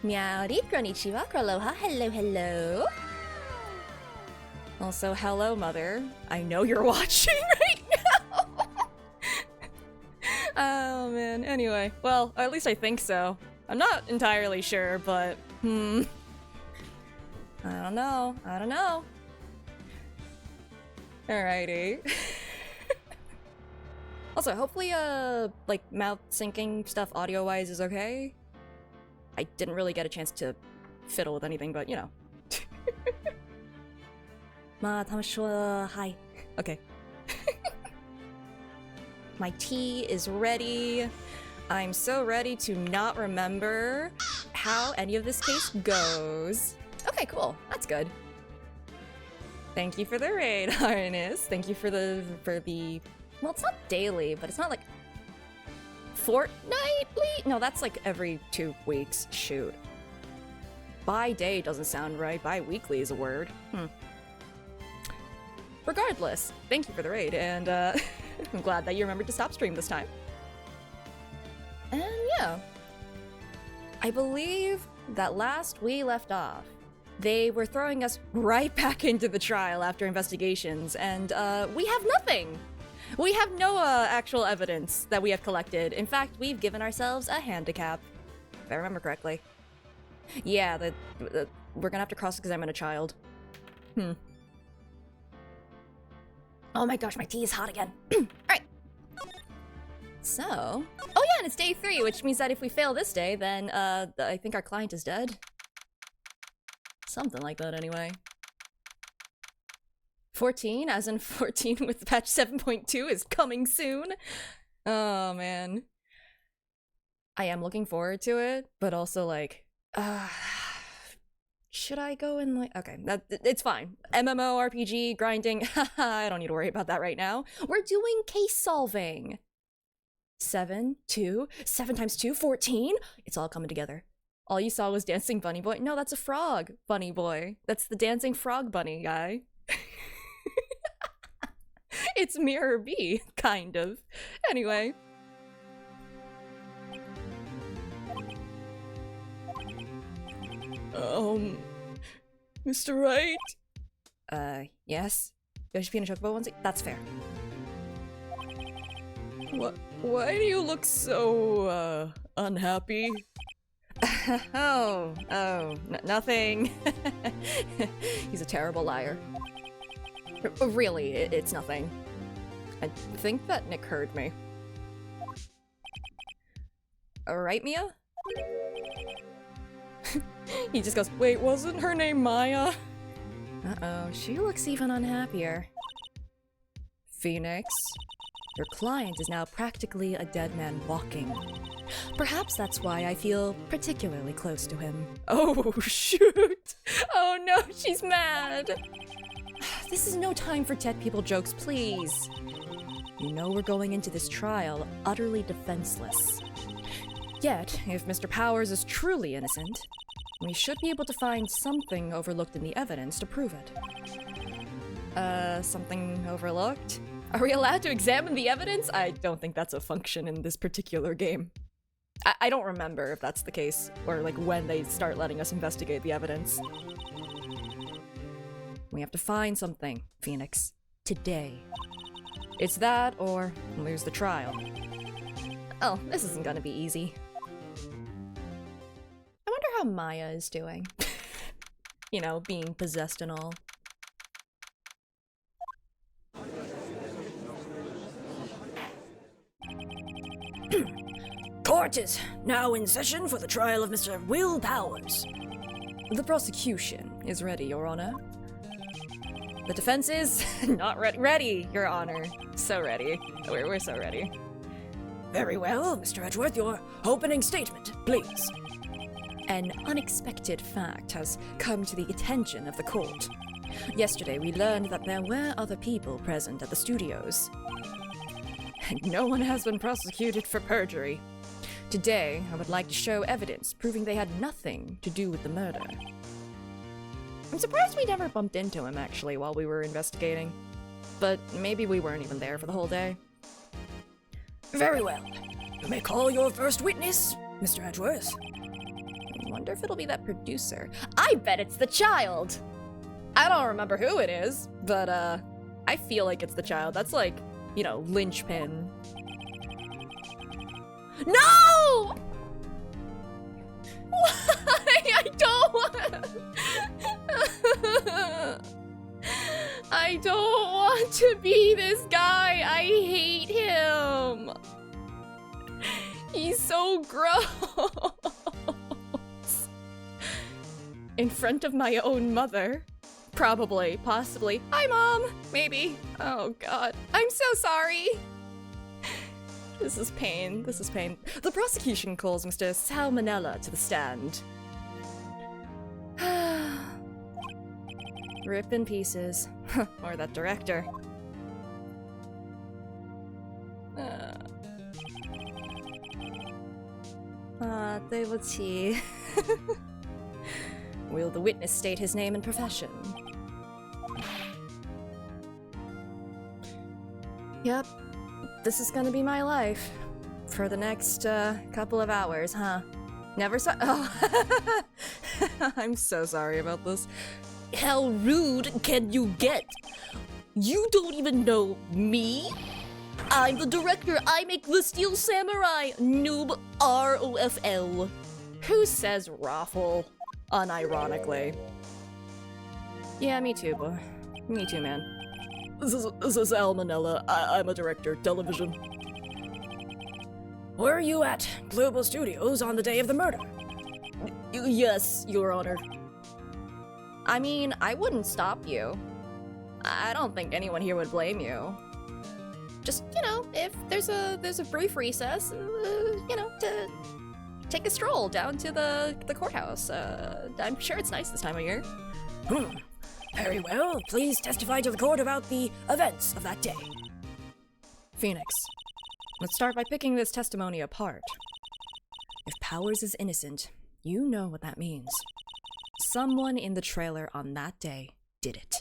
Meowdy, konnichiwa, aloha, hello, hello. Also, hello, mother. I know you're watching right now. Oh, man. Anyway, well, at least I think so. I'm not entirely sure, but, I don't know. I don't know. Alrighty. Also, hopefully, like, mouth syncing stuff audio-wise is okay. I didn't really get a chance to fiddle with anything, but, you know. Hi. Okay. My tea is ready. I'm so ready to not remember how any of this case goes. Okay, cool. That's good. Thank you for the raid, Harness. Thank you for the well, it's not daily, but it's not like fortnightly? No, that's like every 2 weeks. Shoot. Bi-day doesn't sound right. Bi-weekly is a word. Regardless, thank you for the raid, and I'm glad that you remembered to stop stream this time. And yeah, I believe that last we left off, they were throwing us right back into the trial after investigations, and we have nothing! We have no actual evidence that we have collected. In fact, we've given ourselves a handicap, if I remember correctly. Yeah, we're gonna have to cross-examine a child. Oh my gosh, my tea is hot again. Alright. So... Oh yeah, and it's day 3, which means that if we fail this day, then, I think our client is dead. Something like that, anyway. 14, as in 14 with patch 7.2 is coming soon. Oh, man. I am looking forward to it, but also, like, should I go in, like... Okay, it's fine. MMORPG, grinding, haha, I don't need to worry about that right now. We're doing case solving. 7 times 2, 14? It's all coming together. All you saw was Dancing Bunny Boy. No, that's a frog, Bunny Boy. That's the Dancing Frog Bunny guy. It's Mirror B, kind of. Anyway. Mr. Wright? Yes? Yoshi P and Chocobo onesie? That's fair. Why do you look so, unhappy? Nothing. He's a terrible liar. Really, it's nothing. I think that Nick heard me. Alright, Mia? He just goes, wait, wasn't her name Maya? Uh-oh, she looks even unhappier. Phoenix, your client is now practically a dead man walking. Perhaps that's why I feel particularly close to him. Oh, shoot! Oh no, she's mad! This is no time for dead people jokes, please. You know we're going into this trial utterly defenseless. Yet, if Mr. Powers is truly innocent, we should be able to find something overlooked in the evidence to prove it. Something overlooked? Are we allowed to examine the evidence? I don't think that's a function in this particular game. I don't remember if that's the case, or like when they start letting us investigate the evidence. We have to find something, Phoenix. Today. It's that, or lose the trial. Oh, this isn't gonna be easy. I wonder how Maya is doing. You know, being possessed and all. Court is now in session for the trial of Mr. Will Powers. The prosecution is ready, Your Honor. The defense is not ready, Your Honor. So ready. We're so ready. Very well, Mr. Edgeworth, your opening statement, please. An unexpected fact has come to the attention of the court. Yesterday, we learned that there were other people present at the studios. And no one has been prosecuted for perjury. Today, I would like to show evidence proving they had nothing to do with the murder. I'm surprised we never bumped into him, actually, while we were investigating. But maybe we weren't even there for the whole day. Very well. You may call your first witness, Mr. Edgeworth. Wonder if it'll be that producer. I bet it's the child! I don't remember who it is, but I feel like it's the child. That's like, you know, linchpin. No! Why? I don't want... I don't want to be this guy. I hate him. He's so gross. In front of my own mother. Probably, possibly. Hi, Mom. Maybe. Oh, God. I'm so sorry. This is pain. This is pain. The prosecution calls Mr. Salmonella to the stand. Rip in pieces. Or that director. They will see. Will the witness state his name and profession? Yep. This is gonna be my life. For the next, couple of hours, huh? Never saw- oh. I'm so sorry about this. How rude can you get? You don't even know me? I'm the director. I make the Steel Samurai. Noob ROFL. Who says raffle? Unironically. Yeah, me too, boy. Me too, man. This is Salmonella. I'm a director, television. Were you at Global Studios on the day of the murder? Yes, Your Honor. I mean, I wouldn't stop you. I don't think anyone here would blame you. Just, you know, if there's a brief recess, you know, to take a stroll down to the courthouse. I'm sure it's nice this time of year. Very well. Please testify to the court about the events of that day. Phoenix, let's start by picking this testimony apart. If Powers is innocent, you know what that means. Someone in the trailer on that day did it.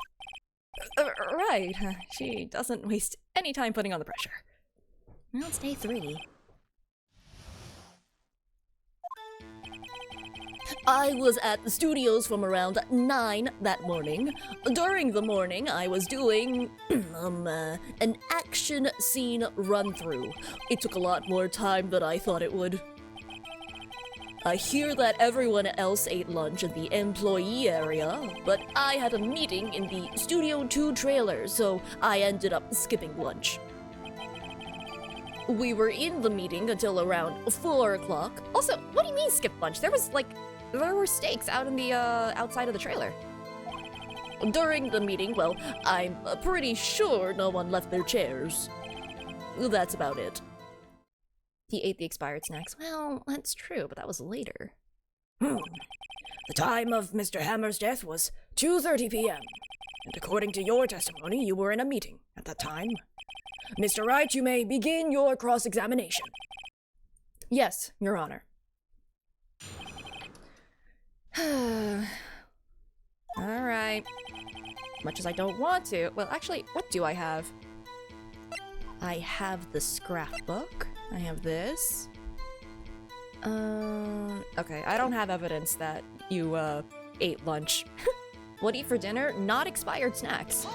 Right. She doesn't waste any time putting on the pressure. Well, it's day 3. I was at the studios from around 9 that morning. During the morning, I was doing, an action scene run-through. It took a lot more time than I thought it would. I hear that everyone else ate lunch in the employee area, but I had a meeting in the Studio 2 trailer, so I ended up skipping lunch. We were in the meeting until around 4 o'clock. Also, what do you mean skip lunch? There were steaks out in the, outside of the trailer. During the meeting, well, I'm pretty sure no one left their chairs. That's about it. He ate the expired snacks. Well, that's true, but that was later. The time of Mr. Hammer's death was 2:30 p.m. And according to your testimony, you were in a meeting at that time. Mr. Wright, you may begin your cross-examination. Yes, Your Honor. Alright. Much as I don't want to. Well, actually, what do I have? I have the scrapbook. I have this. Okay, I don't have evidence that you, ate lunch. What eat for dinner? Not expired snacks.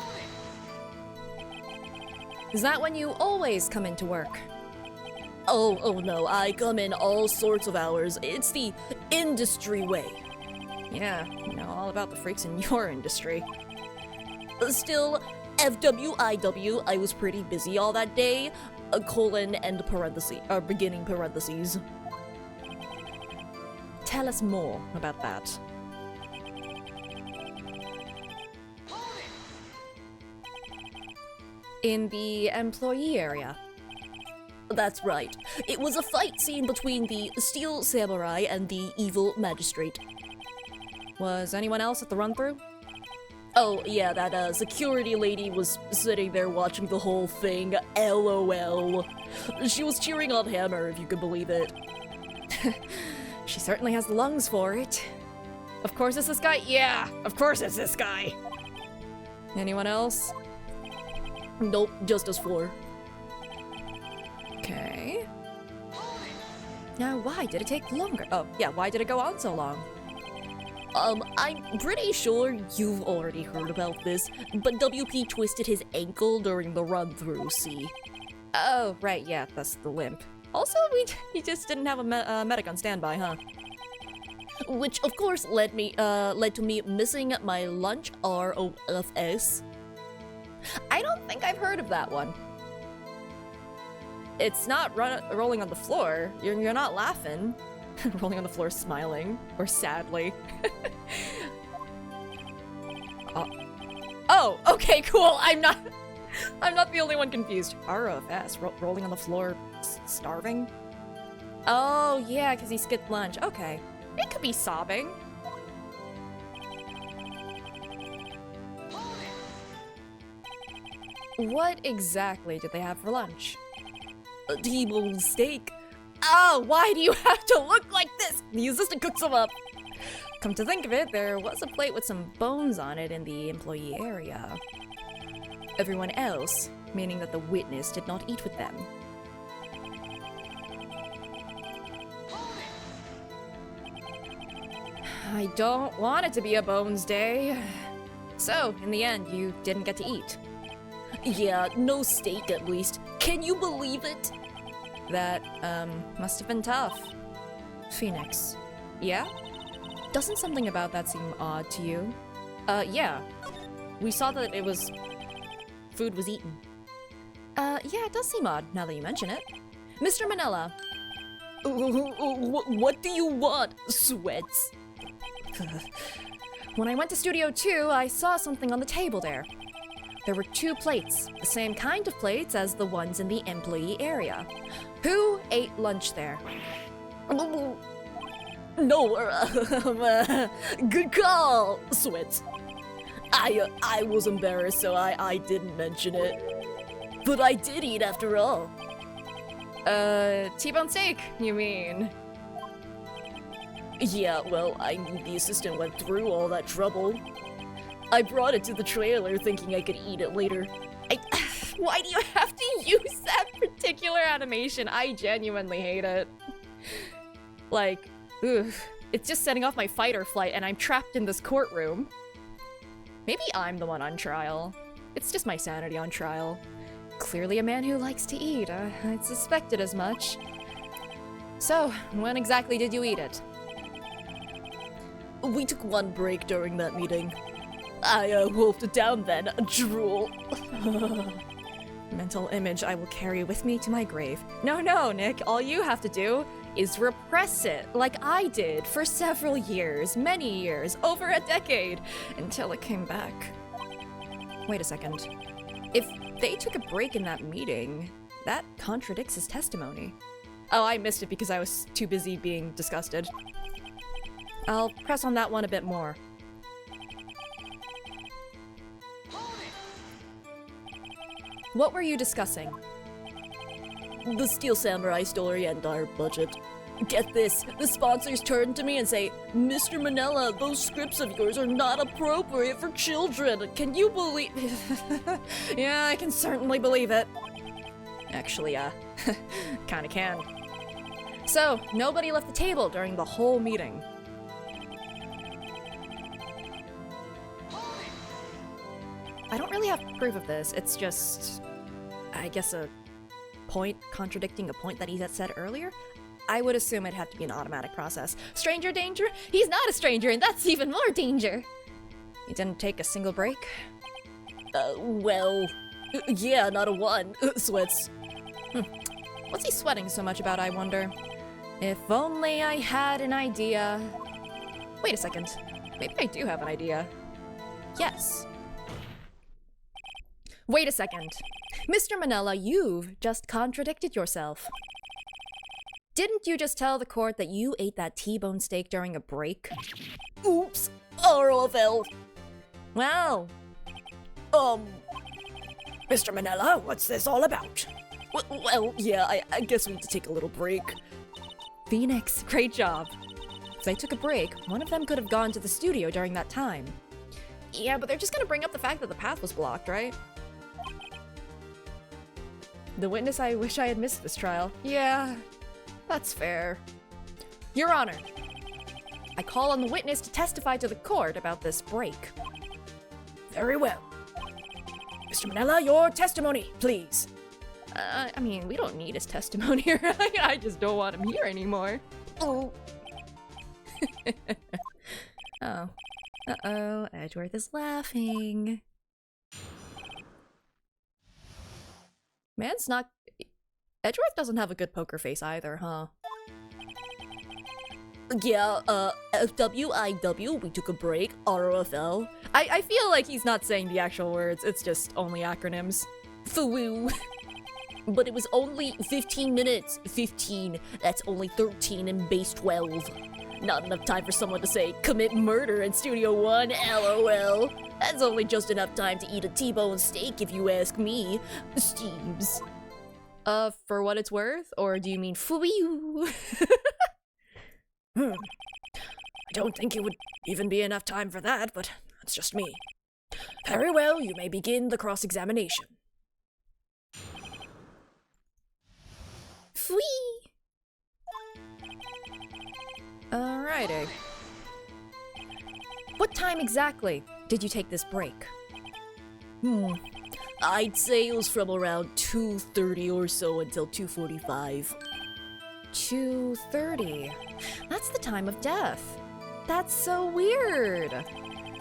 Is that when you always come into work? Oh no, I come in all sorts of hours. It's the industry way. Yeah, you know all about the freaks in your industry. Still, FWIW, I was pretty busy all that day. Colon and parentheses, or beginning parentheses. Tell us more about that. In the employee area. That's right. It was a fight scene between the Steel Samurai and the evil magistrate. Was anyone else at the run-through? Oh, yeah, that, security lady was sitting there watching the whole thing. LOL. She was cheering on Hammer, if you could believe it. She certainly has the lungs for it. Of course it's this guy? Yeah, of course it's this guy. Anyone else? Nope, just us 4. Okay. Now, why did it take longer? Oh, yeah, why did it go on so long? I'm pretty sure you've already heard about this, but WP twisted his ankle during the run-through, see? Oh, right, yeah, that's the limp. Also, he just didn't have a medic on standby, huh? Which, of course, led to me missing my lunch ROFS. I don't think I've heard of that one. It's not rolling on the floor. You're not laughing. Rolling on the floor smiling. Or sadly. Oh, okay, cool. I'm not the only one confused. ROFS, rolling on the floor, starving? Oh, yeah, because he skipped lunch. Okay. It could be sobbing. What exactly did they have for lunch? A T-bone steak. Oh, why do you have to look like this? The assistant cooks them up. Come to think of it, there was a plate with some bones on it in the employee area. Everyone else, meaning that the witness, did not eat with them. I don't want it to be a bones day. So, in the end, you didn't get to eat. Yeah, no steak at least. Can you believe it? That, must have been tough. Phoenix. Yeah? Doesn't something about that seem odd to you? Yeah. We saw that food was eaten. Yeah, it does seem odd, now that you mention it. Mr. Manila. What do you want, Sweats? When I went to Studio 2, I saw something on the table there. There were 2 plates, the same kind of plates as the ones in the employee area. Who ate lunch there? No, good call, Sweats. I was embarrassed, so I didn't mention it. But I did eat after all. T-bone steak, you mean? Yeah, well, I knew the assistant went through all that trouble. I brought it to the trailer thinking I could eat it later. Why do you have to use that particular animation? I genuinely hate it. Like, it's just setting off my fight or flight and I'm trapped in this courtroom. Maybe I'm the one on trial. It's just my sanity on trial. Clearly a man who likes to eat. I'd suspected as much. So, when exactly did you eat it? We took one break during that meeting. I wolfed it down then, drool. Mental image I will carry with me to my grave. No, Nick, all you have to do is repress it, like I did for several years, many years, over a decade, until it came back. Wait a second. If they took a break in that meeting, that contradicts his testimony. Oh, I missed it because I was too busy being disgusted. I'll press on that one a bit more. What were you discussing? The Steel Samurai story and our budget. Get this, the sponsors turn to me and say, Mr. Manila, those scripts of yours are not appropriate for children. Can you believe— Yeah, I can certainly believe it. Actually, kinda can. So, nobody left the table during the whole meeting. I don't really have proof of this, it's just, I guess, a point contradicting a point that he had said earlier? I would assume it'd have to be an automatic process. Stranger danger? He's not a stranger, and that's even more danger! You didn't take a single break? Well, yeah, not a one. Sweats. What's he sweating so much about, I wonder? If only I had an idea. Wait a second. Maybe I do have an idea. Yes. Wait a second. Mr. Manila, you've just contradicted yourself. Didn't you just tell the court that you ate that T-bone steak during a break? Oops. ROFL. Well. Mr. Manila, what's this all about? Well, yeah, I guess we need to take a little break. Phoenix, great job. If they took a break, one of them could have gone to the studio during that time. Yeah, but they're just gonna bring up the fact that the path was blocked, right? The witness, I wish I had missed this trial. Yeah. That's fair. Your Honor, I call on the witness to testify to the court about this break. Very well. Mr. Manella, your testimony, please. I mean, we don't need his testimony, right? I just don't want him here anymore. Oh. Oh. Uh-oh, Edgeworth is laughing. Man's not... Edgeworth doesn't have a good poker face either, huh? Yeah, FWIW, we took a break, ROFL. I feel like he's not saying the actual words, it's just only acronyms. Foo-woo. But it was only 15 minutes. 15. That's only 13 in base 12. Not enough time for someone to say, commit murder in Studio 1, LOL. That's only just enough time to eat a T-bone steak if you ask me. Steves. For what it's worth? Or do you mean foo-woo? I don't think it would even be enough time for that, but that's just me. Very well, you may begin the cross-examination. Fwee! Alrighty. What time exactly did you take this break? I'd say it was from around 2:30 or so until 2:45. 2:30. That's the time of death. That's so weird.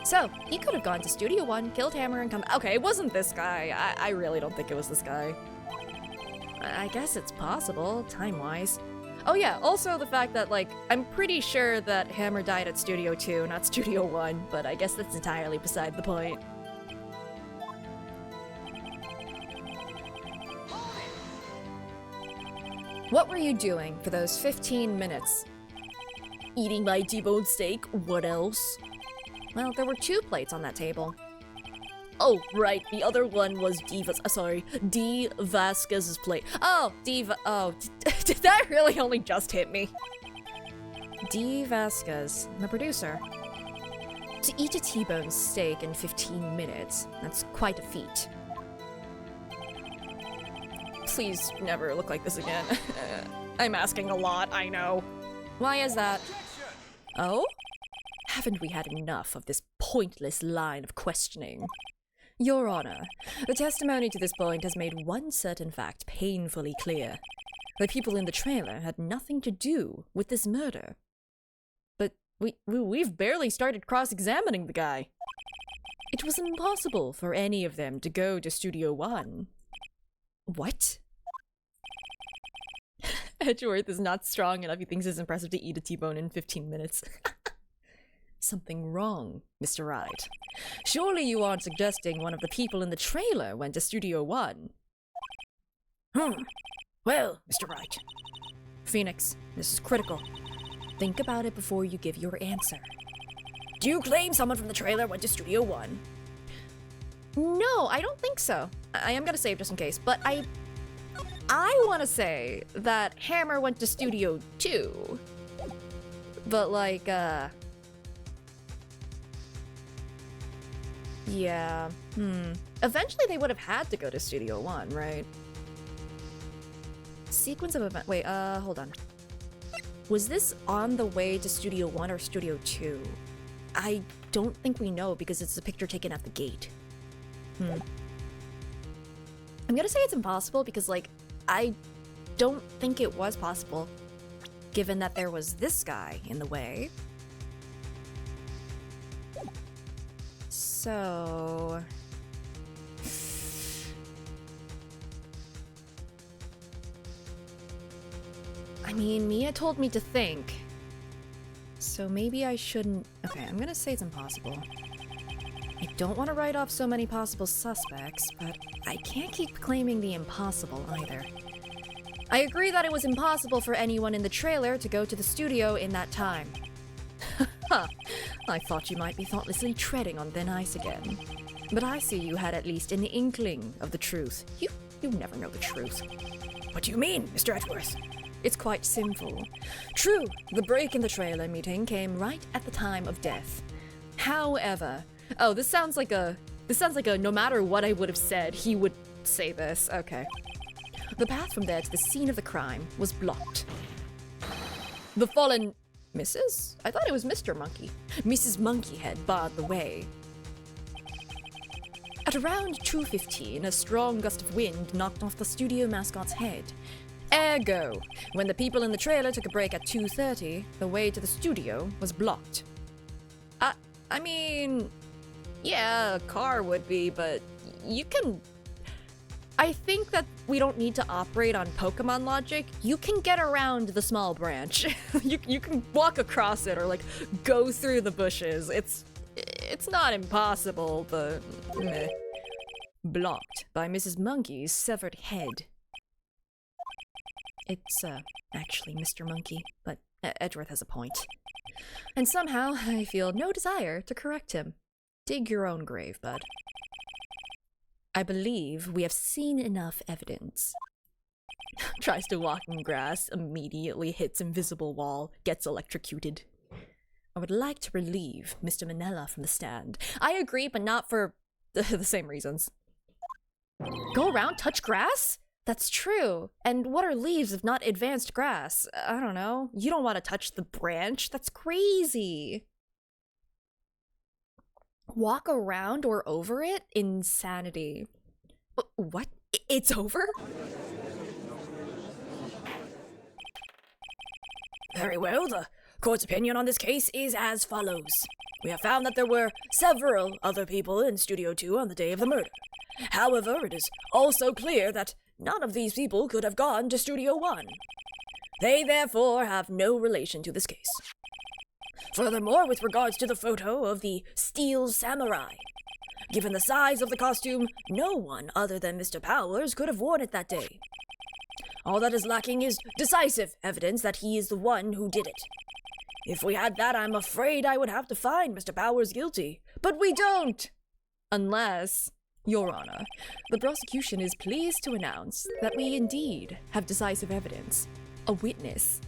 So, he could have gone to Studio 1, killed Hammer, and come- Okay, it wasn't this guy. I really don't think it was this guy. I guess it's possible, time-wise. Oh yeah, also the fact that, like, I'm pretty sure that Hammer died at Studio 2, not Studio 1, but I guess that's entirely beside the point. What were you doing for those 15 minutes? Eating my T-bone steak, what else? Well, there were 2 plates on that table. Oh, right, the other one was D Vasquez's plate. Oh, oh, did that really only just hit me? D. Vasquez, the producer. To eat a T-bone steak in 15 minutes, that's quite a feat. Please never look like this again. I'm asking a lot, I know. Why is that? Oh? Haven't we had enough of this pointless line of questioning? Your Honor, the testimony to this point has made one certain fact painfully clear. The people in the trailer had nothing to do with this murder. But we've barely started cross-examining the guy. It was impossible for any of them to go to Studio 1. What? Edgeworth is not strong enough. He thinks it's impressive to eat a T-bone in 15 minutes. Something wrong, Mr. Wright. Surely you aren't suggesting one of the people in the trailer went to Studio 1? Well, Mr. Wright. Phoenix, this is critical. Think about it before you give your answer. Do you claim someone from the trailer went to Studio 1? No, I don't think so. I am gonna save just in case, but I want to say that Hammer went to Studio 2. But like, yeah, Eventually they would have had to go to Studio 1, right? Sequence of event- wait, hold on. Was this on the way to Studio 1 or Studio 2? I don't think we know because it's a picture taken at the gate. I'm gonna say it's impossible because, like, I don't think it was possible, given that there was this guy in the way. So... I mean, Mia told me to think. So maybe I shouldn't... Okay, I'm gonna say it's impossible. I don't want to write off so many possible suspects, but I can't keep claiming the impossible either. I agree that it was impossible for anyone in the trailer to go to the studio in that time. Huh. I thought you might be thoughtlessly treading on thin ice again. But I see you had at least an inkling of the truth. You never know the truth. What do you mean, Mr. Edgeworth? It's quite simple. True, the break in the trailer meeting came right at the time of death. However... Oh, this sounds like a no matter what I would have said, he would say this. Okay. The path from there to the scene of the crime was blocked. The fallen Mrs.? I thought it was Mr. Monkey. Mrs. Monkeyhead barred the way. At around 2:15, a strong gust of wind knocked off the studio mascot's head. Ergo, when the people in the trailer took a break at 2:30, the way to the studio was blocked. I mean, yeah, a car would be, but you can... I think that we don't need to operate on Pokemon logic. You can get around the small branch. you can walk across it or like go through the bushes. It's not impossible, but meh. Blocked by Mrs. Monkey's severed head. It's actually Mr. Monkey, but Edgeworth has a point. And somehow I feel no desire to correct him. Dig your own grave, bud. I believe we have seen enough evidence. Tries to walk in grass, immediately hits invisible wall, gets electrocuted. I would like to relieve Mr. Manella from the stand. I agree, but not for the same reasons. Go around, touch grass? That's true. And what are leaves if not advanced grass? I don't know. You don't want to touch the branch. That's crazy. Walk around or over it? Insanity. What? It's over? Very well, the court's opinion on this case is as follows. We have found that there were several other people in Studio 2 on the day of the murder. However, it is also clear that none of these people could have gone to Studio 1. They therefore have no relation to this case. Furthermore, with regards to the photo of the Steel Samurai, given the size of the costume, no one other than Mr. Powers could have worn it that day. All that is lacking is decisive evidence that he is the one who did it. If we had that, I'm afraid I would have to find Mr. Powers guilty. But we don't! Unless, Your Honor, the prosecution is pleased to announce that we indeed have decisive evidence. A witness.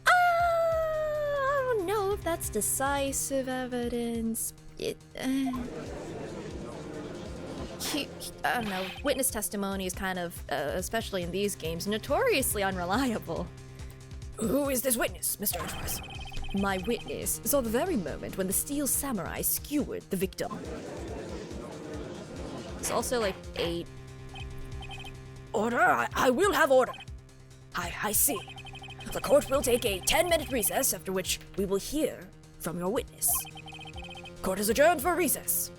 I don't know if that's decisive evidence. I don't know. Witness testimony is kind of, especially in these games, notoriously unreliable. Who is this witness, Mr. Edgeworth? My witness saw the very moment when the Steel Samurai skewered the victim. It's also like 8. Order? I will have order. I see. The court will take a 10-minute recess, after which we will hear from your witness. Court is adjourned for recess.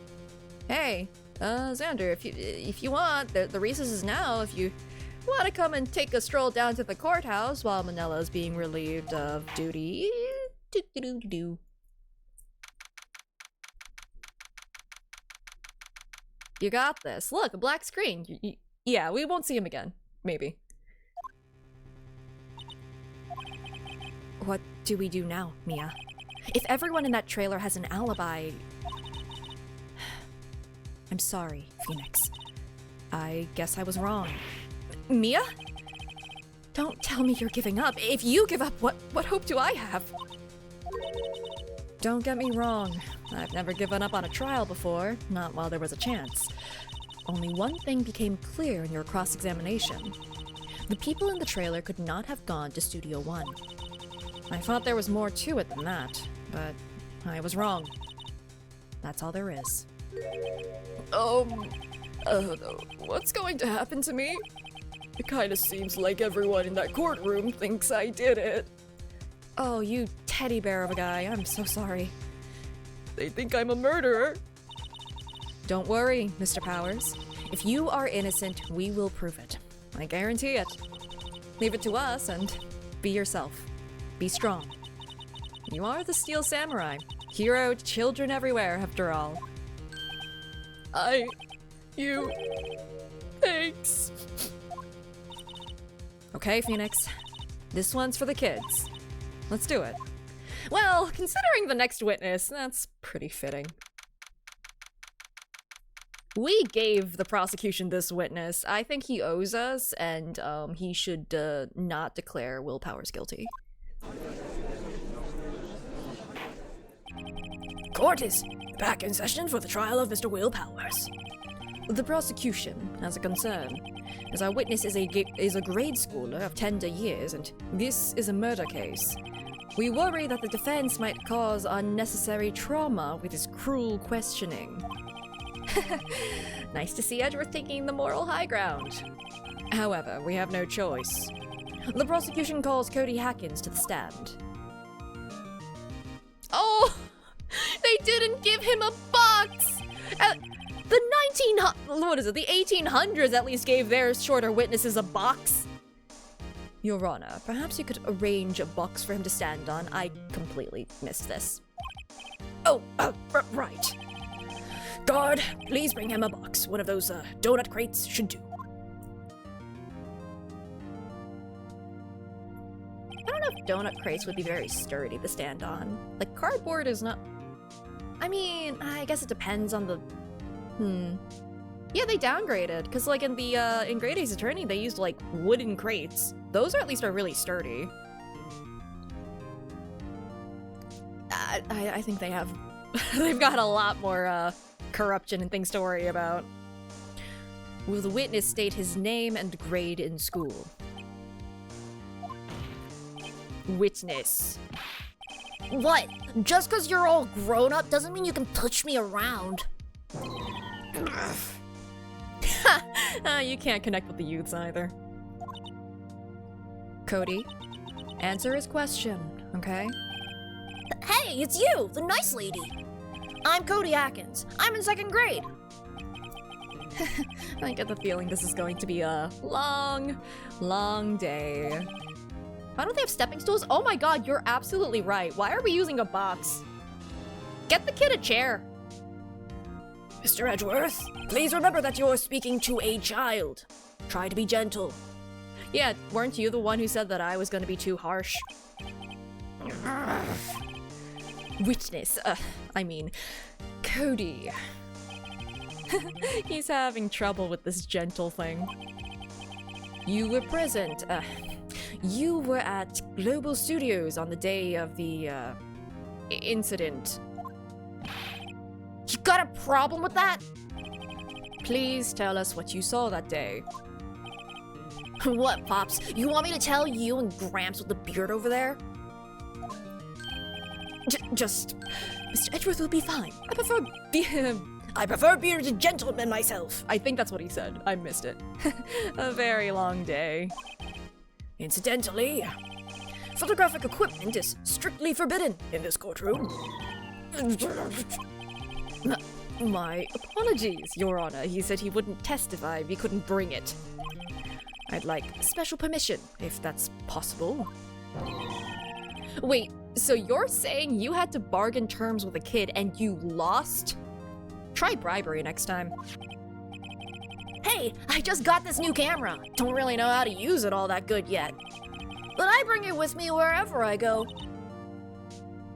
Hey, Xander, if you want, the recess is now. If you want to come and take a stroll down to the courthouse while Manella's being relieved of duty. You got this. Look, a black screen. Yeah, we won't see him again. Maybe. What do we do now, Mia? If everyone in that trailer has an alibi... I'm sorry, Phoenix. I guess I was wrong. Mia? Don't tell me you're giving up. If you give up, what hope do I have? Don't get me wrong. I've never given up on a trial before, not while there was a chance. Only one thing became clear in your cross-examination. The people in the trailer could not have gone to Studio 1. I thought there was more to it than that, but I was wrong. That's all there is. What's going to happen to me? It kind of seems like everyone in that courtroom thinks I did it. Oh, you teddy bear of a guy, I'm so sorry. They think I'm a murderer. Don't worry, Mr. Powers. If you are innocent, we will prove it. I guarantee it. Leave it to us and be yourself. Be strong. You are the Steel Samurai. Hero to children everywhere, after all. Thanks. Okay, Phoenix. This one's for the kids. Let's do it. Well, considering the next witness, that's pretty fitting. We gave the prosecution this witness. I think he owes us, and he should not declare Will Powers guilty. Court is back in session for the trial of Mr. Will Powers. The prosecution has a concern, as our witness is a grade schooler of tender years, and this is a murder case. We worry that the defense might cause unnecessary trauma with his cruel questioning. Nice to see Edgeworth taking the moral high ground. However, we have no choice. The prosecution calls Cody Hackins to the stand. Oh! They didn't give him a box! The 1800s at least gave their shorter witnesses a box. Your Honor, perhaps you could arrange a box for him to stand on. I completely missed this. Oh, right. Guard, please bring him a box. One of those donut crates should do. I don't know if donut crates would be very sturdy to stand on. Like, cardboard is not... I mean, I guess it depends on the... Yeah, they downgraded, because like in Great Ace Attorney, they used like wooden crates. Those at least are really sturdy. I think they have... they've got a lot more corruption and things to worry about. Will the witness state his name and grade in school? Witness. What? Just because you're all grown up doesn't mean you can push me around. You can't connect with the youths either. Cody, answer his question, okay? Hey, it's you, the nice lady. I'm Cody Atkins. I'm in 2nd grade. I get the feeling this is going to be a long, long day. Why don't they have stepping stools? Oh my god, you're absolutely right. Why are we using a box? Get the kid a chair. Mr. Edgeworth, please remember that you're speaking to a child. Try to be gentle. Yeah, weren't you the one who said that I was going to be too harsh? Witness, I mean, Cody. He's having trouble with this gentle thing. You were present, you were at Global Studios on the day of the, incident. You got a problem with that? Please tell us what you saw that day. What, Pops? You want me to tell you and Gramps with the beard over there? Just... Mr. Edgeworth will be fine. I prefer bearded gentlemen myself. I think that's what he said. I missed it. A very long day. Incidentally, photographic equipment is strictly forbidden in this courtroom. My apologies, Your Honor. He said he wouldn't testify if he couldn't bring it. I'd like special permission, if that's possible. Wait, so you're saying you had to bargain terms with a kid and you lost? Try bribery next time. Hey, I just got this new camera. Don't really know how to use it all that good yet. But I bring it with me wherever I go.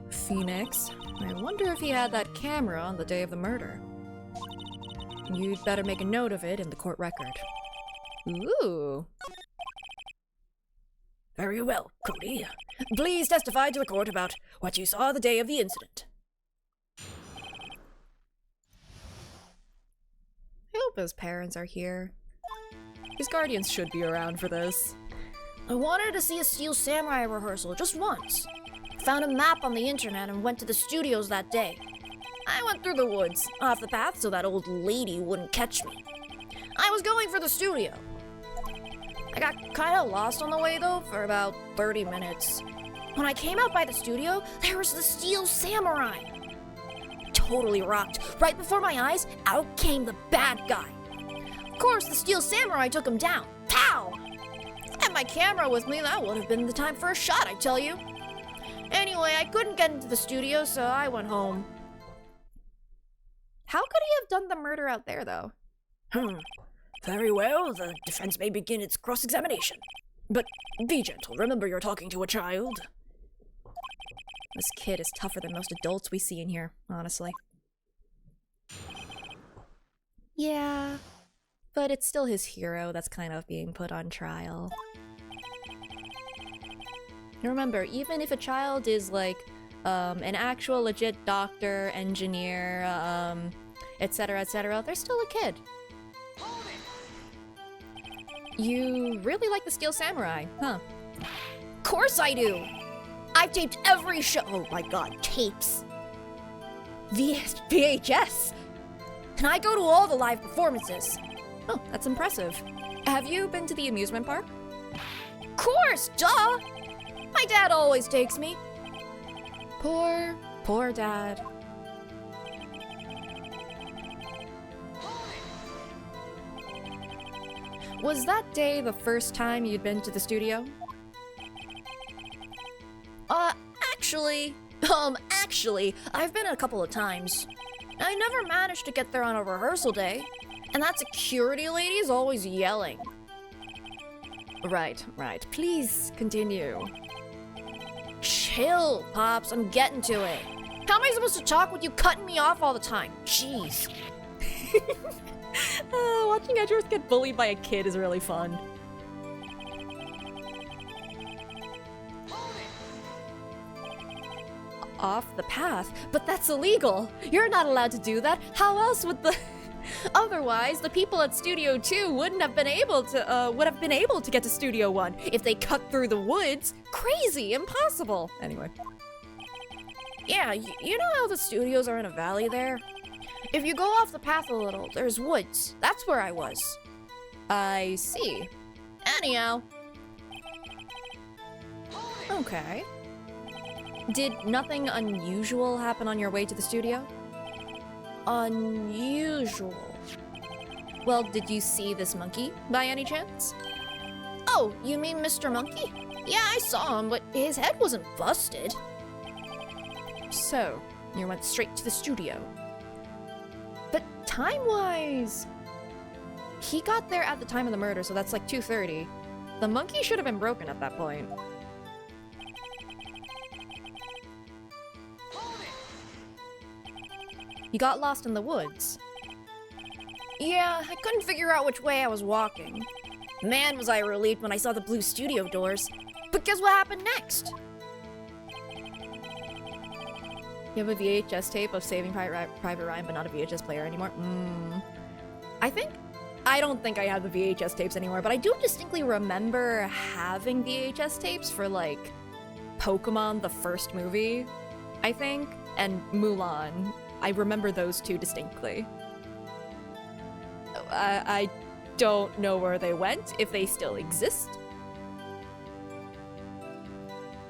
Phoenix, I wonder if he had that camera on the day of the murder. You'd better make a note of it in the court record. Ooh. Very well, Cody. Please testify to the court about what you saw the day of the incident. I hope his parents are here. His guardians should be around for this. I wanted to see a Steel Samurai rehearsal just once. Found a map on the internet and went to the studios that day. I went through the woods, off the path so that old lady wouldn't catch me. I was going for the studio. I got kinda lost on the way though for about 30 minutes. When I came out by the studio, there was the Steel Samurai. Totally rocked. Right before my eyes, out came the bad guy. Of course, the Steel Samurai took him down. Pow! Had my camera with me, that would have been the time for a shot, I tell you. Anyway, I couldn't get into the studio, so I went home. How could he have done the murder out there, though? Very well, the defense may begin its cross-examination. But be gentle, remember you're talking to a child. This kid is tougher than most adults we see in here, honestly. Yeah, but it's still his hero that's kind of being put on trial. Remember, even if a child is like an actual legit doctor, engineer, etc., they're still a kid. You really like the Steel Samurai, huh? Course I do! I've taped every show. Oh my god, tapes. VHS! And I go to all the live performances. Oh, that's impressive. Have you been to the amusement park? Course, duh! My dad always takes me. Poor dad. Was that day the first time you'd been to the studio? Actually, I've been a couple of times. I never managed to get there on a rehearsal day, and that security lady is always yelling. Right. Please continue. Chill, Pops, I'm getting to it. How am I supposed to talk with you cutting me off all the time? Jeez. Watching Edgeworth get bullied by a kid is really fun. Off the path? But that's illegal! You're not allowed to do that! How else would the... Otherwise, the people at Studio 2 would have been able to get to Studio 1 if they cut through the woods. Crazy! Impossible! Anyway. Yeah, you know how the studios are in a valley there? If you go off the path a little, there's woods. That's where I was. I see. Anyhow. Okay. Did nothing unusual happen on your way to the studio? Unusual. Well, did you see this monkey, by any chance? Oh, you mean Mr. Monkey? Yeah, I saw him, but his head wasn't busted. So, you went straight to the studio. But time-wise... He got there at the time of the murder, so that's like 2:30. The monkey should have been broken at that point. You got lost in the woods. Yeah, I couldn't figure out which way I was walking. Man, was I relieved when I saw the blue studio doors. But guess what happened next? You have a VHS tape of Saving Private Ryan, but not a VHS player anymore? I don't think I have the VHS tapes anymore, but I do distinctly remember having VHS tapes for, like, Pokemon, the first movie, I think, and Mulan. I remember those two distinctly. I don't know where they went, if they still exist.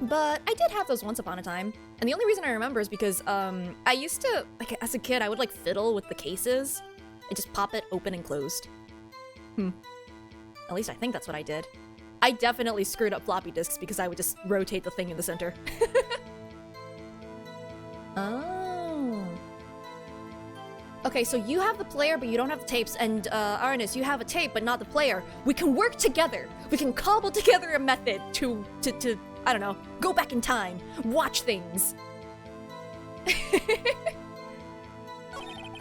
But I did have those once upon a time. And the only reason I remember is because I used to, like, as a kid, I would, like, fiddle with the cases and just pop it open and closed. At least I think that's what I did. I definitely screwed up floppy disks because I would just rotate the thing in the center. Oh. Okay, so you have the player, but you don't have the tapes, and Arnis, you have a tape, but not the player. We can work together. We can cobble together a method to I don't know, go back in time, watch things.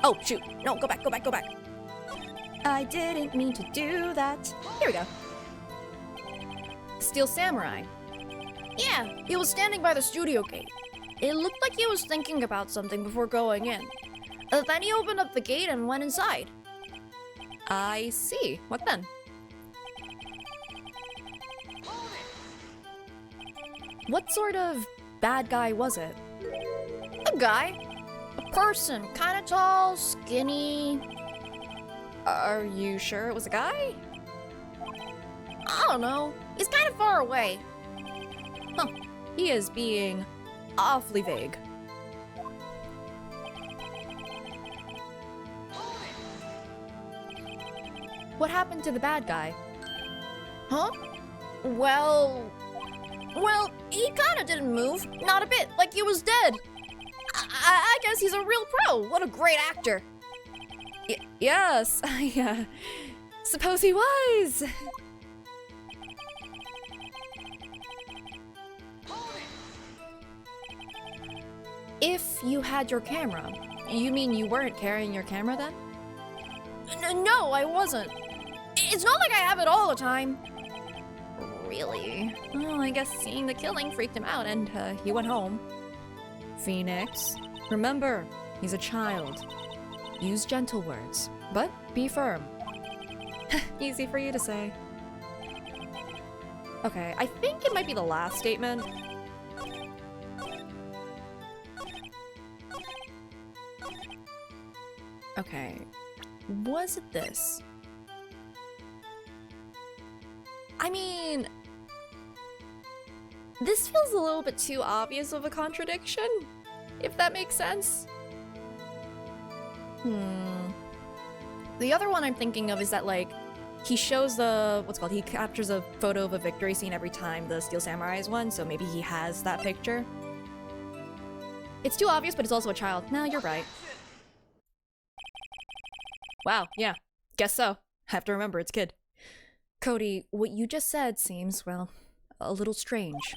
Oh, shoot. No, go back. I didn't mean to do that. Here we go. Steel Samurai. Yeah, he was standing by the studio gate. It looked like he was thinking about something before going in. Then he opened up the gate and went inside. I see. What then? What sort of bad guy was it? A guy. A person. Kinda tall, skinny. Are you sure it was a guy? I don't know. He's kind of far away. Huh. He is being awfully vague. What happened to the bad guy? Huh? Well, he kinda didn't move. Not a bit, like he was dead. I guess he's a real pro. What a great actor. Yes, I suppose he was. If you had your camera, you mean you weren't carrying your camera then? No, I wasn't. It's not like I have it all the time. Really? Well, I guess seeing the killing freaked him out and he went home. Phoenix, remember, he's a child. Use gentle words, but be firm. Easy for you to say. Okay, I think it might be the last statement. Okay, was it this? I mean, this feels a little bit too obvious of a contradiction, if that makes sense. The other one I'm thinking of is that, like, he shows he captures a photo of a victory scene every time the Steel Samurai is won, so maybe he has that picture. It's too obvious, but it's also a child. No, you're right. Wow, yeah, guess so. Have to remember, it's kid. Cody, what you just said seems, well, a little strange.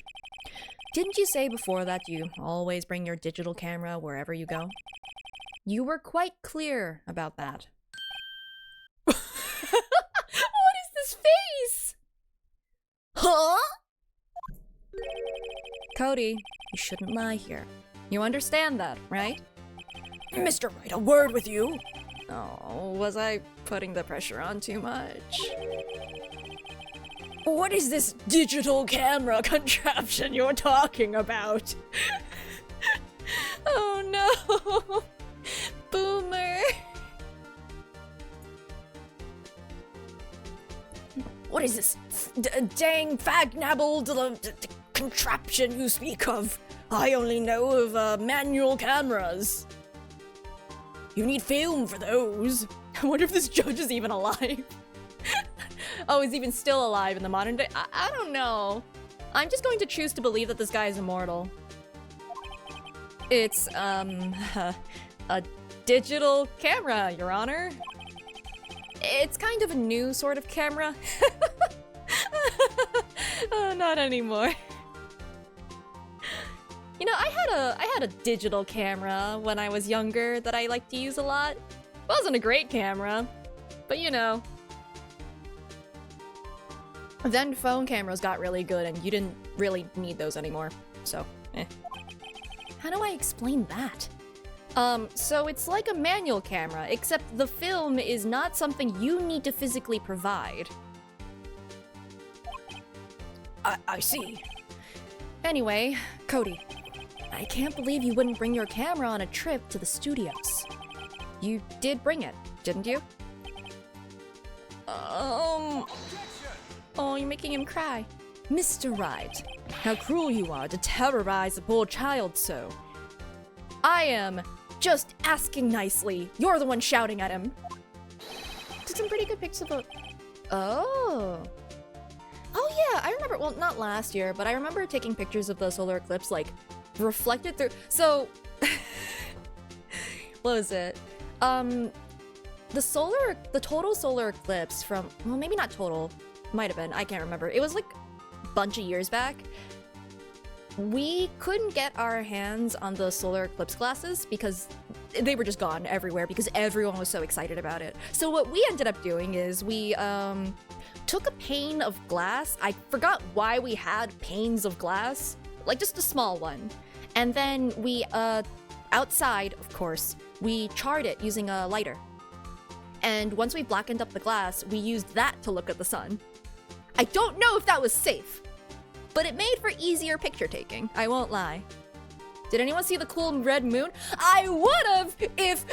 Didn't you say before that you always bring your digital camera wherever you go? You were quite clear about that. What is this face? Huh? Cody, you shouldn't lie here. You understand that, right? Mr. Wright, a word with you. Oh, was I putting the pressure on too much? What is this digital camera contraption you're talking about? Oh no! Boomer! What is this dang fag-nabbled contraption you speak of? I only know of manual cameras. You need film for those. I wonder if this judge is even alive. Oh, he's even still alive in the modern day? I don't know. I'm just going to choose to believe that this guy is immortal. It's, a digital camera, Your Honor. It's kind of a new sort of camera. Not anymore. You know, I had a digital camera when I was younger that I liked to use a lot. It wasn't a great camera, but you know. Then phone cameras got really good and you didn't really need those anymore, so How do I explain that? So it's like a manual camera, except the film is not something you need to physically provide. I see. Anyway, Cody, I can't believe you wouldn't bring your camera on a trip to the studios. You did bring it, didn't you? Oh, you're making him cry. Mr. Wright, how cruel you are to terrorize a poor child so. I am just asking nicely. You're the one shouting at him. Did some pretty good pics of a... Oh, yeah, I remember, well, not last year, but I remember taking pictures of the solar eclipse, like, reflected through... So, what was it? The total solar eclipse from... Well, maybe not total. Might have been. I can't remember. It was, like, a bunch of years back. We couldn't get our hands on the solar eclipse glasses because they were just gone everywhere because everyone was so excited about it. So what we ended up doing is we, took a pane of glass. I forgot why we had panes of glass. Like, just a small one. And then we, outside, of course, we charred it using a lighter. And once we blackened up the glass, we used that to look at the sun. I don't know if that was safe, but it made for easier picture taking, I won't lie. Did anyone see the cool red moon? I would've if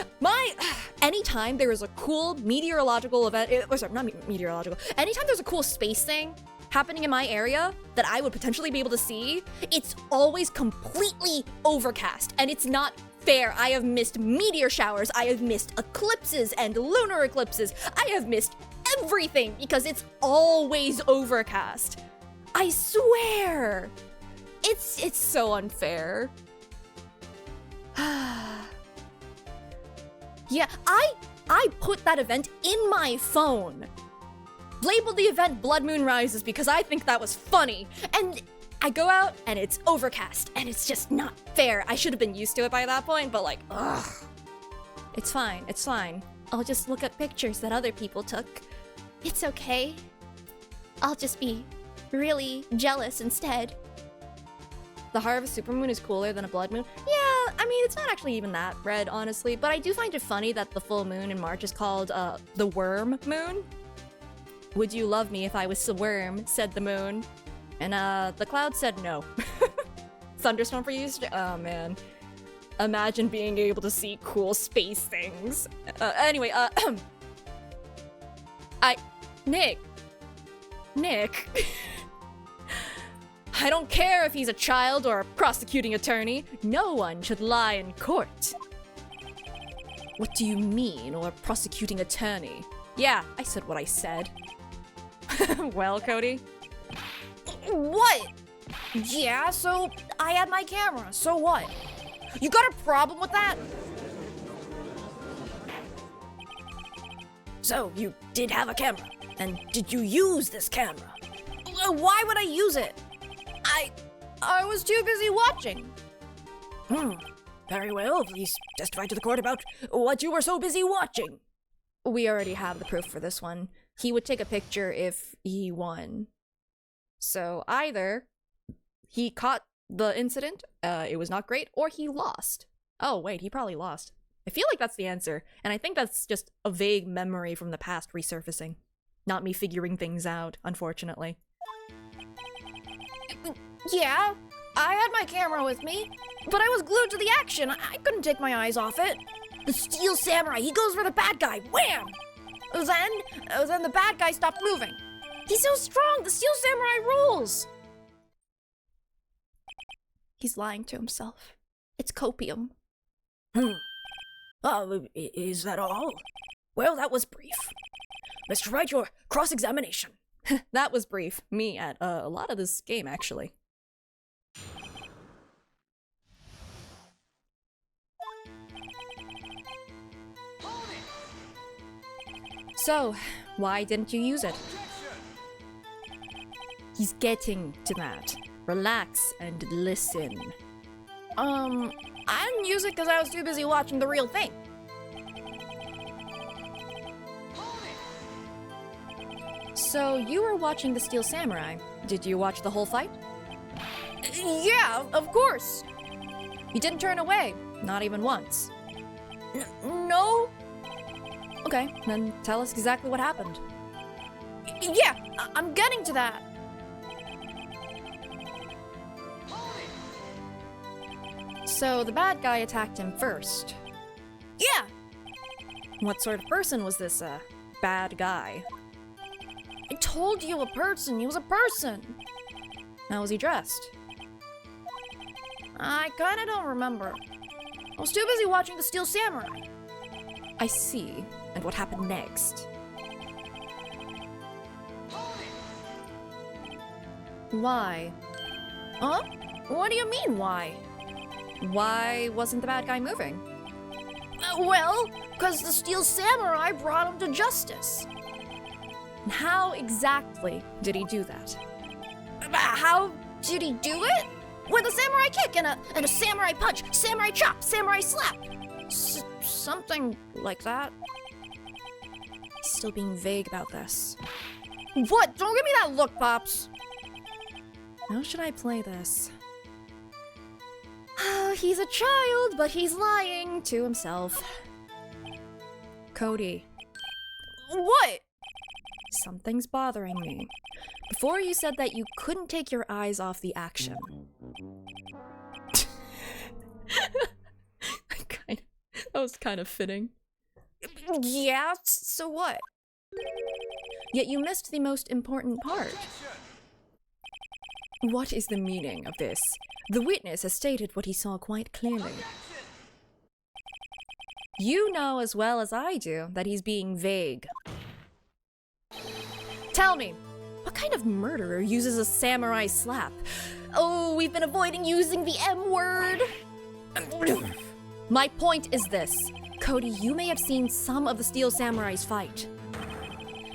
anytime there is a cool meteorological event, not meteorological, anytime there's a cool space thing happening in my area that I would potentially be able to see, it's always completely overcast, and it's not fair. I have missed meteor showers, I have missed eclipses and lunar eclipses, I have missed everything because it's always overcast. I swear. It's so unfair. Yeah, I put that event in my phone. Labeled the event Blood Moon Rises because I think that was funny. And I go out and it's overcast and it's just not fair. I should have been used to it by that point, but like, ugh. It's fine, it's fine. I'll just look at pictures that other people took. It's okay. I'll just be really jealous instead. The heart of a supermoon is cooler than a blood moon. Yeah, I mean, it's not actually even that red, honestly, but I do find it funny that the full moon in March is called the worm moon. Would you love me if I was a worm, said the moon. And the cloud said no. Thunderstorm for you? Oh man. Imagine being able to see cool space things. Anyway, Nick. I don't care if he's a child or a prosecuting attorney. No one should lie in court. What do you mean, or a prosecuting attorney? Yeah, I said what I said. Well, Cody? What? Yeah, so I had my camera, so what? You got a problem with that? So, you did have a camera, and did you use this camera? Why would I use it? I was too busy watching. Very well, please testify to the court about what you were so busy watching. We already have the proof for this one. He would take a picture if he won. So either he caught the incident, it was not great, or he lost. Oh wait, he probably lost. I feel like that's the answer, and I think that's just a vague memory from the past resurfacing. Not me figuring things out, unfortunately. Yeah, I had my camera with me, but I was glued to the action. I couldn't take my eyes off it. The Steel Samurai, he goes for the bad guy. Wham! Then the bad guy stopped moving. He's so strong. The Steel Samurai rules. He's lying to himself. It's copium. Is that all? Well, that was brief. Mr. Wright, your cross-examination. That was brief. Me at a lot of this game, actually. So, why didn't you use it? He's getting to that. Relax and listen. I didn't use it because I was too busy watching the real thing. So, you were watching the Steel Samurai. Did you watch the whole fight? Yeah, of course. You didn't turn away, not even once. No? Okay, then tell us exactly what happened. Yeah, I'm getting to that. So the bad guy attacked him first. Yeah. What sort of person was this, bad guy? I told you a person. He was a person. How was he dressed? I kinda don't remember. I was too busy watching the Steel Samurai. I see. And what happened next? Why? Huh? What do you mean, why? Why wasn't the bad guy moving? Well, because the Steel Samurai brought him to justice. And how exactly did he do that? How did he do it? With a samurai kick and a samurai punch, samurai chop, samurai slap. Something like that. He's still being vague about this. What? Don't give me that look, Pops. How should I play this? He's a child, but he's lying to himself. Cody. What? Something's bothering me. Before you said that you couldn't take your eyes off the action. That was kind of fitting. Yeah, so what? Yet you missed the most important part. What is the meaning of this? The witness has stated what he saw quite clearly. You know as well as I do that he's being vague. Tell me, what kind of murderer uses a samurai slap? Oh, we've been avoiding using the M word. My point is this. Cody, you may have seen some of the Steel Samurai's fight.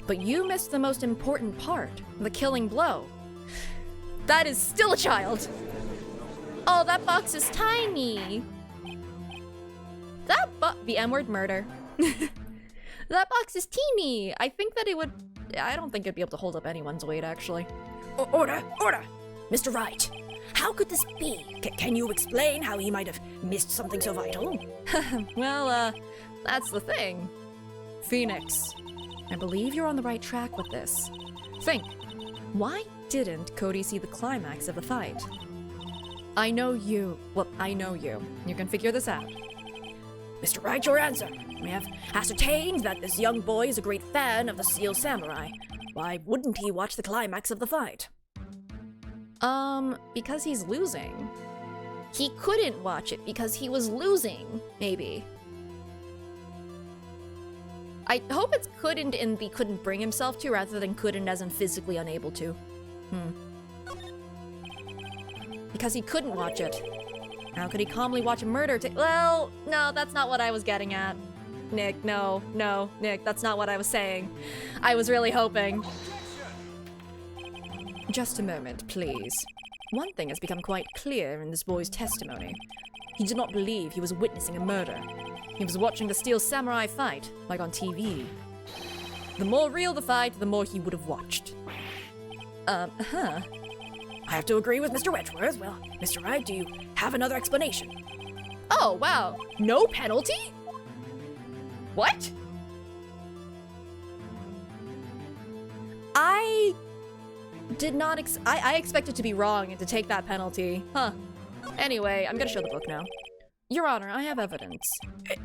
But you missed the most important part, the killing blow. That is still a child. Oh, that box is tiny. The M-word murder. That box is teeny. I don't think it'd be able to hold up anyone's weight, actually. Order! Mr. Wright, how could this be? Can you explain how he might have missed something so vital? Well, that's the thing. Phoenix, I believe you're on the right track with this. Think, why didn't Cody see the climax of the fight? I know you. Well, I know you. You can figure this out. Mr. Wright, your answer. We have ascertained that this young boy is a great fan of the Steel Samurai. Why wouldn't he watch the climax of the fight? Because he's losing. He couldn't watch it because he was losing, maybe. I hope it's couldn't in the couldn't bring himself to rather than couldn't as in physically unable to. Because he couldn't watch it. How could he calmly watch a murder well, no, that's not what I was getting at. Nick, no, Nick, that's not what I was saying. I was really hoping. Just a moment, please. One thing has become quite clear in this boy's testimony. He did not believe he was witnessing a murder. He was watching the Steel Samurai fight, like on TV. The more real the fight, the more he would have watched. I have to agree with Mr. Edgeworth. Well, Mr. Wright, do you have another explanation? Oh, wow. No penalty? What? I did not I expected to be wrong and to take that penalty. Huh. Anyway, I'm gonna show the book now. Your Honor, I have evidence.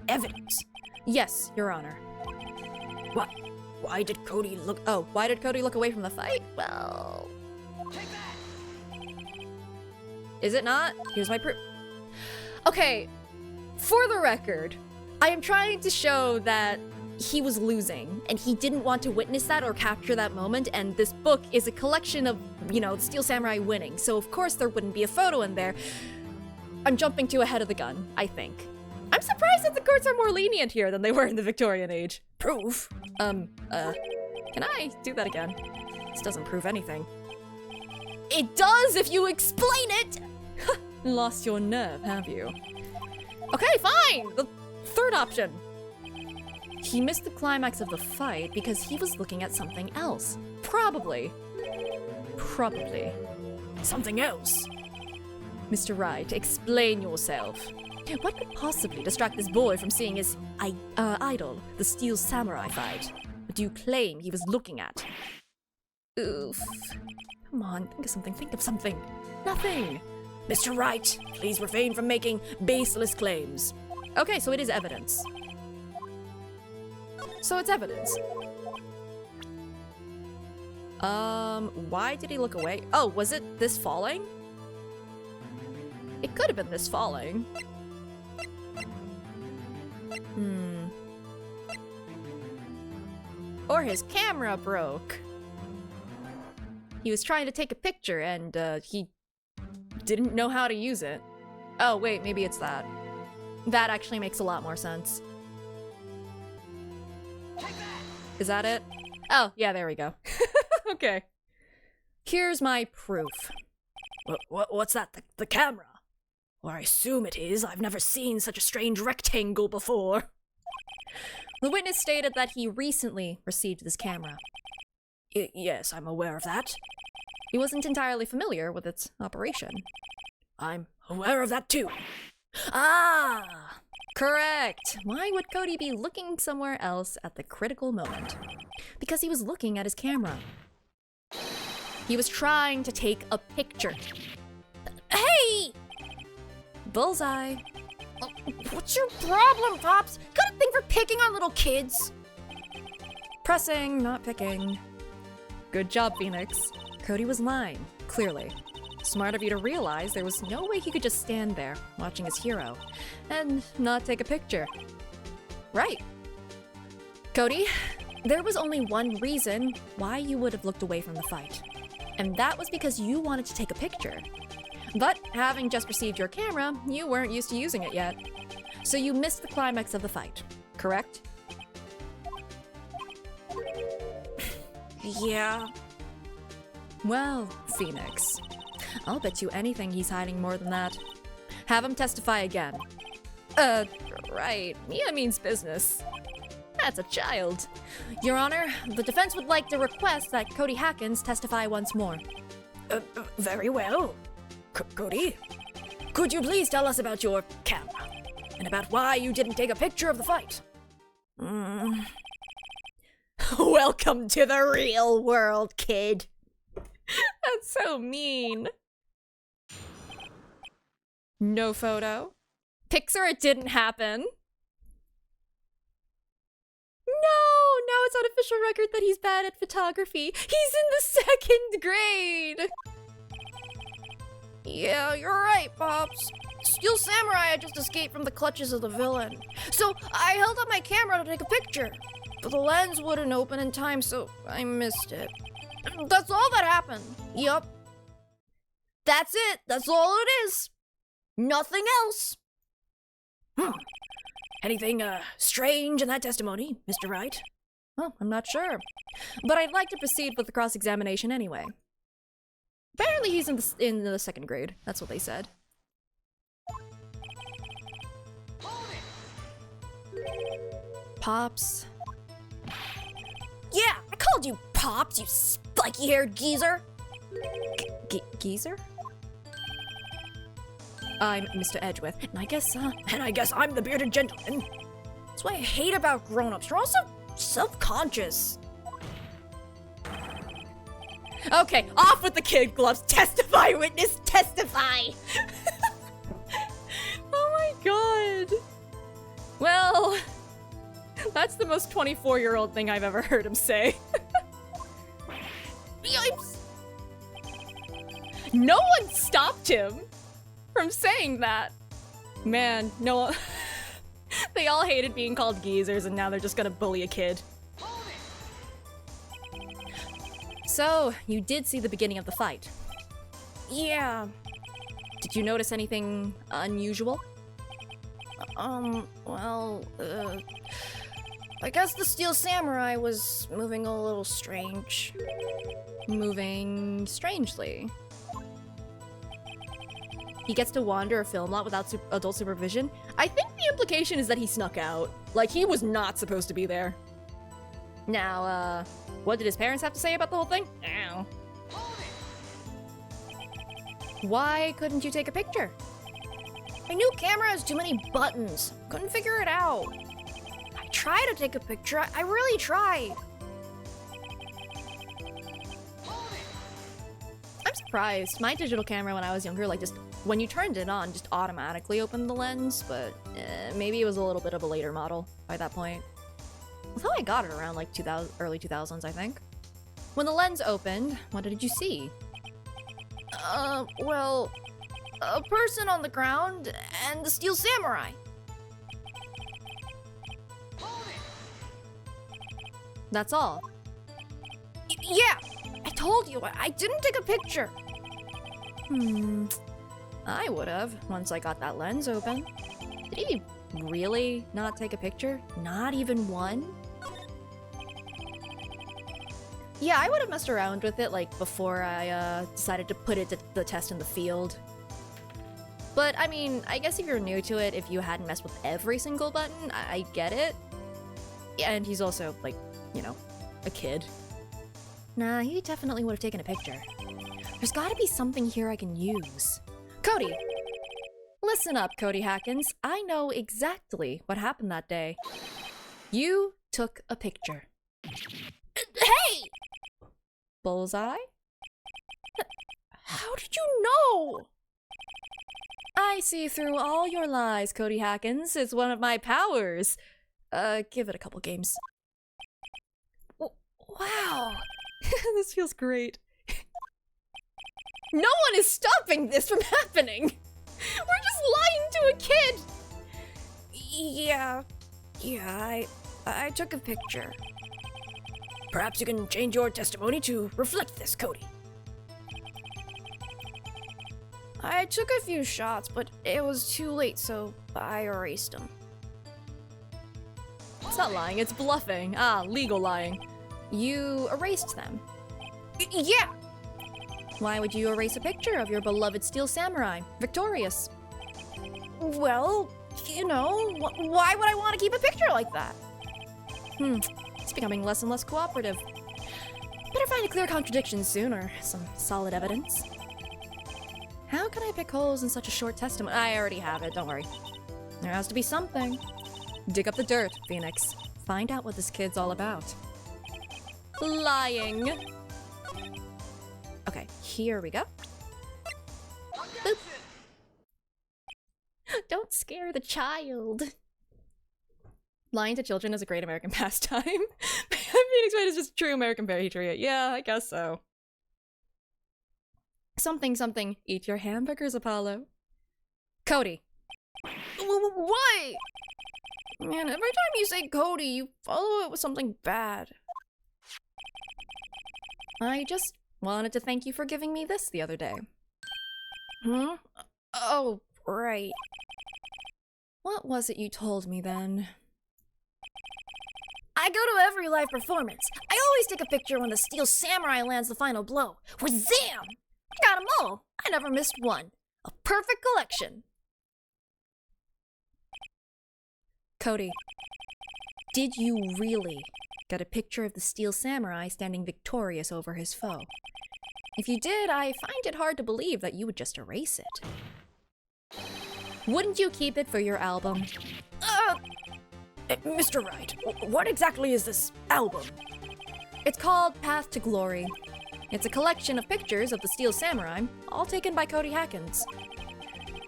Evidence? Yes, Your Honor. What? Why did Cody look... Oh, why did Cody look away from the fight? Well... Is it not? Here's my proof. Okay, for the record, I am trying to show that he was losing, and he didn't want to witness that or capture that moment, and this book is a collection of, you know, Steel Samurai winning, so of course there wouldn't be a photo in there. I'm jumping too ahead of the gun, I think. I'm surprised that the courts are more lenient here than they were in the Victorian age. Proof? Can I do that again? This doesn't prove anything. It does if you explain it! Lost your nerve, have you? Okay, fine! The third option. He missed the climax of the fight because he was looking at something else. Probably. Something else? Mr. Wright, explain yourself. What could possibly distract this boy from seeing his idol, the Steel Samurai fight? What do you claim he was looking at? Oof. Come on, think of something. Nothing. Mr. Wright, please refrain from making baseless claims. Okay, so it is evidence. So it's evidence. Why did he look away? Oh, was it this falling? It could have been this falling. Or his camera broke. He was trying to take a picture and he didn't know how to use it. Oh, wait, maybe it's that. That actually makes a lot more sense. Is that it? Oh, yeah, there we go. Okay. Here's my proof. What's that? The camera? Or I assume it is. I've never seen such a strange rectangle before. The witness stated that he recently received this camera. Yes, I'm aware of that. He wasn't entirely familiar with its operation. I'm aware of that too. Ah! Correct! Why would Cody be looking somewhere else at the critical moment? Because he was looking at his camera. He was trying to take a picture. Hey! Bullseye. What's your problem, Pops? Got a thing for picking on little kids? Pressing, not picking. Good job, Phoenix. Cody was lying, clearly. Smart of you to realize there was no way he could just stand there, watching his hero, and not take a picture. Right. Cody, there was only one reason why you would have looked away from the fight. And that was because you wanted to take a picture. But having just received your camera, you weren't used to using it yet. So you missed the climax of the fight, correct? Yeah. Well, Phoenix, I'll bet you anything he's hiding more than that. Have him testify again. Right. Mia means business. That's a child. Your Honor, the defense would like to request that Cody Hackins testify once more. Very well. Cody, could you please tell us about your camera? And about why you didn't take a picture of the fight? Welcome to the real world, kid. So mean. No photo. Pixar, it didn't happen. No, now it's on official record that he's bad at photography. He's in the 2nd grade. Yeah, you're right, Pops. Steel Samurai had just escaped from the clutches of the villain. So I held up my camera to take a picture. But the lens wouldn't open in time, so I missed it. That's all that happened. Yup. That's it. That's all it is. Nothing else. Anything, strange in that testimony, Mr. Wright? Well, I'm not sure. But I'd like to proceed with the cross-examination anyway. Apparently he's in the 2nd grade. That's what they said. Pops. Yeah, I called you Pops, you spiky-haired geezer. Geezer? I'm Mr. Edgeworth, and I guess I'm the bearded gentleman. That's what I hate about grown-ups. You're also self-conscious. Okay, off with the kid gloves. Testify, witness, testify! Oh my god. Well, that's the most 24-year-old thing I've ever heard him say. Yipes! No one stopped him from saying that. Man, no one... They all hated being called geezers, and now they're just gonna bully a kid. So, you did see the beginning of the fight. Yeah. Did you notice anything unusual? Well, I guess the Steel Samurai was moving a little strange. Moving strangely. He gets to wander a film lot without adult supervision. I think the implication is that he snuck out. Like, he was not supposed to be there. Now, what did his parents have to say about the whole thing? Ow. Why couldn't you take a picture? My new camera has too many buttons. Couldn't figure it out. I tried to take a picture. I really tried. I'm surprised. My digital camera when I was younger, like, just when you turned it on, just automatically opened the lens, but maybe it was a little bit of a later model by that point. Although I got it around like early 2000s, I think. When the lens opened, what did you see? Well, a person on the ground and the Steel Samurai. That's all. Yeah, I told you, I didn't take a picture. I would have, once I got that lens open. Did he really not take a picture? Not even one? Yeah, I would have messed around with it, like, before I decided to put it to the test in the field. But, I mean, I guess if you're new to it, if you hadn't messed with every single button, I get it. Yeah, and he's also, like, you know, a kid. Nah, he definitely would have taken a picture. There's gotta be something here I can use. Cody! Listen up, Cody Hackins. I know exactly what happened that day. You took a picture. Hey! Bullseye? How did you know? I see through all your lies, Cody Hackins. It's one of my powers. Give it a couple games. Wow. This feels great. No one is stopping this from happening! We're just lying to a kid! Yeah, I took a picture. Perhaps you can change your testimony to reflect this, Cody. I took a few shots, but it was too late, so I erased them. It's not lying, it's bluffing. Ah, legal lying. You erased them. Yeah! Why would you erase a picture of your beloved Steel Samurai, victorious? Well, you know, why would I want to keep a picture like that? It's becoming less and less cooperative. Better find a clear contradiction soon, or some solid evidence. How can I pick holes in such a short testimony? I already have it, don't worry. There has to be something. Dig up the dirt, Phoenix. Find out what this kid's all about. Lying. Okay, Here we go. Boop. Don't scare the child. Lying to children is a great American pastime. Phoenix Wright is just true American patriot. Yeah, I guess so. Something, something. Eat your hamburgers, Apollo. Cody. Why? Man, every time you say Cody, you follow it with something bad. I just wanted to thank you for giving me this the other day. Hmm? Oh, right. What was it you told me then? I go to every live performance. I always take a picture when the Steel Samurai lands the final blow. Wazam! I got 'em all. I never missed one. A perfect collection. Cody, did you really get a picture of the Steel Samurai standing victorious over his foe? If you did, I find it hard to believe that you would just erase it. Wouldn't you keep it for your album? Mr. Wright, what exactly is this album? It's called Path to Glory. It's a collection of pictures of the Steel Samurai, all taken by Cody Hackins.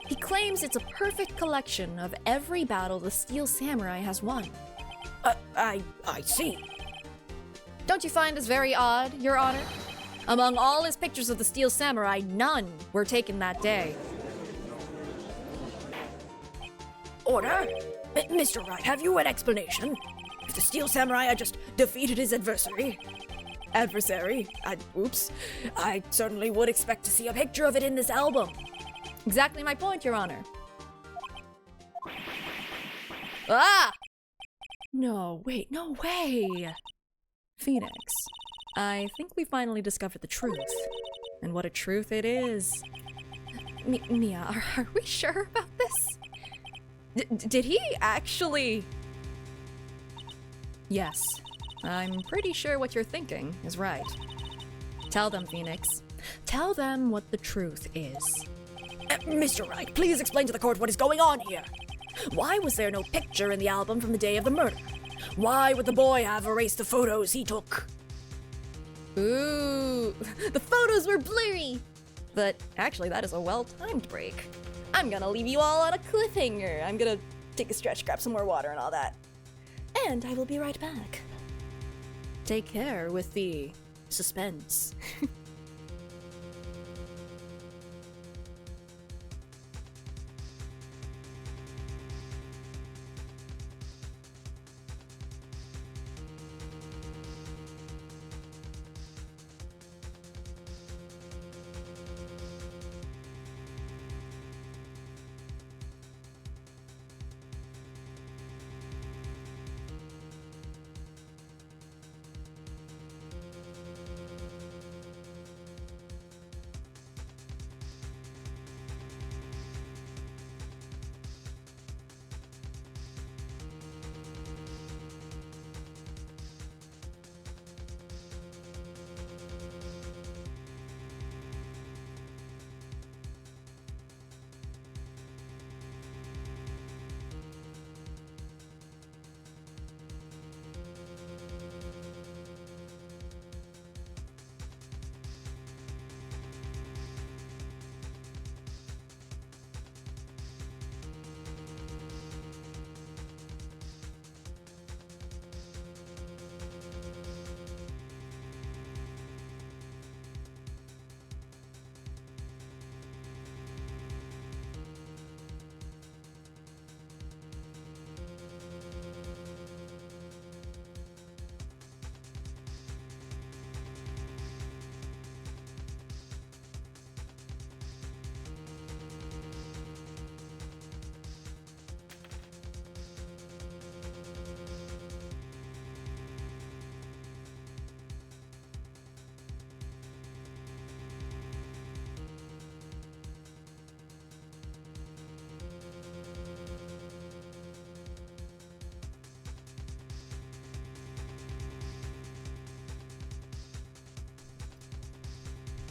He claims it's a perfect collection of every battle the Steel Samurai has won. I see. Don't you find this very odd, Your Honor? Among all his pictures of the Steel Samurai, none were taken that day. Order? Mr. Wright, have you an explanation? If the Steel Samurai had just defeated his adversary... Oops. I certainly would expect to see a picture of it in this album. Exactly my point, Your Honor. Ah! No, wait, no way! Phoenix, I think we finally discovered the truth. And what a truth it is. Mia, are we sure about this? Did he actually... Yes, I'm pretty sure what you're thinking is right. Tell them, Phoenix. Tell them what the truth is. Mr. Wright, please explain to the court what is going on here. Why was there no picture in the album from the day of the murder? Why would the boy have erased the photos he took? Ooh, the photos were blurry! But actually, that is a well-timed break. I'm gonna leave you all on a cliffhanger. I'm gonna take a stretch, grab some more water and all that. And I will be right back. Take care with the suspense.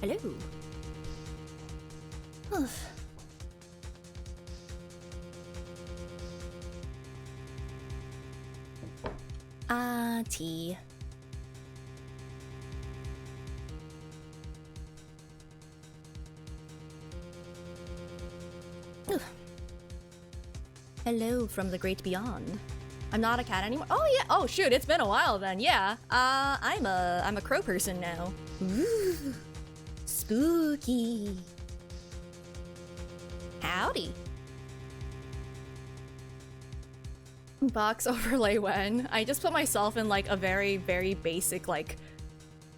Hello. Tea. 。 . 「 . 。 . 。 . 。 . 」 . 」 . 」 . 」 . 」 . 」 . 」 . 」 . 」 . 」 . 」 . 」 . 」 。 」 . 」 。 」 . 」 」 」 . 」 」 . 」 . 」Hello from the great beyond. I'm not a cat anymore. Oh yeah. Oh shoot, it's been a while then. Yeah. I'm a crow person now. Ooh, spooky. Howdy. Box overlay when I just put myself in like a very, very basic, like,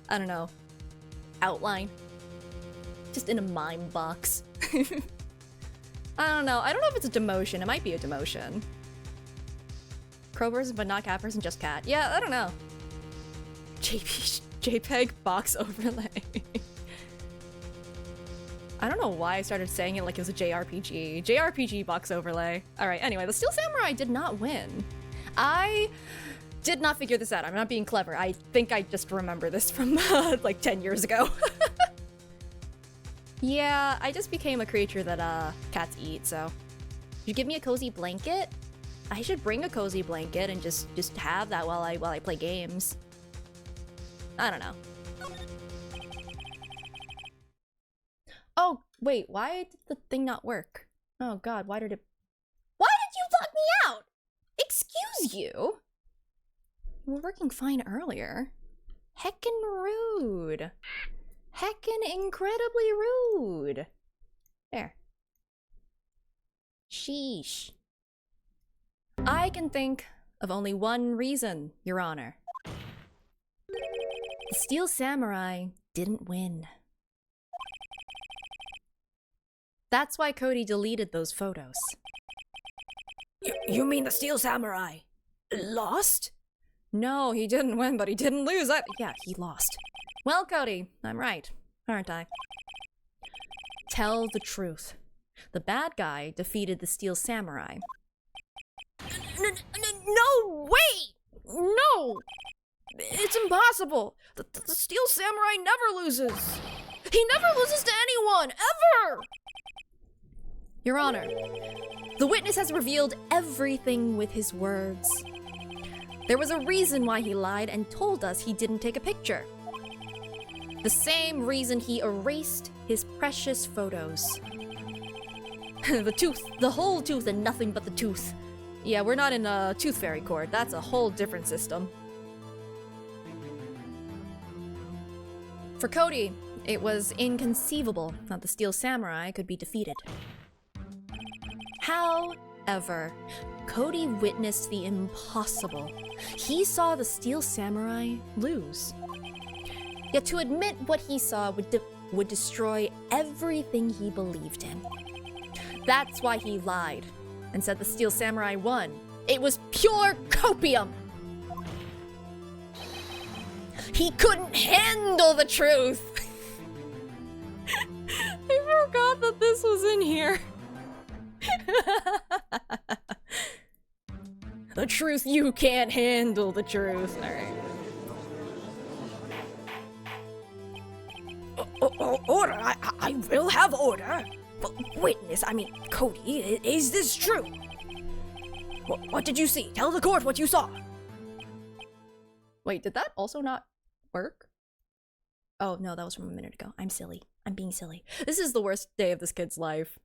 I don't know, outline. Just in a mime box. I don't know. I don't know if it's a demotion. It might be a demotion. Crow person, but not cat person, just cat. Yeah, I don't know. JPEG box overlay. I don't know why I started saying it like it was a JRPG. JRPG box overlay. Alright, anyway, the Steel Samurai did not win. I did not figure this out. I'm not being clever. I think I just remember this from like 10 years ago. Yeah, I just became a creature that cats eat, so. You give me a cozy blanket? I should bring a cozy blanket and just have that while I play games. I don't know. Oh, wait, why did the thing not work? Oh god, why did you lock me out? Excuse you? You were working fine earlier. Heckin' rude. Heckin' incredibly rude. There. Sheesh. I can think of only one reason, Your Honor. The Steel Samurai didn't win. That's why Cody deleted those photos. You mean the Steel Samurai lost? No, he didn't win, but he didn't lose. Yeah, he lost. Well, Cody, I'm right, aren't I? Tell the truth. The bad guy defeated the Steel Samurai. No, wait! No! It's impossible! The Steel Samurai never loses! He never loses to anyone, ever! Your Honor, the witness has revealed everything with his words. There was a reason why he lied and told us he didn't take a picture. The same reason he erased his precious photos. The tooth, the whole tooth and nothing but the tooth. Yeah, we're not in a Tooth Fairy Court. That's a whole different system. For Cody, it was inconceivable that the Steel Samurai could be defeated. However, Cody witnessed the impossible. He saw the Steel Samurai lose. Yet to admit what he saw would destroy everything he believed in. That's why he lied and said the Steel Samurai won. It was pure copium! He couldn't handle the truth! I forgot that this was in here. The truth, you can't handle the truth. Alright. Order, I will have order. But witness, I mean, Cody, is this true? What did you see? Tell the court what you saw. Wait, did that also not work? Oh, no, that was from a minute ago. I'm silly. I'm being silly. This is the worst day of this kid's life.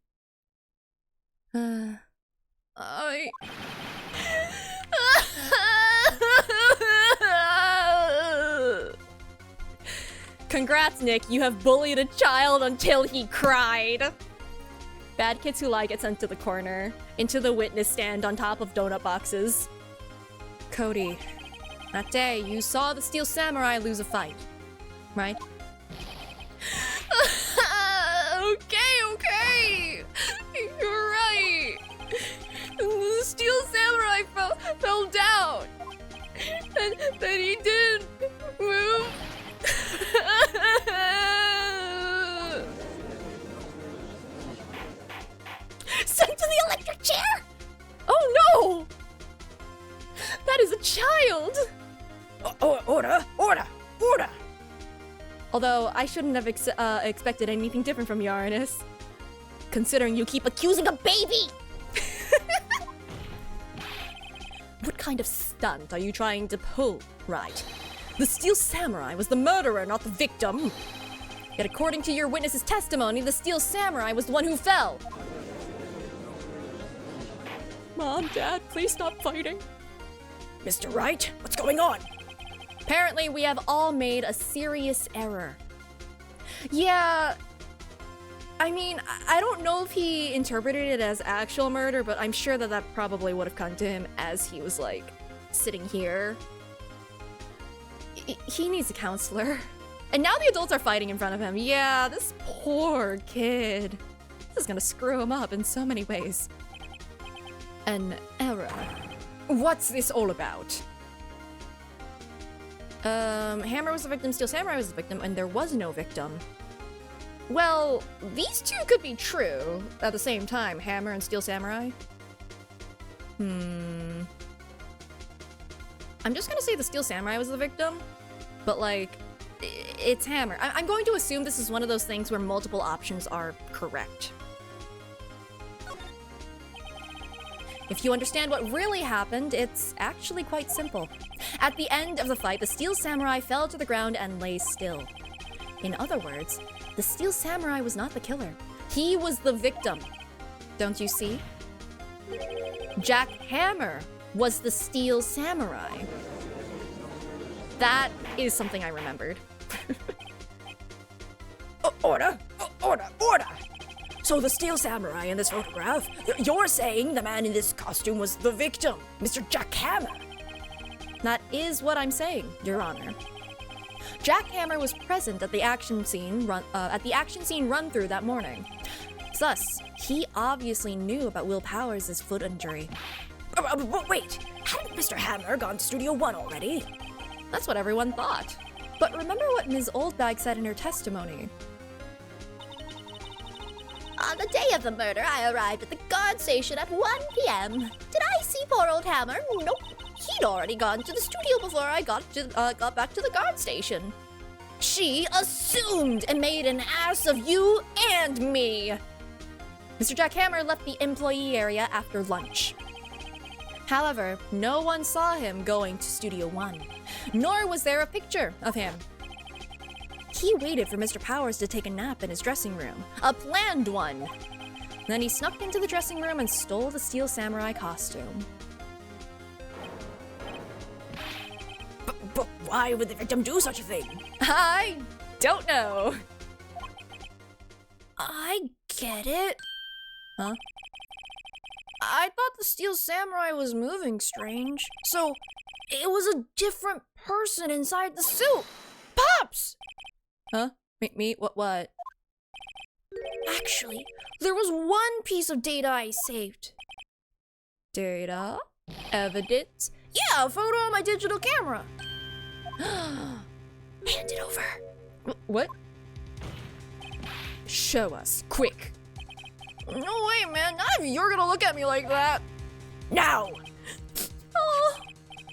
Congrats, Nick. You have bullied a child until he cried. Bad kids who lie get sent to the corner, into the witness stand on top of donut boxes. Cody, that day you saw the Steel Samurai lose a fight, right? Okay. You're right. The Steel Samurai fell down. And then he did move. Sent to the electric chair? Oh no! That is a child! Order! Although, I shouldn't have expected anything different from you, Arnis. Considering you keep accusing a baby! What kind of stunt are you trying to pull, Wright? The Steel Samurai was the murderer, not the victim. Yet according to your witness's testimony, the Steel Samurai was the one who fell. Mom, Dad, please stop fighting. Mr. Wright, what's going on? Apparently, we have all made a serious error. Yeah, I mean, I don't know if he interpreted it as actual murder, but I'm sure that that probably would have come to him as he was, like, sitting here. He needs a counselor. And now the adults are fighting in front of him. Yeah, this poor kid. This is gonna screw him up in so many ways. An error. What's this all about? Hammer was the victim, Steel Samurai was the victim, and there was no victim. Well, these two could be true at the same time, Hammer and Steel Samurai. I'm just gonna say the Steel Samurai was the victim, but like, it's Hammer. I'm going to assume this is one of those things where multiple options are correct. If you understand what really happened, it's actually quite simple. At the end of the fight, the Steel Samurai fell to the ground and lay still. In other words, the Steel Samurai was not the killer. He was the victim. Don't you see? Jack Hammer was the Steel Samurai. That is something I remembered. Order! Order! Order! So the Steel Samurai in this photograph, you're saying the man in this costume was the victim, Mr. Jack Hammer? That is what I'm saying, Your Honor. Jack Hammer was present at the action scene run-through that morning. Thus, he obviously knew about Will Powers' foot injury. Wait, hadn't Mr. Hammer gone to Studio 1 already? That's what everyone thought. But remember what Ms. Oldbag said in her testimony. On the day of the murder, I arrived at the guard station at 1 p.m. Did I see poor old Hammer? Nope. He'd already gone to the studio before I got back to the guard station. She assumed and made an ass of you and me. Mr. Jack Hammer left the employee area after lunch. However, no one saw him going to Studio 1, nor was there a picture of him. He waited for Mr. Powers to take a nap in his dressing room, a planned one. Then he snuck into the dressing room and stole the Steel Samurai costume. But why would the victim do such a thing? I don't know. I get it. Huh? I thought the Steel Samurai was moving strange, so it was a different person inside the suit. Pops! Huh? Me? What? Actually, there was one piece of data I saved. Data? Evidence? Yeah, a photo on my digital camera. Hand it over. What? Show us, quick. No way, man. Not if you're gonna look at me like that. Now! Oh,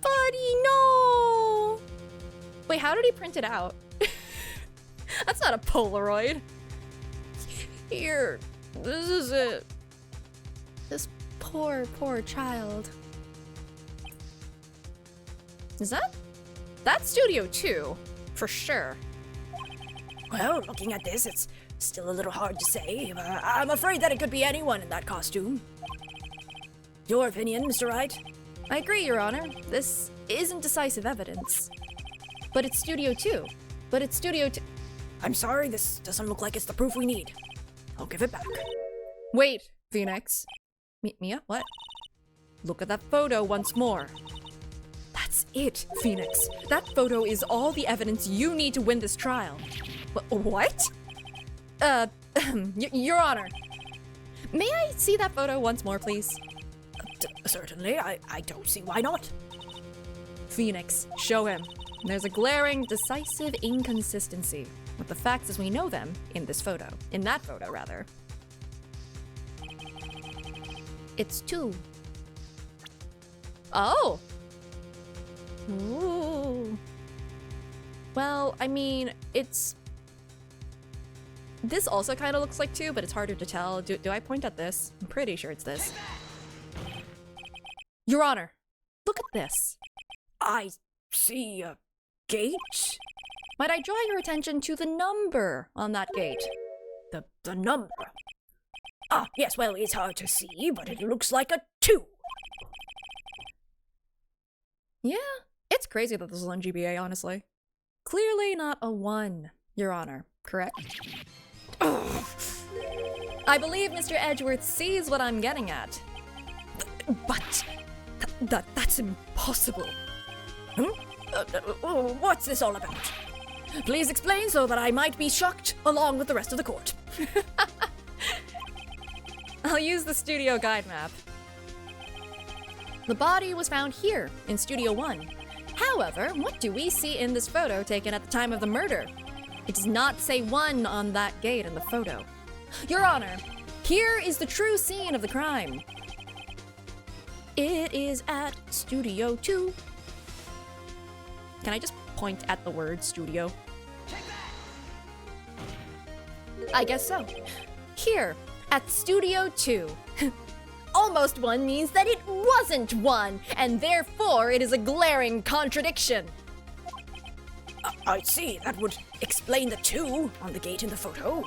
buddy, no! Wait, how did he print it out? That's not a Polaroid. Here, this is it. This poor child. Is that? That's Studio 2, for sure. Well, looking at this, it's still a little hard to say. I'm afraid that it could be anyone in that costume. Your opinion, Mr. Wright? I agree, Your Honor. This isn't decisive evidence. But it's Studio 2. I'm sorry, this doesn't look like it's the proof we need. I'll give it back. Wait, Phoenix. Mia, what? Look at that photo once more. That's it, Phoenix. That photo is all the evidence you need to win this trial. What? Your Honor. May I see that photo once more, please? Certainly, I don't see why not. Phoenix, show him. There's a glaring, decisive inconsistency with the facts as we know them in this photo. In that photo, rather. It's 2. Oh! Ooh. Well, I mean, it's... This also kind of looks like 2, but it's harder to tell. Do I point at this? I'm pretty sure it's this. Your Honor, look at this. I see a gate? Might I draw your attention to the number on that gate? The number? Ah, yes, well, it's hard to see, but it looks like a 2. Yeah, it's crazy that this is on GBA, honestly. Clearly not a 1, Your Honor, correct? I believe Mr. Edgeworth sees what I'm getting at. But that's impossible. What's this all about? Please explain so that I might be shocked along with the rest of the court. I'll use the studio guide map. The body was found here in Studio 1. However, what do we see in this photo taken at the time of the murder? It does not say 1 on that gate in the photo. Your Honor, here is the true scene of the crime. It is at Studio 2. Can I just point at the word studio? I guess so. Here, at Studio 2. Almost 1 means that it wasn't 1, and therefore it is a glaring contradiction. I see. That would explain the 2 on the gate in the photo.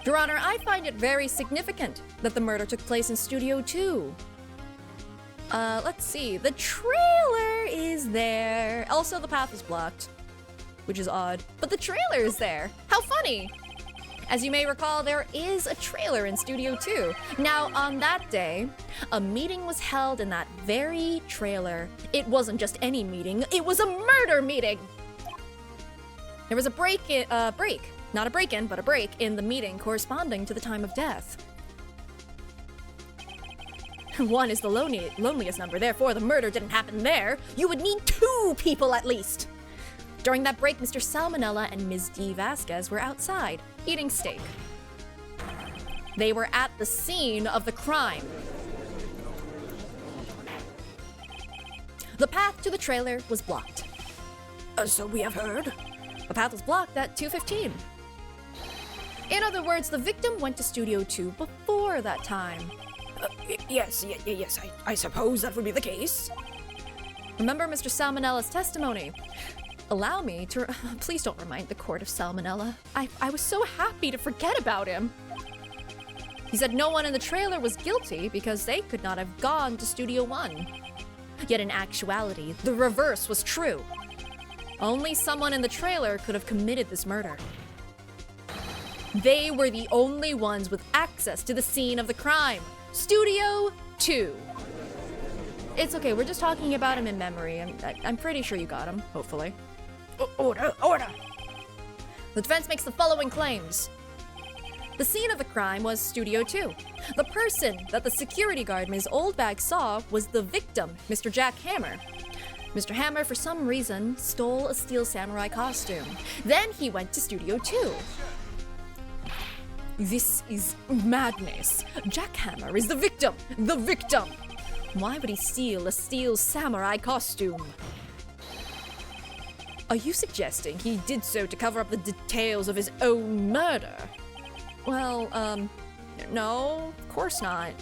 Your Honor, I find it very significant that the murder took place in Studio 2. Let's see. The trailer is there. Also, the path is blocked, which is odd. But the trailer is there. How funny! As you may recall, there is a trailer in Studio 2. Now, on that day, a meeting was held in that very trailer. It wasn't just any meeting, it was a murder meeting! There was a not a break-in, but a break in the meeting corresponding to the time of death. 1 is the loneliest number, therefore the murder didn't happen there. You would need 2 people at least! During that break, Mr. Salmonella and Ms. D. Vasquez were outside, eating steak. They were at the scene of the crime. The path to the trailer was blocked. So we have heard. The path was blocked at 2:15. In other words, the victim went to Studio 2 before that time. Yes, I suppose that would be the case. Remember Mr. Salmonella's testimony. Allow me to... Please don't remind the court of Salmonella. I was so happy to forget about him. He said no one in the trailer was guilty because they could not have gone to Studio 1. Yet in actuality, the reverse was true. Only someone in the trailer could have committed this murder. They were the only ones with access to the scene of the crime. Studio 2. It's okay, we're just talking about him in memory. I'm pretty sure you got him, hopefully. Order! The defense makes the following claims. The scene of the crime was Studio 2. The person that the security guard Ms. Oldbag saw was the victim, Mr. Jack Hammer. Mr. Hammer, for some reason, stole a Steel Samurai costume. Then he went to Studio 2. This is madness. Jack Hammer is the victim! The victim! Why would he steal a Steel Samurai costume? Are you suggesting he did so to cover up the details of his own murder? Well, no, of course not.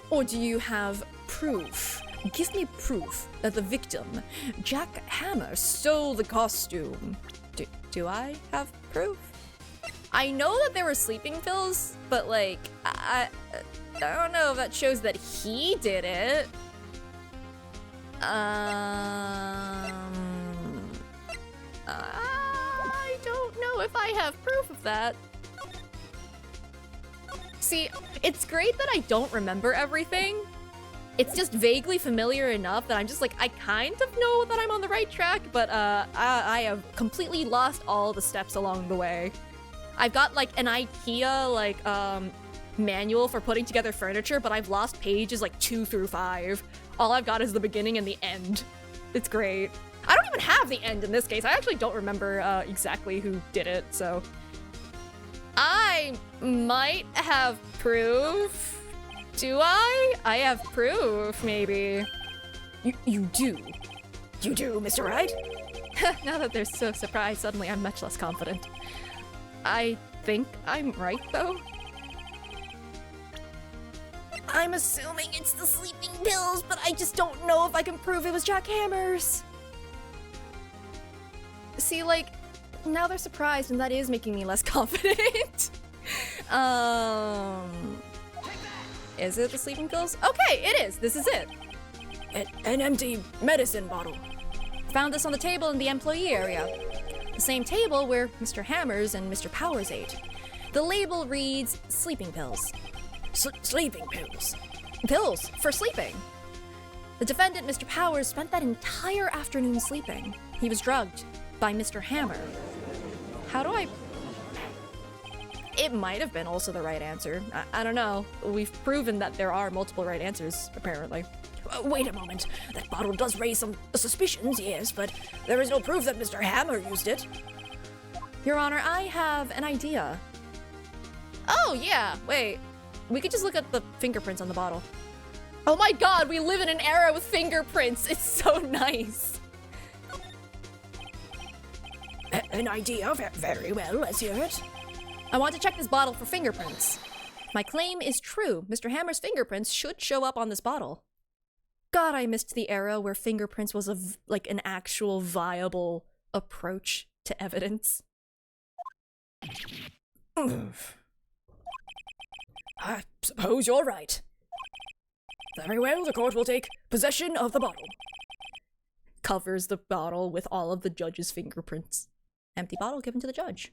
Or do you have proof? Give me proof that the victim, Jack Hammer, stole the costume. Do I have proof? I know that there were sleeping pills, but like, I don't know if that shows that he did it. I don't know if I have proof of that. See, it's great that I don't remember everything. It's just vaguely familiar enough that I'm just like, I kind of know that I'm on the right track, but I have completely lost all the steps along the way. I've got like an IKEA manual for putting together furniture, but I've lost pages like 2 through 5. All I've got is the beginning and the end. It's great. I don't even have the end in this case. I actually don't remember exactly who did it, so. I might have proof. Do I? I have proof, maybe. You do? You do, Mr. Wright? Now that they're so surprised, suddenly I'm much less confident. I think I'm right, though. I'm assuming it's the sleeping pills, but I just don't know if I can prove it was Jack Hammer's. See, like, now they're surprised, and that is making me less confident. Is it the sleeping pills? Okay, it is. This is it. An empty medicine bottle. Found this on the table in the employee area. The same table where Mr. Hammers and Mr. Powers ate. The label reads sleeping pills. Sleeping pills. Pills for sleeping. The defendant, Mr. Powers, spent that entire afternoon sleeping. He was drugged by Mr. Hammer. How do I... It might have been also the right answer. I don't know. We've proven that there are multiple right answers, apparently. Wait a moment. That bottle does raise some suspicions, yes, but there is no proof that Mr. Hammer used it. Your Honor, I have an idea. Oh, yeah. Wait. We could just look at the fingerprints on the bottle. Oh my god, we live in an era with fingerprints. It's so nice. An idea? Very well, let's hear it. I want to check this bottle for fingerprints. My claim is true. Mr. Hammer's fingerprints should show up on this bottle. God, I missed the era where fingerprints was like an actual viable approach to evidence. I suppose you're right. Very well, the court will take possession of the bottle. Covers the bottle with all of the judge's fingerprints. Empty bottle given to the judge.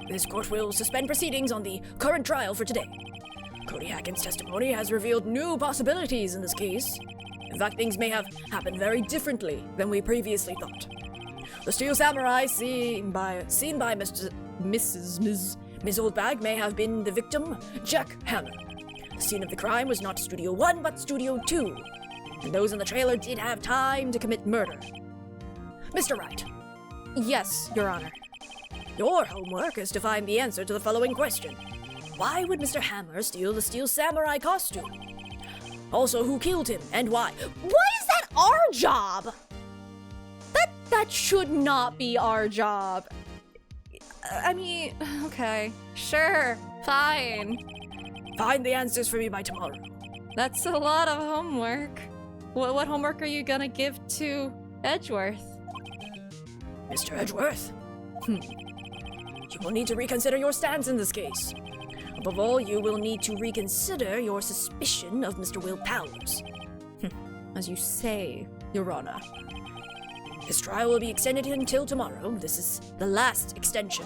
This court will suspend proceedings on the current trial for today. Cody Hacken's testimony has revealed new possibilities in this case. In fact, things may have happened very differently than we previously thought. The Steel Samurai seen by Ms. Oldbag may have been the victim, Jack Hammer. The scene of the crime was not Studio 1, but Studio 2. And those in the trailer did have time to commit murder. Mr. Wright. Yes, Your Honor. Your homework is to find the answer to the following question. Why would Mr. Hammer steal the Steel Samurai costume? Also, who killed him and why? Why is that our job? That should not be our job. I mean, okay, sure, fine. Find the answers for me by tomorrow. That's a lot of homework. What homework are you gonna give to Edgeworth? Mr. Edgeworth? You will need to reconsider your stance in this case. Above all, you will need to reconsider your suspicion of Mr. Will Powers. As you say, Your Honor. His trial will be extended until tomorrow. This is the last extension.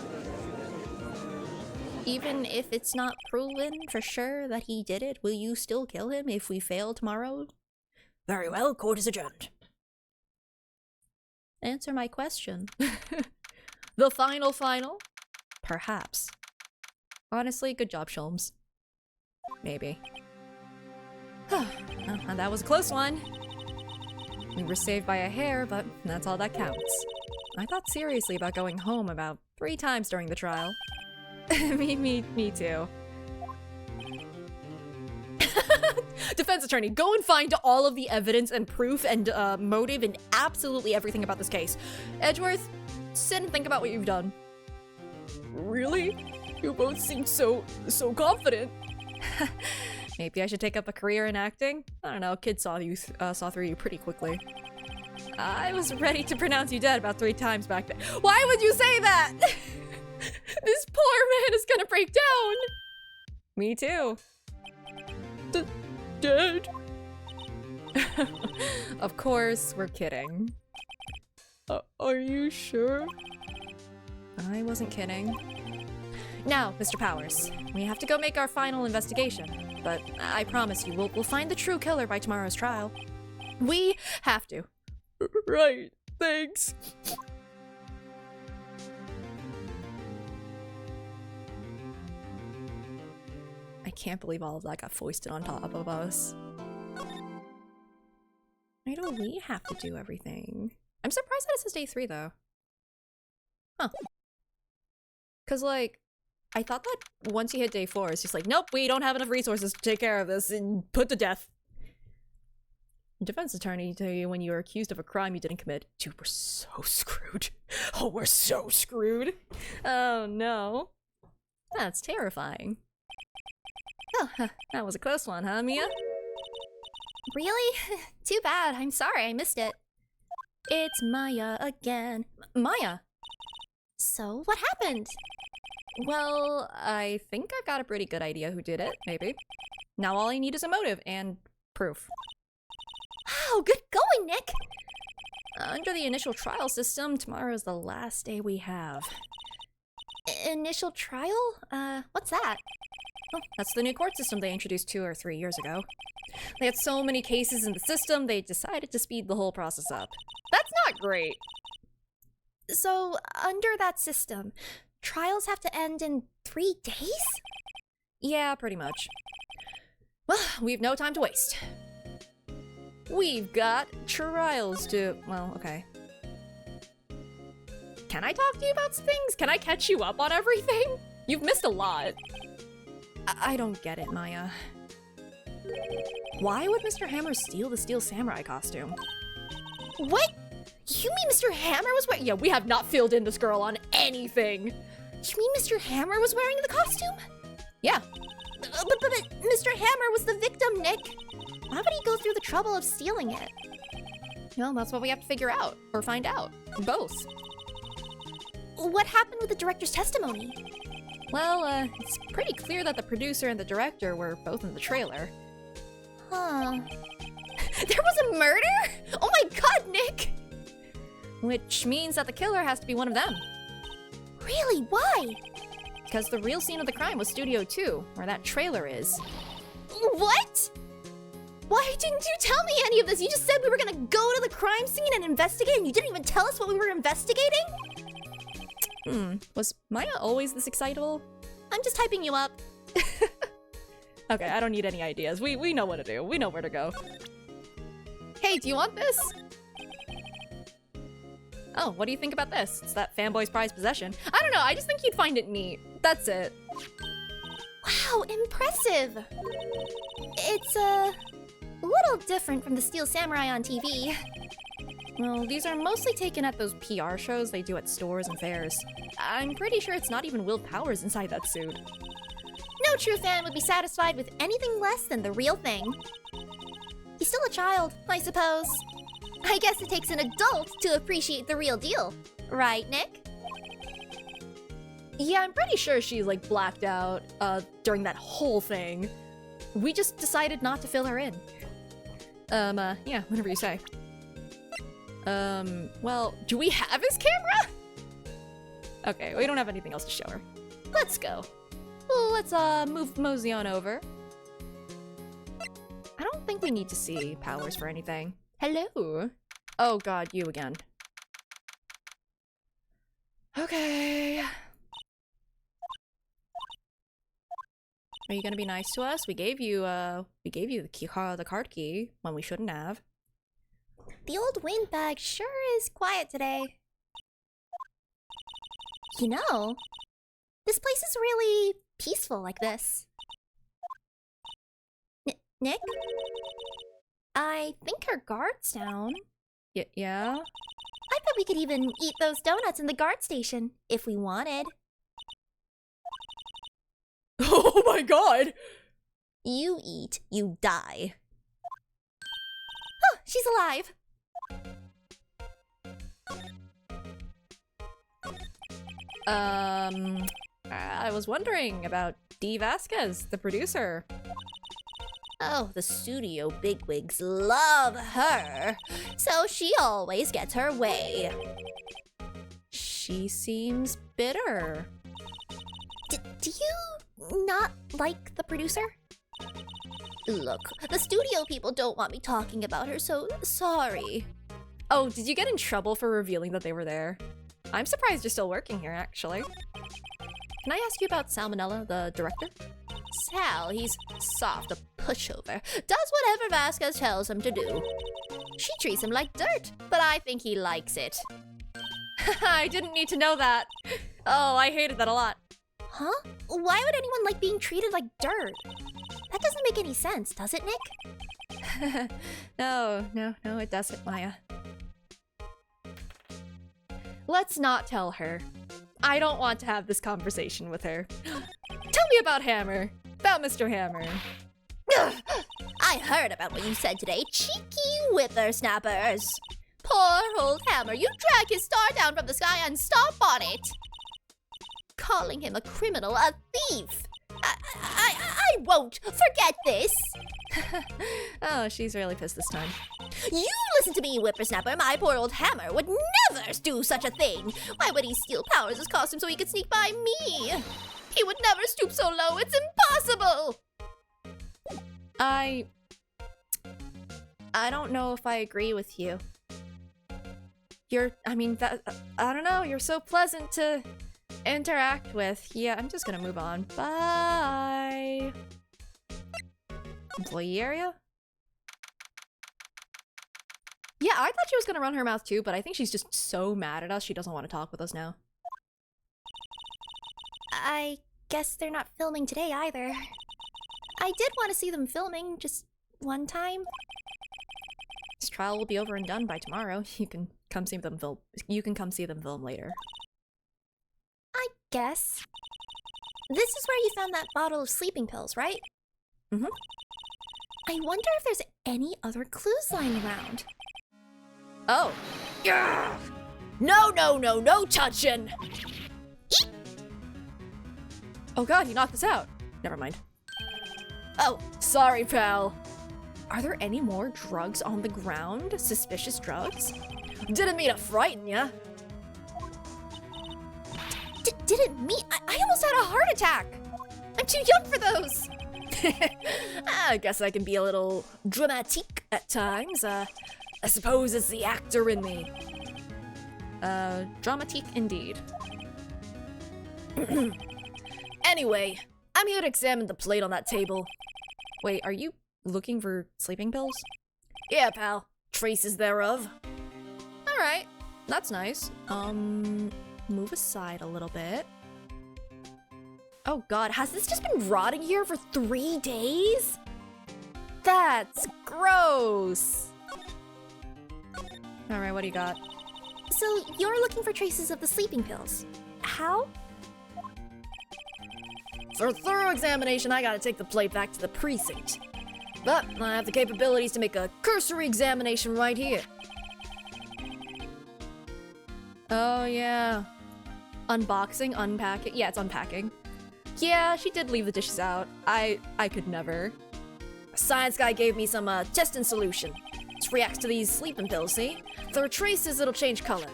Even if it's not proven for sure that he did it, will you still kill him if we fail tomorrow? Very well, court is adjourned. Answer my question. The final? Perhaps. Honestly, good job, Sholmes. Maybe. And that was a close one. We were saved by a hair, but that's all that counts. I thought seriously about going home about 3 times during the trial. me too. Defense attorney, go and find all of the evidence and proof and motive and absolutely everything about this case. Edgeworth, sit and think about what you've done. Really? You both seem so confident. Maybe I should take up a career in acting? I don't know, kids saw through you pretty quickly. I was ready to pronounce you dead about 3 times back then. Why would you say that? This poor man is gonna break down! Me too. Dead? Of course, we're kidding. Are you sure? I wasn't kidding. Now, Mr. Powers, we have to go make our final investigation, but I promise you, we'll find the true killer by tomorrow's trial. We have to. Right, thanks. I can't believe all of that got foisted on top of us. Why do we have to do everything? I'm surprised that it says day 3, though. Huh. Because, like, I thought that once you hit day 4, it's just like, nope, we don't have enough resources to take care of this and put to death. Defense attorney tell you when you are accused of a crime you didn't commit. Dude, we're so screwed. Oh, we're so screwed. Oh, no. That's terrifying. Oh, that was a close one, huh, Mia? Really? Too bad. I'm sorry, I missed it. It's Maya again. Maya? So, what happened? Well, I think I've got a pretty good idea who did it, maybe. Now all I need is a motive and proof. Wow, good going, Nick! Under the initial trial system, tomorrow is the last day we have. Initial trial? What's that? Oh, that's the new court system they introduced 2 or 3 years ago. They had so many cases in the system, they decided to speed the whole process up. That's not great! So, under that system, trials have to end in 3 days? Yeah, pretty much. Well, we've no time to waste. We've got trials to... well, okay. Can I talk to you about things? Can I catch you up on everything? You've missed a lot. I don't get it, Maya. Why would Mr. Hammer steal the Steel Samurai costume? What? You mean Mr. Hammer was wearing— Yeah, we have not filled in this girl on anything. You mean Mr. Hammer was wearing the costume? Yeah. But Mr. Hammer was the victim, Nick. Why would he go through the trouble of stealing it? Well, that's what we have to figure out. Or find out. Both. What happened with the director's testimony? Well, it's pretty clear that the producer and the director were both in the trailer. Huh. There was a murder? Oh my god, Nick! Which means that the killer has to be one of them. Really? Why? Because the real scene of the crime was Studio 2, where that trailer is. What? Why didn't you tell me any of this? You just said we were gonna go to the crime scene and investigate, and you didn't even tell us what we were investigating? Was Maya always this excitable? I'm just hyping you up. Okay, I don't need any ideas. We know what to do. We know where to go. Hey, do you want this? Oh, what do you think about this? It's that fanboy's prized possession. I don't know, I just think you'd find it neat. That's it. Wow, impressive! It's, a little different from the Steel Samurai on TV. Well, these are mostly taken at those PR shows they do at stores and fairs. I'm pretty sure it's not even Will Powers inside that suit. No true fan would be satisfied with anything less than the real thing. He's still a child, I suppose. I guess it takes an adult to appreciate the real deal. Right, Nick? Yeah, I'm pretty sure she's like blacked out during that whole thing. We just decided not to fill her in. Yeah, whatever you say. Well, do we have his camera? Okay, we don't have anything else to show her. Let's go. Let's mosey on over. I don't think we need to see Powers for anything. Hello. Oh god, you again. Okay. Are you gonna be nice to us? We gave you the the card key when we shouldn't have. The old windbag sure is quiet today. You know, this place is really peaceful like this. Nick? I think her guard's down. Yeah? I bet we could even eat those donuts in the guard station, if we wanted. Oh my god! You eat, you die. Oh, she's alive! I was wondering about Dee Vasquez, the producer. Oh, the studio bigwigs love her, so she always gets her way. She seems bitter. Do you not like the producer? Look, the studio people don't want me talking about her, so sorry. Oh, did you get in trouble for revealing that they were there? I'm surprised you're still working here, actually. Can I ask you about Salmonella, the director? Sal, he's soft, a pushover. Does whatever Vasquez tells him to do. She treats him like dirt, but I think he likes it. I didn't need to know that. Oh, I hated that a lot. Huh? Why would anyone like being treated like dirt? That doesn't make any sense, does it, Nick? No, it doesn't, Maya. Let's not tell her. I don't want to have this conversation with her. Tell me about Hammer. About Mr. Hammer. I heard about what you said today, cheeky whippersnappers. Poor old Hammer, you drag his star down from the sky and stomp on it. calling him a criminal, a thief. I won't forget this. Oh, she's really pissed this time. You listen to me, whippersnapper. My poor old hammer would never do such a thing. Why would he steal Powers' costume so he could sneak by me? He would never stoop so low. It's impossible. I don't know if I agree with you. I don't know, you're so pleasant to interact with. Yeah, I'm just gonna move on. Bye. Employee area? Yeah, I thought she was gonna run her mouth too, but I think she's just so mad at us, she doesn't want to talk with us now. I guess they're not filming today either. I did want to see them filming just one time. This trial will be over and done by tomorrow. You can come see them film. You can come see them film later. I guess. This is where you found that bottle of sleeping pills, right? Mm-hmm. I wonder if there's any other clues lying around. Oh. Yeah. No touching. Eep. Oh god, he knocked us out. Never mind. Oh, sorry, pal. Are there any more drugs on the ground? Suspicious drugs? Didn't mean to frighten ya. Didn't mean. I almost had a heart attack. I'm too young for those. I guess I can be a little dramatique at times. I suppose it's the actor in me. Dramatique indeed. Anyway, I'm here to examine the plate on that table. Wait, are you looking for sleeping pills? Yeah, pal. Traces thereof. Alright, that's nice. Move aside a little bit. Oh god, has this just been rotting here for 3 days? That's gross! Alright, what do you got? So you're looking for traces of the sleeping pills. How? For a thorough examination, I gotta take the plate back to the precinct. But I have the capabilities to make a cursory examination right here. Oh yeah. Unboxing, unpacking. Yeah, it's unpacking. Yeah, she did leave the dishes out. I could never. A science guy gave me some testing solution. It reacts to these sleeping pills, see? If there are traces, it'll change color.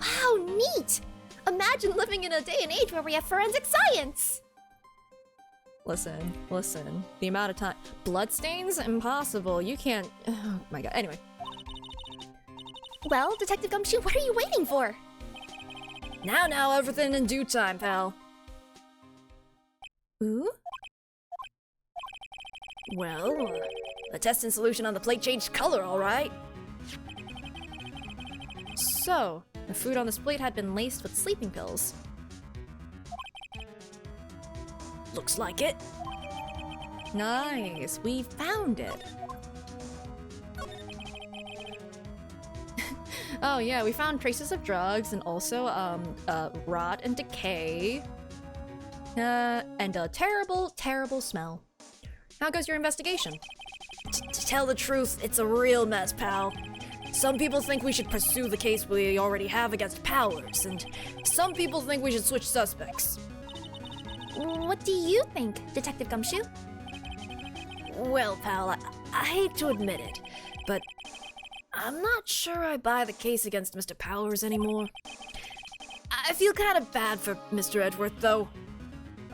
Wow, neat! Imagine living in a day and age where we have forensic science! Listen. The amount of time. Bloodstains? Impossible. You can't. Oh my god. Anyway. Well, Detective Gumshoe, what are you waiting for? Now, everything in due time, pal. Ooh? Well, the testing solution on the plate changed color, alright. So, the food on this plate had been laced with sleeping pills. Looks like it. Nice, we found it. Oh yeah, we found traces of drugs and also rot and decay. And a terrible, terrible smell. How goes your investigation? To tell the truth, it's a real mess, pal. Some people think we should pursue the case we already have against Powers, and some people think we should switch suspects. What do you think, Detective Gumshoe? Well, pal, I hate to admit it, but I'm not sure I buy the case against Mr. Powers anymore. I feel kind of bad for Mr. Edgeworth, though.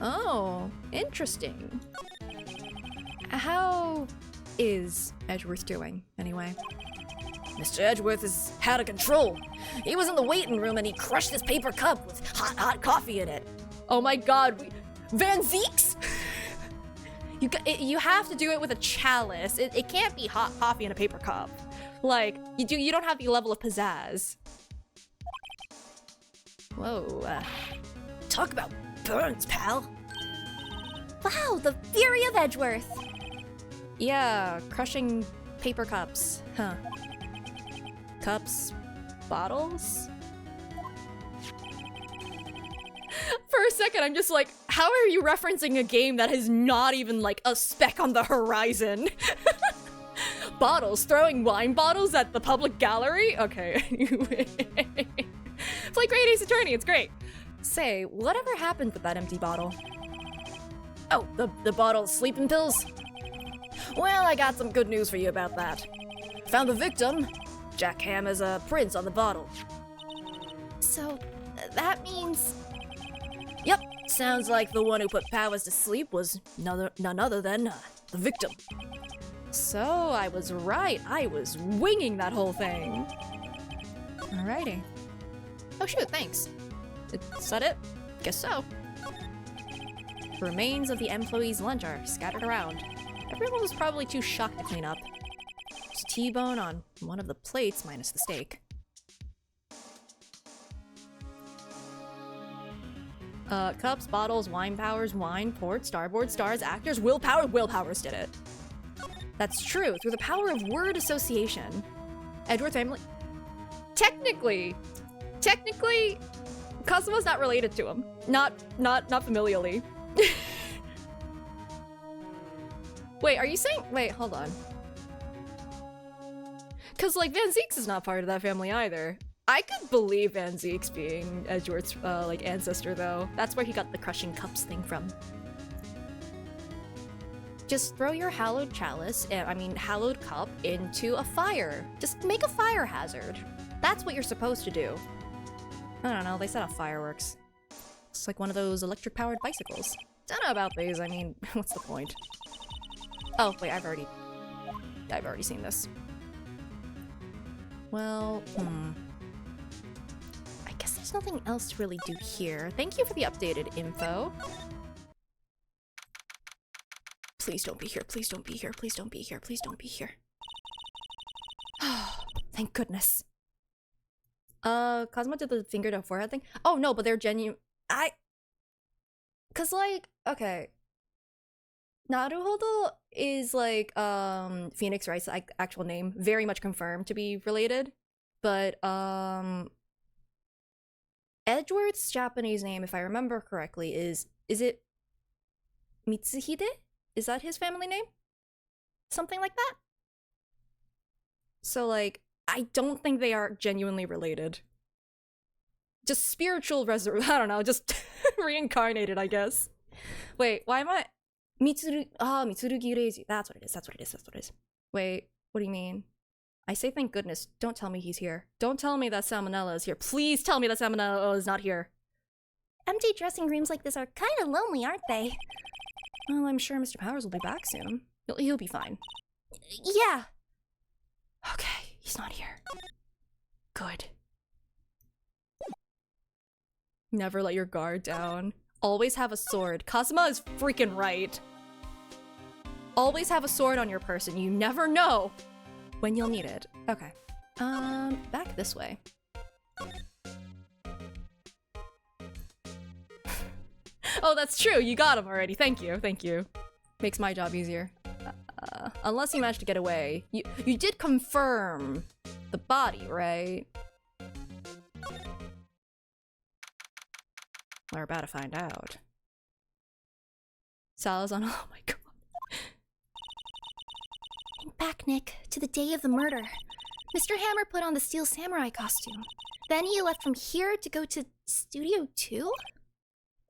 Oh, interesting. How is Edgeworth doing, anyway? Mr. Edgeworth is out of control. He was in the waiting room and he crushed this paper cup with hot coffee in it. Oh my god, Van Zeeks? You have to do it with a chalice. It can't be hot coffee in a paper cup. Like, you don't have the level of pizzazz. Whoa. Talk about burns, pal. Wow, the fury of Edgeworth! Yeah, crushing paper cups. Huh. Cups? Bottles? For a second, I'm just like, how are you referencing a game that has not even, like, a speck on the horizon? Bottles? Throwing wine bottles at the public gallery? Okay. Play Great Ace Attorney, it's great. Say, whatever happened with that empty bottle? Oh, the bottle of sleeping pills? Well, I got some good news for you about that. Found the victim. Jack Ham has a print on the bottle. So, that means... Yep, sounds like the one who put Powers to sleep was none other than the victim. So, I was right. I was winging that whole thing. Alrighty. Oh shoot, thanks. Is that it? Guess so. Remains of the employees' lunch are scattered around. Everyone was probably too shocked to clean up. There's T-bone on one of the plates minus the steak. Cups, bottles, wine powers, wine, port, starboard, stars, actors, willpowers did it. That's true, through the power of word association. Edgeworth family... Technically, Cosmo's not related to him. Not familially. Wait, are you saying... Wait, hold on. Cause, like, Van Zeeks is not part of that family either. I could believe Van Zeeks being Edgeworth's, like, ancestor, though. That's where he got the crushing cups thing from. Just throw your hallowed chalice, hallowed cup, into a fire. Just make a fire hazard. That's what you're supposed to do. I don't know, they set off fireworks. It's like one of those electric-powered bicycles. Don't know about these, I mean, what's the point? Oh, wait, I've already seen this. Well, I guess there's nothing else to really do here. Thank you for the updated info. Please don't be here, please don't be here, please don't be here, please don't be here. Oh, thank goodness. Cosmo did the finger to forehead thing? Oh no, but they're genuine. Cause like, okay. Naruhodo is like, Phoenix Wright's actual name. Very much confirmed to be related. But, Edgeworth's Japanese name, if I remember correctly, is it Mitsuhide? Is that his family name? Something like that? So like, I don't think they are genuinely related. Just spiritual I don't know, just reincarnated, I guess. Wait, why am I... Mitsurugi Reiji. That's what it is. Wait, what do you mean? I say thank goodness. Don't tell me he's here. Don't tell me that Salmonella is here. Please tell me that Salmonella is not here. Empty dressing rooms like this are kind of lonely, aren't they? Well, I'm sure Mr. Powers will be back soon. He'll be fine. Yeah. Okay, he's not here. Good. Never let your guard down. Always have a sword. Kazuma is freaking right. Always have a sword on your person. You never know when you'll need it. Okay. Back this way. Oh, that's true. You got him already. Thank you. Thank you. Makes my job easier. Unless you managed to get away. You did confirm the body, right? We're about to find out. Salazar, oh my god. Think back, Nick, to the day of the murder. Mr. Hammer put on the Steel Samurai costume. Then he left from here to go to Studio 2?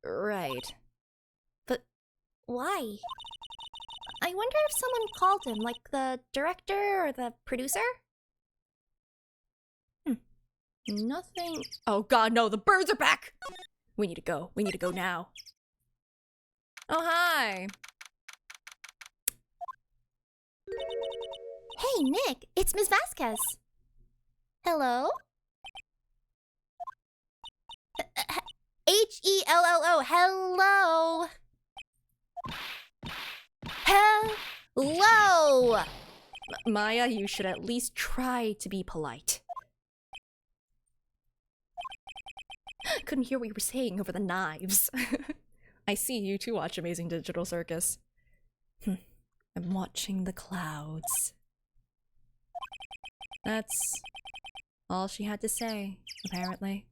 Right. But why? I wonder if someone called him, like the director or the producer? Nothing. Oh god, no, the birds are back! We need to go. We need to go now. Oh, hi! Hey, Nick, it's Miss Vasquez. Hello? Hello. Hello! Hello! Maya, you should at least try to be polite. Couldn't hear what you were saying over the knives. I see you too watch Amazing Digital Circus. I'm watching the clouds. That's all she had to say, apparently.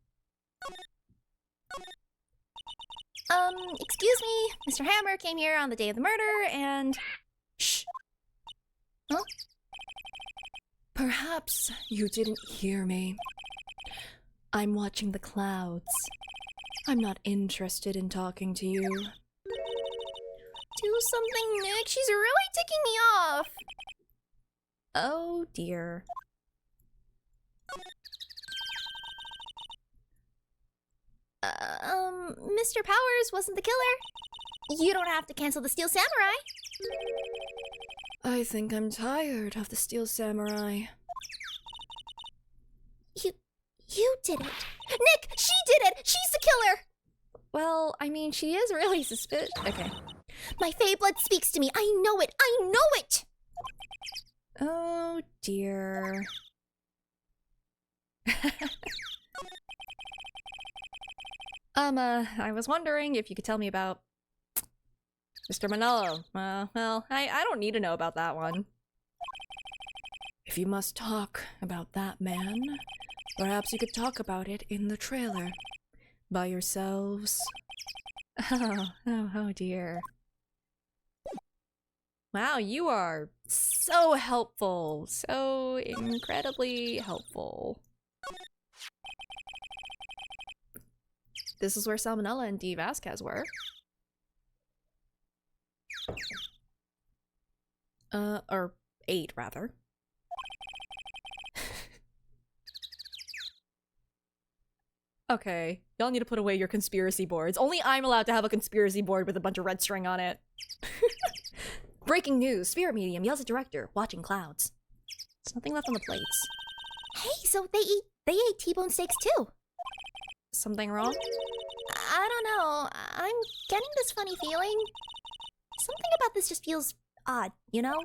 Excuse me, Mr. Hammer came here on the day of the murder and... Shh! Huh? Perhaps you didn't hear me. I'm watching the clouds. I'm not interested in talking to you. Do something, Nick. She's really ticking me off. Oh dear. Mr. Powers wasn't the killer. You don't have to cancel the Steel Samurai. I think I'm tired of the Steel Samurai. You did it. Nick, she did it. She's the killer. Well, I mean, she is really suspicious. Okay. My Fey blood speaks to me. I know it. I know it. Oh dear. I was wondering if you could tell me about Mr. Manolo. Well, I don't need to know about that one. If you must talk about that man, perhaps you could talk about it in the trailer. By yourselves. Oh dear. Wow, you are so helpful. So incredibly helpful. This is where Salmonella and D. Vasquez were. Or 8, rather. Okay, y'all need to put away your conspiracy boards. Only I'm allowed to have a conspiracy board with a bunch of red string on it. Breaking news. Spirit medium yells at director, watching clouds. There's nothing left on the plates. Hey, so they ate T-bone steaks too. Something wrong? I don't know. I'm getting this funny feeling. Something about this just feels odd, you know?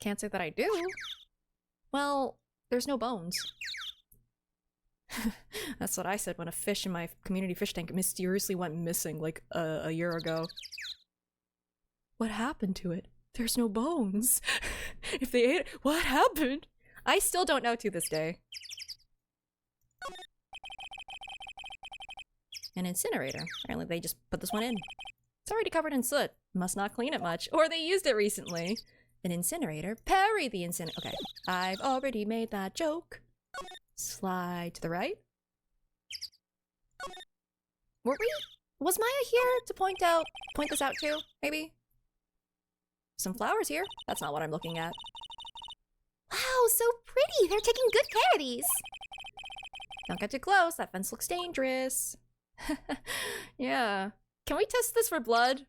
Can't say that I do. Well, there's no bones. That's what I said when a fish in my community fish tank mysteriously went missing like a year ago. What happened to it? There's no bones. If they ate it, what happened? I still don't know to this day. An incinerator. Apparently they just put this one in. It's already covered in soot. Must not clean it much. Or they used it recently. An incinerator? Parry the incinerator. Okay. I've already made that joke. Slide to the right. Was Maya here to point this out too, maybe? Some flowers here. That's not what I'm looking at. Wow, so pretty. They're taking good care of these. Don't get too close. That fence looks dangerous. Yeah. Can we test this for blood?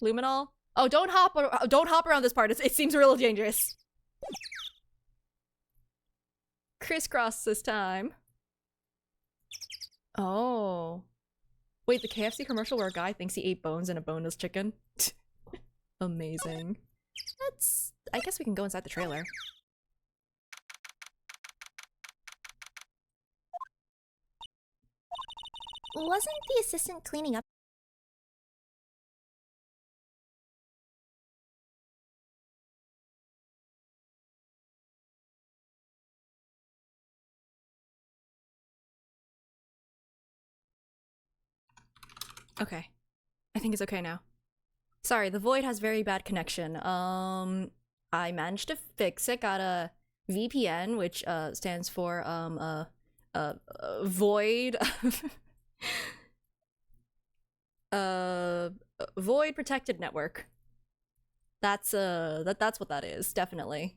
Luminol? Oh, don't hop around this part. It seems real dangerous. Crisscross this time. Oh. Wait, the KFC commercial where a guy thinks he ate bones and a boneless chicken? Amazing. I guess we can go inside the trailer. Wasn't the assistant cleaning up? Okay. I think it's okay now. Sorry, the void has very bad connection. I managed to fix it, got a VPN, which stands for void void protected network. That's what that is, definitely.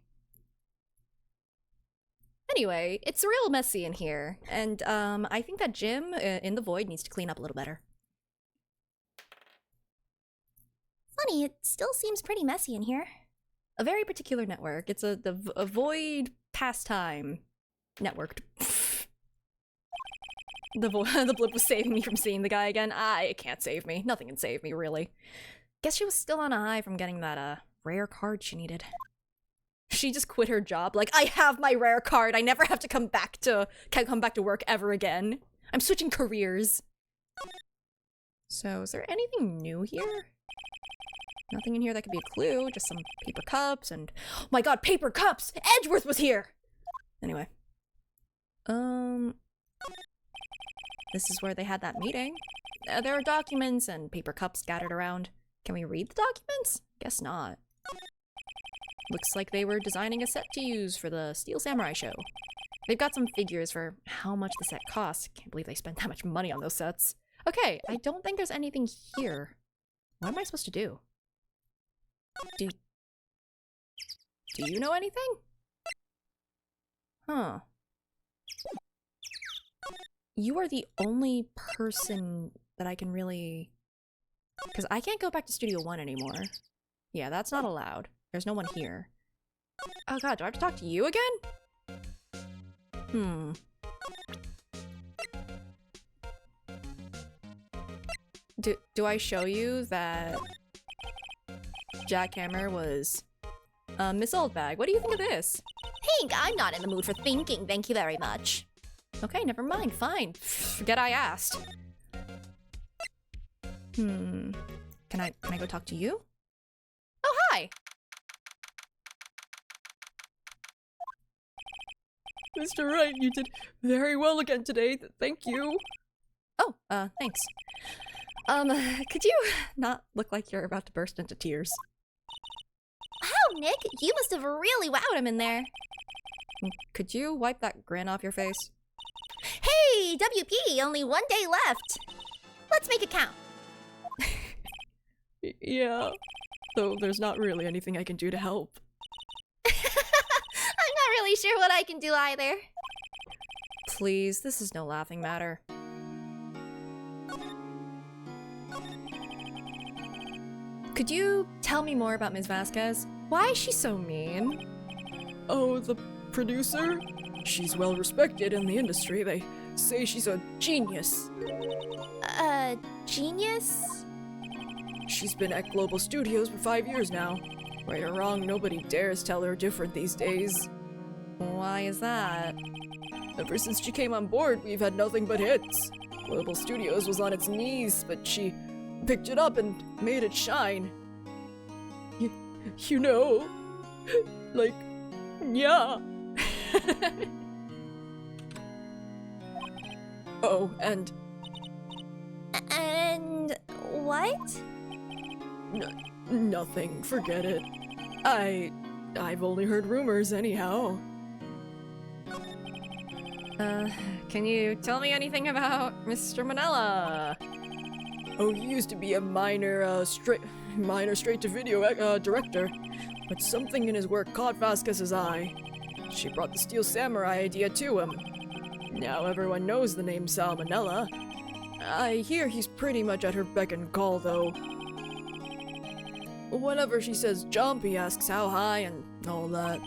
Anyway, it's real messy in here, and I think that Jim in the void needs to clean up a little better. Funny, it still seems pretty messy in here. A very particular network. It's a void pastime network. The blip was saving me from seeing the guy again. It can't save me. Nothing can save me, really. Guess she was still on a high from getting that rare card she needed. She just quit her job. Like, I have my rare card. I never have to come back to work ever again. I'm switching careers. So, is there anything new here? Nothing in here that could be a clue. Just some paper cups and... Oh my god, paper cups! Edgeworth was here! Anyway. This is where they had that meeting. There are documents and paper cups scattered around. Can we read the documents? Guess not. Looks like they were designing a set to use for the Steel Samurai show. They've got some figures for how much the set costs. Can't believe they spent that much money on those sets. Okay, I don't think there's anything here. What am I supposed to do? Do you know anything? Huh. You are the only person that I can really... Because I can't go back to Studio 1 anymore. Yeah, that's not allowed. There's no one here. Oh god, do I have to talk to you again? Do I show you that Jackhammer was Miss Oldbag? What do you think of this? Hank, I'm not in the mood for thinking, thank you very much. Okay, never mind, fine. Forget I asked. Can I go talk to you? Oh, hi! Mr. Wright, you did very well again today. Thank you. Oh, thanks. Could you not look like you're about to burst into tears? Wow, Nick, you must have really wowed him in there. Could you wipe that grin off your face? Hey, WP, only 1 day left. Let's make it count. Yeah, though there's not really anything I can do to help. I'm not really sure what I can do either. Please, this is no laughing matter. Could you tell me more about Ms. Vasquez? Why is she so mean? Oh, the producer? She's well respected in the industry. They say she's a genius. Genius? She's been at Global Studios for 5 years now. Right or wrong, nobody dares tell her different these days. Why is that? Ever since she came on board, we've had nothing but hits. Global Studios was on its knees, but she picked it up and made it shine. You know, like, yeah. Oh, and what? Nothing, forget it. I've only heard rumors anyhow. Can you tell me anything about Mr. Manella? Oh, he used to be a minor straight-to-video director, but something in his work caught Vasquez's eye. She brought the Steel Samurai idea to him. Now everyone knows the name Salmonella. I hear he's pretty much at her beck and call, though. Whenever she says jump, he asks how high and all that.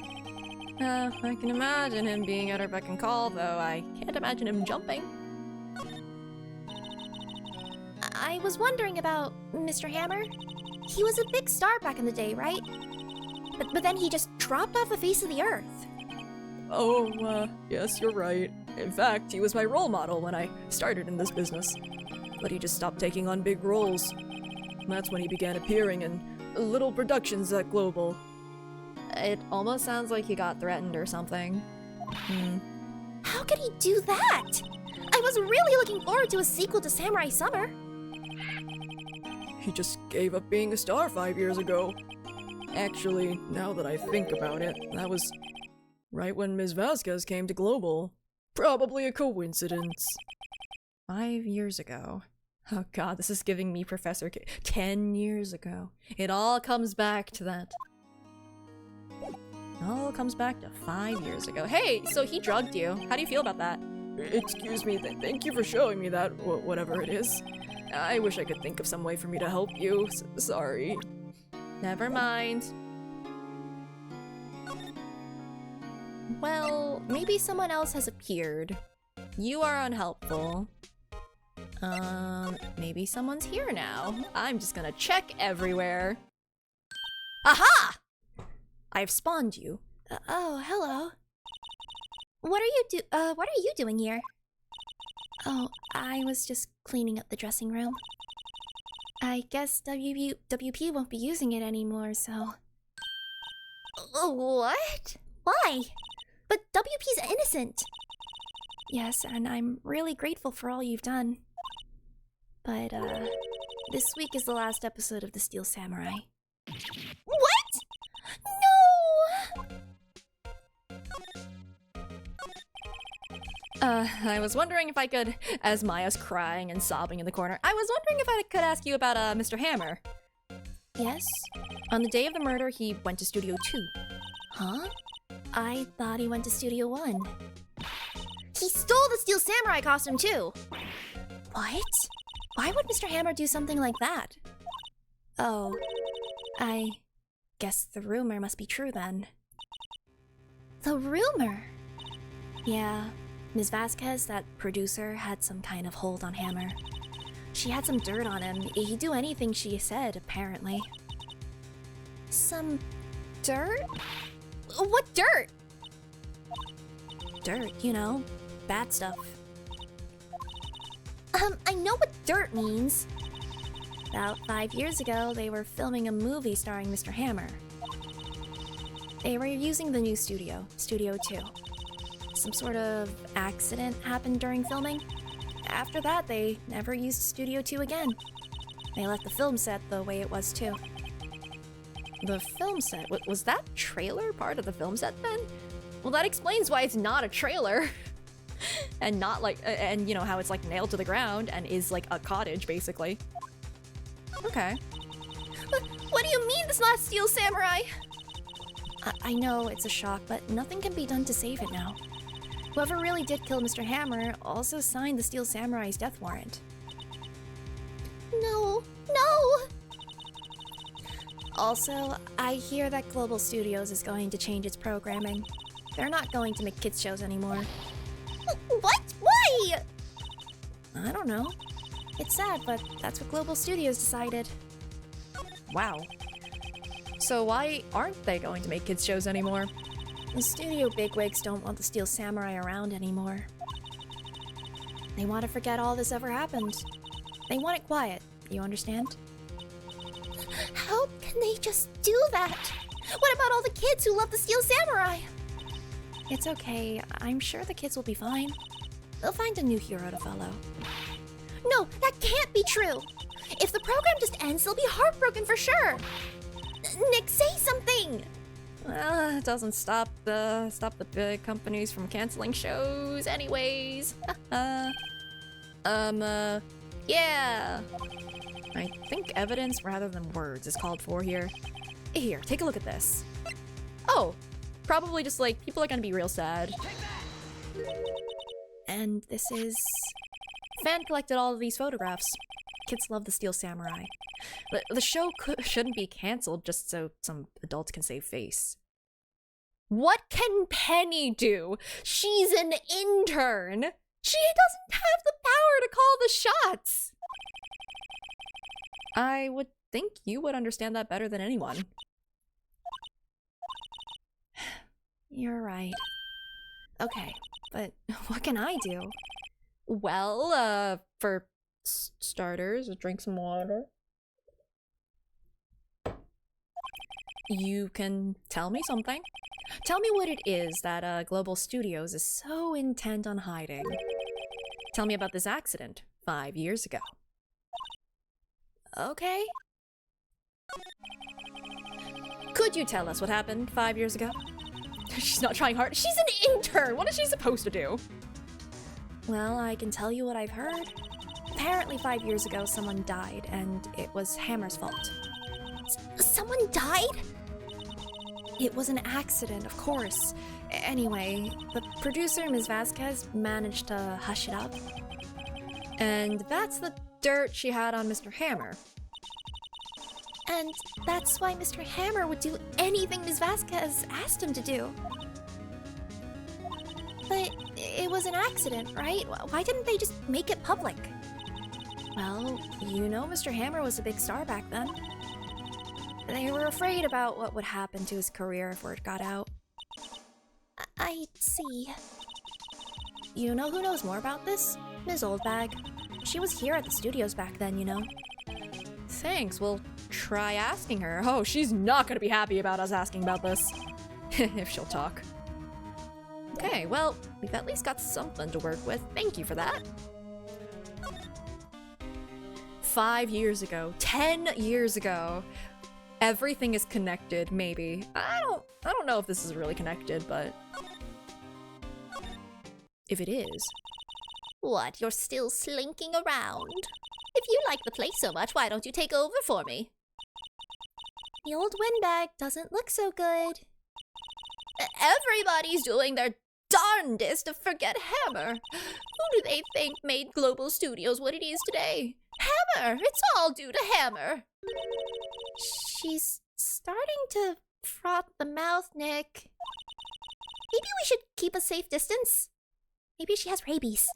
I can imagine him being at her beck and call, though I can't imagine him jumping. I was wondering about Mr. Hammer. He was a big star back in the day, right? But then he just dropped off the face of the earth. Oh, yes, you're right. In fact, he was my role model when I started in this business. But he just stopped taking on big roles. That's when he began appearing in little productions at Global. It almost sounds like he got threatened or something. How could he do that? I was really looking forward to a sequel to Samurai Summer. He just gave up being a star 5 years ago. Actually, now that I think about it, that was right when Ms. Vasquez came to Global. Probably a coincidence. 5 years ago. Oh god, this is giving me Professor K. 10 years ago. It all comes back to that. It all comes back to 5 years ago. Hey, so he drugged you. How do you feel about that? Excuse me, thank you for showing me that, whatever it is. I wish I could think of some way for me to help you. Sorry. Never mind. Well, maybe someone else has appeared. You are unhelpful. Maybe someone's here now. I'm just gonna check everywhere. Aha! I've spawned you. Oh, hello. What are you doing here? Oh, I was just cleaning up the dressing room. I guess WP won't be using it anymore, so... What? Why? But WP's innocent. Yes, and I'm really grateful for all you've done. But, this week is the last episode of The Steel Samurai. What? No! I was wondering if I could, as Maya's crying and sobbing in the corner, I was wondering if I could ask you about, Mr. Hammer. Yes? On the day of the murder, he went to Studio 2. Huh? I thought he went to Studio 1. He stole the Steel Samurai costume too! What? Why would Mr. Hammer do something like that? Oh, I guess the rumor must be true then. The rumor? Yeah, Ms. Vasquez, that producer, had some kind of hold on Hammer. She had some dirt on him. He'd do anything she said, apparently. Some dirt? What dirt? Dirt, you know, bad stuff. I know what dirt means. About 5 years ago, they were filming a movie starring Mr. Hammer. They were using the new studio, Studio 2. Some sort of accident happened during filming. After that, they never used Studio 2 again. They left the film set the way it was too. The film set? Was that trailer part of the film set then? Well, that explains why it's not a trailer. And not like, and you know how it's like nailed to the ground and is like a cottage basically. Okay. What do you mean it's not Steel Samurai? I know it's a shock, but nothing can be done to save it now. Whoever really did kill Mr. Hammer also signed the Steel Samurai's death warrant. No, no! Also, I hear that Global Studios is going to change its programming. They're not going to make kids shows anymore. What? Why? I don't know. It's sad, but that's what Global Studios decided. Wow. So why aren't they going to make kids shows anymore? The studio bigwigs don't want the Steel Samurai around anymore. They want to forget all this ever happened. They want it quiet, you understand? How can they just do that? What about all the kids who love the Steel Samurai? It's okay. I'm sure the kids will be fine. They'll find a new hero to follow. No, that can't be true. If the program just ends, they'll be heartbroken for sure. Nick, say something! Well, it doesn't stop the big companies from canceling shows anyways. Yeah. I think evidence rather than words is called for here. Here, take a look at this. Oh, probably just like people are gonna be real sad. And this is... Fan collected all of these photographs. Kids love the Steel Samurai. The show shouldn't be canceled just so some adults can save face. What can Penny do? She's an intern! She doesn't have the power to call the shots! I would think you would understand that better than anyone. You're right. Okay, but what can I do? Well, for starters, drink some water. You can tell me something. Tell me what it is that Global Studios is so intent on hiding. Tell me about this accident 5 years ago. Okay. Could you tell us what happened 5 years ago? She's not trying hard. She's an intern! What is she supposed to do? Well, I can tell you what I've heard. Apparently 5 years ago, someone died, and it was Hammer's fault. Someone died? It was an accident, of course. Anyway, the producer, Ms. Vasquez, managed to hush it up. And that's the dirt she had on Mr. Hammer. And that's why Mr. Hammer would do anything Ms. Vasquez asked him to do. But it was an accident, right? Why didn't they just make it public? Well, you know Mr. Hammer was a big star back then. They were afraid about what would happen to his career if word got out. I see. You know who knows more about this? Ms. Oldbag. She was here at the studios back then, you know. Thanks, we'll try asking her. Oh, she's not gonna be happy about us asking about this. If she'll talk. Okay, well, we've at least got something to work with. Thank you for that. 5 years ago, 10 years ago, everything is connected, maybe. I don't know if this is really connected, but If it is. What, you're still slinking around? If you like the place so much, why don't you take over for me? The old windbag doesn't look so good. Everybody's doing their darndest to forget Hammer. Who do they think made Global Studios what it is today? Hammer! It's all due to Hammer! She's starting to froth the mouth, Nick. Maybe we should keep a safe distance? Maybe she has rabies.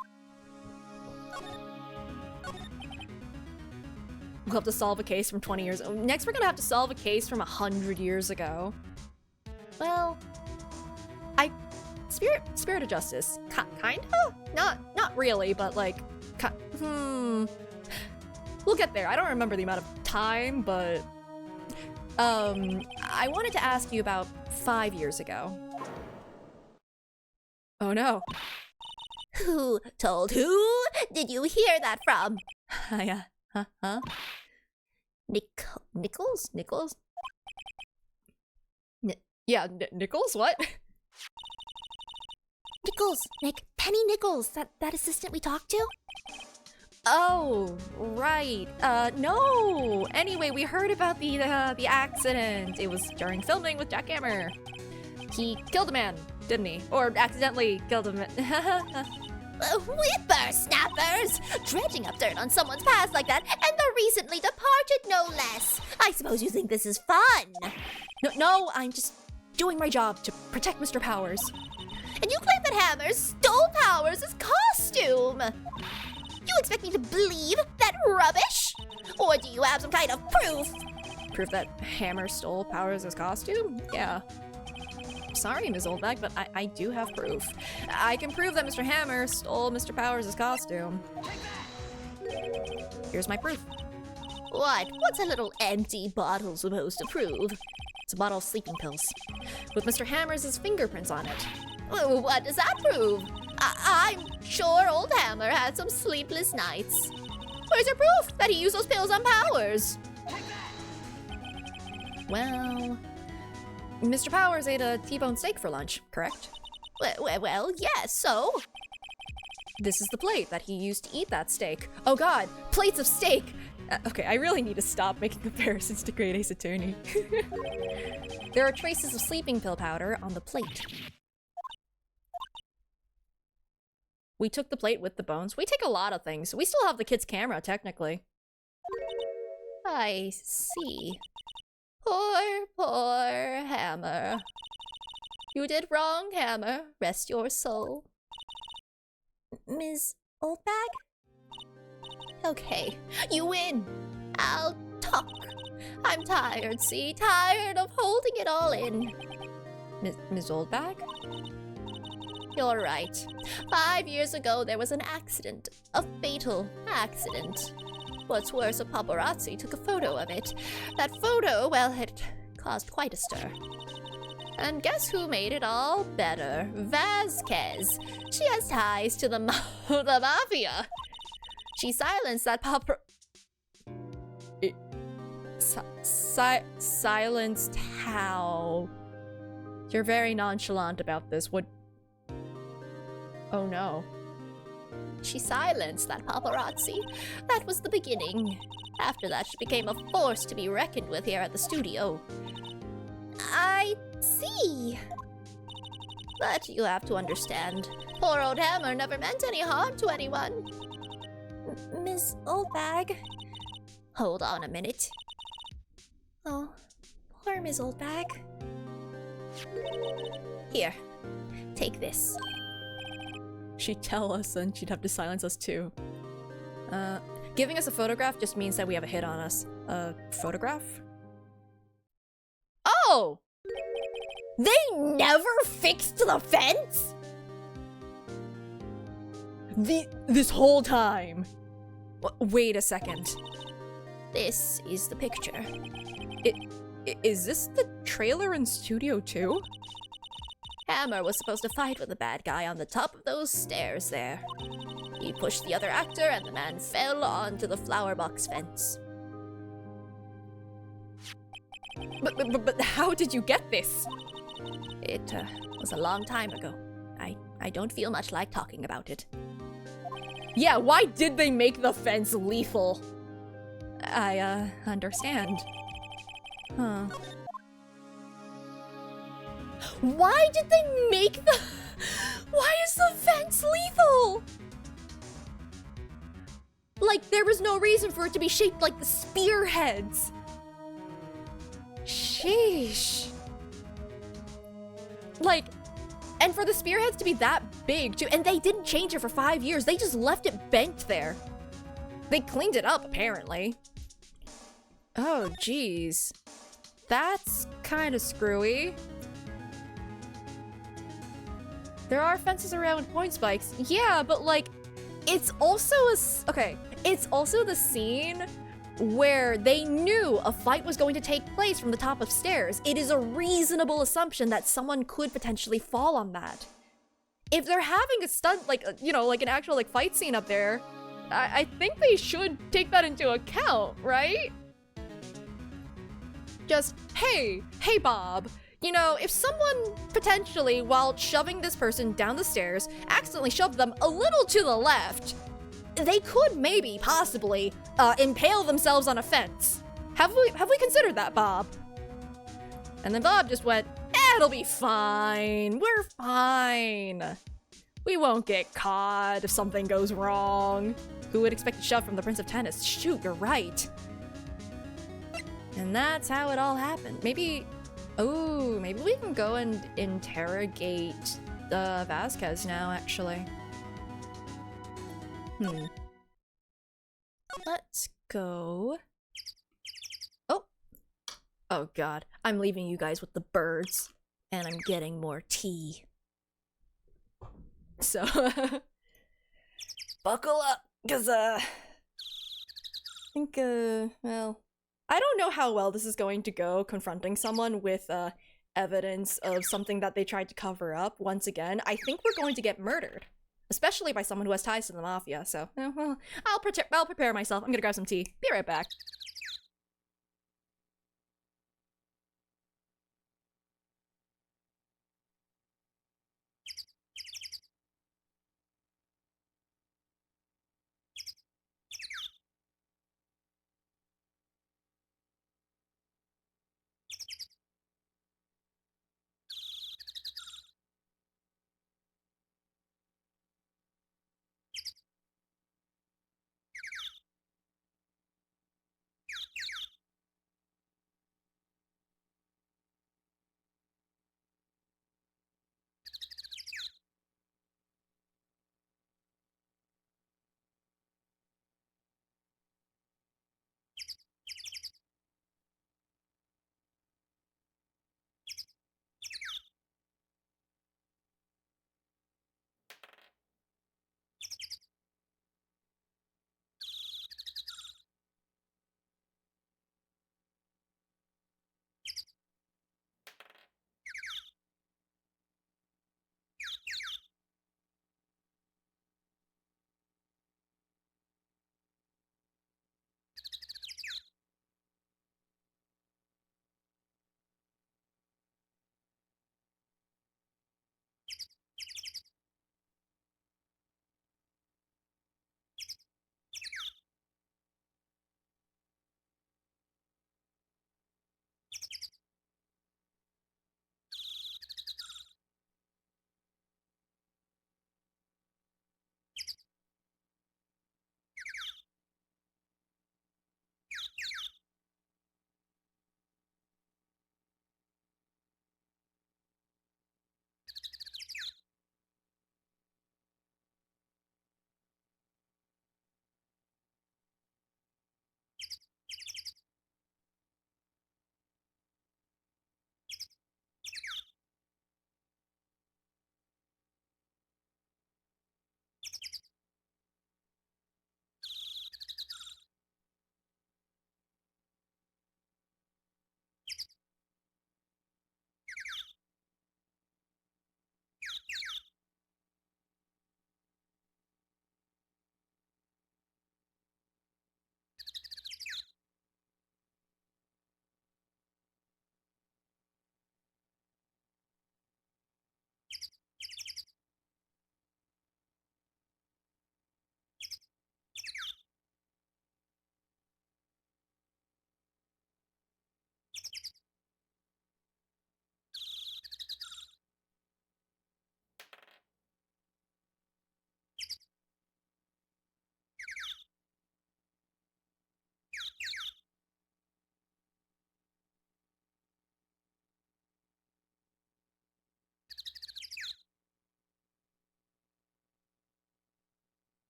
We'll have to solve a case from 20 years. Next, we're gonna have to solve a case from 100 years ago. Well, Spirit of Justice. Kinda? Not really, but like, we'll get there. I don't remember the amount of time, but I wanted to ask you about 5 years ago. Oh no. who told who? Did you hear that from? Nichols? Nichols? What? Nichols, Nick. Penny Nichols. That assistant we talked to? Oh, right. No. Anyway, we heard about the accident. It was during filming with Jack Hammer. He killed a man, didn't he? Or accidentally killed a man. Whippersnappers! Dredging up dirt on someone's past like that, and the recently departed no less. I suppose you think this is fun. No, I'm just doing my job to protect Mr. Powers. And you claim that Hammer stole Powers' costume. You expect me to believe that rubbish? Or do you have some kind of proof? Proof that Hammer stole Powers' costume? Yeah. Sorry, Ms. Oldbag, but I do have proof. I can prove that Mr. Hammer stole Mr. Powers' costume. Here's my proof. What's a little empty bottle supposed to prove? It's a bottle of sleeping pills with Mr. Hammer's fingerprints on it. What does that prove? I'm sure old Hammer had some sleepless nights. Where's your proof that he used those pills on Powers? Well, Mr. Powers ate a T-bone steak for lunch, correct? Well, yes, so? This is the plate that he used to eat that steak. Oh god, plates of steak! Okay, I really need to stop making comparisons to Great Ace Attorney. There are traces of sleeping pill powder on the plate. We took the plate with the bones. We take a lot of things. We still have the kid's camera, technically. I see. Poor Hammer. You did wrong, Hammer. Rest your soul. Ms. Oldbag? Okay, you win. I'll talk. I'm tired, see? Tired of holding it all in. Ms. Oldbag? You're right. 5 years ago, there was an accident. A fatal accident. What's worse, a paparazzi took a photo of it. That photo, well, it caused quite a stir. And guess who made it all better? Vasquez. She has ties to the mafia. She silenced that Silenced how? You're very nonchalant about this. What? Oh no. She silenced that paparazzi. That was the beginning. After that, she became a force to be reckoned with here at the studio. I see. But you have to understand, poor old Hammer never meant any harm to anyone. Miss Oldbag? Hold on a minute. Oh, poor Miss Oldbag. Here, take this. She'd tell us and she'd have to silence us too. Giving us a photograph just means that we have a hit on us. A photograph? Oh! They never fixed the fence? This whole time! Wait a second. This is the picture. Is this the trailer in Studio 2? Hammer was supposed to fight with the bad guy on the top of those stairs there. He pushed the other actor and the man fell onto the flower box fence. But how did you get this? It was a long time ago. I I don't feel much like talking about it. Yeah, why did they make the fence lethal? I, understand. Huh. Why did they make the... Why is the fence lethal? Like, there was no reason for it to be shaped like the spearheads. Sheesh. Like, and for the spearheads to be that big, too, and they didn't change it for 5 years. They just left it bent there. They cleaned it up, apparently. Oh, geez. That's kind of screwy. There are fences around point spikes. Yeah, but like, it's also it's also the scene where they knew a fight was going to take place from the top of stairs. It is a reasonable assumption that someone could potentially fall on that. If they're having a stunt, like, you know, like an actual like fight scene up there, I think they should take that into account, right? Just, hey Bob, you know, if someone potentially, while shoving this person down the stairs, accidentally shoved them a little to the left, they could maybe, possibly, impale themselves on a fence. Have we considered that, Bob? And then Bob just went, it'll be fine. We're fine. We won't get caught if something goes wrong. Who would expect a shove from the Prince of Tennis? Shoot, you're right. And that's how it all happened. Maybe we can go and interrogate Vasquez now, actually. Let's go. Oh god, I'm leaving you guys with the birds, and I'm getting more tea. So, buckle up, cause I think, well, I don't know how well this is going to go, confronting someone with, evidence of something that they tried to cover up. Once again, I think we're going to get murdered. Especially by someone who has ties to the mafia, so, well, I'll prepare myself. I'm gonna grab some tea. Be right back.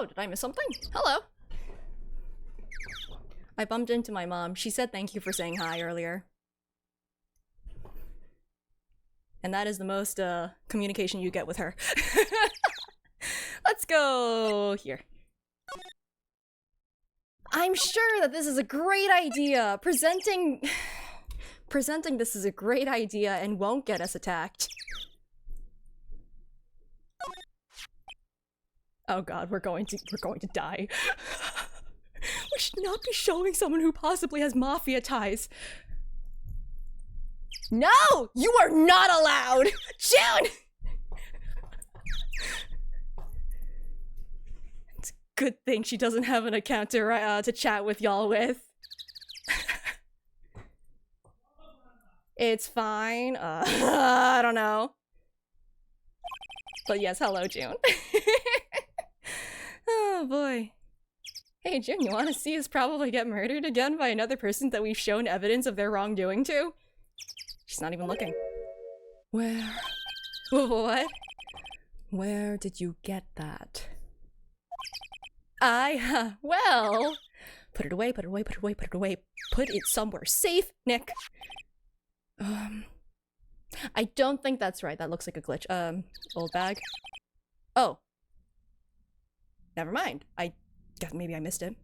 Oh, did I miss something? Hello. I bumped into my mom. She said thank you for saying hi earlier. And that is the most communication you get with her. Let's go here. I'm sure that this is a great idea. Presenting this is a great idea and won't get us attacked. Oh god, we're going to die. We should not be showing someone who possibly has mafia ties. No! You are not allowed! June! It's a good thing she doesn't have an account to chat with y'all with. It's fine. I don't know. But yes, hello, June. Oh boy. Hey, June, you want to see us probably get murdered again by another person that we've shown evidence of their wrongdoing to? She's not even looking. Where? What? Where did you get that? Well... Put it away, put it away, put it away, put it away. Put it somewhere safe, Nick. I don't think that's right. That looks like a glitch. Old bag. Oh. Never mind. I guess maybe I missed it.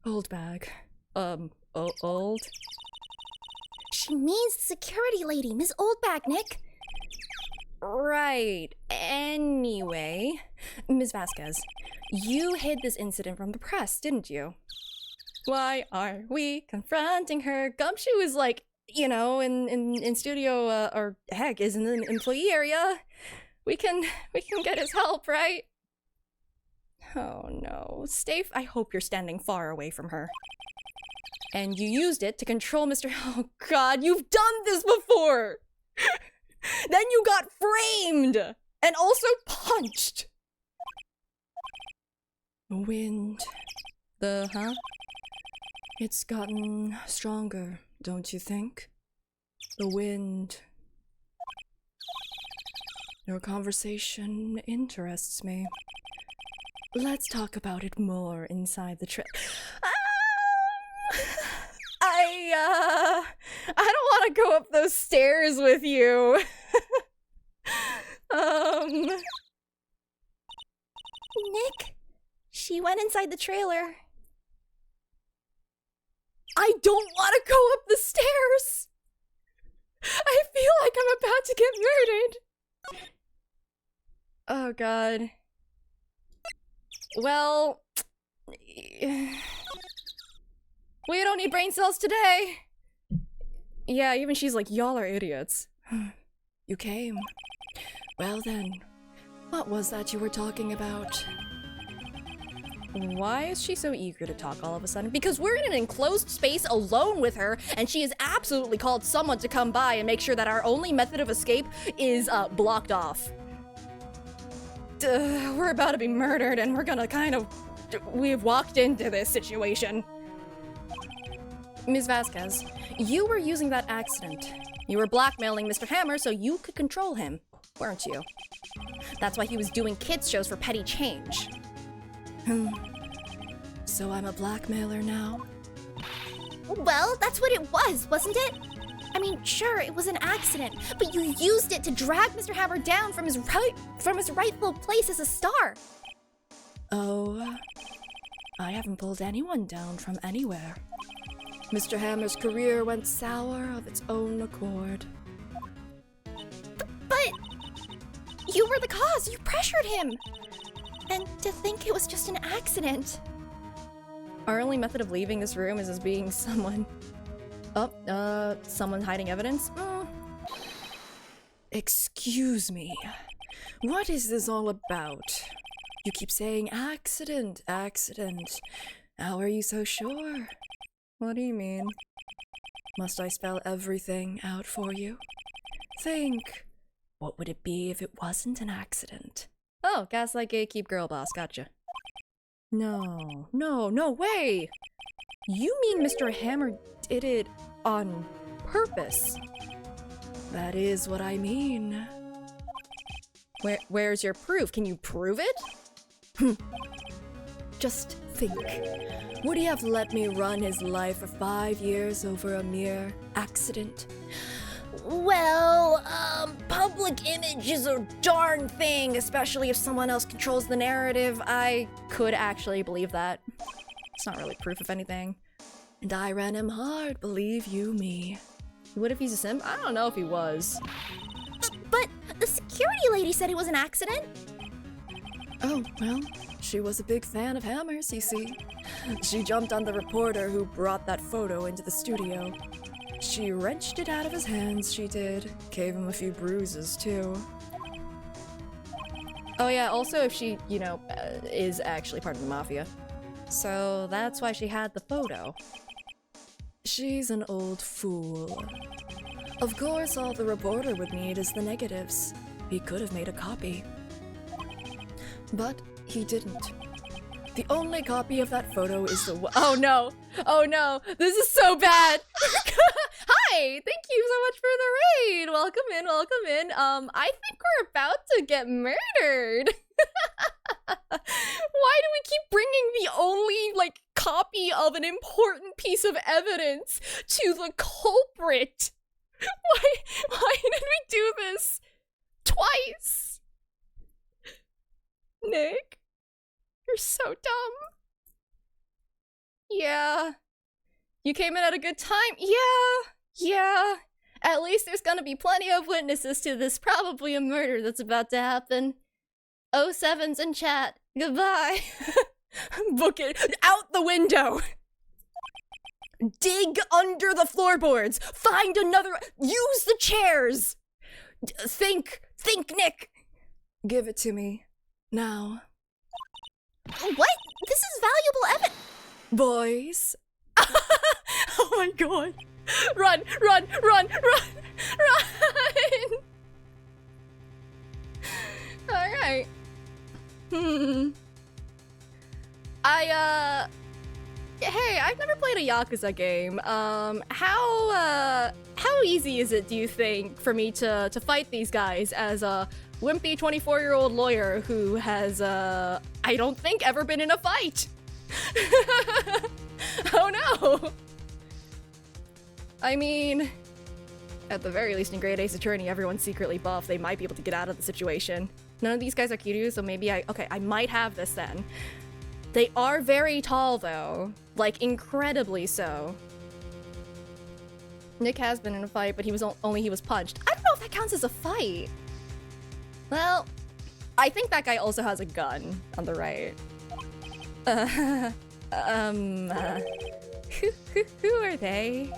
Old bag. Old? She means the security lady, Ms. Oldback, Nick. Right. Anyway, Ms. Vasquez, you hid this incident from the press, didn't you? Why are we confronting her? Gumshoe is like, you know, in studio, or heck, is in the employee area. We can get his help, right? Oh no. I hope you're standing far away from her. And you used it to control Mr. Oh god, you've done this before! Then you got framed! And also punched! The wind. Huh? It's gotten stronger, don't you think? The wind. Your conversation interests me. Let's talk about it more inside the I don't want to go up those stairs with you. Nick, she went inside the trailer. I don't want to go up the stairs. I feel like I'm about to get murdered. Oh god. Well, we don't need brain cells today. Yeah, even she's like, y'all are idiots. You came. Well then, what was that you were talking about? Why is she so eager to talk all of a sudden? Because we're in an enclosed space alone with her, and she has absolutely called someone to come by and make sure that our only method of escape is blocked off. We're about to be murdered, and we're gonna we've walked into this situation. Ms. Vasquez, you were using that accident. You were blackmailing Mr. Hammer so you could control him, weren't you? That's why he was doing kids shows for petty change. So I'm a blackmailer now? Well, that's what it was, wasn't it? I mean, sure, it was an accident, but you used it to drag Mr. Hammer down from his rightful place as a star. Oh, I haven't pulled anyone down from anywhere. Mr. Hammer's career went sour of its own accord. But you were the cause. You pressured him. And to think it was just an accident. Our only method of leaving this room is as being someone... Oh, someone hiding evidence? Excuse me. What is this all about? You keep saying accident, accident. How are you so sure? What do you mean? Must I spell everything out for you? Think. What would it be if it wasn't an accident? Oh, gaslight, gatekeep, girl boss, gotcha. No way! You mean Mr. Hammer did it on purpose? That is what I mean. Where's your proof? Can you prove it? Just think. Would he have let me run his life for 5 years over a mere accident? Well, public image is a darn thing, especially if someone else controls the narrative. I could actually believe that. It's not really proof of anything. And I ran him hard, believe you me. What if he's a simp? I don't know if he was. But the security lady said it was an accident. Oh, well, she was a big fan of hammers, you see. She jumped on the reporter who brought that photo into the studio. She wrenched it out of his hands, she did. Gave him a few bruises, too. Oh yeah, also if she, is actually part of the mafia. So that's why she had the photo. She's an old fool. Of course, all the reporter would need is the negatives. He could have made a copy. But he didn't. The only copy of that photo is the oh no! Oh no! This is so bad! Hi! Thank you so much for the raid! Welcome in, welcome in. I think we're about to get murdered! Why do we keep bringing the only, copy of an important piece of evidence to the culprit? Why did we do this? Twice? Nick? You're so dumb. Yeah. You came in at a good time? Yeah. At least there's gonna be plenty of witnesses to this probably a murder that's about to happen. 07's in chat. Goodbye. Book it. Out the window. Dig under the floorboards. Find another. Use the chairs. Think, Nick. Give it to me. Now. What? This is valuable evidence. Boys. Oh my god. Run. Alright. Hey, I've never played a Yakuza game. How easy is it, do you think, for me to fight these guys as a wimpy 24-year-old lawyer who has, I don't think, ever been in a fight? Oh no! I mean, at the very least in Grade Ace Attorney, everyone's secretly buff. They might be able to get out of the situation. None of these guys are Kiryu, so maybe I might have this then. They are very tall though, incredibly so. Nick has been in a fight, but he was punched. I don't know if that counts as a fight. Well, I think that guy also has a gun on the right. Who are they?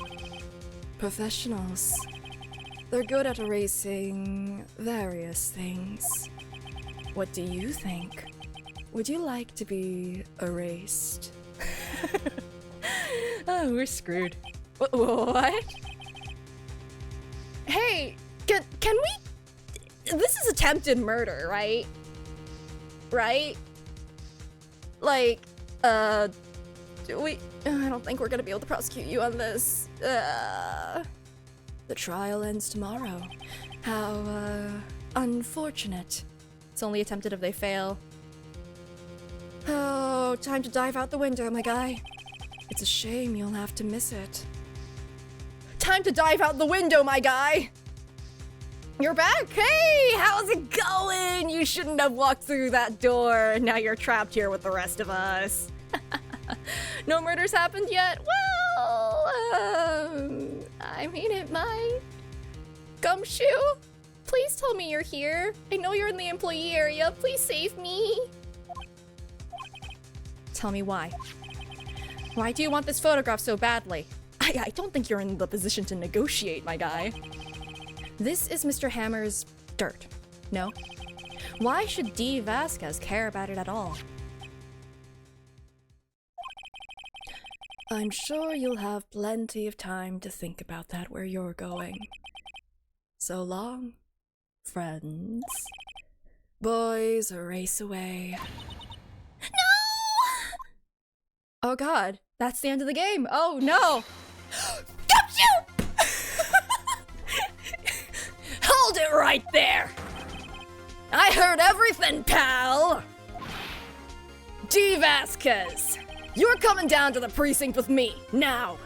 Professionals. They're good at erasing various things. What do you think? Would you like to be erased? Oh, we're screwed. What? Hey, can we? This is attempted murder, right? Right? I don't think we're gonna be able to prosecute you on this. The trial ends tomorrow. How, unfortunate. It's only attempted if they fail. Oh, time to dive out the window, my guy. It's a shame you'll have to miss it. Time to dive out the window, my guy! You're back? Hey, how's it going? You shouldn't have walked through that door. Now you're trapped here with the rest of us. No murders happened yet? Well, I mean, it might. Gumshoe? Please tell me you're here. I know you're in the employee area. Please save me. Tell me why. Why do you want this photograph so badly? I don't think you're in the position to negotiate, my guy. This is Mr. Hammer's dirt. No? Why should D. Vasquez care about it at all? I'm sure you'll have plenty of time to think about that where you're going. So long, friends. Boys, race away. No! Oh god, that's the end of the game. Oh no! Hold it right there! I heard everything, pal! D. Vasquez, you're coming down to the precinct with me, now.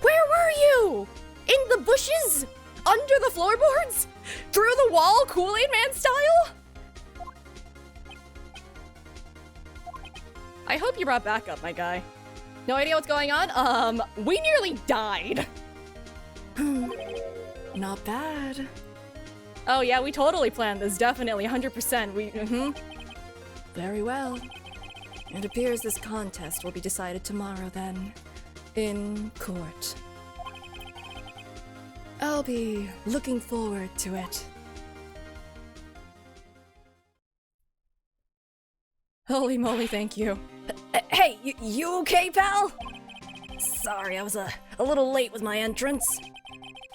Where were you? In the bushes? Under the floorboards? Through the wall, Kool-Aid Man style? I hope you brought backup, my guy. No idea what's going on? We nearly died. Not bad. Oh yeah, we totally planned this, definitely, 100%. Very well. It appears this contest will be decided tomorrow then, in court. I'll be looking forward to it. Holy moly, thank you. Hey, you okay, pal? Sorry, I was a little late with my entrance.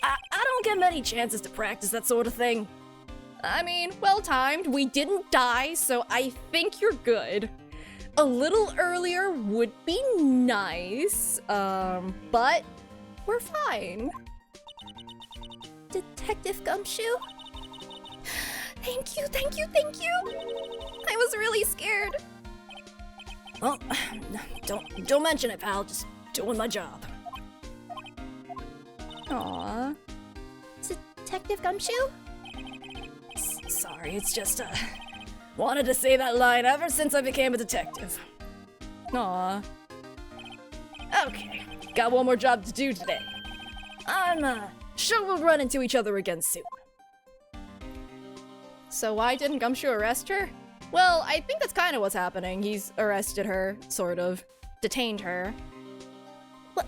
I don't get many chances to practice that sort of thing. I mean, well timed. We didn't die, so I think you're good. A little earlier would be nice, but we're fine. Detective Gumshoe? Thank you, thank you, thank you! I was really scared. Well, don't mention it, pal. Just doing my job. Aww. Detective Gumshoe? Sorry, it's just, wanted to say that line ever since I became a detective. Aww. Okay, got one more job to do today. I'm, sure we'll run into each other again soon. So why didn't Gumshoe arrest her? Well, I think that's kind of what's happening. He's arrested her, sort of. Detained her.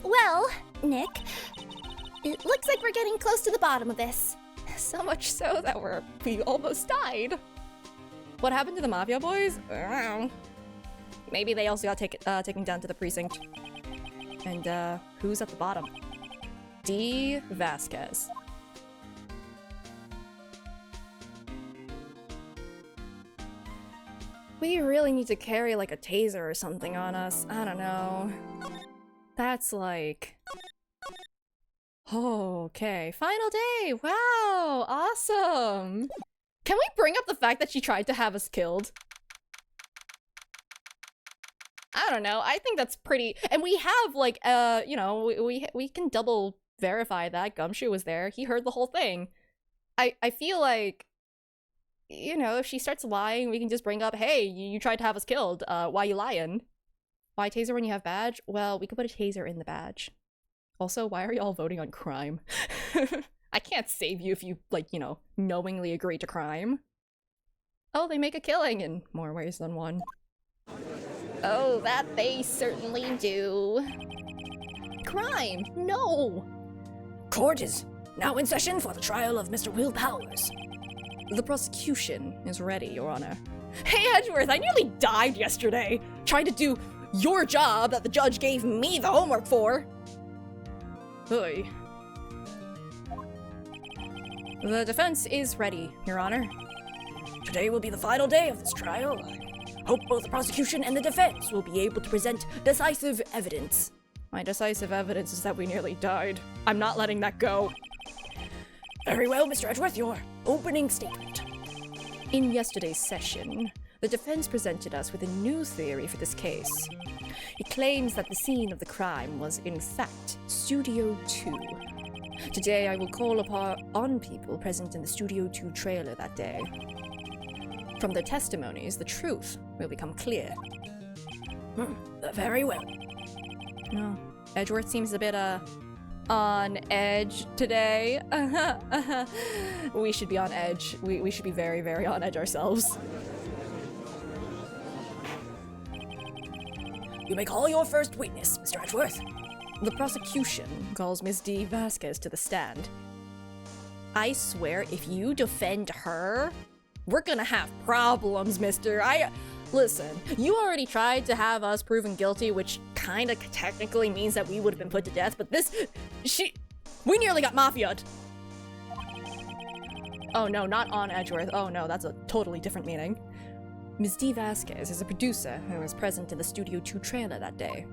Well, Nick, it looks like we're getting close to the bottom of this. So much so that we almost died. What happened to the Mafia boys? I don't know. Maybe they also got taken down to the precinct. And, who's at the bottom? D. Vasquez. We really need to carry, like, a taser or something on us. I don't know. That's like... Okay, final day! Wow! Awesome! Can we bring up the fact that she tried to have us killed? I don't know, I think that's pretty... And we have, like, you know, we can double verify that Gumshoe was there. He heard the whole thing. I feel like... You know, if she starts lying, we can just bring up, hey, you tried to have us killed. Why you lying? Why taser when you have badge? Well, we could put a taser in the badge. Also, why are y'all voting on crime? I can't save you if you, like, you know, knowingly agree to crime. Oh, they make a killing in more ways than one. Oh, that they certainly do. Crime! No! Court is now in session for the trial of Mr. Will Powers. The prosecution is ready, Your Honor. Hey, Edgeworth, I nearly died yesterday trying to do your job that the judge gave me the homework for. Oy. The defense is ready, Your Honor. Today will be the final day of this trial. I hope both the prosecution and the defense will be able to present decisive evidence. My decisive evidence is that we nearly died. I'm not letting that go. Very well, Mr. Edgeworth, your opening statement. In yesterday's session, the defense presented us with a new theory for this case. It claims that the scene of the crime was, in fact, Studio 2. Today, I will call on people present in the Studio 2 trailer that day. From their testimonies, the truth will become clear. Very well. No, Edgeworth seems a bit, on edge today. We should be on edge. We should be very, very on edge ourselves. You may call your first witness, Mr. Edgeworth. The prosecution calls Miss D. Vasquez to the stand. I swear, if you defend her, we're gonna have problems, mister. Listen, you already tried to have us proven guilty, which kinda technically means that we would have been put to death, but we nearly got mafia'd. Oh no, not on Edgeworth. Oh no, that's a totally different meaning. Ms. D. Vasquez is a producer who was present in the Studio 2 trailer that day.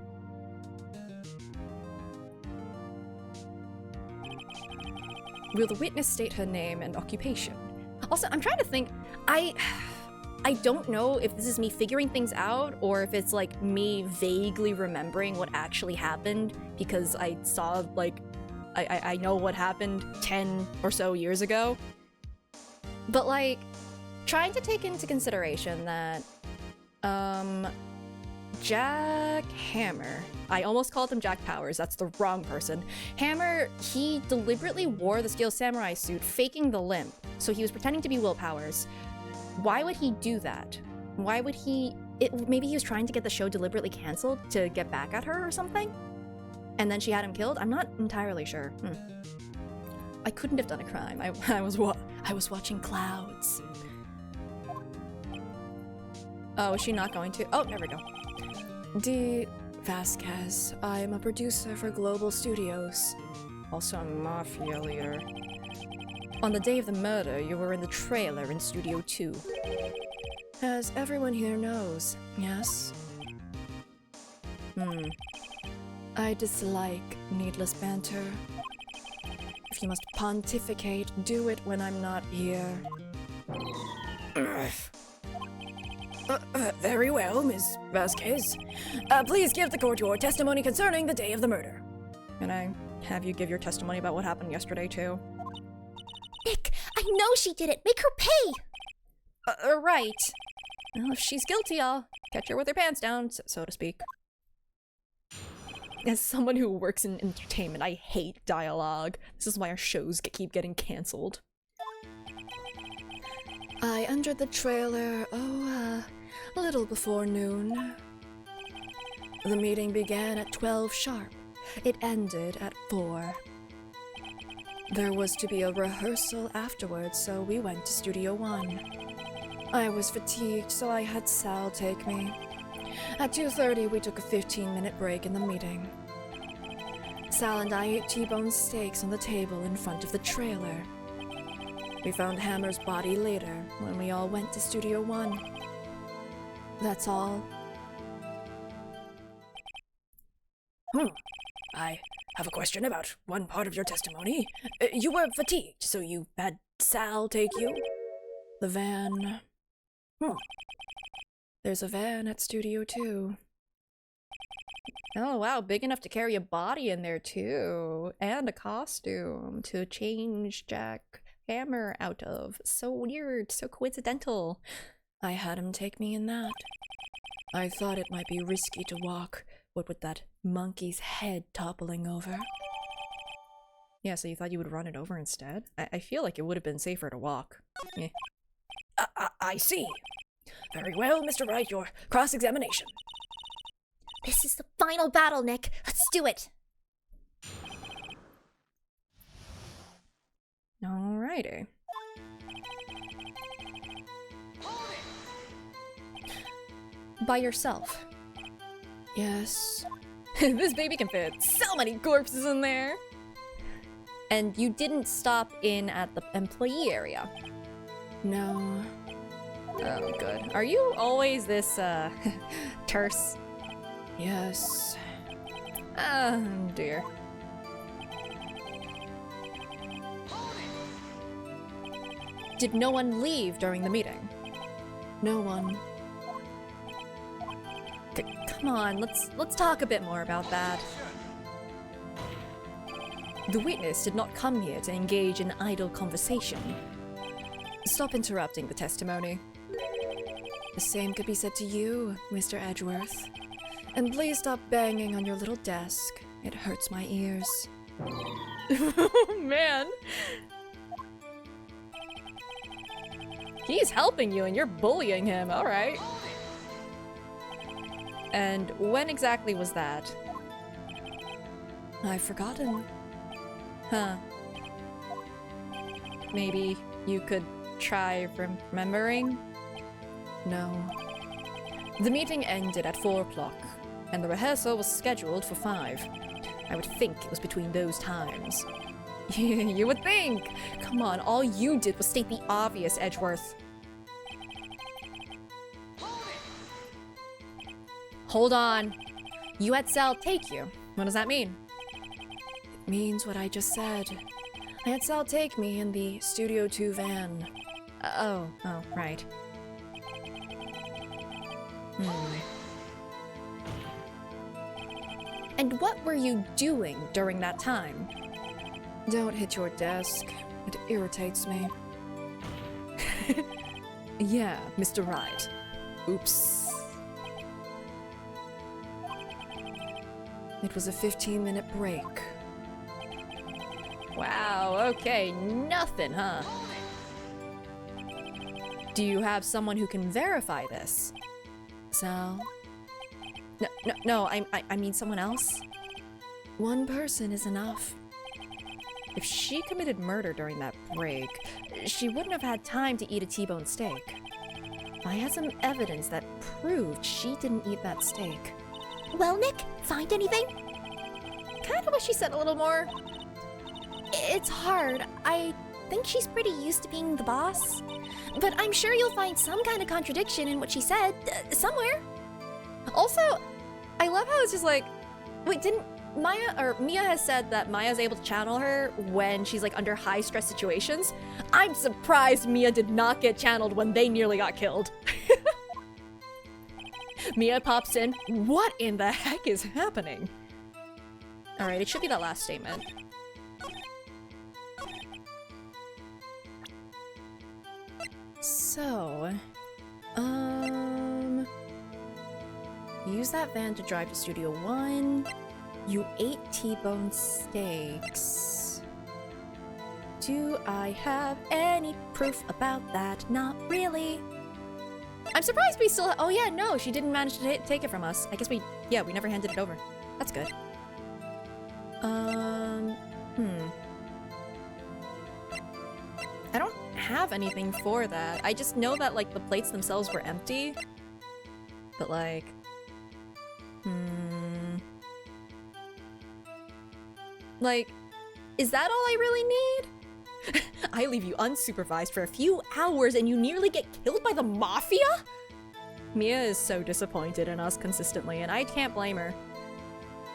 Will the witness state her name and occupation? Also, I'm trying to think, I don't know if this is me figuring things out or if it's like me vaguely remembering what actually happened because I saw like I know what happened 10 or so years ago. But like trying to take into consideration that Jack Hammer, I almost called him Jack Powers, that's the wrong person. Hammer, he deliberately wore the Steel Samurai suit, faking the limp, so he was pretending to be Will Powers. Why would he do that? Why would he... maybe he was trying to get the show deliberately canceled to get back at her or something? And then she had him killed? I'm not entirely sure. I couldn't have done a crime. I was watching clouds. Oh, is she not going to? Oh, there we go. D. Vasquez. I am a producer for Global Studios. Also a mafia leader. On the day of the murder, you were in the trailer in Studio 2. As everyone here knows, yes? I dislike needless banter. If you must pontificate, do it when I'm not here. Very well, Miss Vasquez. Please give the court your testimony concerning the day of the murder. Can I have you give your testimony about what happened yesterday, too? Nick, I know she did it. Make her pay. Right. Well, if she's guilty, I'll catch her with her pants down, so to speak. As someone who works in entertainment, I hate dialogue. This is why our shows keep getting cancelled. I entered the trailer, a little before noon. The meeting began at 12 sharp. It ended at 4. There was to be a rehearsal afterwards, so we went to Studio 1. I was fatigued, so I had Sal take me. At 2:30, we took a 15-minute break in the meeting. Sal and I ate T-bone steaks on the table in front of the trailer. We found Hammer's body later, when we all went to Studio 1. That's all. I have a question about one part of your testimony. You were fatigued, so you had Sal take you? The van. There's a van at Studio 2. Oh wow, big enough to carry a body in there too. And a costume to change Jack Hammer out of. So weird, so coincidental. I had him take me in that. I thought it might be risky to walk, what with that monkey's head toppling over. Yeah, so you thought you would run it over instead? I feel like it would have been safer to walk. Eh. I see. Very well, Mr. Wright, your cross-examination. This is the final battle, Nick. Let's do it. Alrighty. By yourself? Yes. This baby can fit so many corpses in there! And you didn't stop in at the employee area? No. Oh, good. Are you always this, terse? Yes. Oh, dear. Did no one leave during the meeting? No one. Come on, let's talk a bit more about that. The witness did not come here to engage in idle conversation. Stop interrupting the testimony. The same could be said to you, Mr. Edgeworth. And please stop banging on your little desk. It hurts my ears. Oh, man. He's helping you and you're bullying him, alright. And when exactly was that? I've forgotten. Huh. Maybe you could try remembering? No. The meeting ended at 4 o'clock, and the rehearsal was scheduled for 5. I would think it was between those times. You would think! Come on, all you did was state the obvious, Edgeworth. Hold on. You had Sal take you. What does that mean? It means what I just said. I had Sal take me in the Studio 2 van. Oh, right. And what were you doing during that time? Don't hit your desk. It irritates me. Yeah, Mr. Wright. Oops. It was a 15-minute break. Wow, okay, nothing, huh? Do you have someone who can verify this? So? No, I mean someone else. One person is enough. If she committed murder during that break, she wouldn't have had time to eat a T-bone steak. I had some evidence that proved she didn't eat that steak. Well, Nick, find anything? Kinda wish she said a little more. It's hard. I think she's pretty used to being the boss. But I'm sure you'll find some kind of contradiction in what she said, somewhere. Also, I love how it's just like, wait, didn't Mia has said that Maya's able to channel her when she's like under high stress situations. I'm surprised Mia did not get channeled when they nearly got killed. Mia pops in. What in the heck is happening? All right, it should be that last statement. So, use that van to drive to Studio 1. You ate T-bone steaks. Do I have any proof about that? Not really. I'm surprised we still oh yeah, no, she didn't manage to take it from us. I guess we never handed it over. That's good. I don't have anything for that. I just know that, like, the plates themselves were empty. But, like... Like, is that all I really need? I leave you unsupervised for a few hours and you nearly get killed by the mafia? Mia is so disappointed in us consistently, and I can't blame her.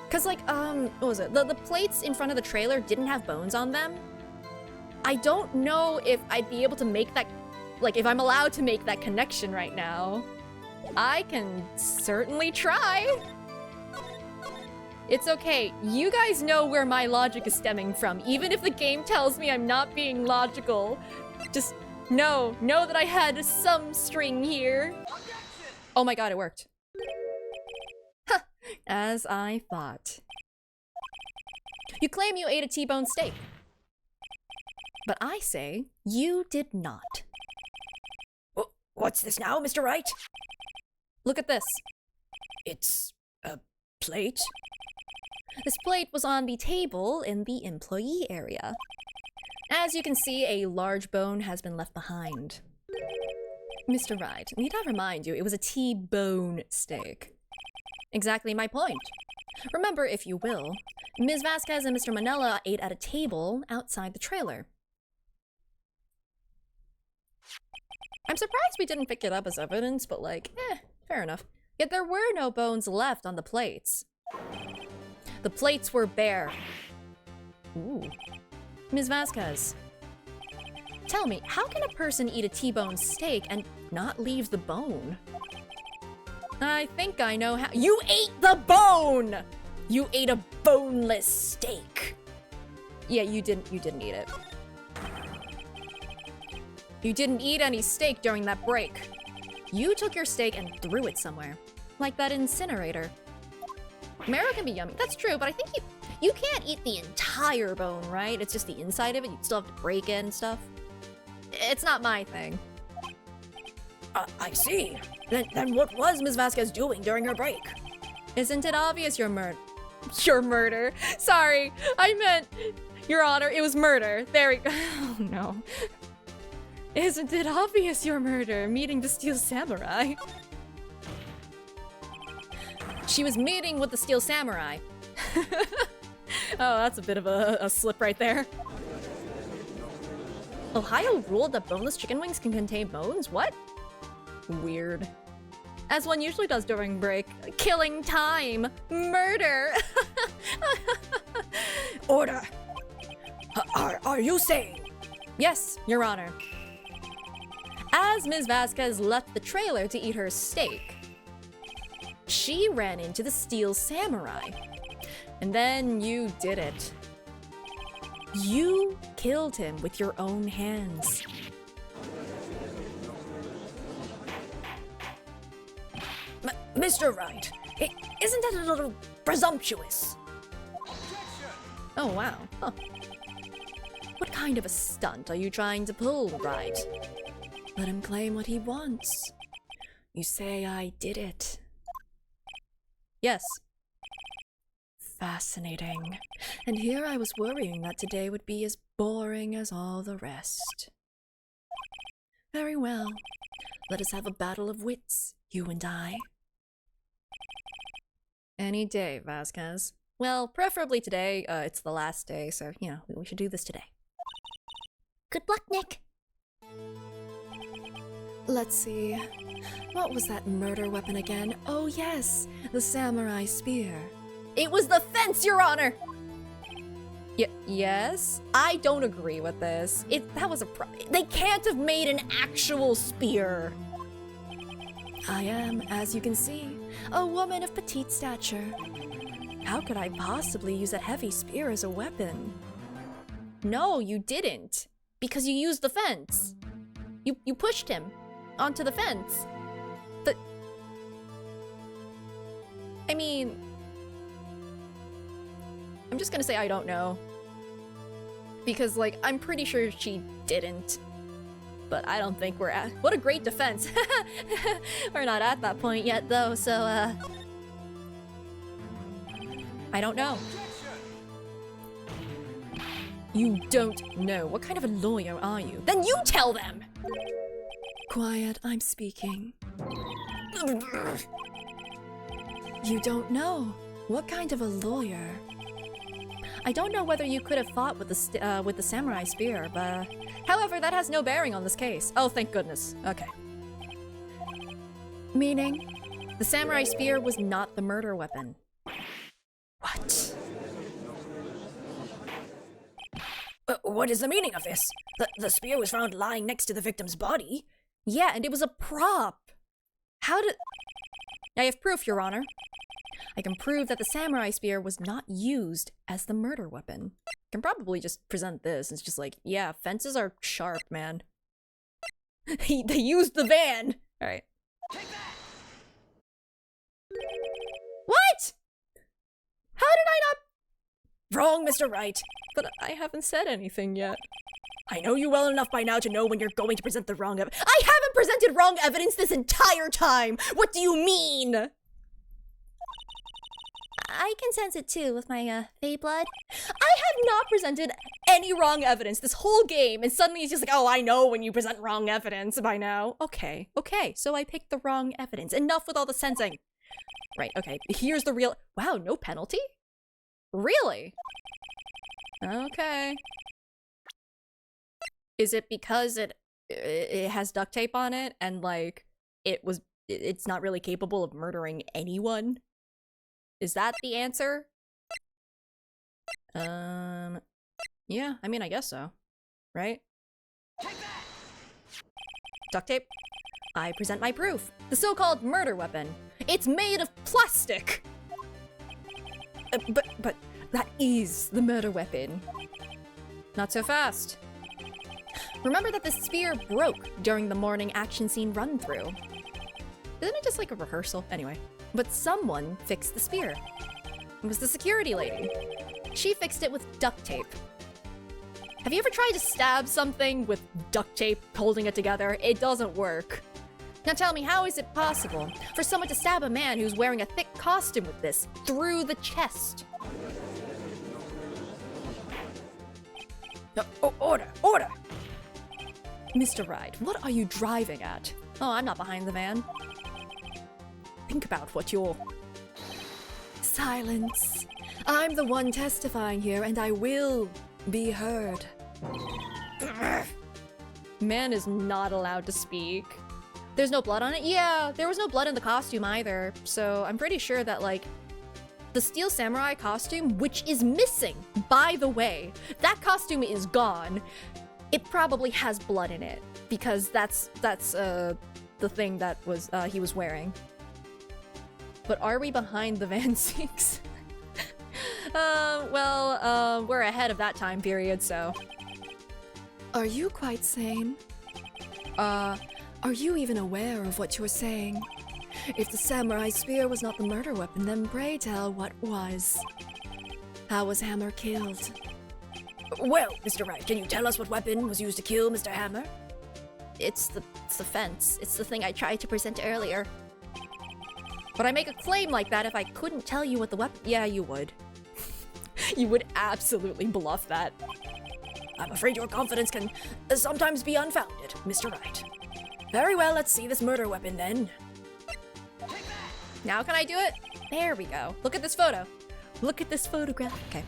Cause like, what was it? The plates in front of the trailer didn't have bones on them. I don't know if I'd be able to make that, like, if I'm allowed to make that connection right now. I can certainly try. It's okay. You guys know where my logic is stemming from. Even if the game tells me I'm not being logical, just know that I had some string here. Oh my god, it worked. Huh, as I thought. You claim you ate a T-bone steak. But I say you did not. What's this now, Mr. Wright? Look at this. It's a plate? This plate was on the table in the employee area. As you can see, a large bone has been left behind. Mr. Wright, need I remind you, it was a T-bone steak. Exactly my point. Remember, if you will, Ms. Vasquez and Mr. Manella ate at a table outside the trailer. I'm surprised we didn't pick it up as evidence, but like, fair enough. Yet there were no bones left on the plates. The plates were bare. Ooh. Ms. Vasquez, tell me, how can a person eat a T-bone steak and not leave the bone? I think I know how— You ate the bone! You ate a boneless steak. Yeah, you didn't eat it. You didn't eat any steak during that break. You took your steak and threw it somewhere. Like that incinerator. Marrow can be yummy. That's true, but I think you can't eat the entire bone, right? It's just the inside of it. You still have to break it and stuff. It's not my thing. I see. Then what was Ms. Vasquez doing during her break? Isn't it obvious your murder? Sorry, I meant, Your Honor, it was murder. There we go. Oh no. Isn't it obvious your murder? Meeting the Steel Samurai. She was meeting with the Steel Samurai. Oh, that's a bit of a slip right there. Ohio ruled that boneless chicken wings can contain bones? What? Weird. As one usually does during break. Killing time. Murder. Order. Are you saying? Yes, Your Honor. As Ms. Vasquez left the trailer to eat her steak, she ran into the Steel Samurai. And then you did it. You killed him with your own hands. Mr. Wright, isn't that a little presumptuous? Oh, wow. Huh. What kind of a stunt are you trying to pull, Wright? Let him claim what he wants. You say I did it. Yes. Fascinating. And here I was worrying that today would be as boring as all the rest. Very well. Let us have a battle of wits, you and I. Any day, Vasquez. Well, preferably today. It's the last day, so, you know, we should do this today. Good luck, Nick. Let's see. What was that murder weapon again? Oh, yes, the samurai spear. It was the fence, Your Honor! Yes? I don't agree with this. That was they can't have made an actual spear. I am, as you can see, a woman of petite stature. How could I possibly use a heavy spear as a weapon? No, you didn't. Because you used the fence. You pushed him onto the fence. I mean, I'm just gonna say I don't know. Because, like, I'm pretty sure she didn't. But I don't think we're at— what a great defense! We're not at that point yet, though, so, I don't know. You don't know. What kind of a lawyer are you? Then you tell them! Quiet, I'm speaking. You don't know. What kind of a lawyer? I don't know whether you could have fought with the samurai spear, but however, that has no bearing on this case. Oh, thank goodness. Okay. Meaning, the samurai spear was not the murder weapon. What? What is the meaning of this? The spear was found lying next to the victim's body. Yeah, and it was a prop. How did— I have proof, Your Honor. I can prove that the samurai spear was not used as the murder weapon. I can probably just present this. It's just like, yeah, fences are sharp, man. They used the van! Alright. What?! How did I not— Wrong, Mr. Wright. But I haven't said anything yet. I know you well enough by now to know when you're going to present the wrong evidence. I haven't presented wrong evidence this entire time! What do you mean?! I can sense it too with my, Fey blood. I have not presented any wrong evidence this whole game, and suddenly it's just like, oh, I know when you present wrong evidence by now. Okay, so I picked the wrong evidence. Enough with all the sensing. Right, okay, here's the real— wow, no penalty? Really? Okay. Is it because it has duct tape on it, and, like, it's not really capable of murdering anyone? Is that the answer? Yeah, I mean, I guess so. Right? Duct tape. I present my proof. The so-called murder weapon. It's made of plastic! But that is the murder weapon. Not so fast. Remember that the spear broke during the morning action scene run-through. Isn't it just like a rehearsal? Anyway. But someone fixed the spear. It was the security lady. She fixed it with duct tape. Have you ever tried to stab something with duct tape holding it together? It doesn't work. Now tell me, how is it possible for someone to stab a man who's wearing a thick costume with this through the chest? Order! Mr. Wright, what are you driving at? Oh, I'm not behind the van. Think about what you're— Silence. I'm the one testifying here, and I will be heard. Man is not allowed to speak. There's no blood on it? Yeah, there was no blood in the costume either, so I'm pretty sure that, like, the Steel Samurai costume, which is missing, by the way, that costume is gone. It probably has blood in it, because that's the thing that was, he was wearing. But are we behind the Van Sinks? We're ahead of that time period, so. Are you quite sane? Are you even aware of what you're saying? If the samurai spear was not the murder weapon, then pray tell what was. How was Hammer killed? Well, Mr. Wright, can you tell us what weapon was used to kill Mr. Hammer? It's the fence. It's the thing I tried to present earlier. Would I make a claim like that if I couldn't tell you what the weapon? Yeah, you would. You would absolutely bluff that. I'm afraid your confidence can sometimes be unfounded, Mr. Wright. Very well, let's see this murder weapon then. Now can I do it? There we go. Look at this photo. Look at this photograph. Okay.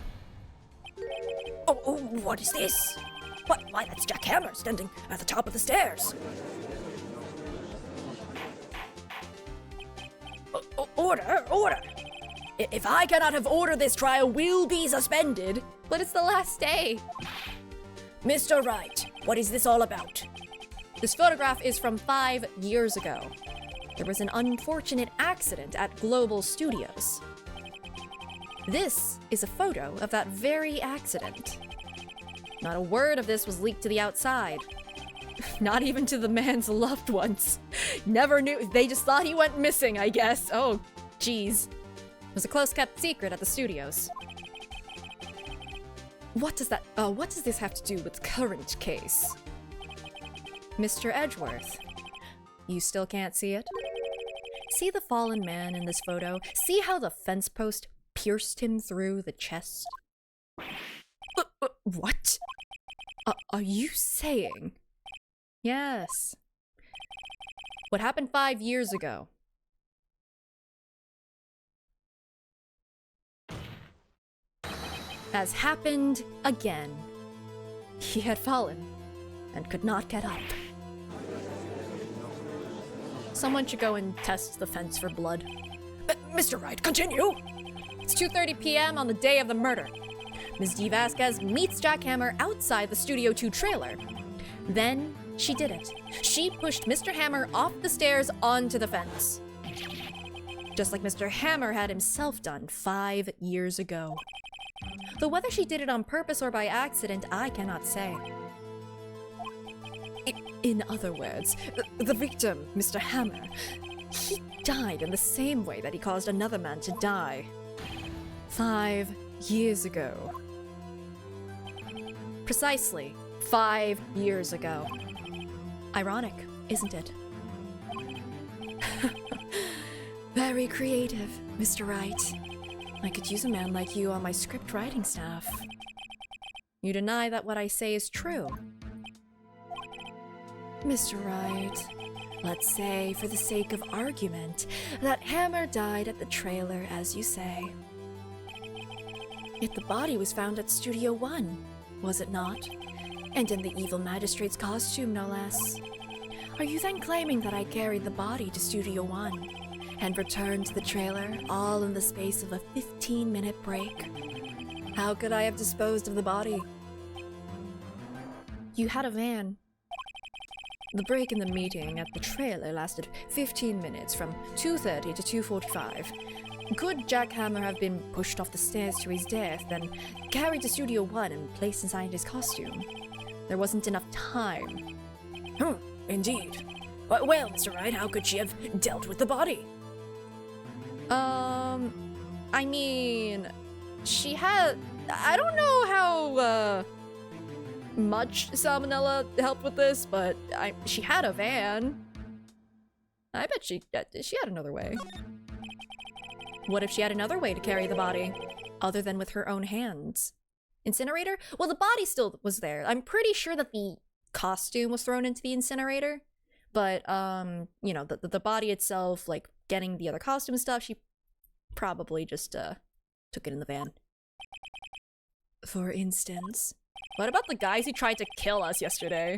Oh, what is this? Why, that's Jack Hammer standing at the top of the stairs. Order! If I cannot have ordered, this trial will be suspended. But it's the last day. Mr. Wright, what is this all about? This photograph is from 5 years ago. There was an unfortunate accident at Global Studios. This is a photo of that very accident. Not a word of this was leaked to the outside. Not even to the man's loved ones. Never knew. They just thought he went missing, I guess. Oh, jeez. It was a close-kept secret at the studios. What does this have to do with the current case? Mr. Edgeworth, you still can't see it? See the fallen man in this photo? See how the fence post pierced him through the chest? What? Are you saying? Yes. What happened 5 years ago has happened again. He had fallen and could not get up. Someone should go and test the fence for blood. Mr. Wright, continue! It's 2:30 p.m. on the day of the murder. Ms. D. Vasquez meets Jack Hammer outside the Studio 2 trailer. Then she did it. She pushed Mr. Hammer off the stairs onto the fence. Just like Mr. Hammer had himself done 5 years ago. Though whether she did it on purpose or by accident, I cannot say. In other words, the victim, Mr. Hammer, he died in the same way that he caused another man to die 5 years ago. Precisely 5 years ago. Ironic, isn't it? Very creative, Mr. Wright. I could use a man like you on my script writing staff. You deny that what I say is true. Mr. Wright, let's say, for the sake of argument, that Hammer died at the trailer, as you say. Yet the body was found at Studio 1, was it not? And in the evil magistrate's costume, no less. Are you then claiming that I carried the body to Studio 1? And returned to the trailer, all in the space of a 15-minute break? How could I have disposed of the body? You had a van. The break in the meeting at the trailer lasted 15 minutes, from 2:30 to 2:45. Could Jack Hammer have been pushed off the stairs to his death, then carried to Studio 1 and placed inside his costume? There wasn't enough time. Indeed. Well, Mr. Wright, how could she have dealt with the body? I mean, she had... I don't know how, much salmonella helped with this, but she had a van. I bet she had another way. What if she had another way to carry the body, other than with her own hands? Incinerator? Well, the body still was there. I'm pretty sure that the costume was thrown into the incinerator, but, you know, the body itself, like, getting the other costume stuff, she probably just, took it in the van. For instance? What about the guys who tried to kill us yesterday?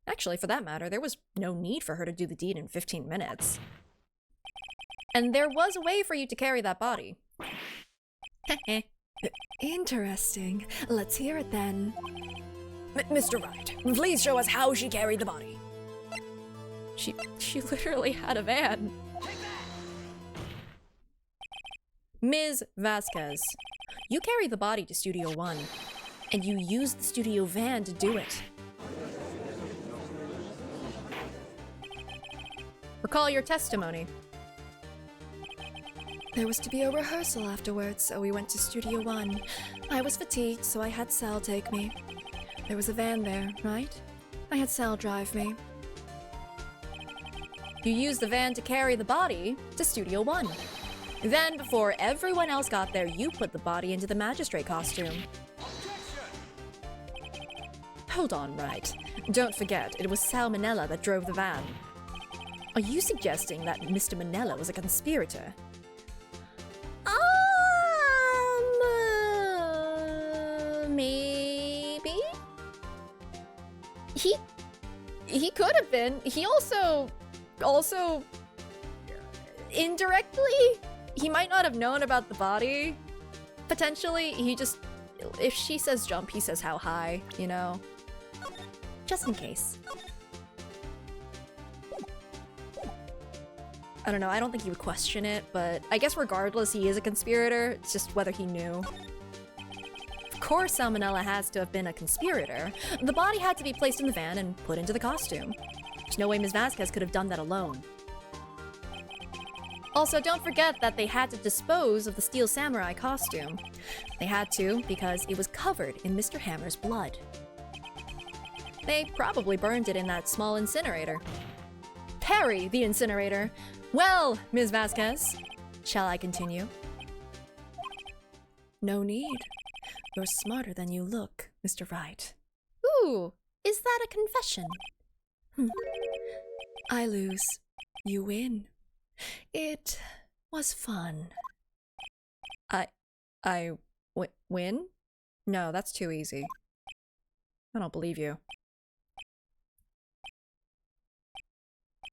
Actually, for that matter, there was no need for her to do the deed in 15 minutes. And there was a way for you to carry that body. Interesting. Let's hear it then. Mr. Wright, please show us how she carried the body. She literally had a van. Ms. Vasquez, you carry the body to Studio 1, and you use the studio van to do it. Recall your testimony. There was to be a rehearsal afterwards, so we went to Studio 1. I was fatigued, so I had Sal take me. There was a van there, right? I had Sal drive me. You used the van to carry the body to Studio 1. Then, before everyone else got there, you put the body into the magistrate costume. Hold on, Wright. Don't forget, it was Sal Manella that drove the van. Are you suggesting that Mr. Manella was a conspirator? Maybe? He could have been. He also, indirectly, he might not have known about the body. Potentially, he just, if she says jump, he says how high, you know? Just in case. I don't know, I don't think he would question it, but I guess regardless, he is a conspirator. It's just whether he knew. Of course, Salmonella has to have been a conspirator. The body had to be placed in the van and put into the costume. There's no way Ms. Vasquez could have done that alone. Also, don't forget that they had to dispose of the Steel Samurai costume. They had to because it was covered in Mr. Hammer's blood. They probably burned it in that small incinerator. Perry, the incinerator. Well, Ms. Vasquez, shall I continue? No need. You're smarter than you look, Mr. Wright. Ooh, is that a confession? I lose. You win. It was fun. Win? No, that's too easy. I don't believe you.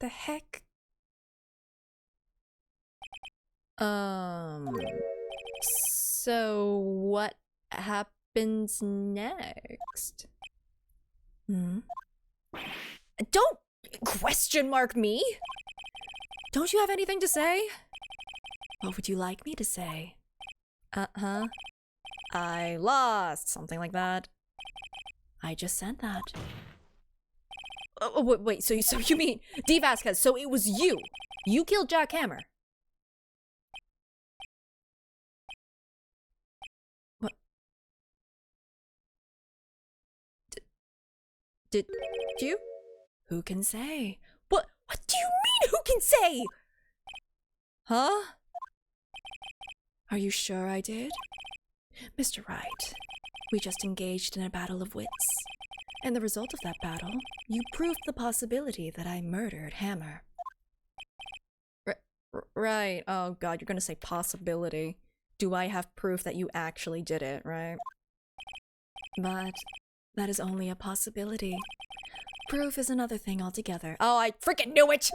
The heck? So what happens next? Don't question mark me! Don't you have anything to say? What would you like me to say? I lost, something like that. I just said that. Wait, so you mean, D. Vasquez, so it was you? You killed Jack Hammer? What? Did you? Who can say? What do you mean, who can say? Huh? Are you sure I did? Mr. Wright, we just engaged in a battle of wits. And the result of that battle, you proved the possibility that I murdered Hammer. Right. Oh god, you're gonna say possibility. Do I have proof that you actually did it, right? But that is only a possibility. Proof is another thing altogether. Oh, I freaking knew it!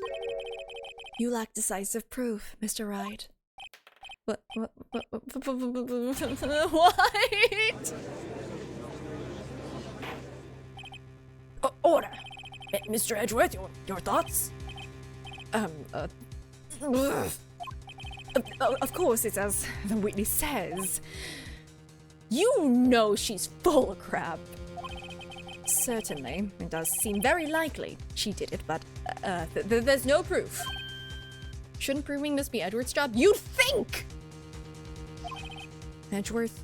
You lack decisive proof, Mr. Wright. What? Order! Mr. Edgeworth, your thoughts? Of course, it's as the witness says. You know she's full of crap. Certainly, it does seem very likely she did it, but there's no proof. Shouldn't proving this be Edward's job? You'd think! Edgeworth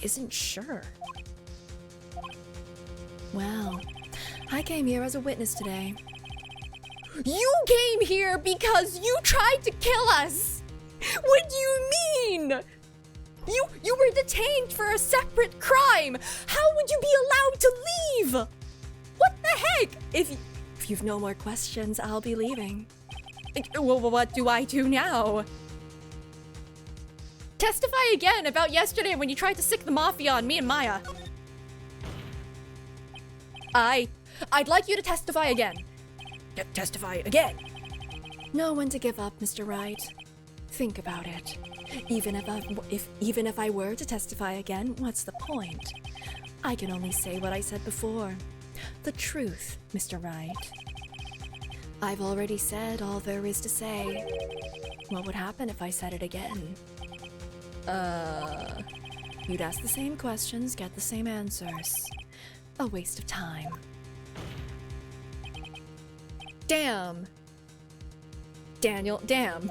isn't sure. Well, I came here as a witness today. You came here because you tried to kill us! What do you mean? You were detained for a separate crime! How would you be allowed to leave? What the heck? If you've no more questions, I'll be leaving. Well, what do I do now? Testify again about yesterday when you tried to sick the mafia on me and Maya. I'd like you to testify again. Testify again. Know when to give up, Mr. Wright. Think about it. Even if I were to testify again, what's the point? I can only say what I said before. The truth, Mr. Wright. I've already said all there is to say. What would happen if I said it again? You'd ask the same questions, get the same answers. A waste of time. Damn. Daniel, damn.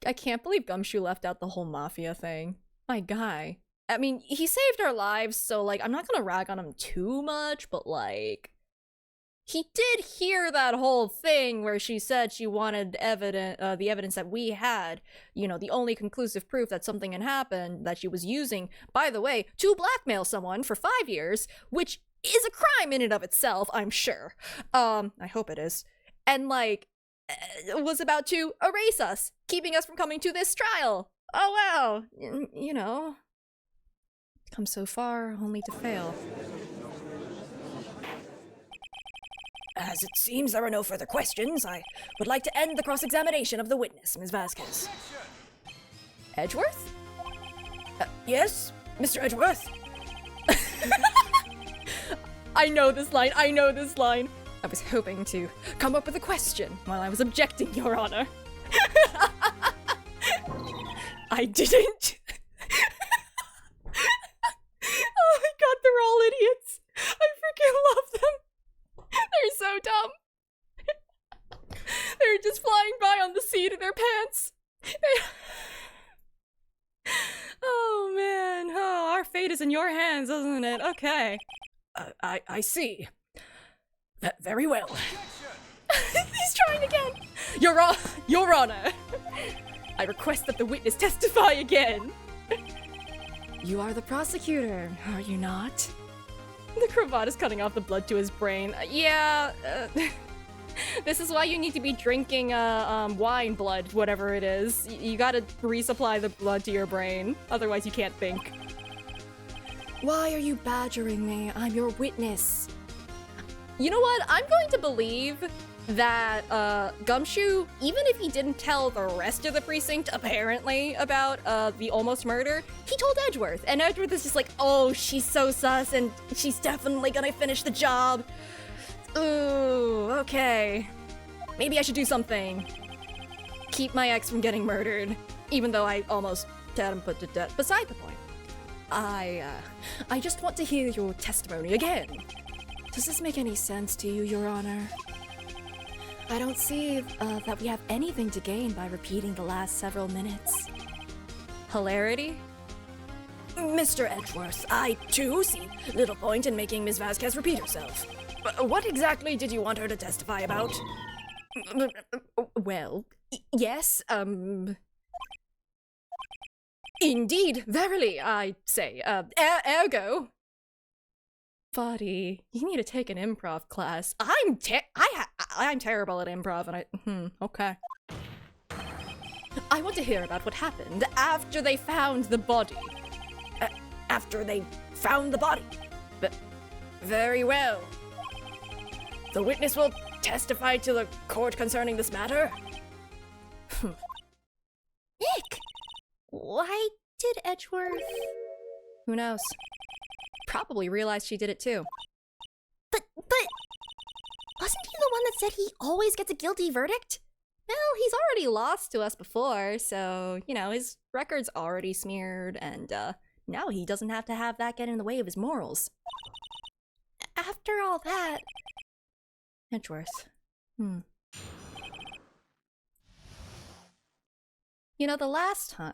I can't believe Gumshoe left out the whole mafia thing. My guy. I mean, he saved our lives, so, like, I'm not gonna rag on him too much, but, like... He did hear that whole thing where she said she wanted the evidence that we had, you know, the only conclusive proof that something had happened that she was using, by the way, to blackmail someone for 5 years, which is a crime in and of itself, I'm sure. I hope it is. And, like, was about to erase us, keeping us from coming to this trial. Oh, wow. You know, come so far, only to fail. As it seems there are no further questions, I would like to end the cross-examination of the witness, Ms. Vasquez. Edgeworth? Yes, Mr. Edgeworth? I know this line, I know this line. I was hoping to come up with a question while I was objecting, Your Honor. I didn't. Oh my god, they're all idiots. I freaking love them. They're so dumb. They're just flying by on the seat of their pants. Oh man, oh, our fate is in your hands, isn't it? Okay. I see. Very well. He's trying again. Your Honor. I request that the witness testify again. You are the prosecutor, are you not? The cravat is cutting off the blood to his brain. Yeah, this is why you need to be drinking wine blood, whatever it is. You gotta resupply the blood to your brain, otherwise you can't think. Why are you badgering me? I'm your witness. You know what? I'm going to believe that Gumshoe, even if he didn't tell the rest of the precinct, apparently, about the almost murder, he told Edgeworth. And Edgeworth is just like, oh, she's so sus, and she's definitely gonna finish the job. Ooh, okay. Maybe I should do something. Keep my ex from getting murdered, even though I almost had him put to death. Beside the point. I just want to hear your testimony again. Does this make any sense to you, Your Honor? I don't see that we have anything to gain by repeating the last several minutes. Hilarity? Mr. Edgeworth, I too see little point in making Ms. Vasquez repeat herself. What exactly did you want her to testify about? Well, yes, Indeed, verily, I say, ergo. Buddy, you need to take an improv class. I'm terrible at improv, and okay. I want to hear about what happened after they found the body. After they found the body? Very well. The witness will testify to the court concerning this matter. Nick! Why did Edgeworth... Who knows? Probably realized she did it too. But... wasn't he the one that said he always gets a guilty verdict? Well, he's already lost to us before, so, you know, his record's already smeared, and, now he doesn't have to have that get in the way of his morals. After all that... Edgeworth. You know, the last time...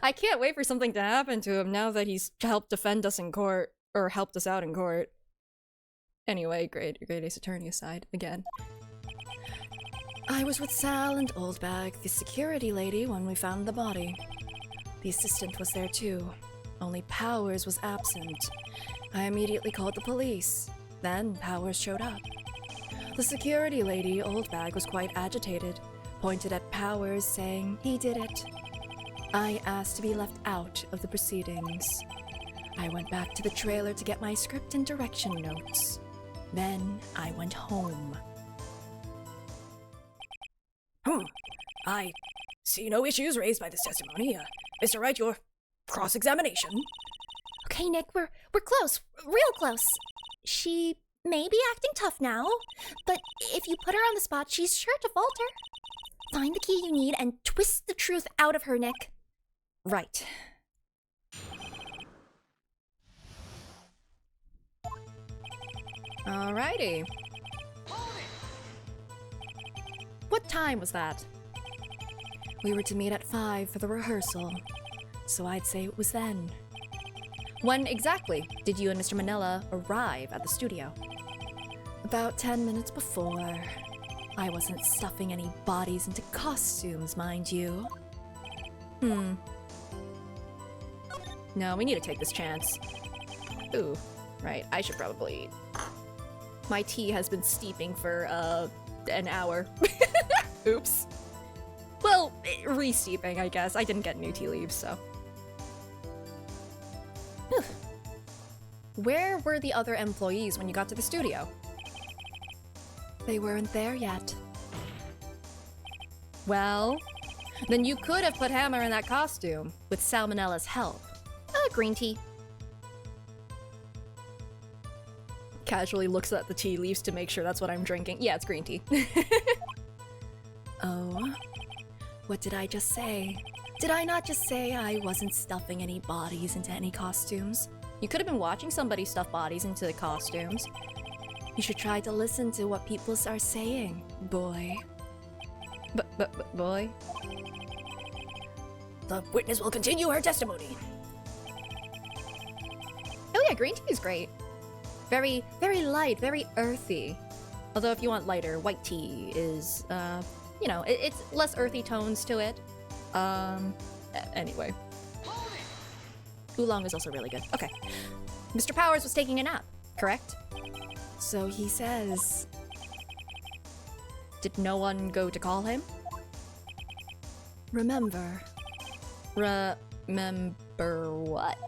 I can't wait for something to happen to him now that he's helped defend us in court, or helped us out in court. Anyway, great Ace Attorney aside, again. I was with Sal and Oldbag, the security lady, when we found the body. The assistant was there too, only Powers was absent. I immediately called the police. Then Powers showed up. The security lady, Oldbag, was quite agitated, pointed at Powers, saying he did it. I asked to be left out of the proceedings. I went back to the trailer to get my script and direction notes. Then I went home. I see no issues raised by this testimony. Mr. Wright, your cross-examination. Okay, Nick, we're close. Real close. She may be acting tough now, but if you put her on the spot, she's sure to falter. Find the key you need and twist the truth out of her, Nick. Right. Alrighty. What time was that? We were to meet at 5 for the rehearsal, so I'd say it was then. When exactly did you and Mr. Manila arrive at the studio? About 10 minutes before. I wasn't stuffing any bodies into costumes, mind you. No, we need to take this chance. Ooh, right, I should probably eat. My tea has been steeping for, an hour. Oops. Well, re-steeping, I guess. I didn't get new tea leaves, so. Where were the other employees when you got to the studio? They weren't there yet. Well, then you could have put Hammer in that costume with Salmonella's help. Green tea. Casually looks at the tea leaves to make sure that's what I'm drinking. Yeah, it's green tea. Oh, what did I just say? Did I not just say I wasn't stuffing any bodies into any costumes? You could have been watching somebody stuff bodies into the costumes. You should try to listen to what people are saying, boy. Boy? The witness will continue her testimony. Oh yeah, green tea is great. Very, very light, very earthy. Although if you want lighter, white tea is, you know, it's less earthy tones to it. Anyway. Oolong is also really good. Okay. Mr. Powers was taking a nap, correct? So he says. Did no one go to call him? Remember what?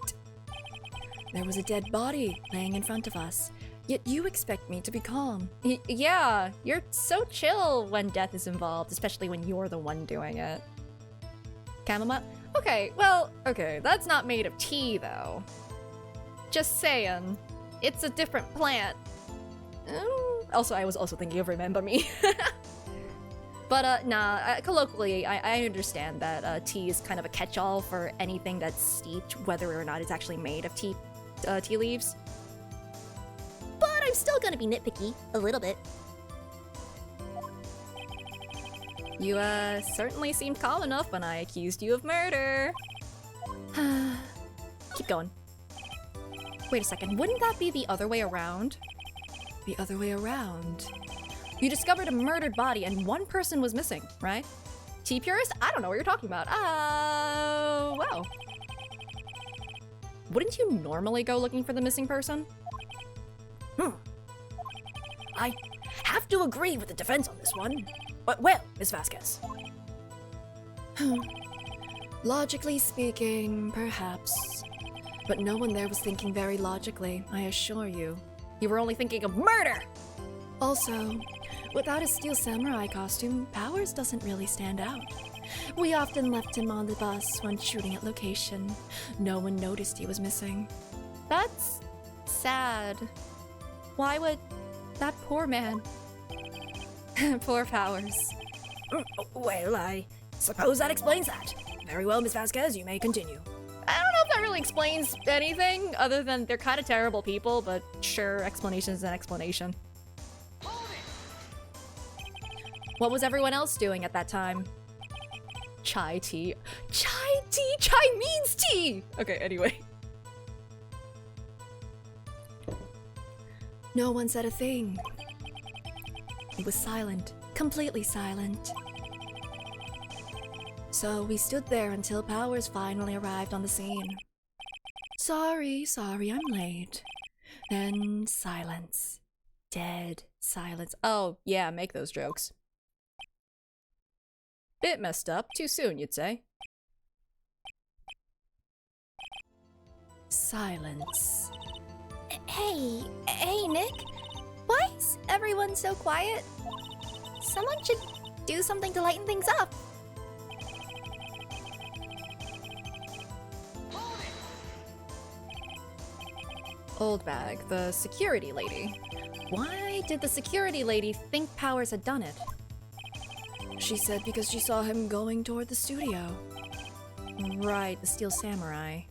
There was a dead body laying in front of us, yet you expect me to be calm. Yeah, you're so chill when death is involved, especially when you're the one doing it. Chamomile? Okay, well, okay, that's not made of tea, though. Just saying. It's a different plant. Also, I was also thinking of Remember Me. But, nah, colloquially, I understand that tea is kind of a catch-all for anything that's steeped, whether or not it's actually made of tea leaves. But I'm still gonna be nitpicky, a little bit. You, certainly seemed calm enough when I accused you of murder. Keep going. Wait a second, wouldn't that be the other way around? The other way around. You discovered a murdered body and one person was missing, right? Tea purist? I don't know what you're talking about. Wow. Wouldn't you normally go looking for the missing person? I have to agree with the defense on this one. But well, Ms. Vasquez. Logically speaking, perhaps. But no one there was thinking very logically, I assure you. You were only thinking of murder! Also, without his steel samurai costume, Powers doesn't really stand out. We often left him on the bus when shooting at location. No one noticed he was missing. That's sad. Why would that poor man? Poor Powers. Well, I suppose that explains that. Very well, Ms. Vasquez, you may continue. I don't know if that really explains anything, other than they're kind of terrible people, but sure, explanation is an explanation. What was everyone else doing at that time? Chai tea. Chai tea! Chai means tea! Okay, anyway. No one said a thing. It was silent. Completely silent. So we stood there until Powers finally arrived on the scene. Sorry, I'm late. Then silence. Dead silence. Oh, yeah, make those jokes. Bit messed up. Too soon, you'd say. Silence. Hey, Nick. Why is everyone so quiet? Someone should do something to lighten things up. Old Bag, the security lady. Why did the security lady think Powers had done it? She said because she saw him going toward the studio. Right, the Steel Samurai.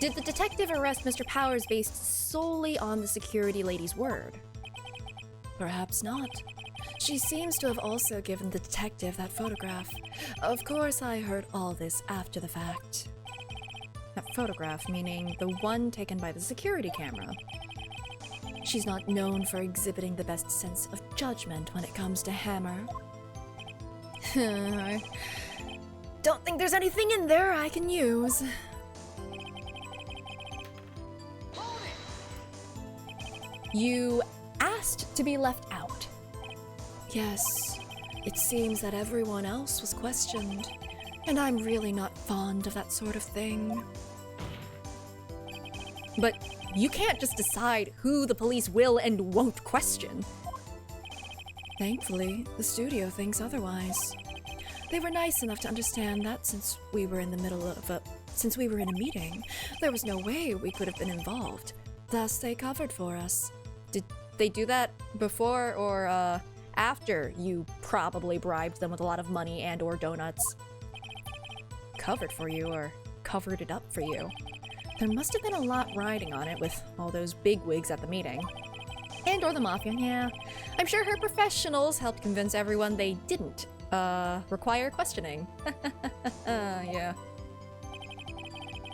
Did the detective arrest Mr. Powers based solely on the security lady's word? Perhaps not. She seems to have also given the detective that photograph. Of course, I heard all this after the fact. That photograph, meaning the one taken by the security camera. She's not known for exhibiting the best sense of judgment when it comes to Hammer. I don't think there's anything in there I can use. You asked to be left out. Yes, it seems that everyone else was questioned, and I'm really not fond of that sort of thing. But you can't just decide who the police will and won't question. Thankfully, the studio thinks otherwise. They were nice enough to understand that since we were in a meeting, there was no way we could have been involved. Thus, they covered for us. Did they do that before or after you probably bribed them with a lot of money and or donuts? Covered for you or covered it up for you? There must have been a lot riding on it with all those bigwigs at the meeting. And or the Mafia, yeah. I'm sure her professionals helped convince everyone they didn't, require questioning. Yeah.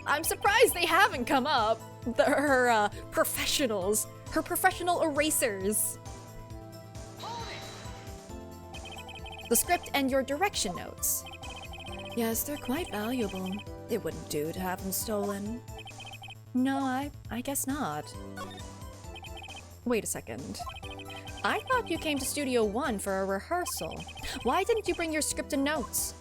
I'm surprised they haven't come up. Her professionals. Her professional erasers. The script and your direction notes. Yes, they're quite valuable. It wouldn't do to have them stolen. No, I guess not. Wait a second. I thought you came to Studio One for a rehearsal. Why didn't you bring your script and notes?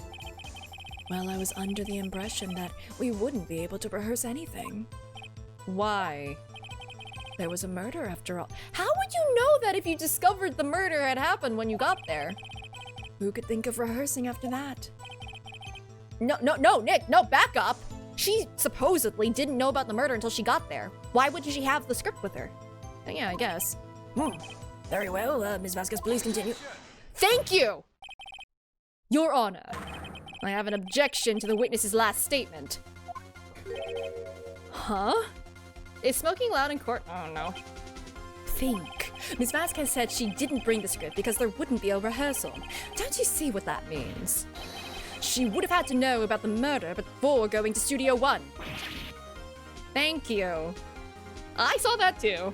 Well, I was under the impression that we wouldn't be able to rehearse anything. Why? There was a murder after all. How would you know that if you discovered the murder had happened when you got there? Who could think of rehearsing after that? No, Nick, no, back up! She supposedly didn't know about the murder until she got there. Why wouldn't she have the script with her? Yeah, I guess. Very well, Ms. Vasquez, please continue. Thank you! Your Honor, I have an objection to the witness's last statement. Huh? Is smoking loud in court? Oh no. Think. Ms. Vasquez said she didn't bring the script because there wouldn't be a rehearsal. Don't you see what that means? She would have had to know about the murder before going to Studio One. Thank you. I saw that too.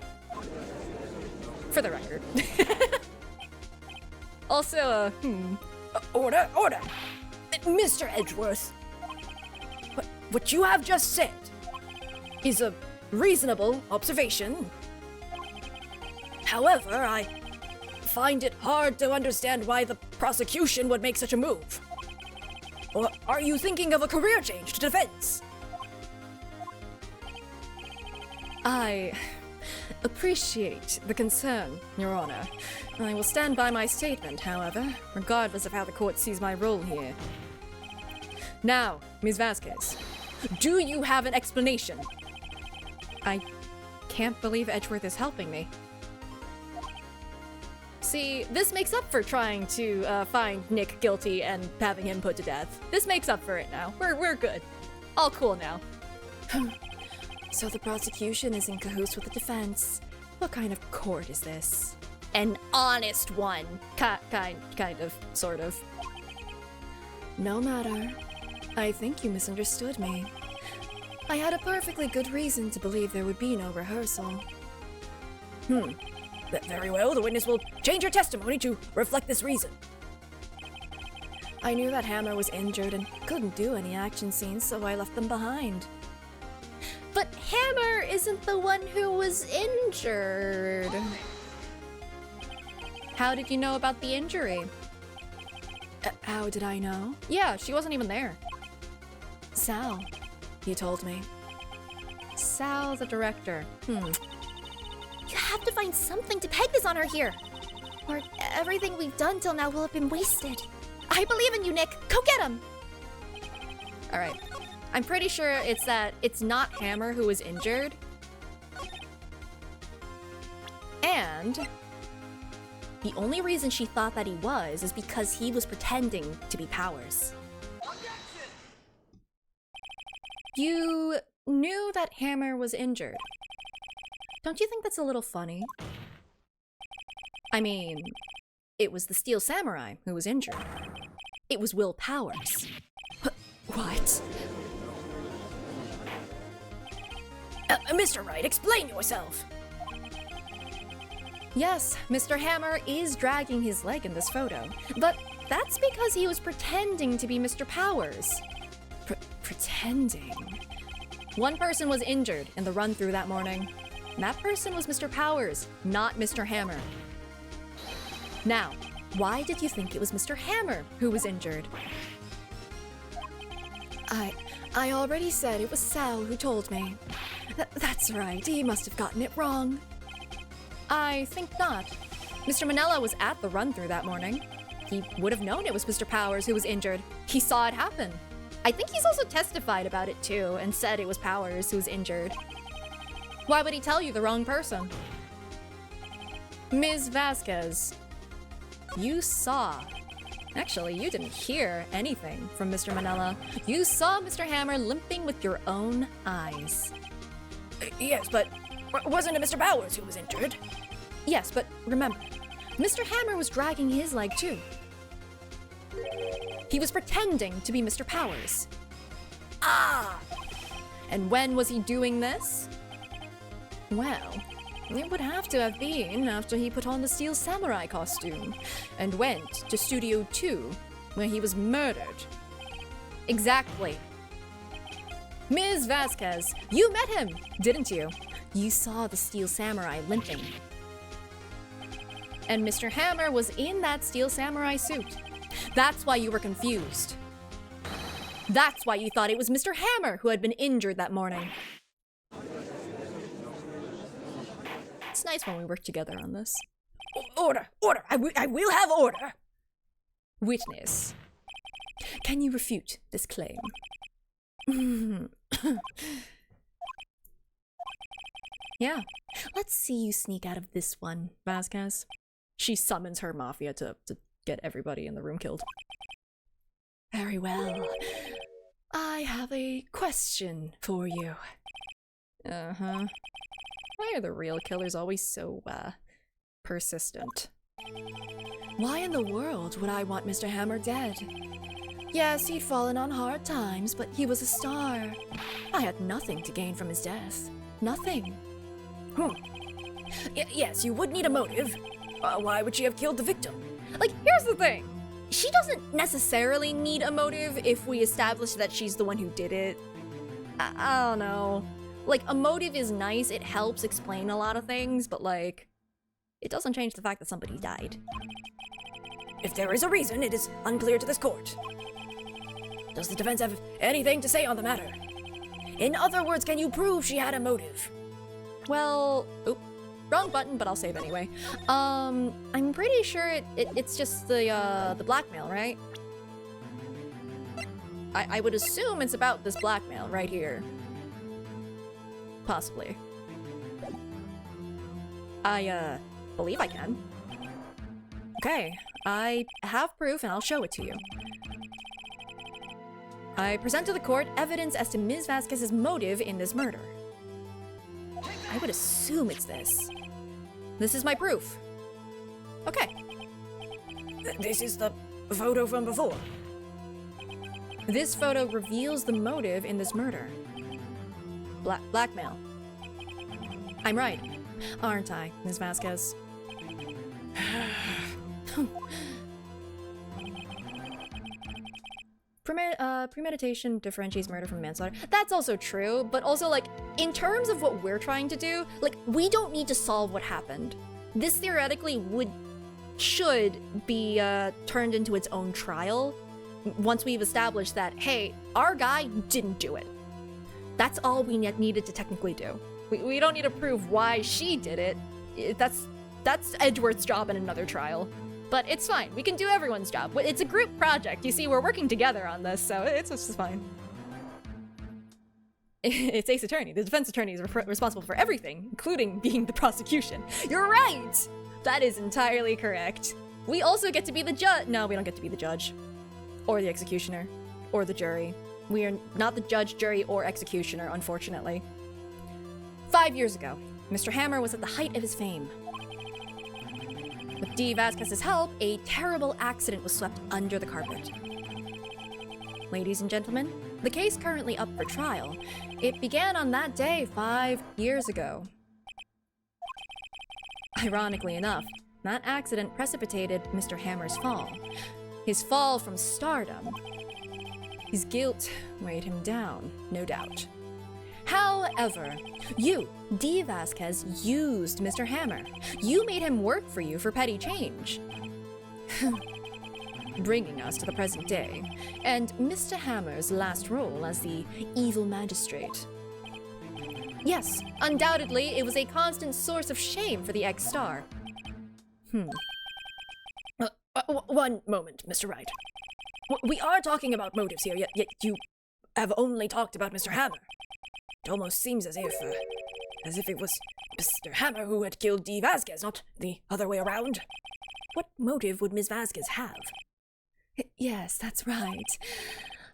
For the record. Also, Order! Mr. Edgeworth, what you have just said is a reasonable observation. However, I find it hard to understand why the prosecution would make such a move. Or are you thinking of a career change to defense? I appreciate the concern, Your Honor. I will stand by my statement, however, regardless of how the court sees my role here. Now, Ms. Vasquez, do you have an explanation? I can't believe Edgeworth is helping me. See, this makes up for trying to find Nick guilty and having him put to death. This makes up for it now. We're good. All cool now. So the prosecution is in cahoots with the defense. What kind of court is this? An honest one. Kind of, sort of. No matter. I think you misunderstood me. I had a perfectly good reason to believe there would be no rehearsal. Very well, the witness will change her testimony to reflect this reason. I knew that Hammer was injured and couldn't do any action scenes, so I left them behind. But Hammer isn't the one who was injured. How did you know about the injury? How did I know? Yeah, she wasn't even there. Sal, he told me. Sal, the director. You have to find something to peg this on her here, or everything we've done till now will have been wasted. I believe in you, Nick. Go get him! Alright. I'm pretty sure it's that it's not Hammer who was injured. And the only reason she thought that he was is because he was pretending to be Powers. You knew that Hammer was injured. Don't you think that's a little funny? I mean, it was the Steel Samurai who was injured. It was Will Powers. What? Mr. Wright, explain yourself. Yes, Mr. Hammer is dragging his leg in this photo, but that's because he was pretending to be Mr. Powers. Pretending? One person was injured in the run-through that morning. That person was Mr. Powers, not Mr. Hammer. Now, why did you think it was Mr. Hammer who was injured? I already said it was Sal who told me. That's right, he must have gotten it wrong. I think not. Mr. Manella was at the run-through that morning. He would have known it was Mr. Powers who was injured. He saw it happen. I think he's also testified about it too and said it was Powers who was injured. Why would he tell you the wrong person? Ms. Vasquez, you saw. Actually, you didn't hear anything from Mr. Manella. You saw Mr. Hammer limping with your own eyes. Yes, but wasn't it Mr. Powers who was injured? Yes, but remember, Mr. Hammer was dragging his leg too. He was pretending to be Mr. Powers. Ah! And when was he doing this? Well, it would have to have been after he put on the Steel Samurai costume and went to Studio 2, where he was murdered. Exactly. Ms. Vasquez, you met him, didn't you? You saw the Steel Samurai limping. And Mr. Hammer was in that Steel Samurai suit. That's why you were confused. That's why you thought it was Mr. Hammer who had been injured that morning. It's nice when we work together on this. Order! Order! I will have order! Witness, can you refute this claim? Yeah, let's see you sneak out of this one, Vasquez. She summons her mafia to get everybody in the room killed. Very well. I have a question for you. Uh-huh. Why are the real killers always so, persistent? Why in the world would I want Mr. Hammer dead? Yes, he'd fallen on hard times, but he was a star. I had nothing to gain from his death. Nothing. Yes, you would need a motive. Why would she have killed the victim? Like, here's the thing. She doesn't necessarily need a motive if we establish that she's the one who did it. I don't know. Like, a motive is nice, it helps explain a lot of things, but like, it doesn't change the fact that somebody died. If there is a reason, it is unclear to this court. Does the defense have anything to say on the matter? In other words, can you prove she had a motive? Well, wrong button, but I'll save anyway. I'm pretty sure it's just the blackmail, right? I would assume it's about this blackmail right here. Possibly. I believe I can. Okay, I have proof and I'll show it to you. I present to the court evidence as to Ms. Vasquez's motive in this murder. I would assume it's this. This is my proof. Okay. This is the photo from before. This photo reveals the motive in this murder. Blackmail. I'm right, aren't I, Ms. Vasquez? Premeditation differentiates murder from manslaughter. That's also true, but also, like, in terms of what we're trying to do, like, we don't need to solve what happened. This theoretically should be turned into its own trial once we've established that, hey, our guy didn't do it. That's all we needed to technically do. We don't need to prove why she did it. That's Edgeworth's job in another trial. But it's fine. We can do everyone's job. It's a group project. You see, we're working together on this, so it's just fine. It's Ace Attorney. The defense attorney is responsible for everything, including being the prosecution. You're right! That is entirely correct. We also get to be the judge. No, we don't get to be the judge. Or the executioner. Or the jury. We are not the judge, jury, or executioner, unfortunately. 5 years ago, Mr. Hammer was at the height of his fame. With Dee Vasquez's help, a terrible accident was swept under the carpet. Ladies and gentlemen, the case currently up for trial. It began on that day 5 years ago. Ironically enough, that accident precipitated Mr. Hammer's fall. His fall from stardom. His guilt weighed him down, no doubt. However, you, Dee Vasquez, used Mr. Hammer. You made him work for you for petty change. Bringing us to the present day, and Mr. Hammer's last role as the evil magistrate. Yes, undoubtedly, it was a constant source of shame for the ex-star. One moment, Mr. Wright. We are talking about motives here, yet you have only talked about Mr. Hammer. It almost seems as if it was Mr. Hammer who had killed Dee Vasquez, not the other way around. What motive would Ms. Vasquez have? Yes, that's right.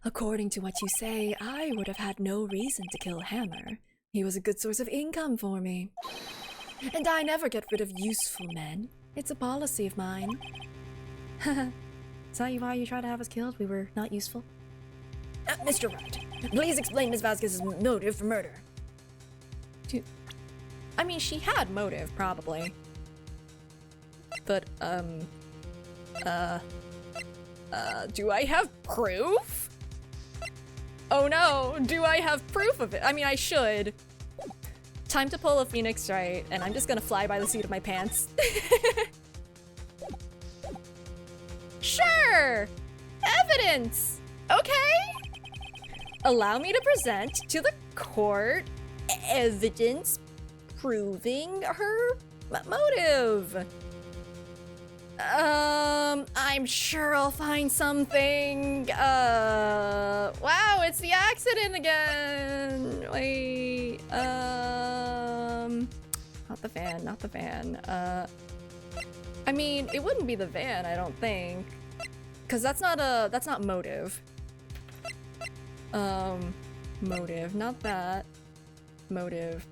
According to what you say, I would have had no reason to kill Hammer. He was a good source of income for me. And I never get rid of useful men. It's a policy of mine. Is that why you tried to have us killed? We were not useful? Mr. Wright, please explain Ms. Vasquez's motive for murder. I mean, she had motive, probably. But, do I have proof? Oh no, do I have proof of it? I mean, I should. Time to pull a Phoenix Wright, and I'm just gonna fly by the seat of my pants. Sure! Evidence! Okay? Allow me to present to the court evidence proving her motive. I'm sure I'll find something. Wow, it's the accident again. Wait, not the van, not the van. I mean, it wouldn't be the van, I don't think. Cause that's not motive. Motive, not that. Motive.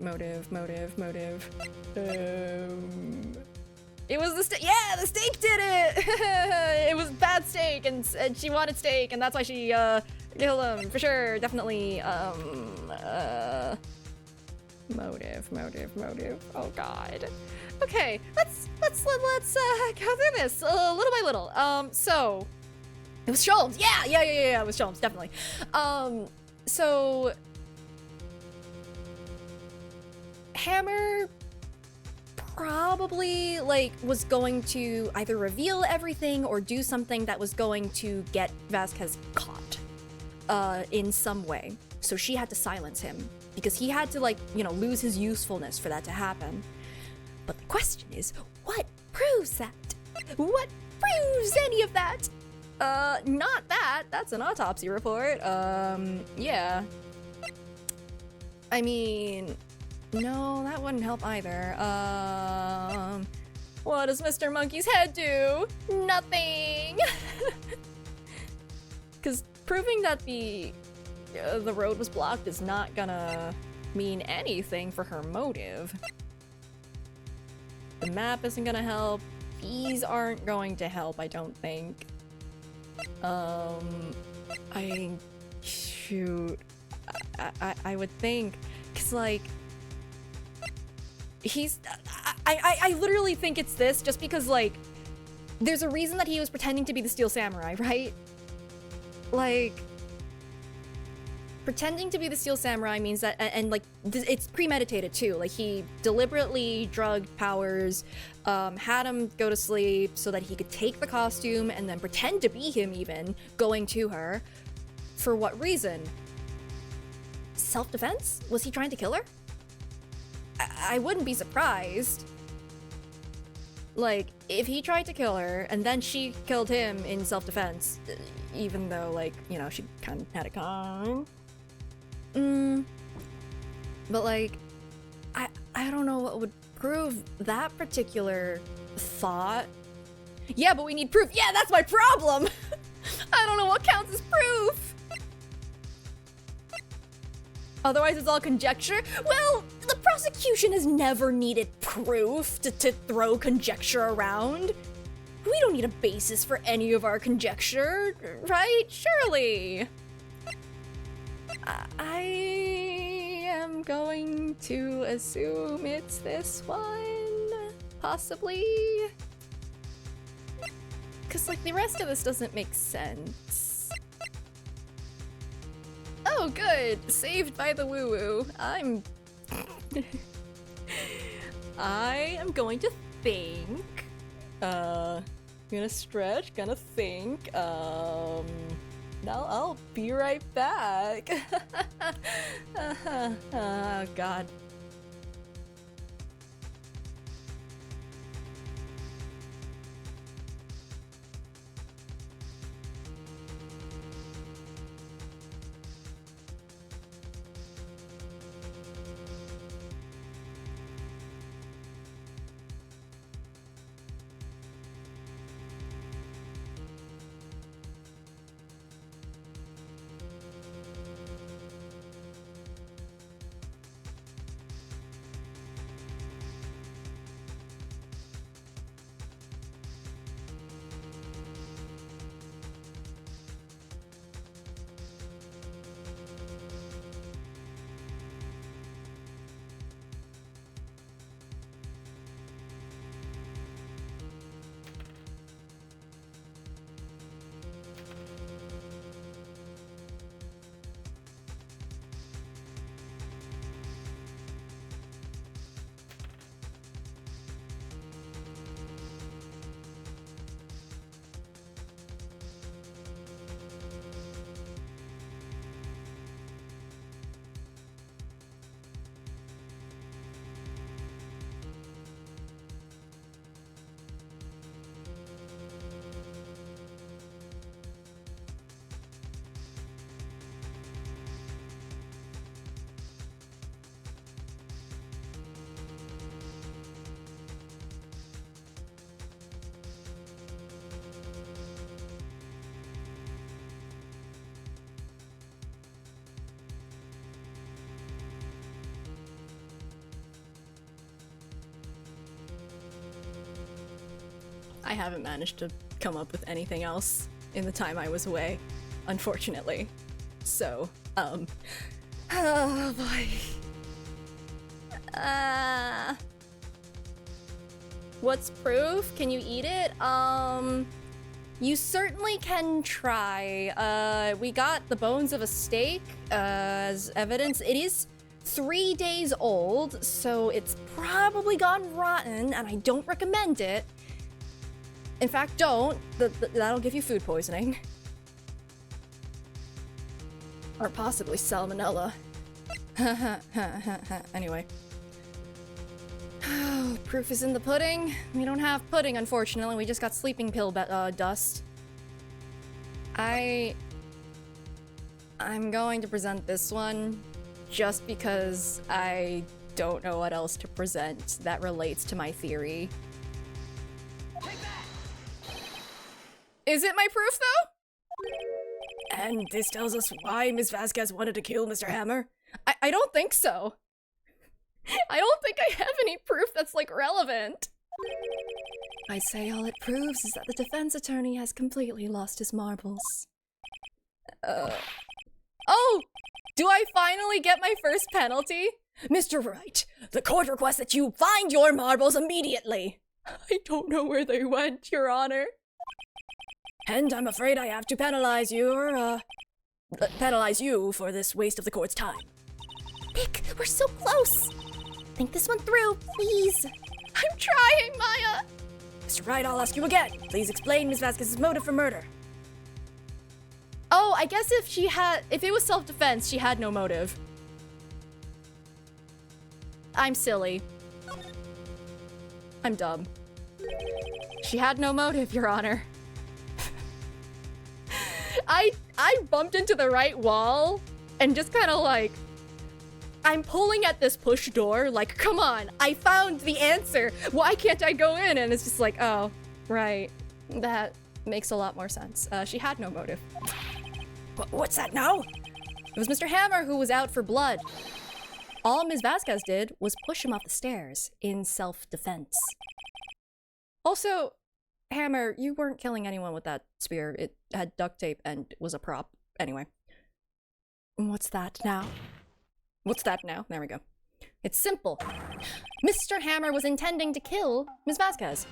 It was the steak. Yeah, the steak did it. It was bad steak, and she wanted steak, and that's why she killed him for sure. Definitely. Motive. Oh God. Okay, let's go through this little by little. So it was Sholmes. Yeah. It was Sholmes, definitely. So Hammer probably was going to either reveal everything or do something that was going to get Vasquez caught in some way. So she had to silence him because he had to lose his usefulness for that to happen. But the question is, what proves that? What proves any of that? Not that. That's an autopsy report. Yeah. I mean, no, that wouldn't help either. What does Mr. Monkey's head do? Nothing! Because proving that the road was blocked is not gonna mean anything for her motive. The map isn't gonna help. These aren't going to help, I don't think. Shoot. I would think, cause I literally think it's this just because there's a reason that he was pretending to be the Steel Samurai, right? Pretending to be the Steel Samurai means that, and it's premeditated too. He deliberately drugged Powers, had him go to sleep so that he could take the costume and then pretend to be him even, going to her. For what reason? Self-defense? Was he trying to kill her? I wouldn't be surprised. If he tried to kill her and then she killed him in self-defense, even though, she kind of had it coming. But I don't know what would prove that particular thought. Yeah, but we need proof. Yeah, that's my problem. I don't know what counts as proof. Otherwise, it's all conjecture? Well, the prosecution has never needed proof to throw conjecture around. We don't need a basis for any of our conjecture, right? Surely. I am going to assume it's this one, possibly. Because, like, the rest of this doesn't make sense. Oh, good. Saved by the woo-woo. I am going to think. Gonna stretch, gonna think. Now I'll be right back. Oh, God. I haven't managed to come up with anything else in the time I was away, unfortunately. So, oh boy. What's proof? Can you eat it? You certainly can try. We got the bones of a steak as evidence. It is 3 days old, so it's probably gone rotten, and I don't recommend it. In fact, don't. That'll give you food poisoning. Or possibly salmonella. Anyway. Proof is in the pudding. We don't have pudding, unfortunately. We just got sleeping pill dust. I'm going to present this one just because I don't know what else to present that relates to my theory. Is it my proof, though? And this tells us why Ms. Vasquez wanted to kill Mr. Hammer? I don't think so. I don't think I have any proof that's, like, relevant. I'd say all it proves is that the defense attorney has completely lost his marbles. Oh! Do I finally get my first penalty? Mr. Wright, the court requests that you find your marbles immediately. I don't know where they went, Your Honor. And I'm afraid I have to penalize you for this waste of the court's time. Nick, we're so close. Think this one through, please. I'm trying, Maya. Mr. Wright, I'll ask you again. Please explain Ms. Vasquez's motive for murder. Oh, I guess if it was self-defense, she had no motive. I'm silly. I'm dumb. She had no motive, Your Honor. I bumped into the right wall and just kind of like, I'm pulling at this push door like, come on, I found the answer. Why can't I go in? And it's just like, oh, right. That makes a lot more sense. She had no motive. What's that now? It was Mr. Hammer who was out for blood. All Ms. Vasquez did was push him off the stairs in self-defense. Also, Hammer, you weren't killing anyone with that spear. It had duct tape and was a prop. Anyway. What's that now? What's that now? There we go. It's simple. Mr. Hammer was intending to kill Ms. Vasquez.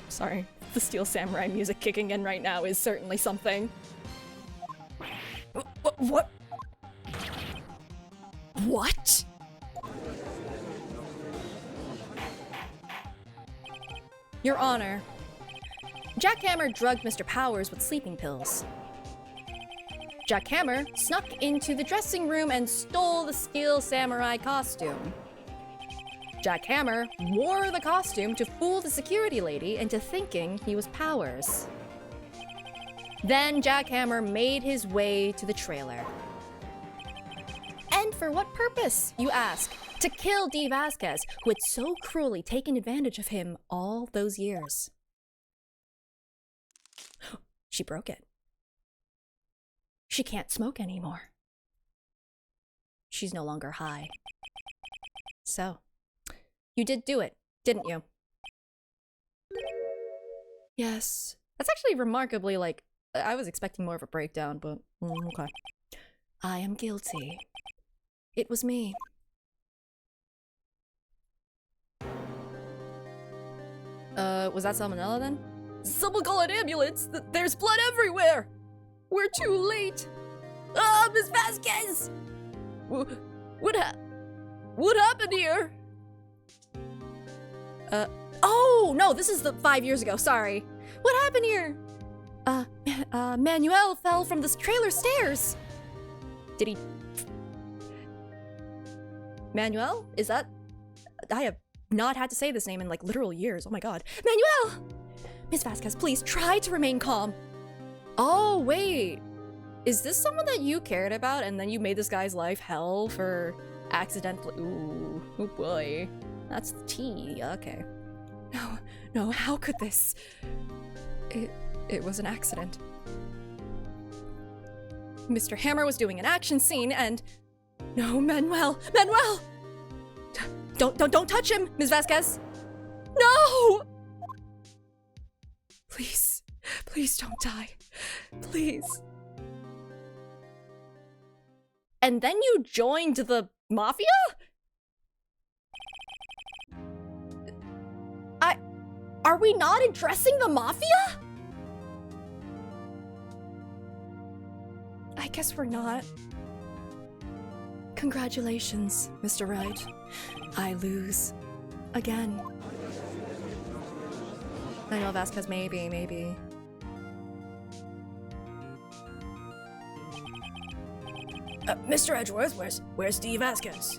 Sorry, the Steel Samurai music kicking in right now is certainly something. What? What? Your Honor, Jack Hammer drugged Mr. Powers with sleeping pills. Jack Hammer snuck into the dressing room and stole the Steel Samurai costume. Jack Hammer wore the costume to fool the security lady into thinking he was Powers. Then Jack Hammer made his way to the trailer. And for what purpose, you ask? To kill Dee Vasquez, who had so cruelly taken advantage of him all those years. She broke it. She can't smoke anymore. She's no longer high. So, you did do it, didn't you? Yes. That's actually remarkably, like, I was expecting more of a breakdown, but okay. I am guilty. It was me. Was that salmonella then? Someone call an ambulance! There's blood everywhere! We're too late! Ah, Miss Vasquez! What happened here? Oh, no, this is the 5 years ago, sorry. What happened here? Manuel fell from the trailer stairs. Did he... Manuel? Is that... I have not had to say this name in, like, literal years. Oh my god. Manuel! Miss Vasquez, please try to remain calm. Oh, wait. Is this someone that you cared about and then you made this guy's life hell for accidentally... Ooh, oh boy. That's the tea. Okay. No, how could this... It was an accident. Mr. Hammer was doing an action scene and... No, Manuel! Manuel! Don't touch him, Ms. Vasquez! No! Please don't die. Please. And then you joined the mafia? Are we not addressing the mafia? I guess we're not. Congratulations, Mr. Wright. I lose. Again. Manuel Vasquez, maybe. Mr. Edgeworth, where's Dee Vasquez?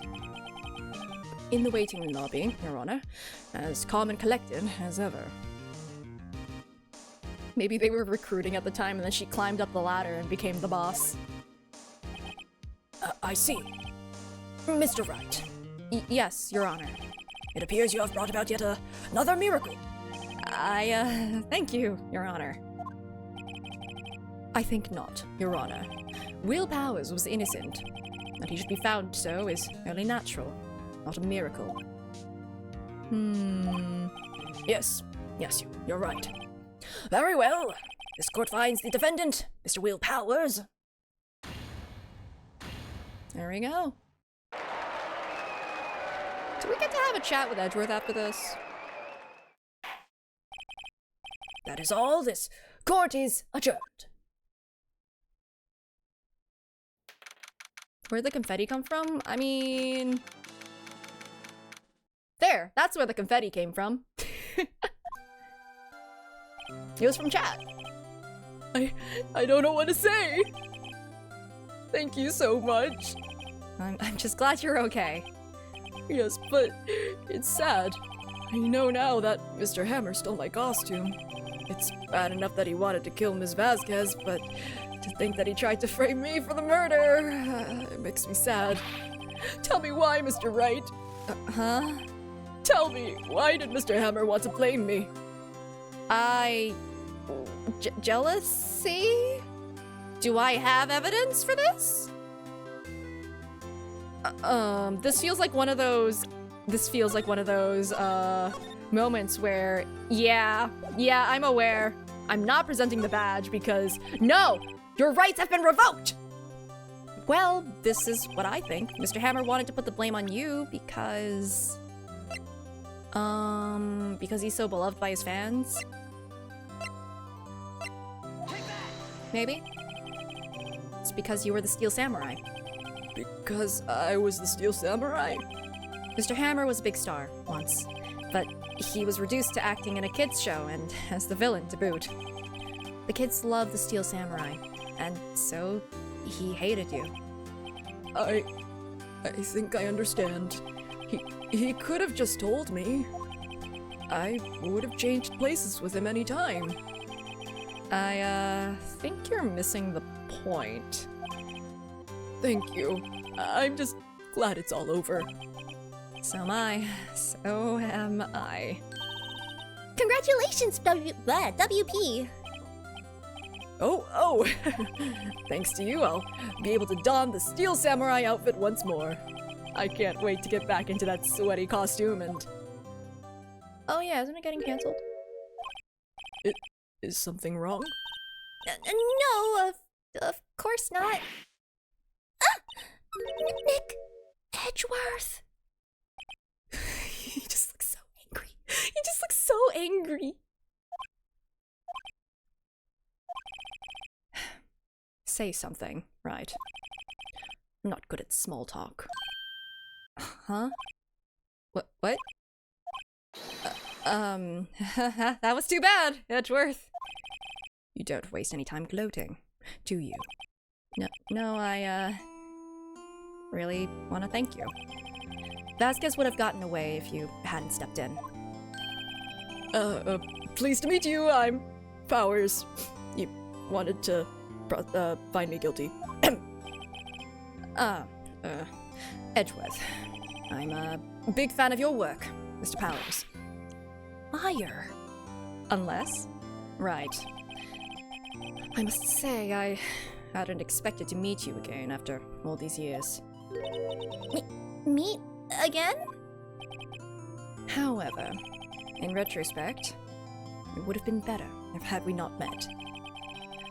In the waiting lobby, Your Honor. As calm and collected as ever. Maybe they were recruiting at the time and then she climbed up the ladder and became the boss. I see. Mr. Wright. Yes, Your Honor. It appears you have brought about yet another miracle. Thank you, Your Honor. I think not, Your Honor. Will Powers was innocent. That he should be found so is only natural, not a miracle. Yes, you're right. Very well. This court finds the defendant, Mr. Will Powers. There we go. Do we get to have a chat with Edgeworth after this? That is all. This court is adjourned. Where'd the confetti come from? I mean... There! That's where the confetti came from. It was from chat. I don't know what to say. Thank you so much. I'm just glad you're okay. Yes, but it's sad. I know now that Mr. Hammer stole my costume. It's bad enough that he wanted to kill Ms. Vasquez, but to think that he tried to frame me for the murder, it makes me sad. Tell me why, Mr. Wright. Huh? Tell me, why did Mr. Hammer want to blame me? Jealousy? Do I have evidence for this? This feels like one of those moments where, yeah, I'm aware. I'm not presenting the badge because, no, your rights have been revoked! Well, this is what I think. Mr. Hammer wanted to put the blame on you because he's so beloved by his fans? Maybe? It's because you were the Steel Samurai. Because I was the Steel Samurai? Mr. Hammer was a big star once, but he was reduced to acting in a kids' show and as the villain to boot. The kids loved the Steel Samurai, and so he hated you. I think I understand. He could have just told me. I would have changed places with him any time. I think you're missing the point. Thank you. I'm just glad it's all over. So am I. So am I. Congratulations, WP. Oh, thanks to you, I'll be able to don the Steel Samurai outfit once more. I can't wait to get back into that sweaty costume and... Oh yeah, isn't it getting cancelled? Is something wrong? No, of course not. Ah! Nick Edgeworth. He just looks so angry. He just looks so angry. Say something, right? I'm not good at small talk. Huh? What? That was too bad, Edgeworth. You don't waste any time gloating, do you? No, I, really want to thank you. Vasquez would have gotten away if you hadn't stepped in. Pleased to meet you, I'm Powers. You wanted to, find me guilty. Edgeworth. I'm a big fan of your work, Mr. Powers. Liar. Unless? Right. I must say, I hadn't expected to meet you again after all these years. Meet again? However, in retrospect, it would have been better had we not met.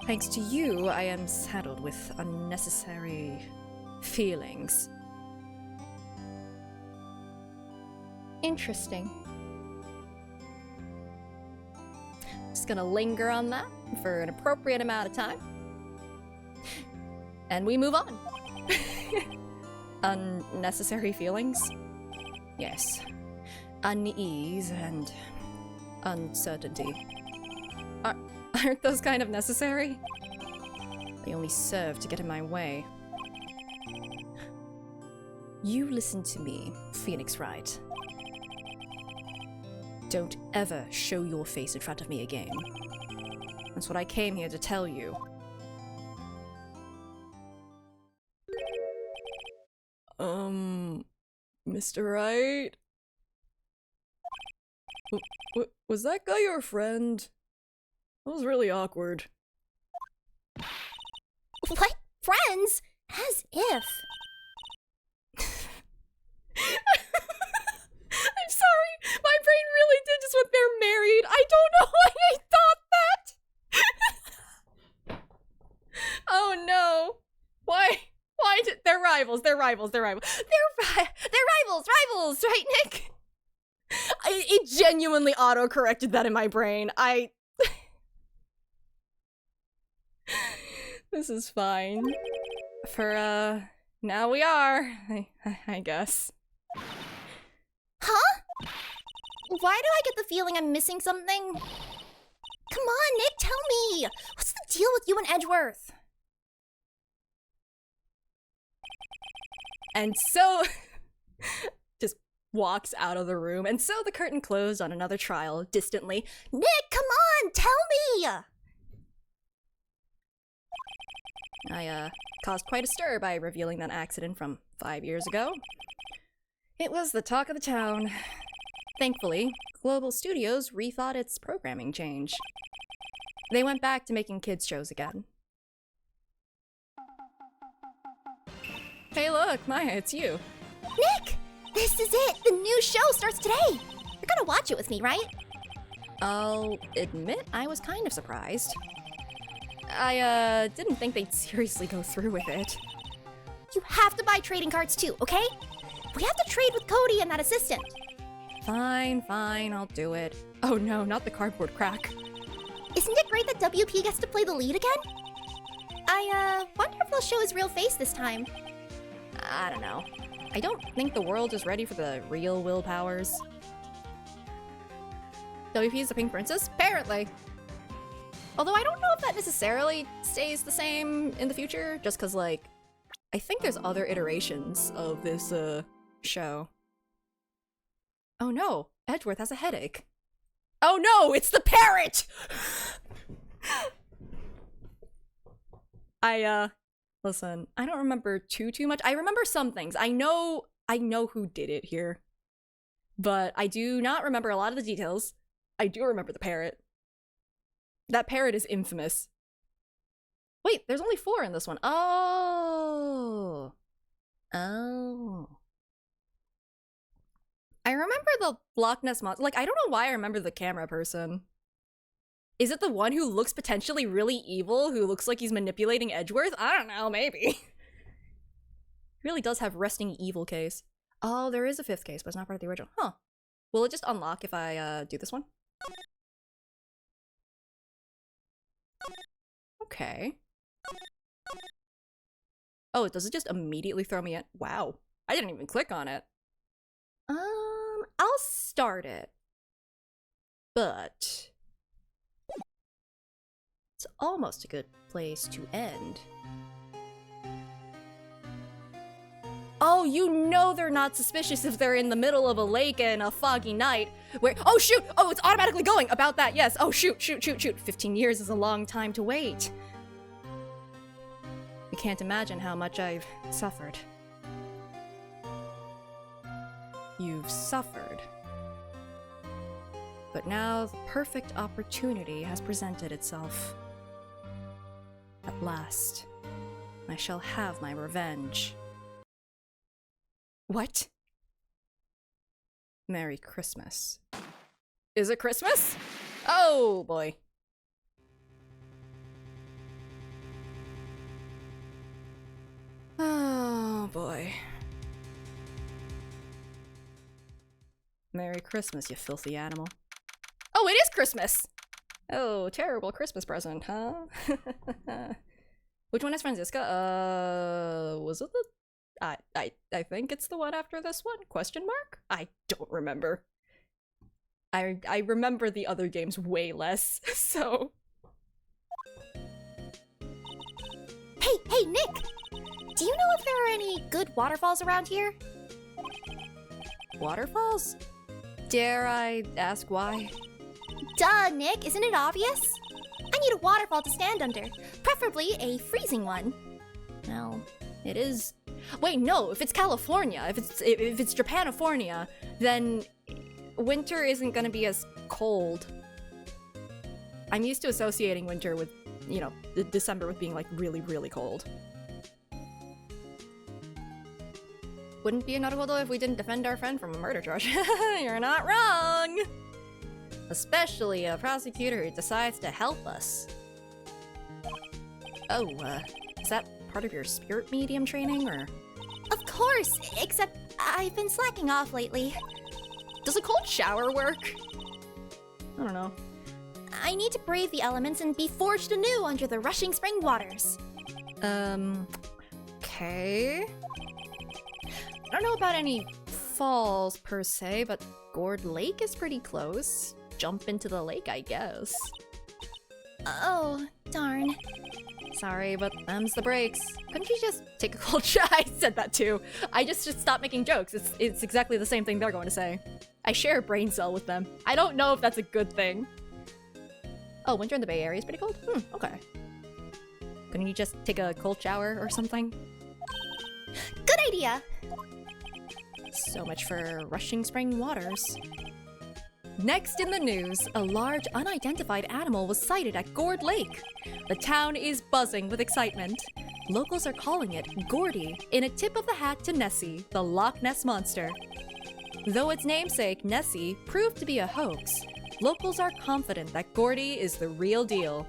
Thanks to you, I am saddled with unnecessary feelings. Interesting. Just gonna linger on that for an appropriate amount of time. And we move on. Unnecessary feelings? Yes. Unease and uncertainty. Aren't those kind of necessary? They only serve to get in my way. You listen to me, Phoenix Wright. Don't ever show your face in front of me again. That's what I came here to tell you. Mr. Wright? Was that guy your friend? That was really awkward. What? Friends? As if. I'm sorry. My brain really did just when they're married. I don't know why I thought that. Oh no. Why did they're rivals. They're rivals, right, Nick? It genuinely auto-corrected that in my brain. This is fine. For, now we are, I guess. Huh? Why do I get the feeling I'm missing something? Come on, Nick, tell me! What's the deal with you and Edgeworth? And so... just walks out of the room, and so the curtain closed on another trial, distantly. Nick, come on, tell me! I, caused quite a stir by revealing that accident from 5 years ago. It was the talk of the town. Thankfully, Global Studios rethought its programming change. They went back to making kids shows again. Hey look, Maya, it's you. Nick! This is it! The new show starts today! You're gonna watch it with me, right? I'll admit I was kind of surprised. I didn't think they'd seriously go through with it. You have to buy trading cards too, okay? We have to trade with Cody and that assistant. Fine, I'll do it. Oh no, not the cardboard crack. Isn't it great that WP gets to play the lead again? I wonder if they'll show his real face this time. I don't know. I don't think the world is ready for the real Will Powers. WP is the Pink Princess? Apparently. Although I don't know if that necessarily stays the same in the future, just cause like, I think there's other iterations of this, show. Oh no, Edgeworth has a headache. Oh no, it's the parrot! Listen, I don't remember too much. I remember some things. I know who did it here. But I do not remember a lot of the details. I do remember the parrot. That parrot is infamous. Wait, there's only 4 in this one. Oh. I remember the Loch Ness monster. Like, I don't know why I remember the camera person. Is it the one who looks potentially really evil, who looks like he's manipulating Edgeworth? I don't know, maybe. He really does have resting evil case. Oh, there is a 5th case, but it's not part of the original. Huh. Will it just unlock if I, do this one? Okay. Oh, does it just immediately throw me in? Wow. I didn't even click on it. I'll start it. But it's almost a good place to end. Oh, you know they're not suspicious if they're in the middle of a lake and a foggy night where— oh shoot! Oh, it's automatically going! About that, yes! Oh shoot. 15 years is a long time to wait. You can't imagine how much I've suffered. You've suffered. But now the perfect opportunity has presented itself. At last, I shall have my revenge. What? Merry Christmas. Is it Christmas? Oh boy. Oh boy. Merry Christmas, you filthy animal. Oh, it is Christmas! Oh, terrible Christmas present, huh? Which one is Franziska? Was it the— I think it's the one after this one? Question mark? I don't remember. I remember the other games way less, so... Hey, Nick! Do you know if there are any good waterfalls around here? Waterfalls? Dare I ask why? Duh, Nick, isn't it obvious? I need a waterfall to stand under, preferably a freezing one. Well, it is... Wait, no, if it's California, if it's Japanifornia, then winter isn't gonna be as cold. I'm used to associating winter with, you know, December with being like really, really cold. Wouldn't be notable though if we didn't defend our friend from a murder charge. You're not wrong! Especially a prosecutor who decides to help us. Oh, is that part of your spirit medium training, or? Of course, except I've been slacking off lately. Does a cold shower work? I don't know. I need to brave the elements and be forged anew under the rushing spring waters. Okay. I don't know about any falls per se, but Gourd Lake is pretty close. Jump into the lake, I guess. Oh, darn. Sorry, but them's the breaks. Couldn't you just take a cold shower? I said that too. I just should stop making jokes. It's exactly the same thing they're going to say. I share a brain cell with them. I don't know if that's a good thing. Oh, winter in the Bay Area is pretty cold? Okay. Couldn't you just take a cold shower or something? Good idea! So much for rushing spring waters. Next in the news, a large unidentified animal was sighted at Gourd Lake. The town is buzzing with excitement. Locals are calling it Gordy, in a tip of the hat to Nessie, the Loch Ness Monster. Though its namesake, Nessie, proved to be a hoax, locals are confident that Gordy is the real deal.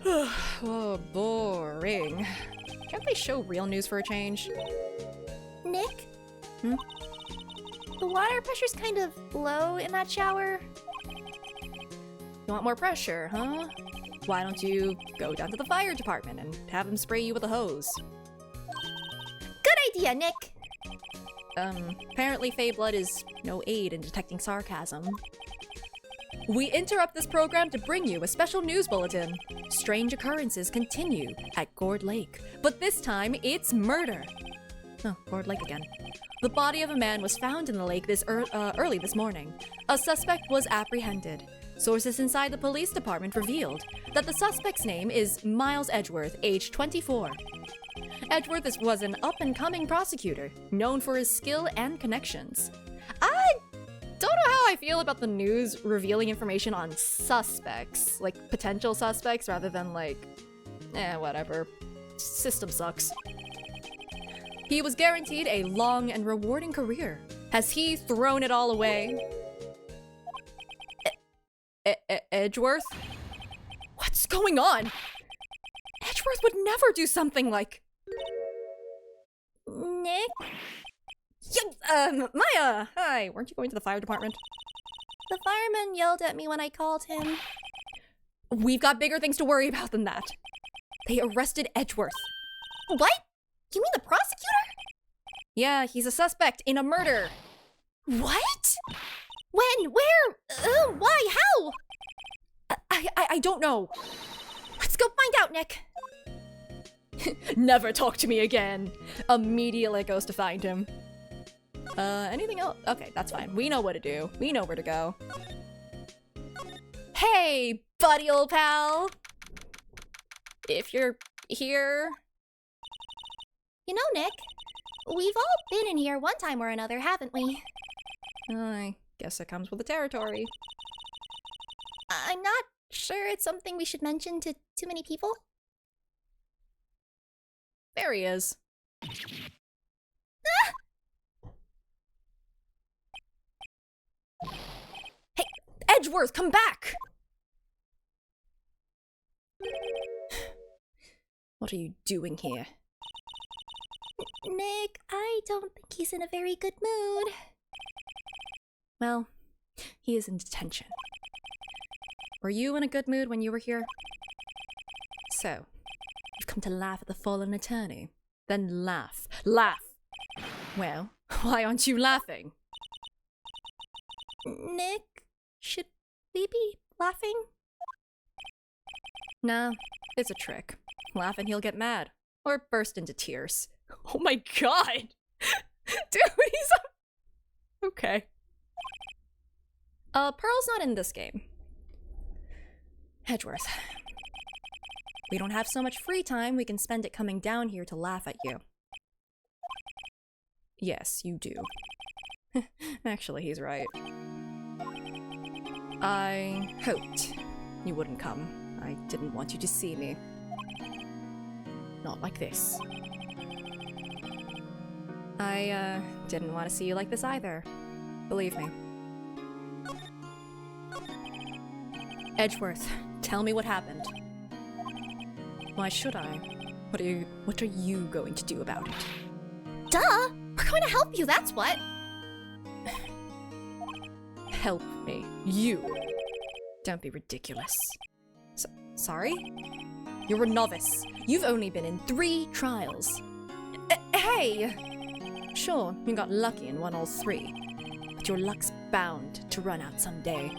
Oh, boring. Can't they show real news for a change? Nick? Hmm? The water pressure's kind of low in that shower. You want more pressure, huh? Why don't you go down to the fire department and have them spray you with a hose? Good idea, Nick. Apparently Fey blood is no aid in detecting sarcasm. We interrupt this program to bring you a special news bulletin. Strange occurrences continue at Gord Lake, but this time it's murder. Oh, Gord Lake again. The body of a man was found in the lake early this morning. A suspect was apprehended. Sources inside the police department revealed that the suspect's name is Miles Edgeworth, age 24. Edgeworth was an up-and-coming prosecutor, known for his skill and connections. I don't know how I feel about the news revealing information on suspects, like potential suspects, rather than like, whatever. System sucks. He was guaranteed a long and rewarding career. Has he thrown it all away? Edgeworth? What's going on? Edgeworth would never do something like... Nick? Maya! Hi, weren't you going to the fire department? The fireman yelled at me when I called him. We've got bigger things to worry about than that. They arrested Edgeworth. What? You mean the prosecutor? Yeah, he's a suspect in a murder. What? When? Where? Why? How? I don't know. Let's go find out, Nick. Never talk to me again. Immediately goes to find him. Anything else? Okay, that's fine. We know what to do. We know where to go. Hey, buddy old pal. If you're here... You know, Nick, we've all been in here one time or another, haven't we? I guess it comes with the territory. I'm not sure it's something we should mention to too many people. There he is. Hey, Edgeworth, come back! What are you doing here? Nick, I don't think he's in a very good mood. Well, he is in detention. Were you in a good mood when you were here? So, you've come to laugh at the fallen attorney. Then laugh. Laugh! Well, why aren't you laughing? Nick, should we be laughing? Nah, it's a trick. Laugh and he'll get mad. Or burst into tears. Oh my god! Dude, he's... Okay. Pearl's not in this game. Edgeworth. We don't have so much free time, we can spend it coming down here to laugh at you. Yes, you do. Actually, he's right. I hoped you wouldn't come. I didn't want you to see me. Not like this. I, didn't want to see you like this either. Believe me. Edgeworth, tell me what happened. Why should I? What are you going to do about it? Duh! We're going to help you, that's what! Help me. You. Don't be ridiculous. Sorry? You're a novice. You've only been in 3 trials. Hey! Sure, you got lucky and won all 3. But your luck's bound to run out someday.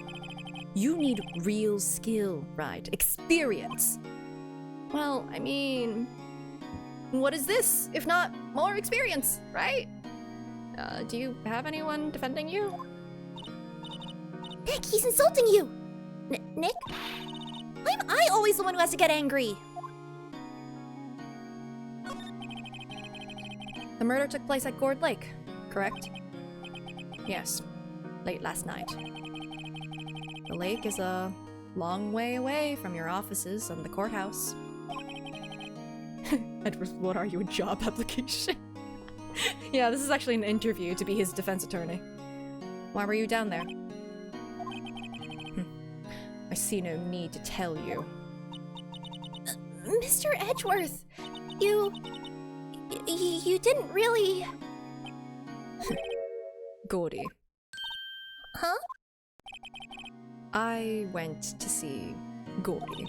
You need real skill, right? Experience. Well, I mean... What is this, if not more experience, right? Do you have anyone defending you? Nick, he's insulting you! Nick? Why am I always the one who has to get angry? The murder took place at Gord Lake, correct? Yes, late last night. The lake is a long way away from your offices and the courthouse. Edgeworth, what are you, a job application? Yeah, this is actually an interview to be his defense attorney. Why were you down there? I see no need to tell you. Mr. Edgeworth, you didn't really... Gordy. Huh? I went to see Gordy.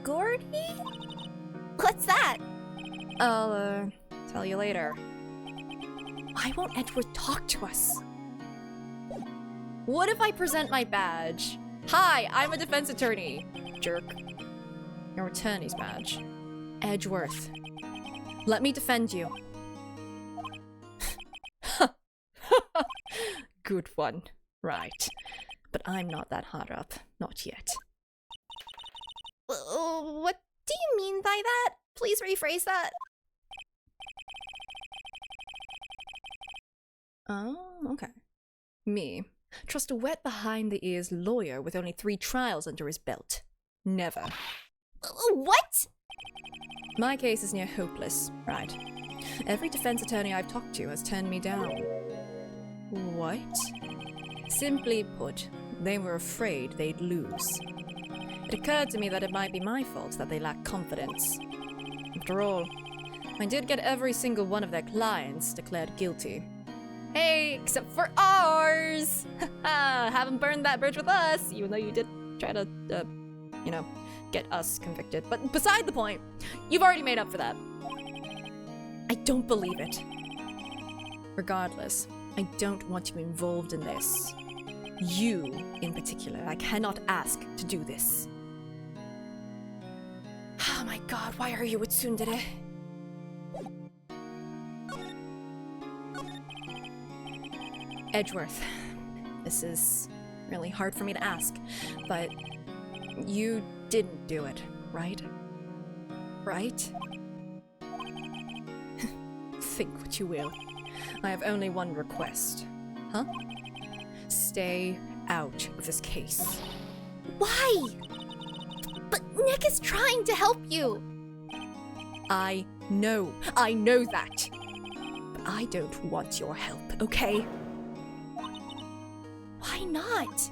Gordy? What's that? I'll, tell you later. Why won't Edgeworth talk to us? What if I present my badge? Hi, I'm a defense attorney. Jerk. Your attorney's badge. Edgeworth. Let me defend you. Good one. Right. But I'm not that hard up. Not yet. What do you mean by that? Please rephrase that. Oh, okay. Me. Trust a wet behind-the-ears lawyer with only 3 trials under his belt. Never. What? My case is near hopeless, right? Every defense attorney I've talked to has turned me down. What? Simply put, they were afraid they'd lose. It occurred to me that it might be my fault that they lack confidence. After all, I did get every single one of their clients declared guilty. Hey, except for ours! Haven't burned that bridge with us, even though you did try to, get us convicted. But beside the point, you've already made up for that. I don't believe it. Regardless, I don't want you involved in this. You, in particular, I cannot ask to do this. Oh my god, why are you with Tsundere? Edgeworth, this is really hard for me to ask, but you didn't do it, right? Right? Think what you will. I have only one request. Huh? Stay out of this case. Why? But Nick is trying to help you. I know that. But I don't want your help, okay? Why not?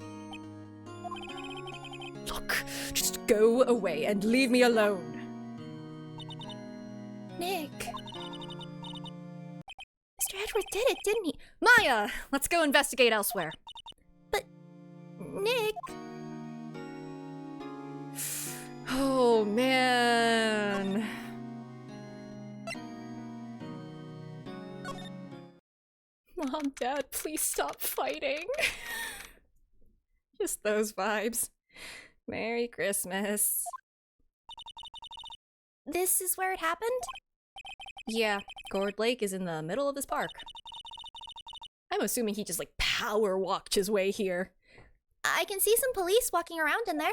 Look, just go away and leave me alone. Nick. Mr. Edgeworth did it, didn't he? Maya, let's go investigate elsewhere. But, Nick... Oh, man. Mom, Dad, please stop fighting. Just those vibes. Merry Christmas. This is where it happened? Yeah, Gord Lake is in the middle of this park. I'm assuming he just, like, power walked his way here. I can see some police walking around in there.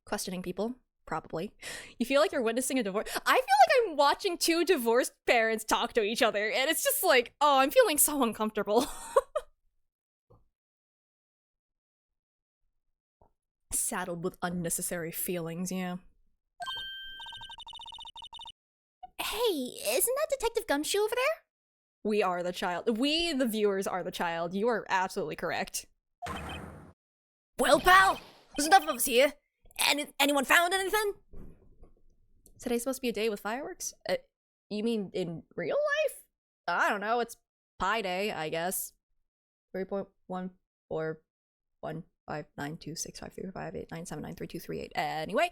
Questioning people, probably. You feel like you're witnessing a divorce. I feel like I'm watching 2 divorced parents talk to each other, and it's just like, oh, I'm feeling so uncomfortable. Saddled with unnecessary feelings, yeah. Hey, isn't that Detective Gumshoe over there? We are the child. We, the viewers, are the child. You are absolutely correct. Well, pal, there's enough of us here. Anyone found anything? Today's supposed to be a day with fireworks? You mean in real life? I don't know, it's Pi Day, I guess. 3.1415926535897932338. Anyway.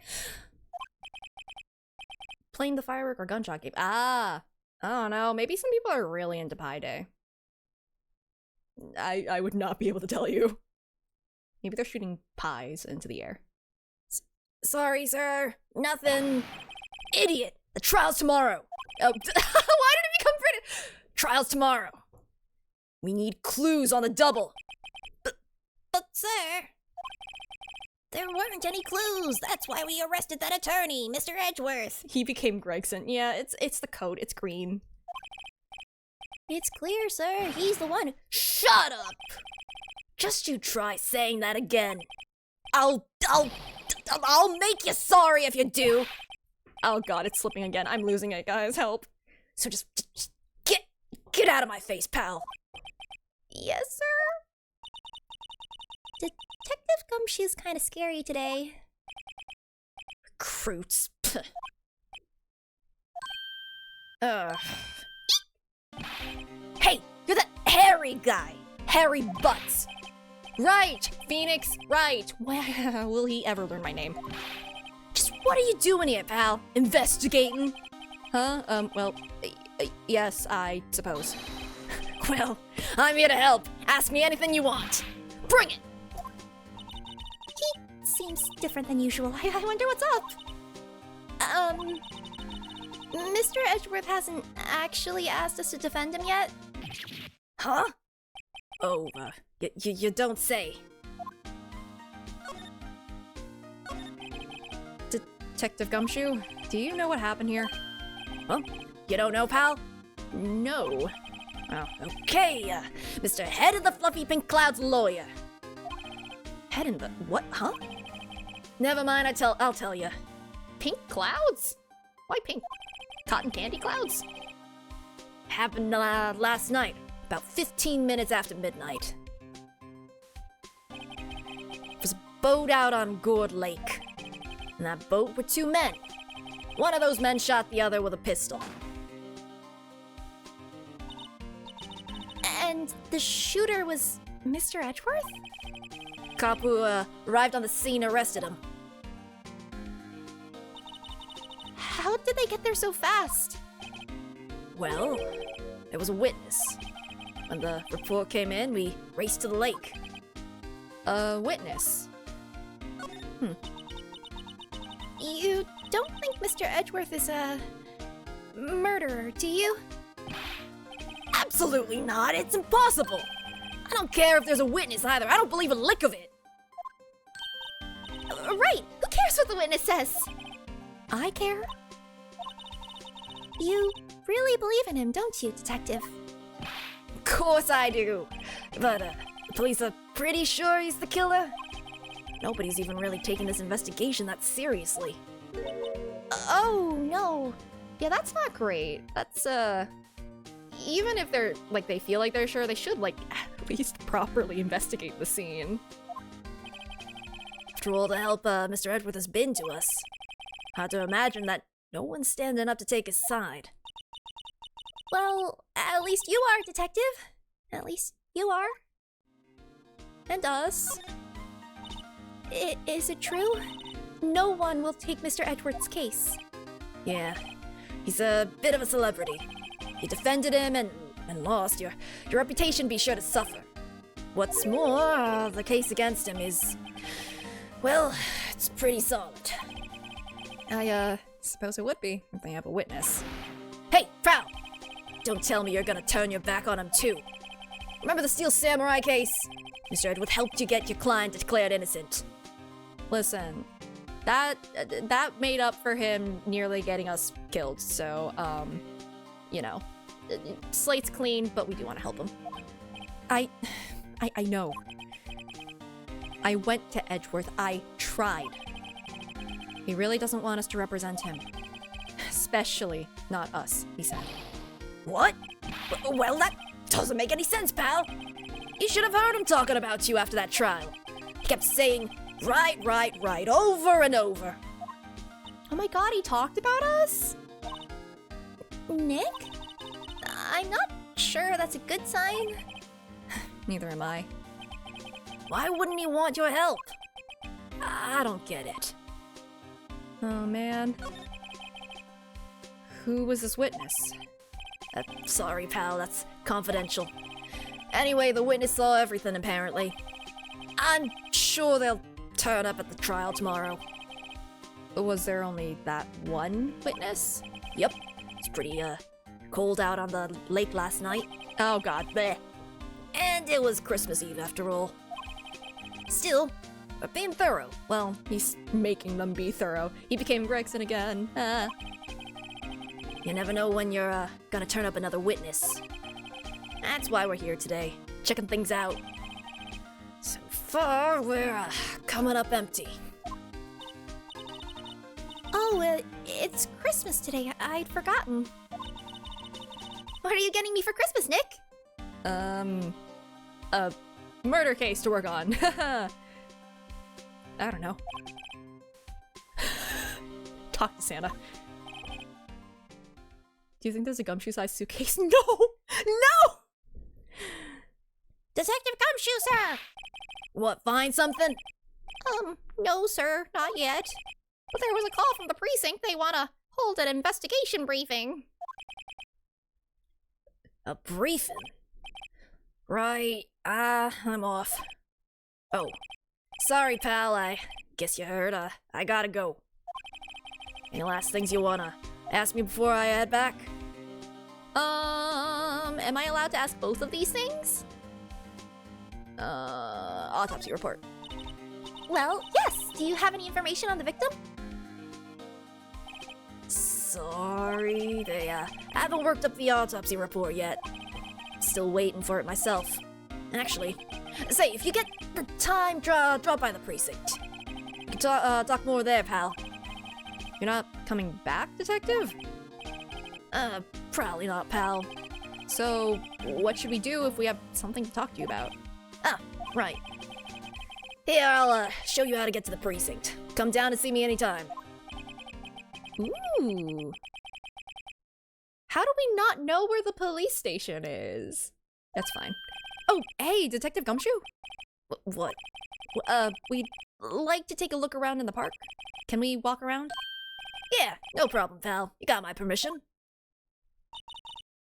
Playing the firework or gunshot game. I don't know, maybe some people are really into Pi Day. I would not be able to tell you. Maybe they're shooting pies into the air. Sorry, sir. Nothing. Idiot. The trial's tomorrow. Oh, why did it become pretty? Trial's tomorrow. We need clues on the double. But sir, there weren't any clues. That's why we arrested that attorney, Mr. Edgeworth. He became Gregson. Yeah, it's the coat. It's green. It's clear, sir. He's the one. Shut up! Just you try saying that again. I'll make you sorry if you do. Oh god, it's slipping again. I'm losing it, guys. Help. So just get out of my face, pal. Yes, sir? Detective Gumshoe's kind of scary today. Recruits. Hey, you're that hairy guy. Hairy Butts. Right! Phoenix, right! Will he ever learn my name? Just what are you doing here, pal? Investigating? Huh? Well, yes, I suppose. Well, I'm here to help. Ask me anything you want. Bring it! He seems different than usual. I wonder what's up. Mr. Edgeworth hasn't actually asked us to defend him yet. Huh? Oh, you don't say. Detective Gumshoe, do you know what happened here? Huh? You don't know, pal? No. Oh, okay, Mr. Head of the Fluffy Pink Clouds lawyer. Head in the... what? Huh? Never mind, I'll tell you. Pink clouds? Why pink? Cotton candy clouds? Happened last night, about 15 minutes after midnight. There was a boat out on Gourd Lake. In that boat were two men. One of those men shot the other with a pistol. And the shooter was Mr. Edgeworth? Cop who arrived on the scene arrested him. How did they get there so fast? Well, there was a witness. When the report came in, we raced to the lake. A witness? You don't think Mr. Edgeworth is a murderer, do you? Absolutely not. It's impossible. I don't care if there's a witness either. I don't believe a lick of it. Right. Who cares what the witness says? I care. You really believe in him, don't you, Detective? Of course I do. But the police are pretty sure he's the killer. Nobody's even really taking this investigation that seriously. Oh, no. Yeah, that's not great. That's, even if they're, like, they feel like they're sure, they should, like, at least properly investigate the scene. After all the help Mr. Edgeworth has been to us, hard to imagine that no one's standing up to take his side. Well, at least you are, Detective. At least you are. And us. Is it true? No one will take Mr. Edgeworth's case. Yeah, he's a bit of a celebrity. You defended him and lost. Your reputation be sure to suffer. What's more, the case against him is, well, it's pretty solid. I, suppose it would be if they have a witness. Hey, pal! Don't tell me you're gonna turn your back on him too. Remember the Steel Samurai case? Mr. Edgeworth helped you get your client declared innocent. Listen, that made up for him nearly getting us killed, so, you know, slate's clean, but we do want to help him. I know. I went to Edgeworth. I tried. He really doesn't want us to represent him. Especially not us, he said. What? Well, that doesn't make any sense, pal. You should have heard him talking about you after that trial. He kept saying, right, over and over. Oh my god, he talked about us? Nick? I'm not sure that's a good sign. Neither am I. Why wouldn't he want your help? I don't get it. Oh man. Who was this witness? Sorry, pal, that's confidential. Anyway, the witness saw everything, apparently. I'm sure they'll turn up at the trial tomorrow. Was there only that one witness? Yep. It's pretty, cold out on the lake last night. Oh god, bleh. And it was Christmas Eve after all. Still, we're being thorough. Well, he's making them be thorough. He became Gregson again. You never know when you're, gonna turn up another witness. That's why we're here today, checking things out. So far, we're, coming up empty. Oh, Oh, it's Christmas today. I'd forgotten. What are you getting me for Christmas, Nick? A murder case to work on. I don't know. Talk to Santa. Do you think there's a gumshoe-sized suitcase? No! No! Detective Gumshoe, sir! What, find something? No, sir, not yet. But there was a call from the precinct. They want to hold an investigation briefing. A briefing? Right, I'm off. Oh, sorry, pal, I guess you heard, I gotta go. Any last things you wanna ask me before I head back? Am I allowed to ask both of these things? Autopsy report. Well, yes. Do you have any information on the victim? Sorry, they, haven't worked up the autopsy report yet. Still waiting for it myself. Actually, say, if you get the time, drop by the precinct. We can talk more there, pal. You're not coming back, detective? Probably not, pal. So, what should we do if we have something to talk to you about? Ah, right. Here, I'll, show you how to get to the precinct. Come down and see me anytime. Ooh. How do we not know where the police station is? That's fine. Oh, hey, Detective Gumshoe? What? We'd like to take a look around in the park. Can we walk around? Yeah, no problem, pal. You got my permission.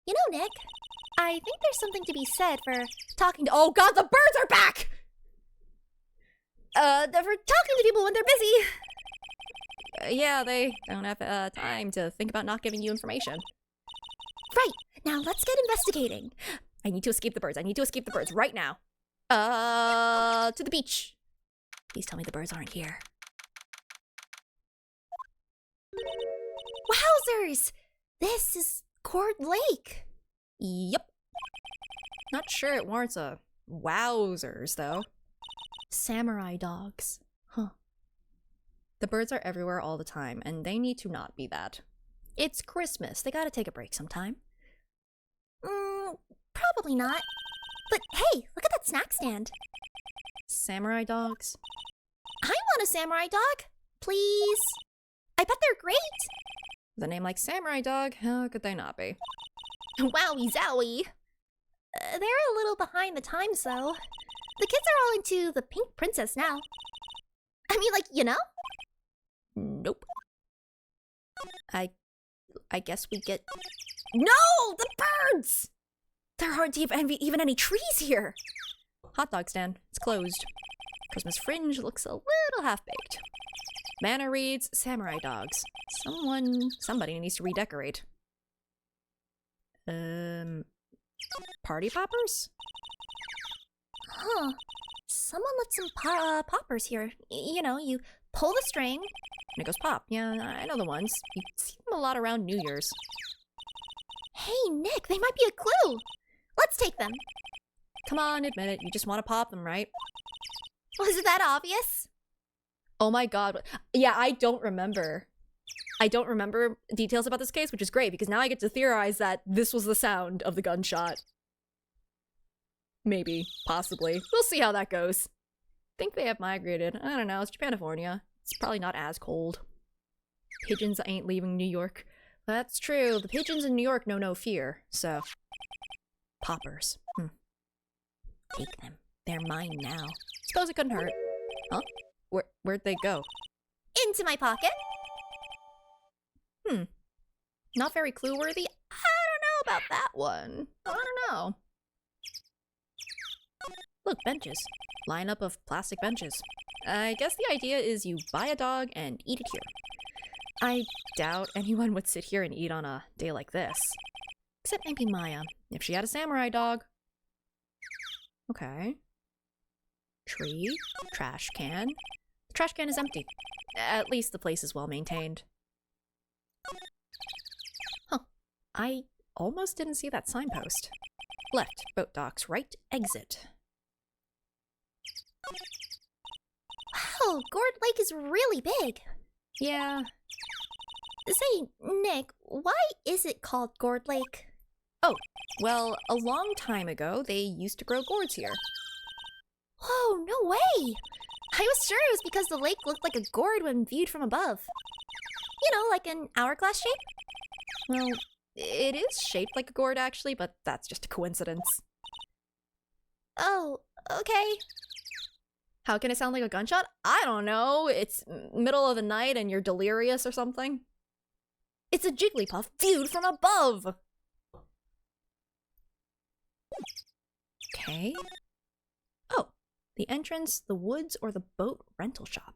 You know, Nick, I think there's something to be said for talking to— Oh god, the birds are back! for talking to people when they're busy. Yeah, they don't have time to think about not giving you information. Right, now let's get investigating. I need to escape the birds. I need to escape the birds right now. To the beach. Please tell me the birds aren't here. Wowzers! This is Court Lake. Yep. Not sure it warrants a wowzers, though. Samurai dogs. Huh. The birds are everywhere all the time, and they need to not be that. It's Christmas. They gotta take a break sometime. Probably not. But hey, look at that snack stand. Samurai dogs? I want a samurai dog. Please. I bet they're great. With a name like Samurai Dog, how could they not be? Wowie zowie. They're a little behind the times, though. The kids are all into the Pink Princess now. I mean, like, you know? Nope. I guess we get... No! The birds! There aren't even any trees here. Hot dog stand. It's closed. Christmas fringe looks a little half-baked. Banner reads, Samurai dogs. Somebody needs to redecorate. Party poppers? Huh. Someone left some poppers here. You know, you pull the string. And it goes pop. Yeah, I know the ones. You see them a lot around New Year's. Hey, Nick, they might be a clue. Let's take them. Come on, admit it. You just want to pop them, right? Was it that obvious? Oh my god. Yeah, I don't remember. I don't remember details about this case, which is great because now I get to theorize that this was the sound of the gunshot. Maybe. Possibly. We'll see how that goes. Think they have migrated. I don't know. It's Japanifornia. It's probably not as cold. Pigeons ain't leaving New York. That's true. The pigeons in New York know no fear, so... Poppers. Take them. They're mine now. Suppose it couldn't hurt. Huh? Where'd they go? Into my pocket. Not very clue-worthy? I don't know about that one. I don't know. Look, benches. Lineup of plastic benches. I guess the idea is you buy a dog and eat it here. I doubt anyone would sit here and eat on a day like this. Except maybe Maya, if she had a samurai dog. Okay. Tree. Trash can. The trash can is empty. At least the place is well maintained. Huh. I almost didn't see that signpost. Left, boat docks, right, exit. Wow, Gourd Lake is really big. Yeah. Say, Nick, why is it called Gourd Lake? Oh, well, a long time ago, they used to grow gourds here. Oh, no way! I was sure it was because the lake looked like a gourd when viewed from above. You know, like an hourglass shape? Well, it is shaped like a gourd, actually, but that's just a coincidence. Oh, okay. How can it sound like a gunshot? I don't know. It's middle of the night and you're delirious or something. It's a Jigglypuff viewed from above! Okay. Oh, the entrance, the woods, or the boat rental shop.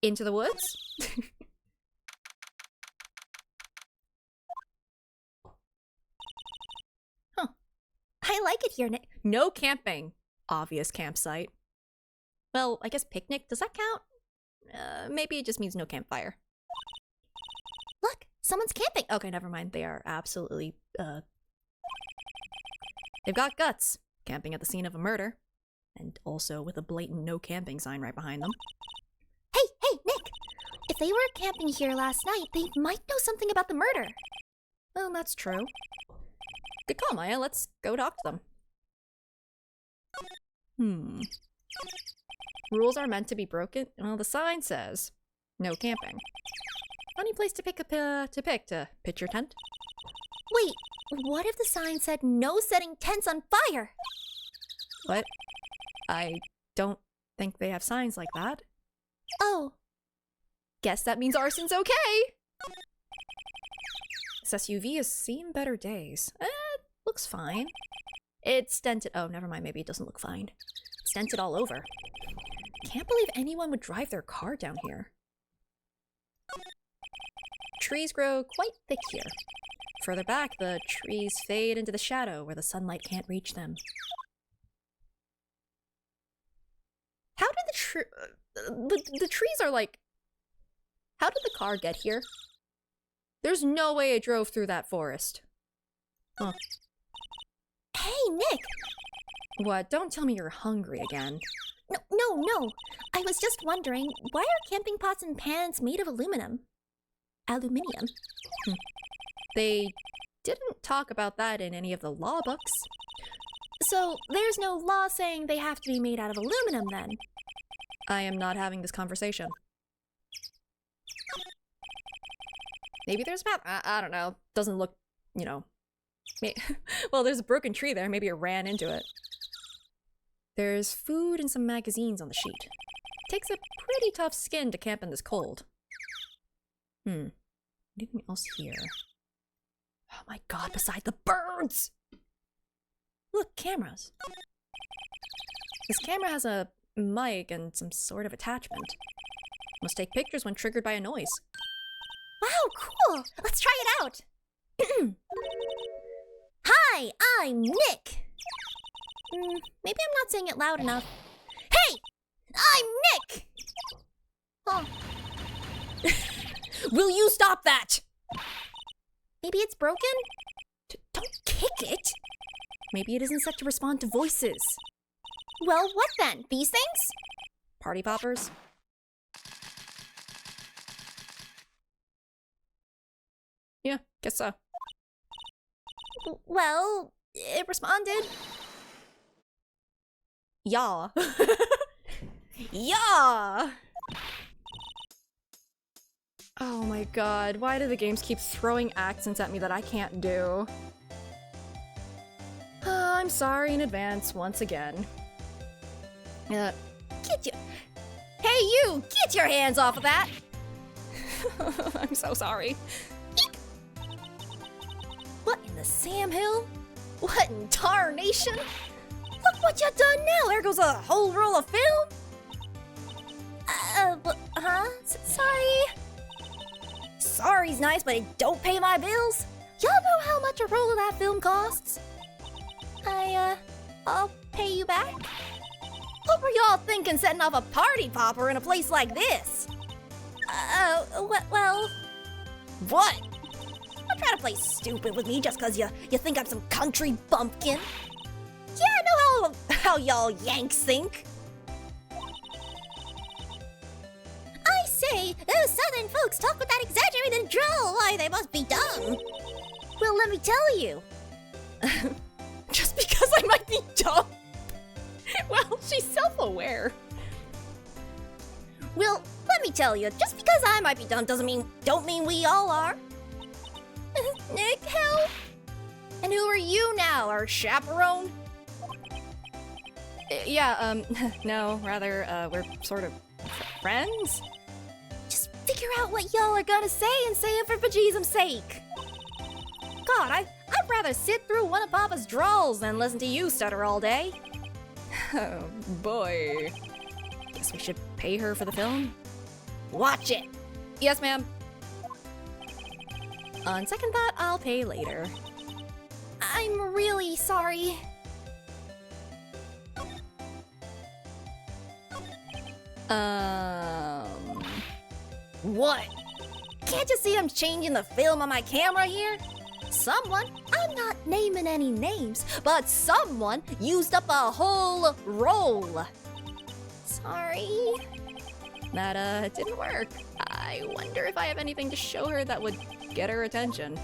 Into the woods? Huh. I like it here, Nick. No camping. Obvious campsite. Well, I guess picnic, does that count? Maybe it just means no campfire. Look, someone's camping. Okay, never mind. They are absolutely, they've got guts. Camping at the scene of a murder. And also with a blatant no camping sign right behind them. Hey, Nick! If they were camping here last night, they might know something about the murder. Well, that's true. Good call, Maya. Let's go talk to them. Rules are meant to be broken? Well, the sign says no camping. Funny place to pitch your tent. Wait, what if the sign said no setting tents on fire? What? I don't think they have signs like that. Oh. Guess that means arson's okay! This SUV has seen better days. Looks fine. It's dented. Oh, never mind. Maybe it doesn't look fine. It's dented all over. Can't believe anyone would drive their car down here. Trees grow quite thick here. Further back, the trees fade into the shadow where the sunlight can't reach them. How did the trees are like... How did the car get here? There's no way it drove through that forest. Huh. Hey, Nick! What? Don't tell me you're hungry again. No. I was just wondering, why are camping pots and pans made of aluminum? Aluminium? They didn't talk about that in any of the law books. So there's no law saying they have to be made out of aluminum then? I am not having this conversation. Maybe there's a path. I don't know. Doesn't look, you know. Well, there's a broken tree there. Maybe it ran into it. There's food and some magazines on the sheet. Takes a pretty tough skin to camp in this cold. Anything else here? Oh my god, beside the birds! Look, cameras. This camera has a mic and some sort of attachment. Must take pictures when triggered by a noise. Wow, cool! Let's try it out! Hi, I'm Nick! Maybe I'm not saying it loud enough. Hey! I'm Nick! Oh. Will you stop that? Maybe it's broken? Don't kick it! Maybe it isn't set to respond to voices. Well, what then? These things? Party poppers? Yeah, guess so. Well, it responded. Yeah. Yeah! Oh my god, why do the games keep throwing accents at me that I can't do? I'm sorry in advance once again. Get your... Hey you! Get your hands off of that! I'm so sorry. What in the Sam Hill? What in tarnation? Look what you done now! There goes a whole roll of film! Sorry? Sorry's nice, but it don't pay my bills. Y'all know how much a roll of that film costs? I'll pay you back. What were y'all thinking setting off a party popper in a place like this? Well... What? Don't try to play stupid with me just cause you think I'm some country bumpkin. Yeah, I know how y'all Yanks think. I say, Hey, those southern folks talk with that exaggerated drawl. Why, they must be dumb. Well, let me tell you. Just because I might be dumb? Well, she's self-aware. Well, let me tell you, just because I might be dumb don't mean we all are. Nick, help! And who are you now, our chaperone? Yeah, no, rather, we're sort of friends? Just figure out what y'all are gonna say and say it for bejesus's sake. God, I'd rather sit through one of Papa's drawls than listen to you stutter all day. Oh, boy. Guess we should pay her for the film? Watch it! Yes, ma'am. On second thought, I'll pay later. I'm really sorry. What? Can't you see I'm changing the film on my camera here? Someone, I'm not naming any names, but someone used up a whole roll. Sorry. That, didn't work. I wonder if I have anything to show her that would get her attention.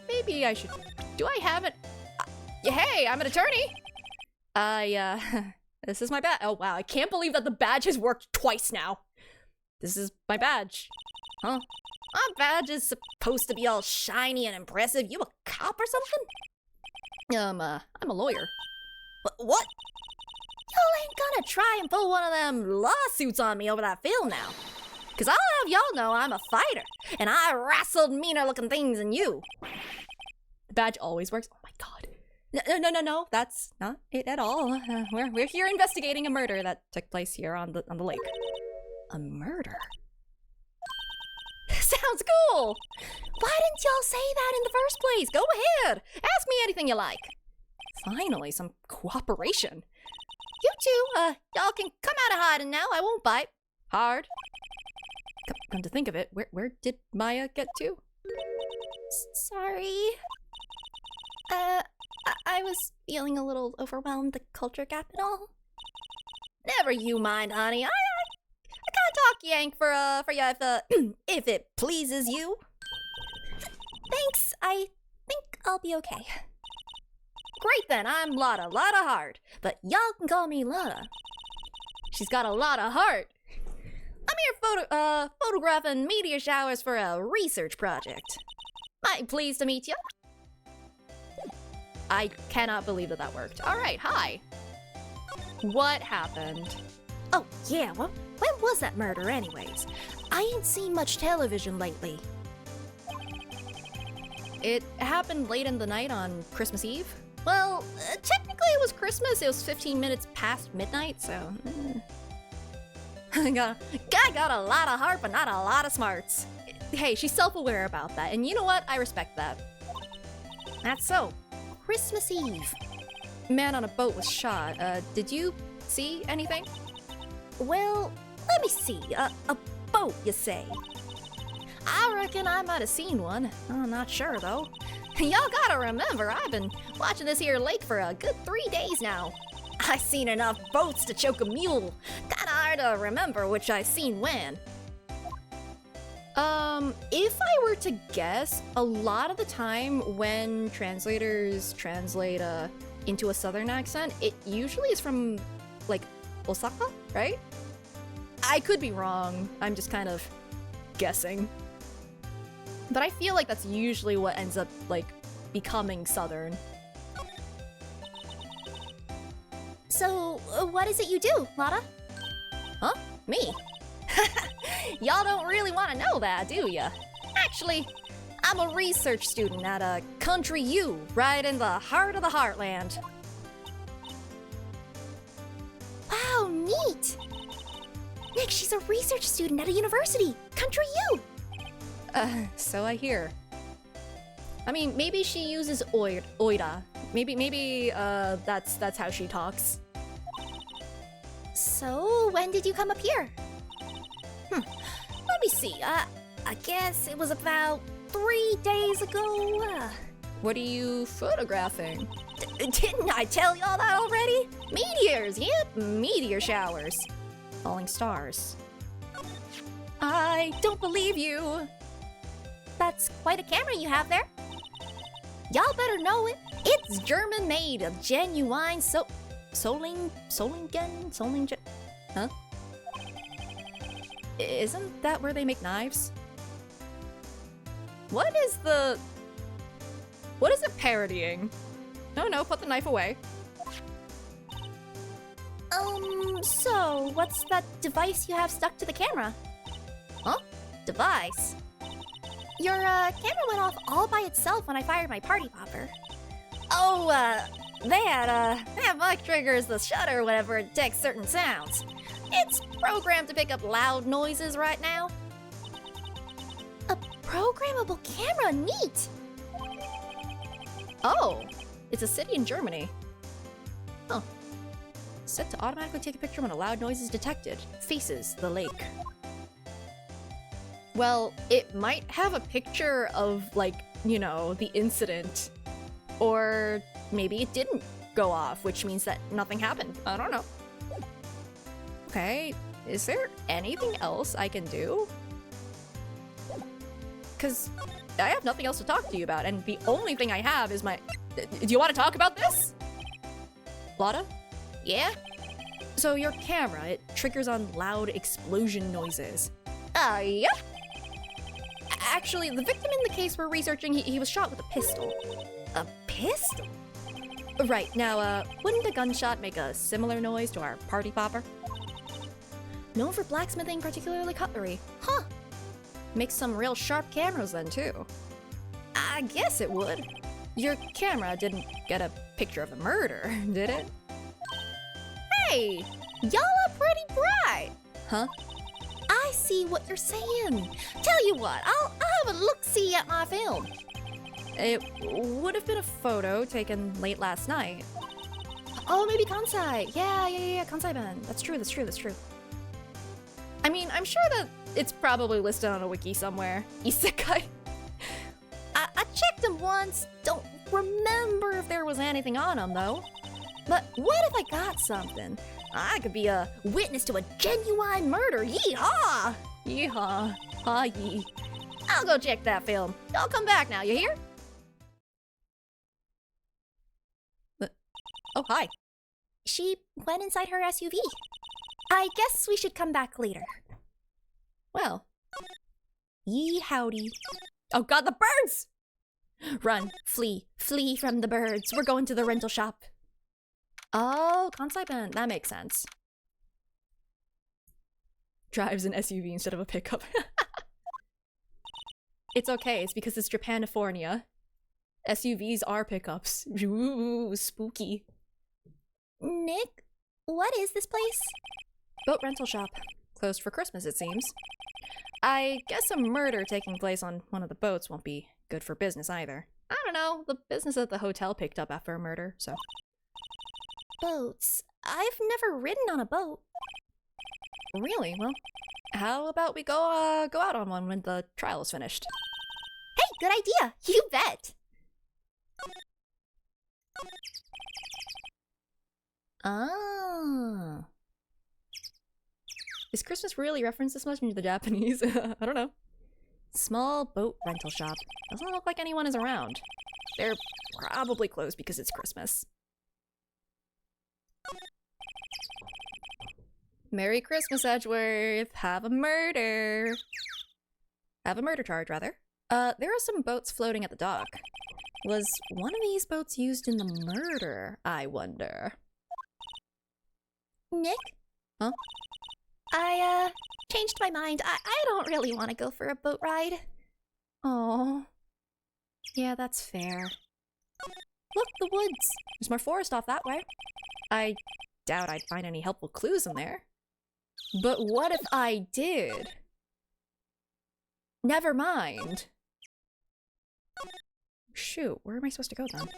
Maybe I should... Do I have it? Hey, I'm an attorney! This is my badge. Oh, wow, I can't believe that the badge has worked twice now. This is my badge. Huh? My badge is supposed to be all shiny and impressive. You a cop or something? I'm a lawyer. What? Y'all ain't gonna try and pull one of them lawsuits on me over that film now. Cause I'll have y'all know I'm a fighter, and I wrestled meaner looking things than you. The badge always works. Oh my god. No, that's not it at all. We're here investigating a murder that took place here on the lake. A murder? Sounds cool! Why didn't y'all say that in the first place? Go ahead! Ask me anything you like. Finally, some cooperation. You two, y'all can come out of hiding now. I won't bite. Hard. Come to think of it, where did Maya get to? Sorry. I was feeling a little overwhelmed, the culture gap and all. Never you mind, honey. I can't talk yank for you if it pleases you. Thanks. I think I'll be okay. Great then. I'm Lotta Hard, but y'all can call me Lotta. She's got a lot of heart. I'm here photographing meteor showers for a research project. Mighty pleased to meet you. I cannot believe that worked. All right, hi. What happened? Oh, yeah, well, when was that murder anyways? I ain't seen much television lately. It happened late in the night on Christmas Eve. Well, Technically it was Christmas. It was 15 minutes past midnight, so... Guy got a lot of heart, but not a lot of smarts. Hey, she's self-aware about that, and you know what? I respect that. That's so. Christmas Eve. Man on a boat was shot. Did you see anything? Well, let me see. A boat, you say? I reckon I might have seen one. I'm not sure, though. Y'all gotta remember, I've been watching this here lake for a good 3 days now. I seen enough boats to choke a mule. Kinda hard to remember which I seen when. If I were to guess, a lot of the time when translators translate into a southern accent, it usually is from, like, Osaka, right? I could be wrong. I'm just kind of guessing. But I feel like that's usually what ends up, like, becoming southern. So, what is it you do, Lotta? Huh? Me? Y'all don't really want to know that, do ya? Actually, I'm a research student at a Country U, right in the heart of the heartland. Wow, neat! Nick, she's a research student at a university, Country U! So I hear. I mean, maybe she uses oida. Maybe that's how she talks. So, when did you come up here? Let me see, I guess it was about 3 days ago. What are you photographing? Didn't I tell y'all that already? Meteors, yep, meteor showers. falling stars. I don't believe you. That's quite a camera you have there. Y'all better know it. It's German made, a genuine Solingen? Huh? Isn't that where they make knives? What is it parodying? No, put the knife away. So what's that device you have stuck to the camera? Huh? Device? Your, camera went off all by itself when I fired my party popper. Oh, they have mic triggers, the shutter, whatever, it detects certain sounds. It's programmed to pick up loud noises right now. A programmable camera, neat! Oh, it's a city in Germany. Huh. Set to automatically take a picture when a loud noise is detected. Faces the lake. Well, it might have a picture of, like, you know, the incident. Or maybe it didn't go off, which means that nothing happened. I don't know. Okay, is there anything else I can do? Because I have nothing else to talk to you about, and the only thing I have is my... Do you want to talk about this? Lotta? Yeah? So your camera, it triggers on loud explosion noises. Yeah? Actually, the victim in the case we're researching, he was shot with a pistol. A pistol? Right, now, wouldn't a gunshot make a similar noise to our party popper? Known for blacksmithing, particularly cutlery. Huh. Makes some real sharp cameras then, too. I guess it would. Your camera didn't get a picture of a murder, did it? Hey! Y'all are pretty bright! Huh? I see what you're saying. Tell you what, I'll have a look-see at my film. It would have been a photo taken late last night. Oh, maybe Kansai. Yeah, Kansai Ben. That's true. I mean, I'm sure that it's probably listed on a wiki somewhere. Isekai. I checked them once. Don't remember if there was anything on them, though. But what if I got something? I could be a witness to a genuine murder. Yeehaw! Yeehaw. Ha yee. I'll go check that film. Y'all come back now, you hear? Oh, hi. She went inside her SUV. I guess we should come back later. Well. Yee howdy. Oh god, the birds! Run, flee from the birds. We're going to the rental shop. Oh, Kansai Ben. That makes sense. Drives an SUV instead of a pickup. It's okay, it's because it's Japanifornia. SUVs are pickups. Ooh, spooky. Nick, what is this place? Boat rental shop. Closed for Christmas, it seems. I guess a murder taking place on one of the boats won't be good for business either. I don't know, the business at the hotel picked up after a murder, so... Boats? I've never ridden on a boat. Really? Well, how about we go out on one when the trial is finished? Hey, good idea! You bet! Ah. Is Christmas really referenced this much into the Japanese? I don't know. Small boat rental shop. Doesn't look like anyone is around. They're probably closed because it's Christmas. Merry Christmas, Edgeworth! Have a murder! Have a murder charge, rather. There are some boats floating at the dock. Was one of these boats used in the murder, I wonder? Nick? Huh? I, changed my mind. I don't really want to go for a boat ride. Oh. Yeah, that's fair. Look, the woods! There's more forest off that way. I doubt I'd find any helpful clues in there. But what if I did? Never mind. Shoot, where am I supposed to go then?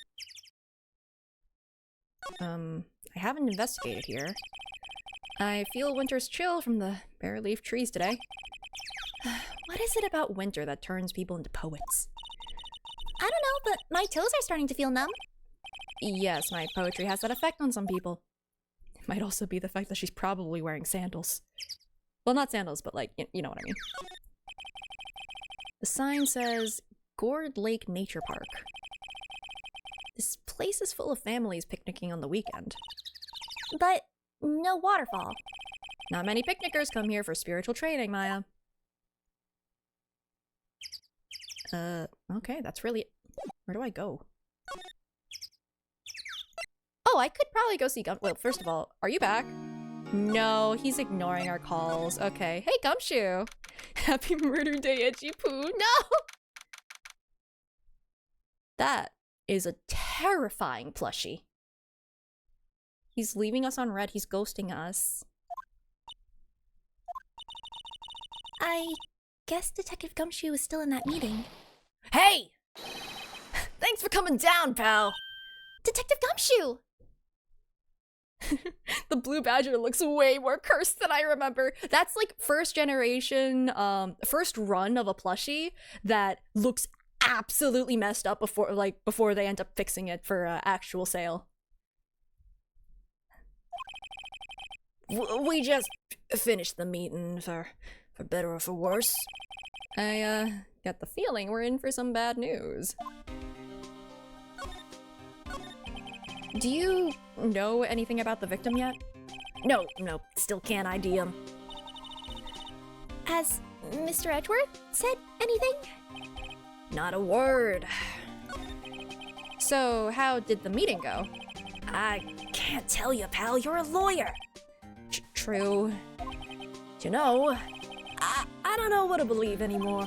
I haven't investigated here. I feel winter's chill from the bare leaf trees today. What is it about winter that turns people into poets? I don't know, but my toes are starting to feel numb. Yes, my poetry has that effect on some people. Might also be the fact that she's probably wearing sandals. Well, not sandals, but like, you know what I mean. The sign says Gourd Lake Nature Park. This place is full of families picnicking on the weekend. But no waterfall. Not many picnickers come here for spiritual training, Maya. Okay, that's really... Where do I go? Oh, I could probably go see Well, first of all, are you back? No, he's ignoring our calls. Okay. Hey, Gumshoe! Happy Murder Day, Edgy Poo. No! That is a terrifying plushie. He's leaving us on red. He's ghosting us. I guess Detective Gumshoe is still in that meeting. Hey! Thanks for coming down, pal! Detective Gumshoe! The blue badger looks way more cursed than I remember. That's like first generation, first run of a plushie that looks absolutely messed up before they end up fixing it for actual sale. We just finished the meeting, for better or for worse. I get the feeling we're in for some bad news. Do you know anything about the victim yet? No, still can't ID him. Has Mr. Edgeworth said anything? Not a word. So, how did the meeting go? I can't tell you, pal. You're a lawyer. True. You know, I don't know what to believe anymore.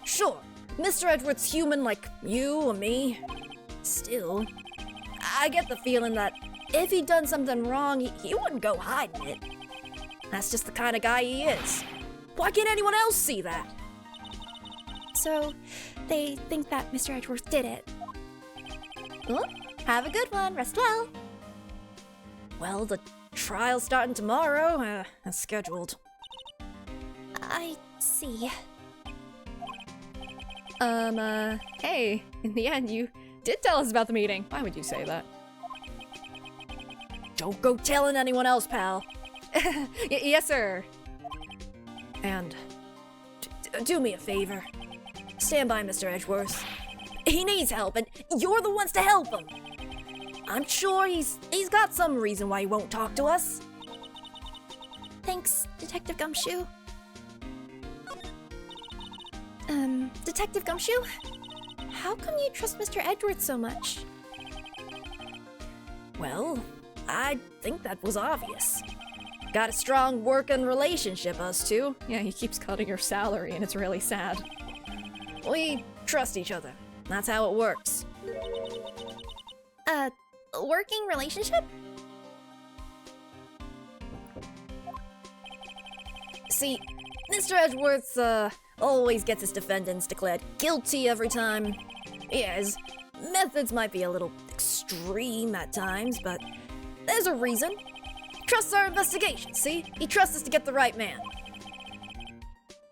Sure, Mr. Edgeworth's human like you or me. Still, I get the feeling that if he'd done something wrong, he wouldn't go hiding it. That's just the kind of guy he is. Why can't anyone else see that? So, they think that Mr. Edgeworth did it. Well, have a good one. Rest well. Well, the trial's starting tomorrow, as scheduled. I see. Hey, in the end, you did tell us about the meeting. Why would you say that? Don't go telling anyone else, pal. Yes, sir. And do me a favor. Stand by Mr. Edgeworth. He needs help, and you're the ones to help him. I'm sure he's got some reason why he won't talk to us. Thanks, Detective Gumshoe. Detective Gumshoe? How come you trust Mr. Edgeworth so much? Well, I think that was obvious. Got a strong working relationship, us two. Yeah, he keeps cutting your salary, and it's really sad. We trust each other. That's how it works. Working relationship? See, Mr. Edgeworth, always gets his defendants declared guilty every time. Yeah, his methods might be a little extreme at times, but there's a reason. He trusts our investigation, see? He trusts us to get the right man.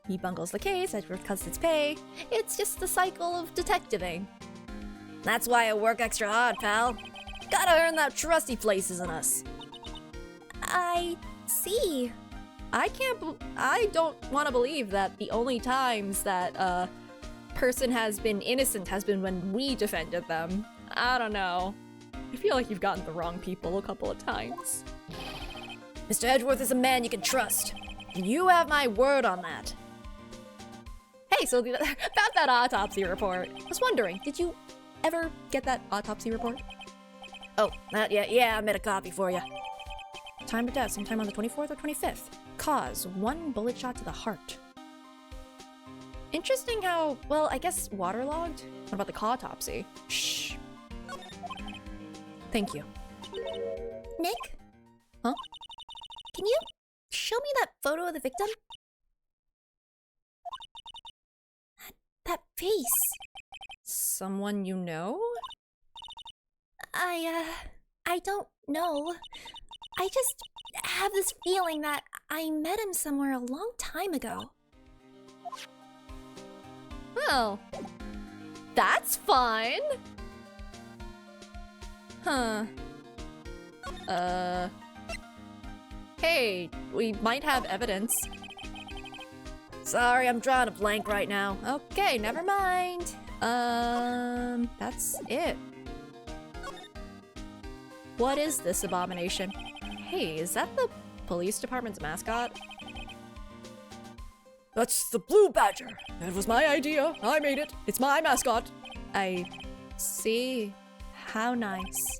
He bungles the case, Edgeworth cuts its pay. It's just the cycle of detectiving. That's why I work extra hard, pal. Gotta earn that trust he places in us. I see. I don't want to believe that the only times that a person has been innocent has been when we defended them. I don't know. I feel like you've gotten the wrong people a couple of times. Mr. Edgeworth is a man you can trust. And you have my word on that. Hey, so about that autopsy report. I was wondering, did you ever get that autopsy report? Oh, yeah, I made a copy for you. Time of death, sometime on the 24th or 25th. Cause, 1 bullet shot to the heart. Interesting how, well, I guess waterlogged? What about the autopsy? Shh. Thank you. Nick? Huh? Can you show me that photo of the victim? That face. Someone you know? I don't know. I just have this feeling that I met him somewhere a long time ago. Well, that's fun. Huh. hey, we might have evidence. Sorry, I'm drawing a blank right now. Okay, never mind. That's it. What is this abomination? Hey, is that the police department's mascot? That's the Blue Badger. It was my idea. I made it. It's my mascot. I see. How nice.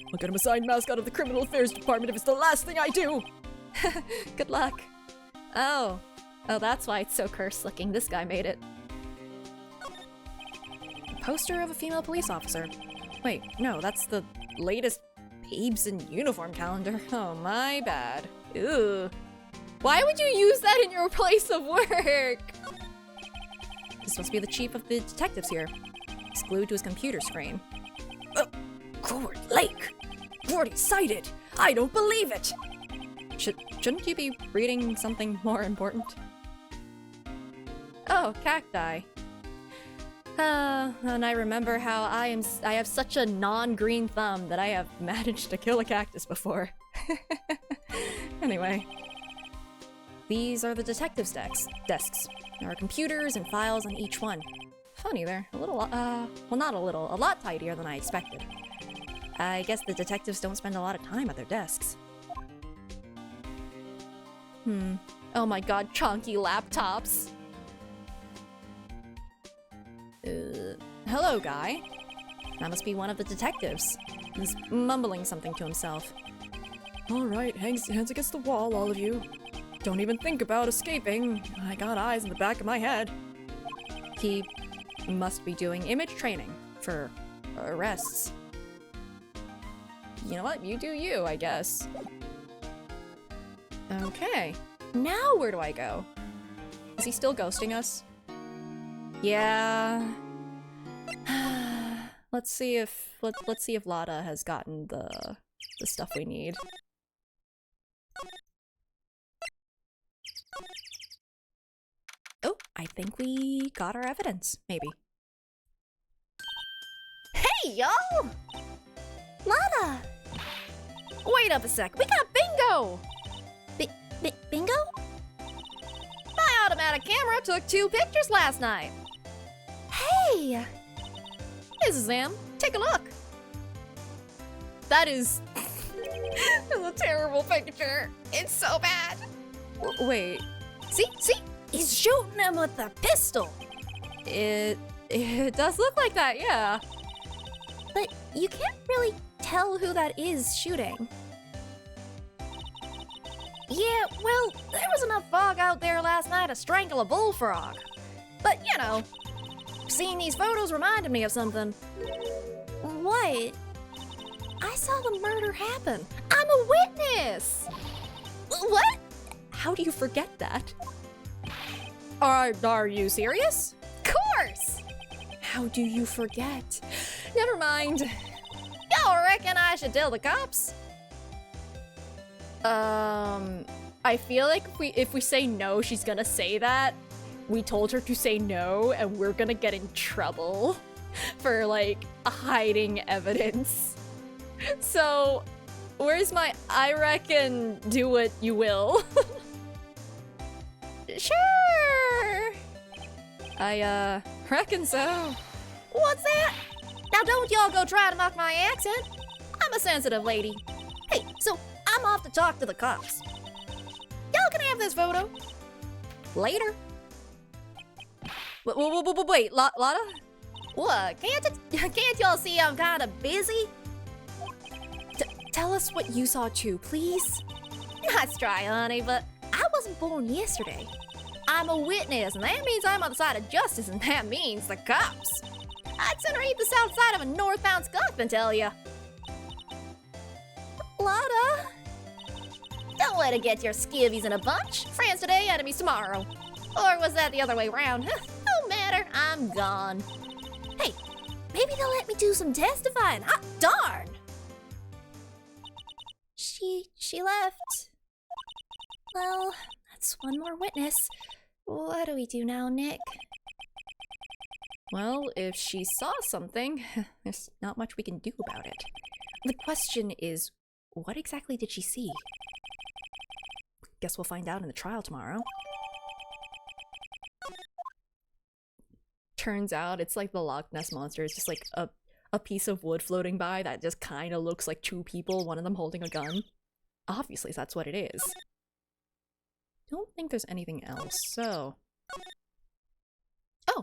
I'll get him assigned mascot of the Criminal Affairs Department if it's the last thing I do. Good luck. Oh, that's why it's so cursed looking. This guy made it. A poster of a female police officer. Wait, no, that's the latest Babes in Uniform calendar. Oh, my bad. Ew. Why would you use that in your place of work? This must be the chief of the detectives here. He's glued to his computer screen. Court Lake! Gordy sighted! I don't believe it! Shouldn't you be reading something more important? Oh, cacti. And I remember how I have such a non-green thumb that I have managed to kill a cactus before. Anyway. These are the detectives' desks. There are computers and files on each one. Funny, they're a little, well, not a little, a lot tidier than I expected. I guess the detectives don't spend a lot of time at their desks. Oh my god, chonky laptops. Hello, guy. That must be one of the detectives. He's mumbling something to himself. Alright, hands against the wall, all of you. Don't even think about escaping. I got eyes in the back of my head. He must be doing image training for arrests. You know what? You do you, I guess. Okay. Now where do I go? Is he still ghosting us? Yeah. Let's see if Lada has gotten the stuff we need. Oh, I think we got our evidence, maybe. Hey, y'all! Lada! Wait up a sec, we got bingo! Bingo? My automatic camera took 2 pictures last night. Hey! This is Sam. Take a look. That is... That's a terrible picture. It's so bad. Wait. See? He's shooting him with a pistol! It does look like that, yeah. But you can't really tell who that is shooting. Yeah, well, there was enough fog out there last night to strangle a bullfrog. But, you know, seeing these photos reminded me of something. What? I saw the murder happen. I'm a witness! What? How do you forget that? Are you serious? Of course! How do you forget? Never mind. Y'all reckon I should tell the cops? I feel like if we say no, she's gonna say that. We told her to say no, and we're gonna get in trouble for, like, hiding evidence. So, where's my I reckon do what you will? Sure! I, reckon so. What's that? Now don't y'all go try to mock my accent. I'm a sensitive lady. Hey, so I'm off to talk to the cops. Y'all can have this photo. Later. Wait, Lada? What, can't y'all see I'm kinda busy? Tell us what you saw too, please. Nice try, honey, but I wasn't born yesterday. I'm a witness, and that means I'm on the side of justice, and that means the cops. I'd sooner eat the south side of a northbound skunk than tell ya. Lada? Don't let it get your skivvies in a bunch. Friends today, enemies tomorrow. Or was that the other way around? No matter, I'm gone. Hey, maybe they'll let me do some testifying. Hot darn! She left. Well, that's one more witness. What do we do now, Nick? Well, if she saw something, there's not much we can do about it. The question is, what exactly did she see? guess we'll find out in the trial tomorrow. Turns out it's like the Loch Ness Monster. It's just like a piece of wood floating by that just kind of looks like two people, one of them holding a gun. Obviously, that's what it is. Don't think there's anything else, so... Oh!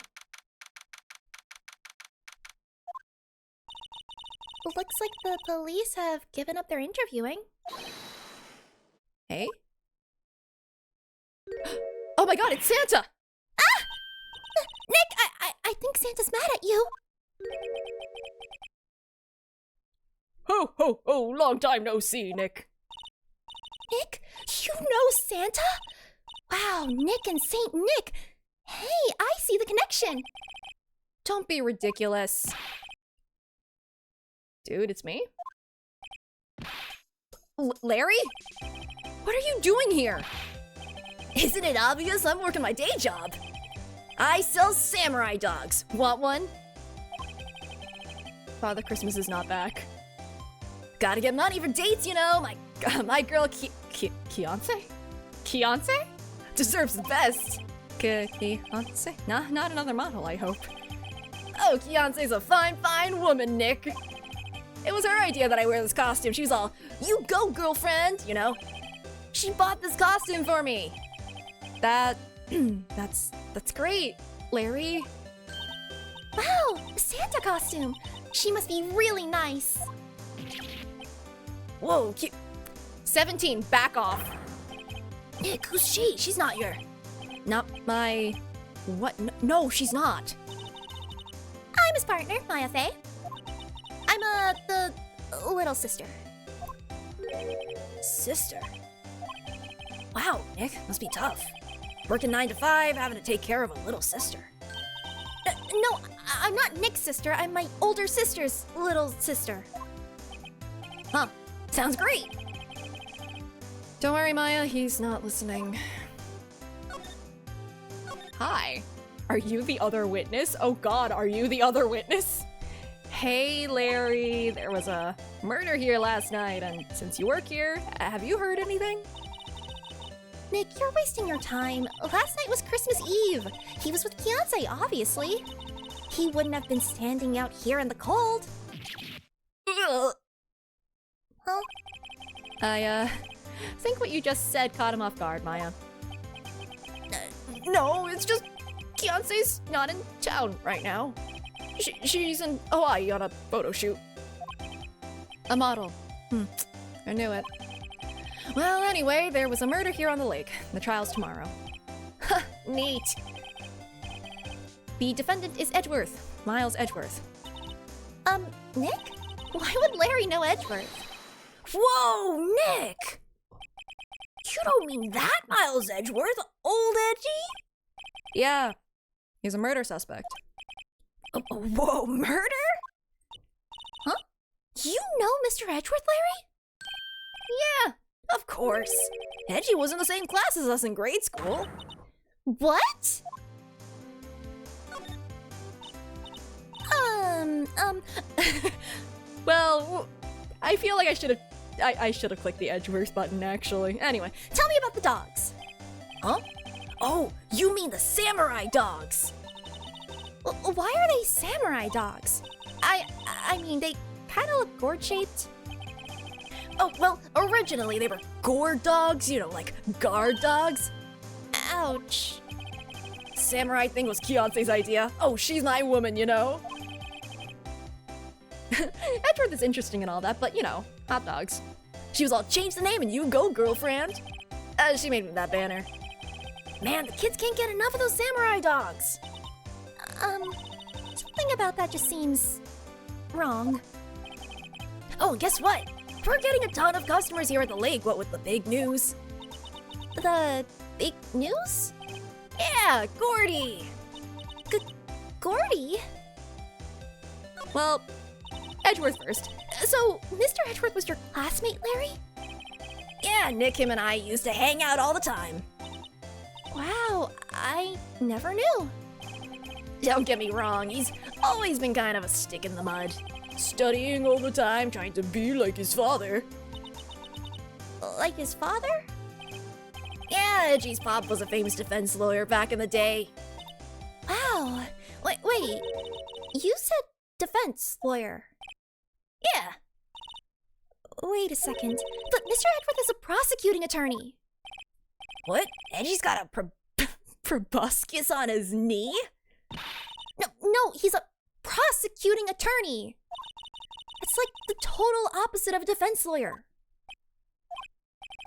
Looks like the police have given up their interviewing. Hey? Oh my god, it's Santa! Ah! Nick, I think Santa's mad at you. Ho ho ho, long time no see, Nick. Nick, you know Santa? Wow, Nick and Saint Nick. Hey, I see the connection. Don't be ridiculous. Dude, it's me? Larry? What are you doing here? Isn't it obvious? I'm working my day job. I sell samurai dogs. Want one? Father Christmas is not back. Gotta get money for dates, you know. My girl Fiance? Fiance? deserves the best. Fiance? Nah, not another model, I hope. Oh, Fiance's a fine, fine woman, Nick. It was her idea that I wear this costume. She was all, "You go, girlfriend," you know. She bought this costume for me. That's great, Larry. Wow, a Santa costume. She must be really nice. Whoa, 17, back off. Nick, who's she? She's not your... Not my... What? No, she's not. I'm his partner, Maya Faye. I'm the little sister. Sister? Wow, Nick, must be tough. Working 9 to 5, having to take care of a little sister. No, I'm not Nick's sister. I'm my older sister's little sister. Huh, sounds great. Don't worry, Maya, he's not listening. Hi. Are you the other witness? Oh god, are you the other witness? Hey, Larry, there was a murder here last night, and since you work here, have you heard anything? Nick, you're wasting your time. Last night was Christmas Eve. He was with Fiance, obviously. He wouldn't have been standing out here in the cold. Ugh. Huh? I think what you just said caught him off guard, Maya. No, it's just Fiance's not in town right now. She's in Hawaii on a photo shoot. A model. I knew it. Well, anyway, there was a murder here on the lake. The trial's tomorrow. Huh, neat. The defendant is Edgeworth. Miles Edgeworth. Nick? Why would Larry know Edgeworth? Whoa, Nick! You don't mean that Miles Edgeworth, old Edgy? Yeah, he's a murder suspect. Whoa, murder? Huh? You know Mr. Edgeworth, Larry? Yeah, of course. Edgy was in the same class as us in grade school. What? Well, I feel like I should have clicked the Edgeworth button, actually. Anyway. Tell me about the dogs. Huh? Oh, you mean the samurai dogs. Why are they samurai dogs? I mean, they kind of look gourd-shaped. Oh, well, originally they were gourd dogs, you know, like guard dogs. Ouch. Samurai thing was Fiance's idea. Oh, she's my woman, you know. Edgeworth is interesting and all that, but you know, hot dogs. She was all, "Change the name and you go, girlfriend." She made me that banner. Man, the kids can't get enough of those samurai dogs. Something about that just seems wrong. Oh, and guess what? We're getting a ton of customers here at the lake, what with the big news. The big news? Yeah, Gordy. Gordy? Well, Edgeworth first. So, Mr. Edgeworth was your classmate, Larry? Yeah, Nick, him, and I used to hang out all the time. Wow, I never knew. Don't get me wrong, he's always been kind of a stick in the mud. Studying all the time, trying to be like his father. Like his father? Yeah, Edgy's pop was a famous defense lawyer back in the day. Wow. Wait. You said defense lawyer. Yeah. Wait a second. But Mr. Edgeworth is a prosecuting attorney. What? Edgy's got a proboscis on his knee? No, he's a prosecuting attorney. It's like the total opposite of a defense lawyer.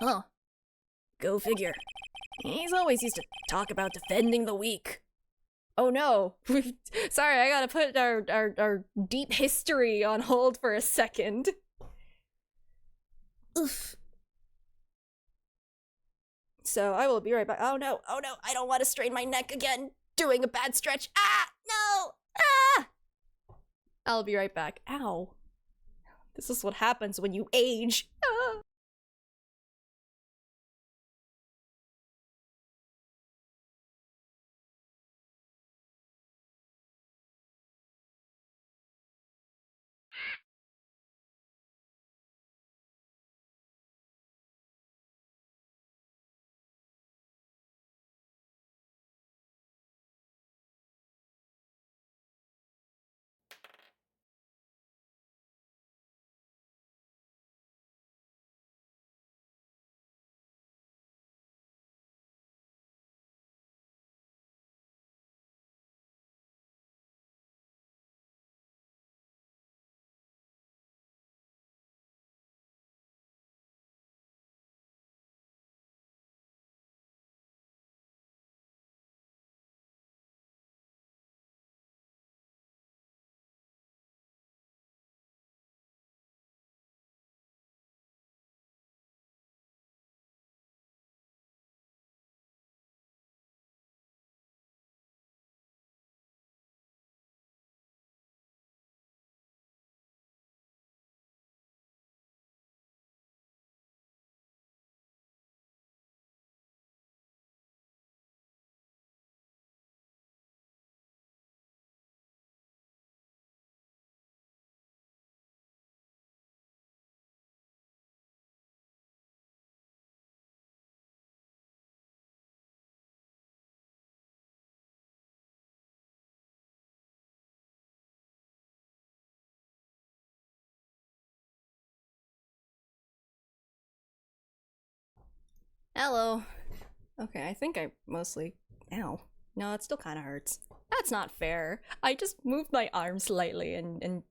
Huh. Go figure. He's always used to talk about defending the weak. Oh no. Sorry, I gotta put our deep history on hold for a second. Oof. So I will be right back. Oh no, I don't want to strain my neck again. Doing a bad stretch. Ah, no, ah! I'll be right back. Ow. This is what happens when you age. Ah. Hello. Okay, I think I mostly... Ow. No, it still kind of hurts. That's not fair. I just moved my arm slightly and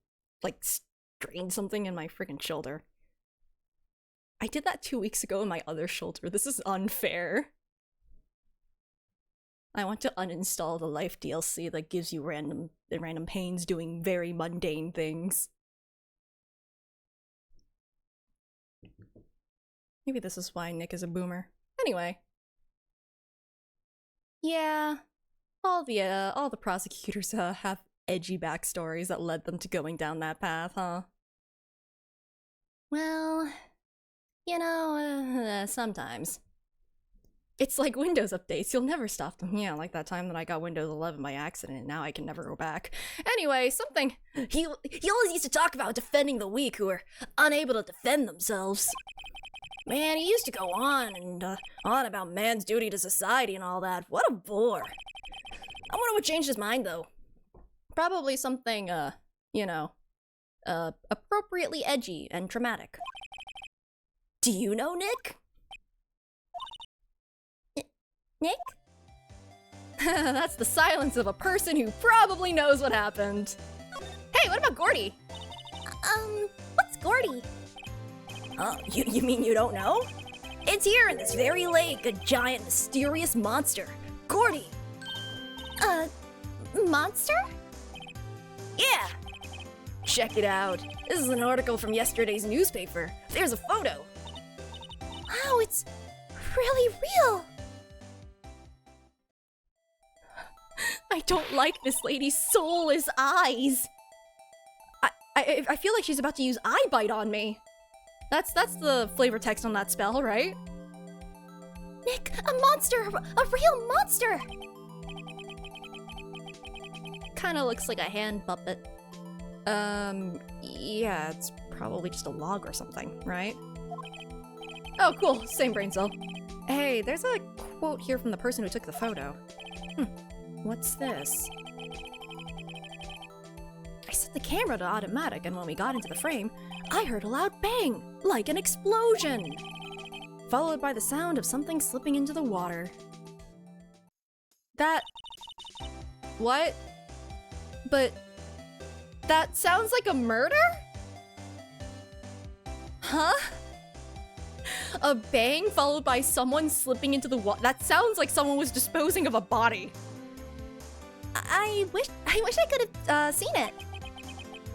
like, strained something in my freaking shoulder. I did that 2 weeks ago in my other shoulder. This is unfair. I want to uninstall the Life DLC that gives you random pains doing very mundane things. Maybe this is why Nick is a boomer. Anyway. Yeah. All the prosecutors have edgy backstories that led them to going down that path, huh? Well, you know, sometimes. It's like Windows updates, you'll never stop them. Yeah, like that time that I got Windows 11 by accident, and now I can never go back. Anyway, something... He always used to talk about defending the weak who are unable to defend themselves. Man, he used to go on and on about man's duty to society and all that. What a bore. I wonder what changed his mind, though. Probably something, you know, appropriately edgy and traumatic. Do you know Nick? Nick? That's the silence of a person who probably knows what happened. Hey, what about Gordy? What's Gordy? Oh, you mean you don't know? It's here in this very lake, a giant mysterious monster. Gordy! Monster? Yeah! Check it out. This is an article from yesterday's newspaper. There's a photo. Wow, it's really real. I don't like this lady's soulless eyes. I feel like she's about to use eye bite on me. That's the flavor text on that spell, right? Nick, a monster! A real monster! Kinda looks like a hand puppet. Yeah, it's probably just a log or something, right? Oh, cool. Same brain cell. Hey, there's a quote here from the person who took the photo. What's this? I set the camera to automatic, and when we got into the frame, I heard a loud bang, like an explosion, followed by the sound of something slipping into the water. That... What? But... That sounds like a murder? Huh? A bang followed by someone slipping into the water. That sounds like someone was disposing of a body. I wish I could have seen it.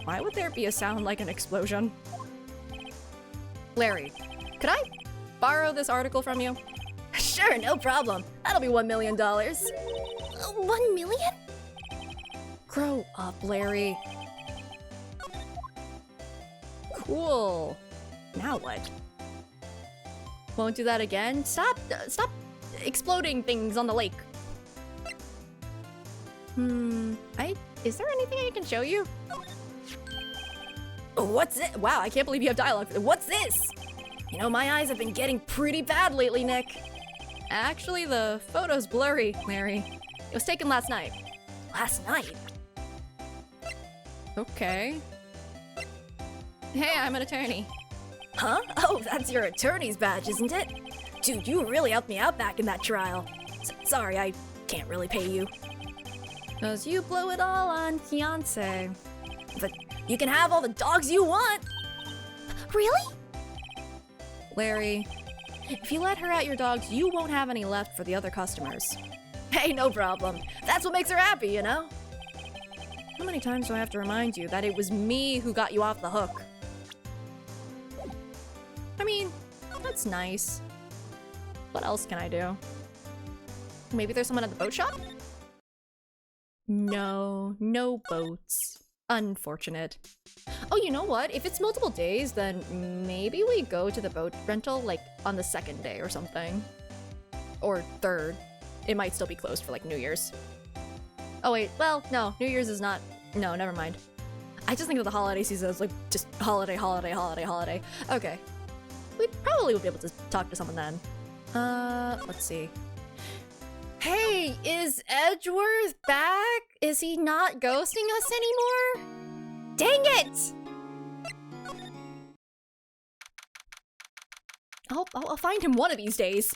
Why would there be a sound like an explosion? Larry, could I borrow this article from you? Sure, no problem. That'll be $1 million. 1 million? Grow up, Larry. Cool. Now what? Won't do that again? Stop exploding things on the lake. Is there anything I can show you? What's it? Wow, I can't believe you have dialogue. What's this? You know, my eyes have been getting pretty bad lately, Nick. Actually, the photo's blurry, Larry. It was taken last night. Last night? Okay. Hey, I'm an attorney. Huh? Oh, that's your attorney's badge, isn't it? Dude, you really helped me out back in that trial. Sorry, I can't really pay you. 'Cause you blow it all on fiancé. But you can have all the dogs you want! Really? Larry, if you let her out your dogs, you won't have any left for the other customers. Hey, no problem. That's what makes her happy, you know? How many times do I have to remind you that it was me who got you off the hook? I mean, that's nice. What else can I do? Maybe there's someone at the boat shop? No boats. Unfortunate. Oh, you know what? If it's multiple days, then maybe we go to the boat rental, like, on the second day or something. Or third. It might still be closed for, like, New Year's. Oh, wait. Well, no. New Year's is not... No, never mind. I just think of the holiday season as, like, just holiday. Okay. We probably would be able to talk to someone then. Let's see. Hey, is Edgeworth back? Is he not ghosting us anymore? Dang it! I'll find him one of these days.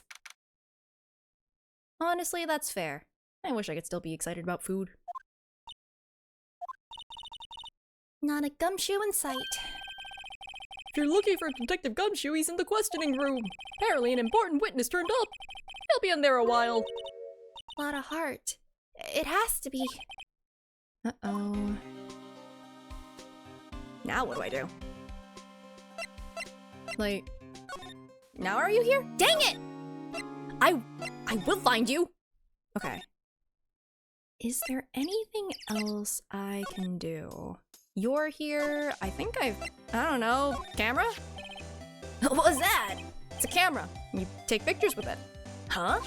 Honestly, that's fair. I wish I could still be excited about food. Not a gumshoe in sight. If you're looking for Detective Gumshoe, he's in the questioning room. Apparently an important witness turned up. He'll be in there a while. Lot of heart. It has to be. Uh-oh. Now what do I do? Like, now are you here? Dang it! I will find you! Okay. Is there anything else I can do? You're here. I don't know, camera? What was that? It's a camera. You take pictures with it. Huh?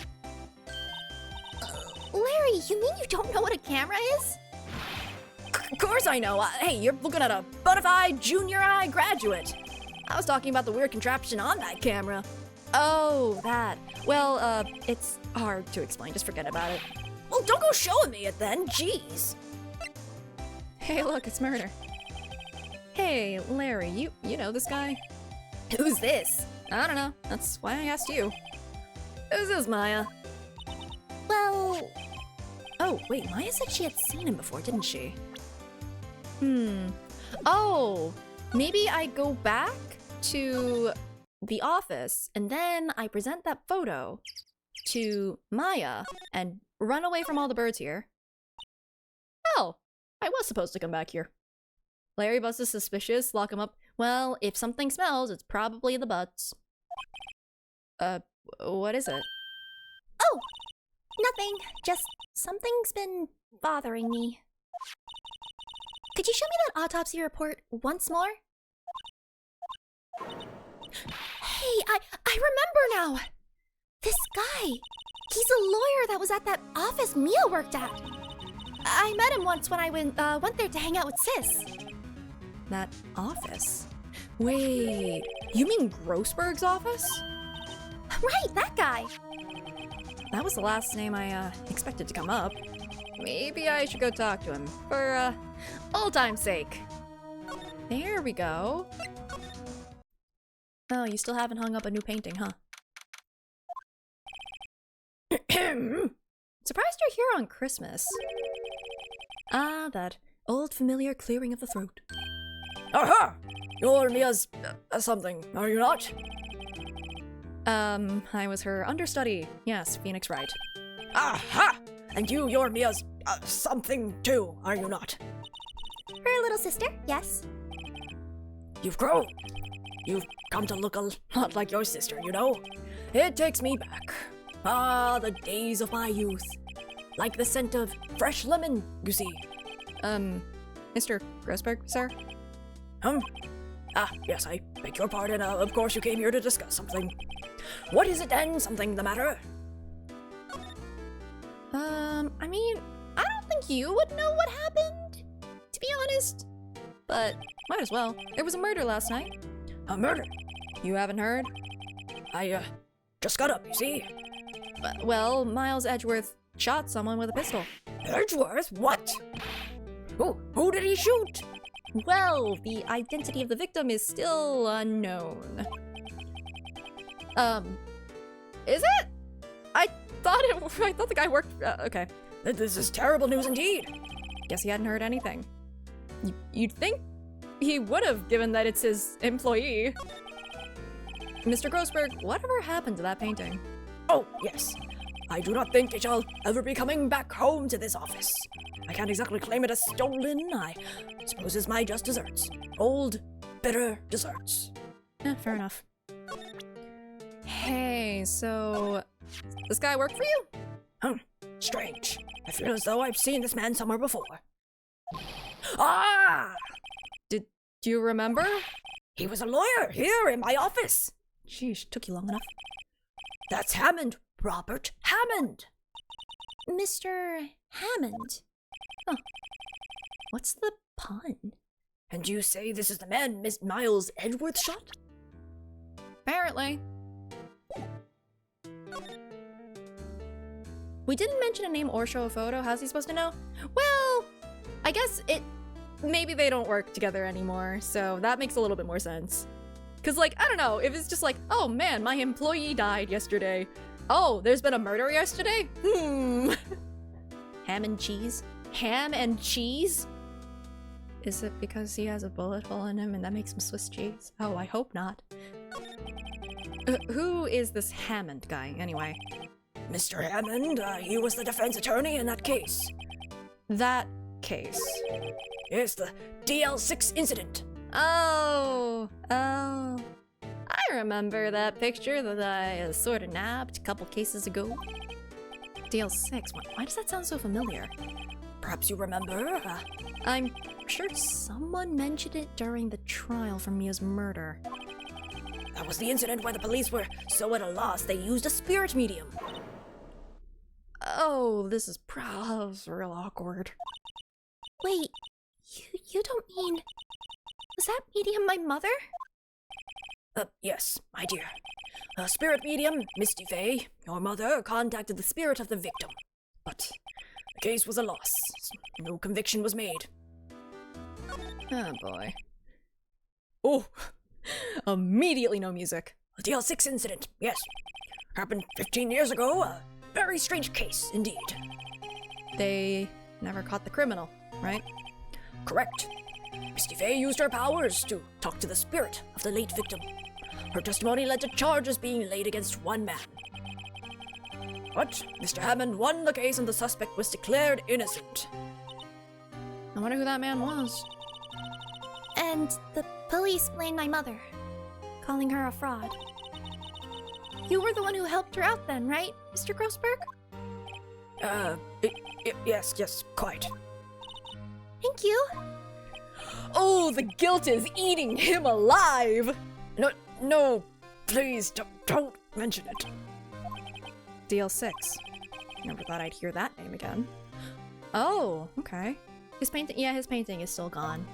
Larry, you mean you don't know what a camera is? Of course I know. Hey, you're looking at a bona fide junior high graduate. I was talking about the weird contraption on that camera. Oh, that. Well, it's hard to explain. Just forget about it. Well, don't go showing me it then. Jeez. Hey, look, it's murder. Hey, Larry, you know this guy? Who's this? I don't know. That's why I asked you. Who's this, Maya? Well... Oh, wait, Maya said she had seen him before, didn't she? Oh, maybe I go back to the office and then I present that photo to Maya and run away from all the birds here. Oh, I was supposed to come back here. Larry Bus is suspicious, lock him up. Well, if something smells, it's probably the butts. What is it? Oh! Nothing. Just something's been bothering me. Could you show me that autopsy report once more? Hey, I remember now! This guy! He's a lawyer that was at that office Mia worked at. I met him once when I went there to hang out with Sis. That office? Wait, you mean Grossberg's office? Right, that guy. That was the last name I expected to come up. Maybe I should go talk to him for old time's sake. There we go. Oh, you still haven't hung up a new painting, huh? Surprised you're here on Christmas. Ah, that old familiar clearing of the throat. Aha! You're Mia's something, are you not? I was her understudy. Yes, Phoenix Wright. Aha! And you're Mia's something too, are you not? Her little sister, yes. You've grown. You've come to look a lot like your sister, you know? It takes me back. Ah, the days of my youth. Like the scent of fresh lemon, you see. Mr. Grossberg, sir? Ah, yes, I beg your pardon. Of course you came here to discuss something. What is it then? Something the matter? I mean, I don't think you would know what happened, to be honest. But might as well. There was a murder last night. A murder? You haven't heard? I, just got up, you see? Well, Miles Edgeworth shot someone with a pistol. Edgeworth? What? Who did he shoot? Well, the identity of the victim is still unknown. Is it? I thought the guy worked, okay. This is terrible news indeed. Guess he hadn't heard anything. You'd think he would have, given that it's his employee. Mr. Grossberg, whatever happened to that painting? Oh, yes. I do not think it shall ever be coming back home to this office. I can't exactly claim it as stolen. I suppose it's my just desserts. Old, bitter desserts. Fair enough. Hey, so this guy work for you? Strange. I feel as though I've seen this man somewhere before. Ah! Do you remember? He was a lawyer here in my office. Sheesh, took you long enough. That's Hammond. Robert Hammond. Mr. Hammond. Huh. What's the pun? And you say this is the man Miss Miles Edgeworth shot? Apparently. We didn't mention a name or show a photo. How's he supposed to know? Well, I guess maybe they don't work together anymore, so that makes a little bit more sense. Cause like, I don't know, if it's just like, oh man, my employee died yesterday. Oh, there's been a murder yesterday? Ham and cheese? Ham and cheese? Is it because he has a bullet hole in him and that makes him Swiss cheese? Oh, I hope not. Who is this Hammond guy, anyway? Mr. Hammond, he was the defense attorney in that case. That case? Yes, the DL6 incident. Oh. I remember that picture that I sort of nabbed a couple cases ago. DL6, why does that sound so familiar? Perhaps you remember? I'm sure someone mentioned it during the trial for Mia's murder. That was the incident where the police were so at a loss they used a spirit medium. Oh, this is real awkward. Wait, you don't mean... Was that medium my mother? Yes, my dear. A spirit medium, Misty Faye, your mother, contacted the spirit of the victim. But the case was a loss. No conviction was made. Oh boy. Oh, immediately no music. The DL6 incident, yes. Happened 15 years ago. A very strange case, indeed. They never caught the criminal, right? Correct. Misty Faye used her powers to talk to the spirit of the late victim. Her testimony led to charges being laid against one man. But Mr. Hammond won the case and the suspect was declared innocent. I wonder who that man was. And the police blamed my mother, calling her a fraud. You were the one who helped her out then, right, Mr. Grossberg? Yes, quite. Thank you. Oh, the guilt is eating him alive! No, please, don't mention it. DL6. Never thought I'd hear that name again. Oh, okay. His painting is still gone.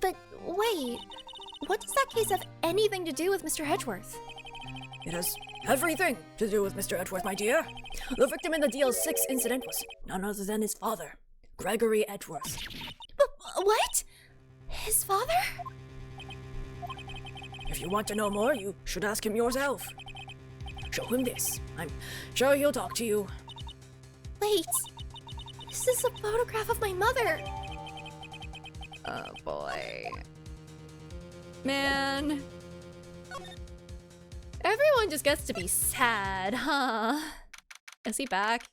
But wait, what does that case have anything to do with Mr. Edgeworth? It has everything to do with Mr. Edgeworth, my dear. The victim in the DL6 incident was none other than his father, Gregory Edgeworth. What? His father? If you want to know more, you should ask him yourself. Show him this. I'm sure he'll talk to you. Wait. This is a photograph of my mother. Oh boy. Man. Everyone just gets to be sad, huh? Is he back?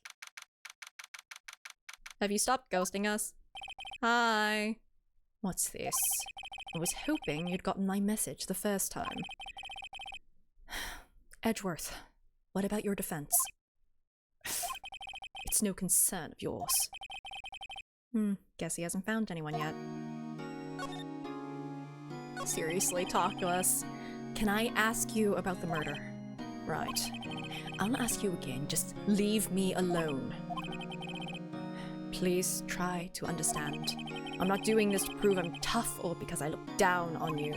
Have you stopped ghosting us? Hi. What's this? I was hoping you'd gotten my message the first time. Edgeworth, what about your defense? It's no concern of yours. Guess he hasn't found anyone yet. Seriously, talk to us. Can I ask you about the murder? Right. I'll ask you again, just leave me alone. Please try to understand. I'm not doing this to prove I'm tough or because I look down on you.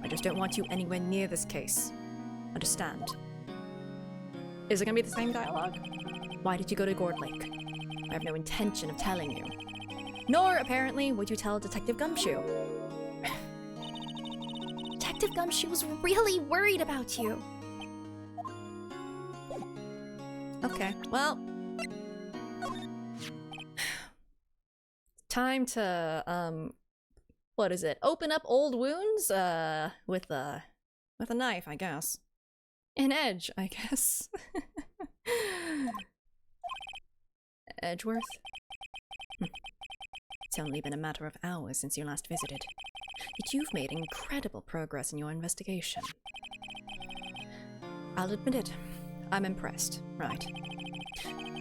I just don't want you anywhere near this case. Understand? Is it gonna be the same dialogue? Why did you go to Gourd Lake? I have no intention of telling you. Nor, apparently, would you tell Detective Gumshoe. Detective Gumshoe was really worried about you. Okay, well... time to, what is it? Open up old wounds, with a knife, I guess. An edge, I guess. Edgeworth? It's only been a matter of hours since you last visited. Yet you've made incredible progress in your investigation. I'll admit it. I'm impressed, right?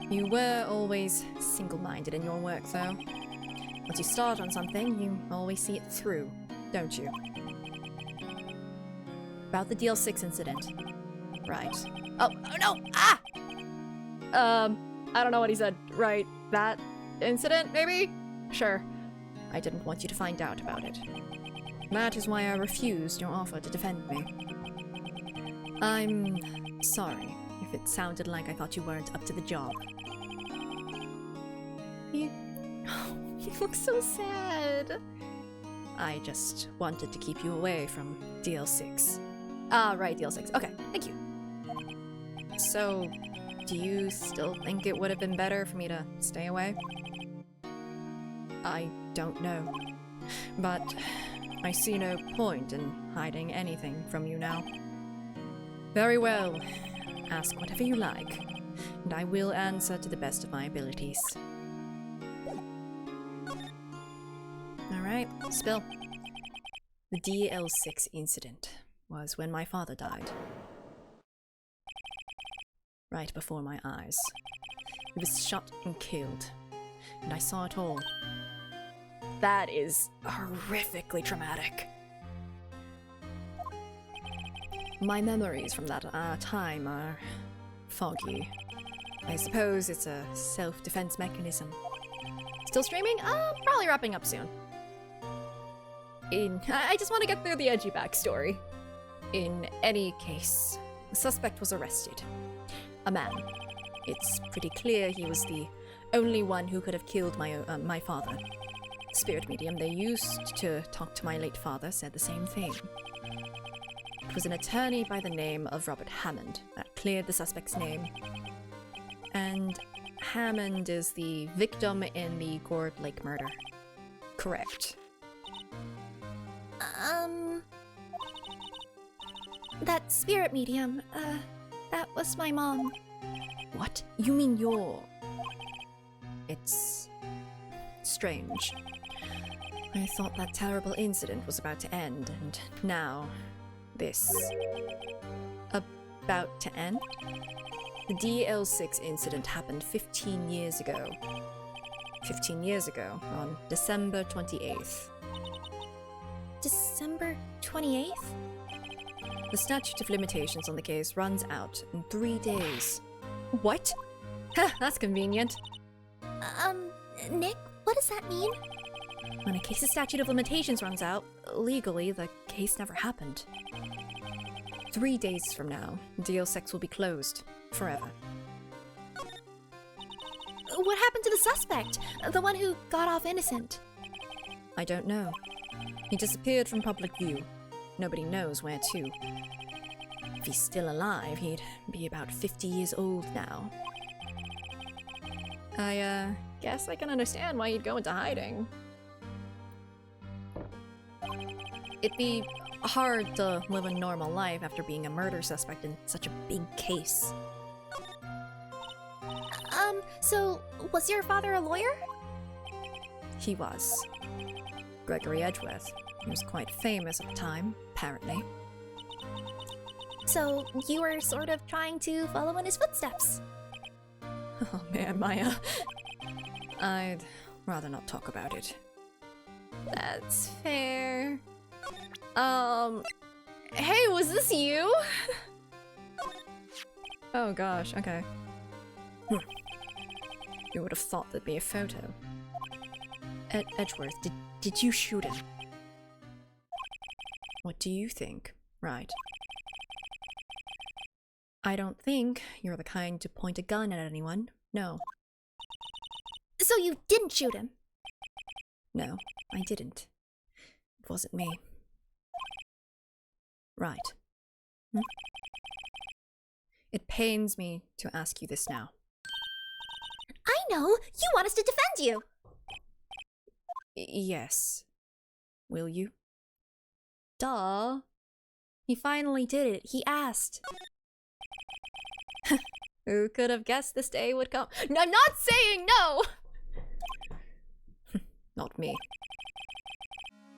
You were always single-minded in your work, though. Once you start on something, you always see it through, don't you? About the DL6 incident. Right. Oh no! Ah! I don't know what he said. Right. That incident, maybe? Sure. I didn't want you to find out about it. That is why I refused your offer to defend me. I'm sorry if it sounded like I thought you weren't up to the job. You look so sad. I just wanted to keep you away from DL6. Ah, right, DL6. Okay, thank you. So, do you still think it would have been better for me to stay away? I don't know. But I see no point in hiding anything from you now. Very well. Ask whatever you like, and I will answer to the best of my abilities. Alright, spill. The DL6 incident was when my father died. Right before my eyes. He was shot and killed, and I saw it all. That is horrifically traumatic. My memories from that time are foggy. I suppose it's a self-defense mechanism. Still streaming? Probably wrapping up soon. I just want to get through the edgy backstory. In any case, the suspect was arrested. A man. It's pretty clear he was the only one who could have killed my father. The spirit medium they used to talk to my late father said the same thing. It was an attorney by the name of Robert Hammond that cleared the suspect's name. And Hammond is the victim in the Gourd Lake murder. Correct. That spirit medium, that was my mom. What? You mean you're... It's... strange. I thought that terrible incident was about to end, and now... this. About to end? The DL6 incident happened 15 years ago. 15 years ago, on December 28th. December 28th? The statute of limitations on the case runs out in 3 days. What? Huh, that's convenient. Nick, what does that mean? When a case's statute of limitations runs out, legally, the case never happened. 3 days from now, DL6 will be closed. Forever. What happened to the suspect? The one who got off innocent? I don't know. He disappeared from public view. Nobody knows where to. If he's still alive, he'd be about 50 years old now. I, guess I can understand why he'd go into hiding. It'd be hard to live a normal life after being a murder suspect in such a big case. So, was your father a lawyer? He was. Gregory Edgeworth. He was quite famous at the time, apparently. So, you were sort of trying to follow in his footsteps? Oh man, Maya. I'd rather not talk about it. That's fair. Hey, was this you? Oh gosh, okay. You would have thought there'd be a photo. Edgeworth, did you shoot him? What do you think, Wright? I don't think you're the kind to point a gun at anyone. No. So you didn't shoot him? No, I didn't. It wasn't me. Right. It pains me to ask you this now. I know! You want us to defend you! Yes. Will you? Duh. He finally did it. He asked. Who could have guessed this day would come? No, I'm not saying no! Not me.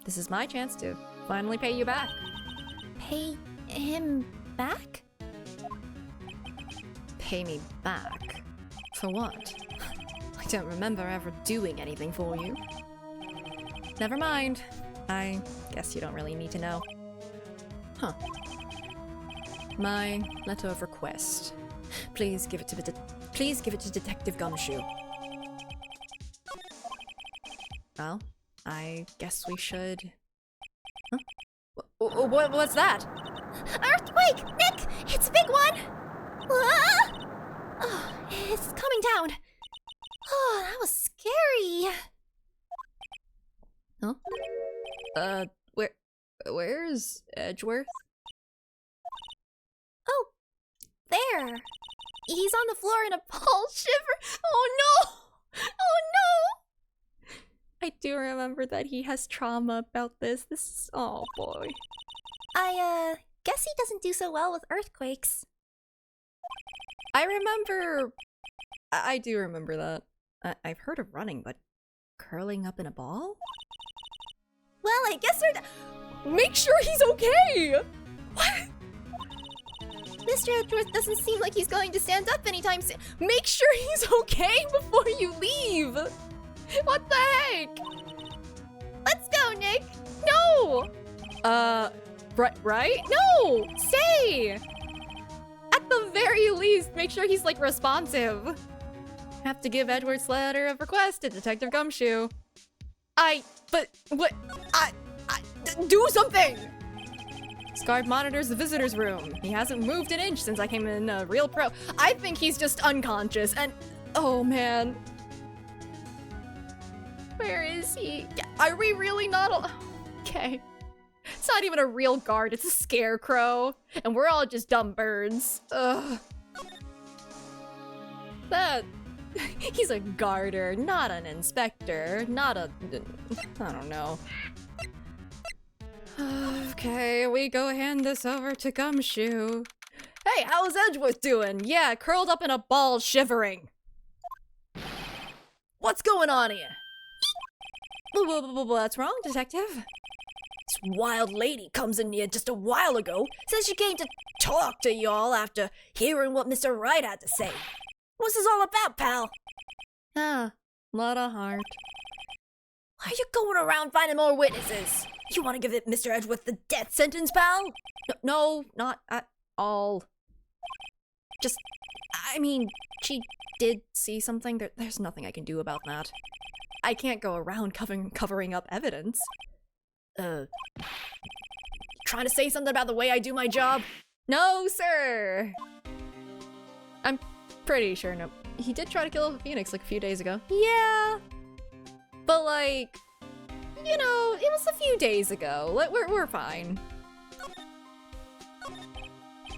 This is my chance to finally pay you back. Pay him back? Pay me back? For what? I don't remember ever doing anything for you. Never mind. I guess you don't really need to know. Huh. My letter of request. Please give it to Detective Gumshoe. Well, I guess we should. Huh? What's that? Earthquake! Nick! It's a big one! Ah! Oh, it's coming down. Oh, that was scary. Huh? Where's Edgeworth? Oh, there. He's on the floor in a ball shiver. Oh no! Oh no! I do remember that he has trauma about this. Oh boy. I guess he doesn't do so well with earthquakes. I do remember that. I've heard of running, but curling up in a ball? Well, I guess they're Make sure he's okay! What? Mr. Edgeworth doesn't seem like he's going to stand up anytime soon. Make sure he's okay before you leave! What the heck? Let's go, Nick! No! Right? No! Stay! At the very least, make sure he's, like, responsive. Have to give Edward's letter of request to Detective Gumshoe. Do something! Scarred monitors the visitor's room. He hasn't moved an inch since I came in a real pro. I think he's just unconscious and... Oh, man. Where is he? Are we really not okay. It's not even a real guard, it's a scarecrow. And we're all just dumb birds. Ugh. He's a guarder, not an inspector, not a... I don't know. Okay, we go hand this over to Gumshoe. Hey, how's Edgeworth doing? Yeah, curled up in a ball shivering. What's going on here? What's wrong, detective? This wild lady comes in here just a while ago, says she came to talk to y'all after hearing what Mr. Wright had to say. What's this all about, pal? Ah, lot of heart. Why are you going around finding more witnesses? You want to give it Mr. Edgeworth the death sentence, pal? No, not at all. Just, I mean, she did see something. There's nothing I can do about that. I can't go around covering up evidence. Trying to say something about the way I do my job? No, sir! I'm pretty sure no. He did try to kill a phoenix like a few days ago. Yeah! But like, you know, it was a few days ago. We're fine.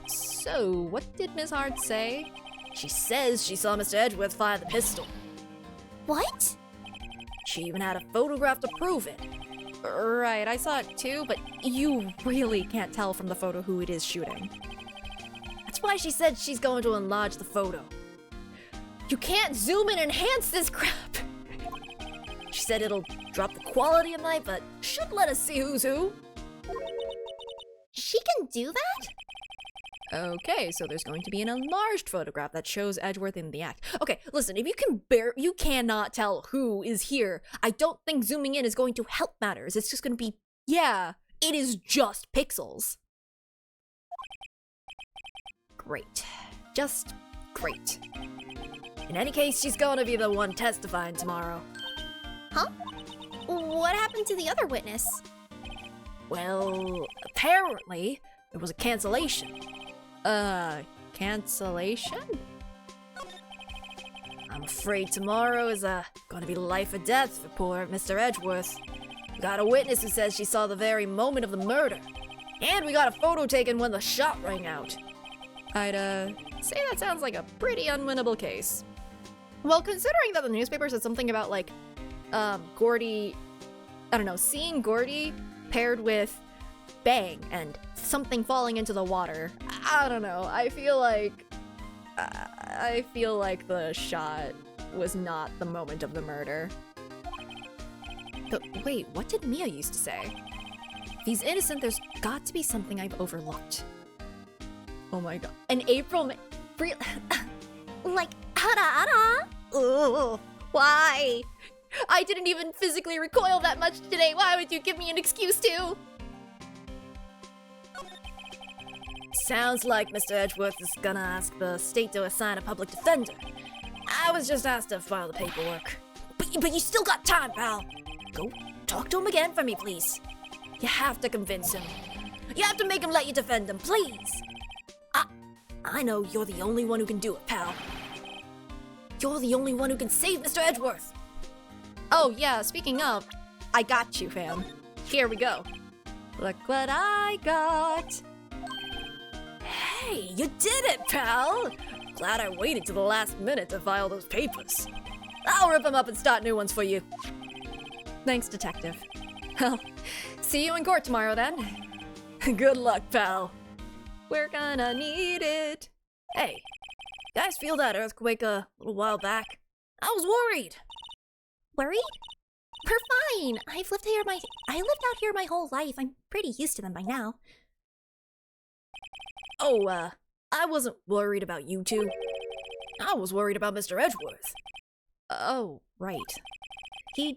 So, what did Ms. Hart say? She says she saw Mr. Edgeworth fire the pistol. What? She even had a photograph to prove it. Right, I saw it too, but you really can't tell from the photo who it is shooting. That's why she said she's going to enlarge the photo. You can't zoom and enhance this crap! She said it'll drop the quality of night, but should let us see who's who. She can do that? Okay, so there's going to be an enlarged photograph that shows Edgeworth in the act. Okay, listen, if you cannot tell who is here, I don't think zooming in is going to help matters. It's just going to be, Yeah, it is just pixels. great. Just great. In any case, she's going to be the one testifying tomorrow. Huh? What happened to the other witness? Well, apparently, there was a cancellation. Cancellation? I'm afraid tomorrow is gonna be life or death for poor Mr. Edgeworth. We got a witness who says she saw the very moment of the murder. And we got a photo taken when the shot rang out. I'd, say that sounds like a pretty unwinnable case. Well, considering that the newspaper said something about, like, Gordy... I don't know, seeing Gordy paired with bang and something falling into the water. I don't know, I feel like the shot was not the moment of the murder. But wait, what did Mia used to say? If he's innocent, there's got to be something I've overlooked. Oh my god. And April Like, ara. Ugh, why? I didn't even physically recoil that much today. Why would you give me an excuse to? Sounds like Mr. Edgeworth is gonna ask the state to assign a public defender. I was just asked to file the paperwork. But you still got time, pal. Go talk to him again for me, please. You have to convince him. You have to make him let you defend him, please. I know you're the only one who can do it, pal. You're the only one who can save Mr. Edgeworth. Oh yeah, speaking of, I got you, fam. Here we go. Look what I got. Hey, you did it, pal! Glad I waited to the last minute to file those papers. I'll rip them up and start new ones for you. Thanks, detective. Well, see you in court tomorrow then. Good luck, pal. We're gonna need it. Hey, you guys feel that earthquake a little while back? I was worried. Worried? We're fine. I lived out here my whole life. I'm pretty used to them by now. Oh, I wasn't worried about you two. I was worried about Mr. Edgeworth. Oh, right. He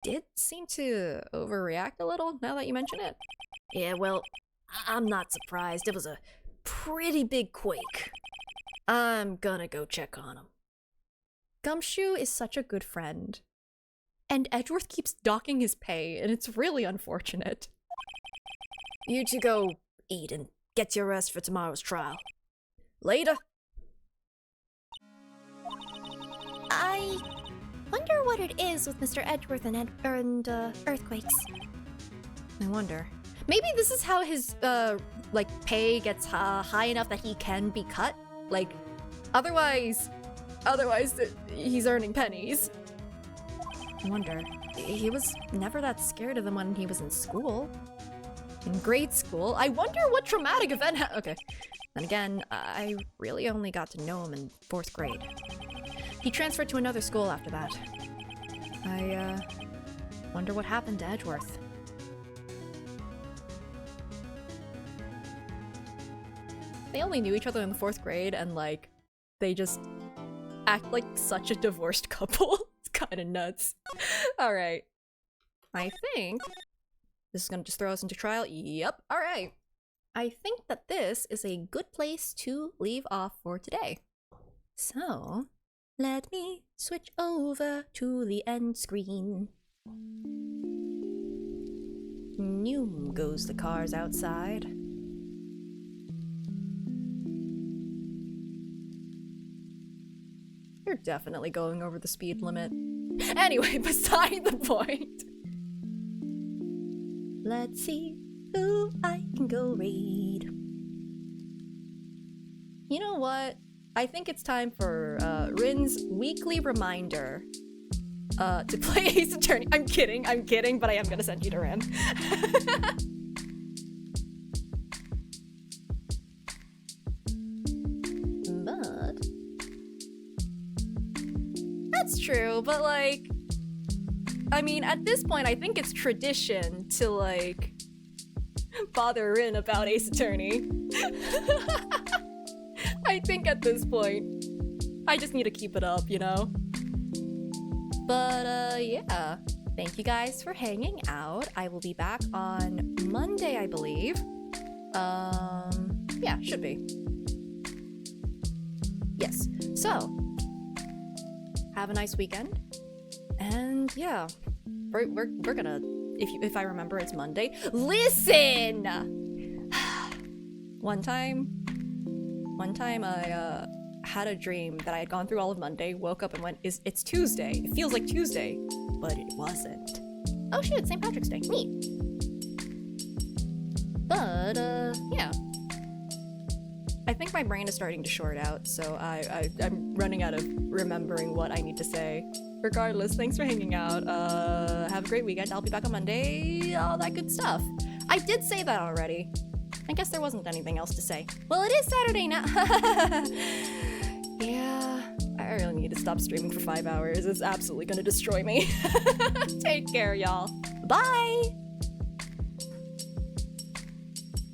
did seem to overreact a little, now that you mention it. Yeah, well, I'm not surprised. It was a pretty big quake. I'm gonna go check on him. Gumshoe is such a good friend. And Edgeworth keeps docking his pay, and it's really unfortunate. You two go eat and get your rest for tomorrow's trial. Later. I wonder what it is with Mr. Edgeworth and earthquakes. I wonder. Maybe this is how his, like, pay gets high enough that he can be cut? Like, otherwise he's earning pennies. I wonder. He was never that scared of them when he was in school. In grade school. I wonder what traumatic event okay. Then again, I really only got to know him in 4th grade. He transferred to another school after that. I, wonder what happened to Edgeworth. They only knew each other in the 4th grade, and, like, they just act like such a divorced couple. It's kinda nuts. Alright. I think this is gonna just throw us into trial. Yep, alright. I think that this is a good place to leave off for today. So, let me switch over to the end screen. Noom goes the cars outside. You're definitely going over the speed limit. Anyway, beside the point. Let's see who I can go raid. You know what? I think it's time for Rin's weekly reminder to play Ace Attorney. I'm kidding, but I am gonna send you to Rin. But that's true, but like, I mean, at this point, I think it's tradition to like bother Rin about Ace Attorney. I think at this point, I just need to keep it up, you know? But, yeah. Thank you guys for hanging out. I will be back on Monday, I believe. Yeah, should be. Yes. So, have a nice weekend. And, yeah. We're gonna... If I remember, it's Monday. Listen! One time I had a dream that I had gone through all of Monday, woke up and went, it's Tuesday. It feels like Tuesday, but it wasn't. Oh shit, St. Patrick's Day. Neat. But, yeah. I think my brain is starting to short out, so I'm running out of remembering what I need to say. Regardless, thanks for hanging out. Have a great weekend. I'll be back on Monday. All that good stuff. I did say that already. I guess there wasn't anything else to say. Well, it is Saturday now. Yeah, I really need to stop streaming for 5 hours. It's absolutely gonna destroy me. Take care, y'all. Bye!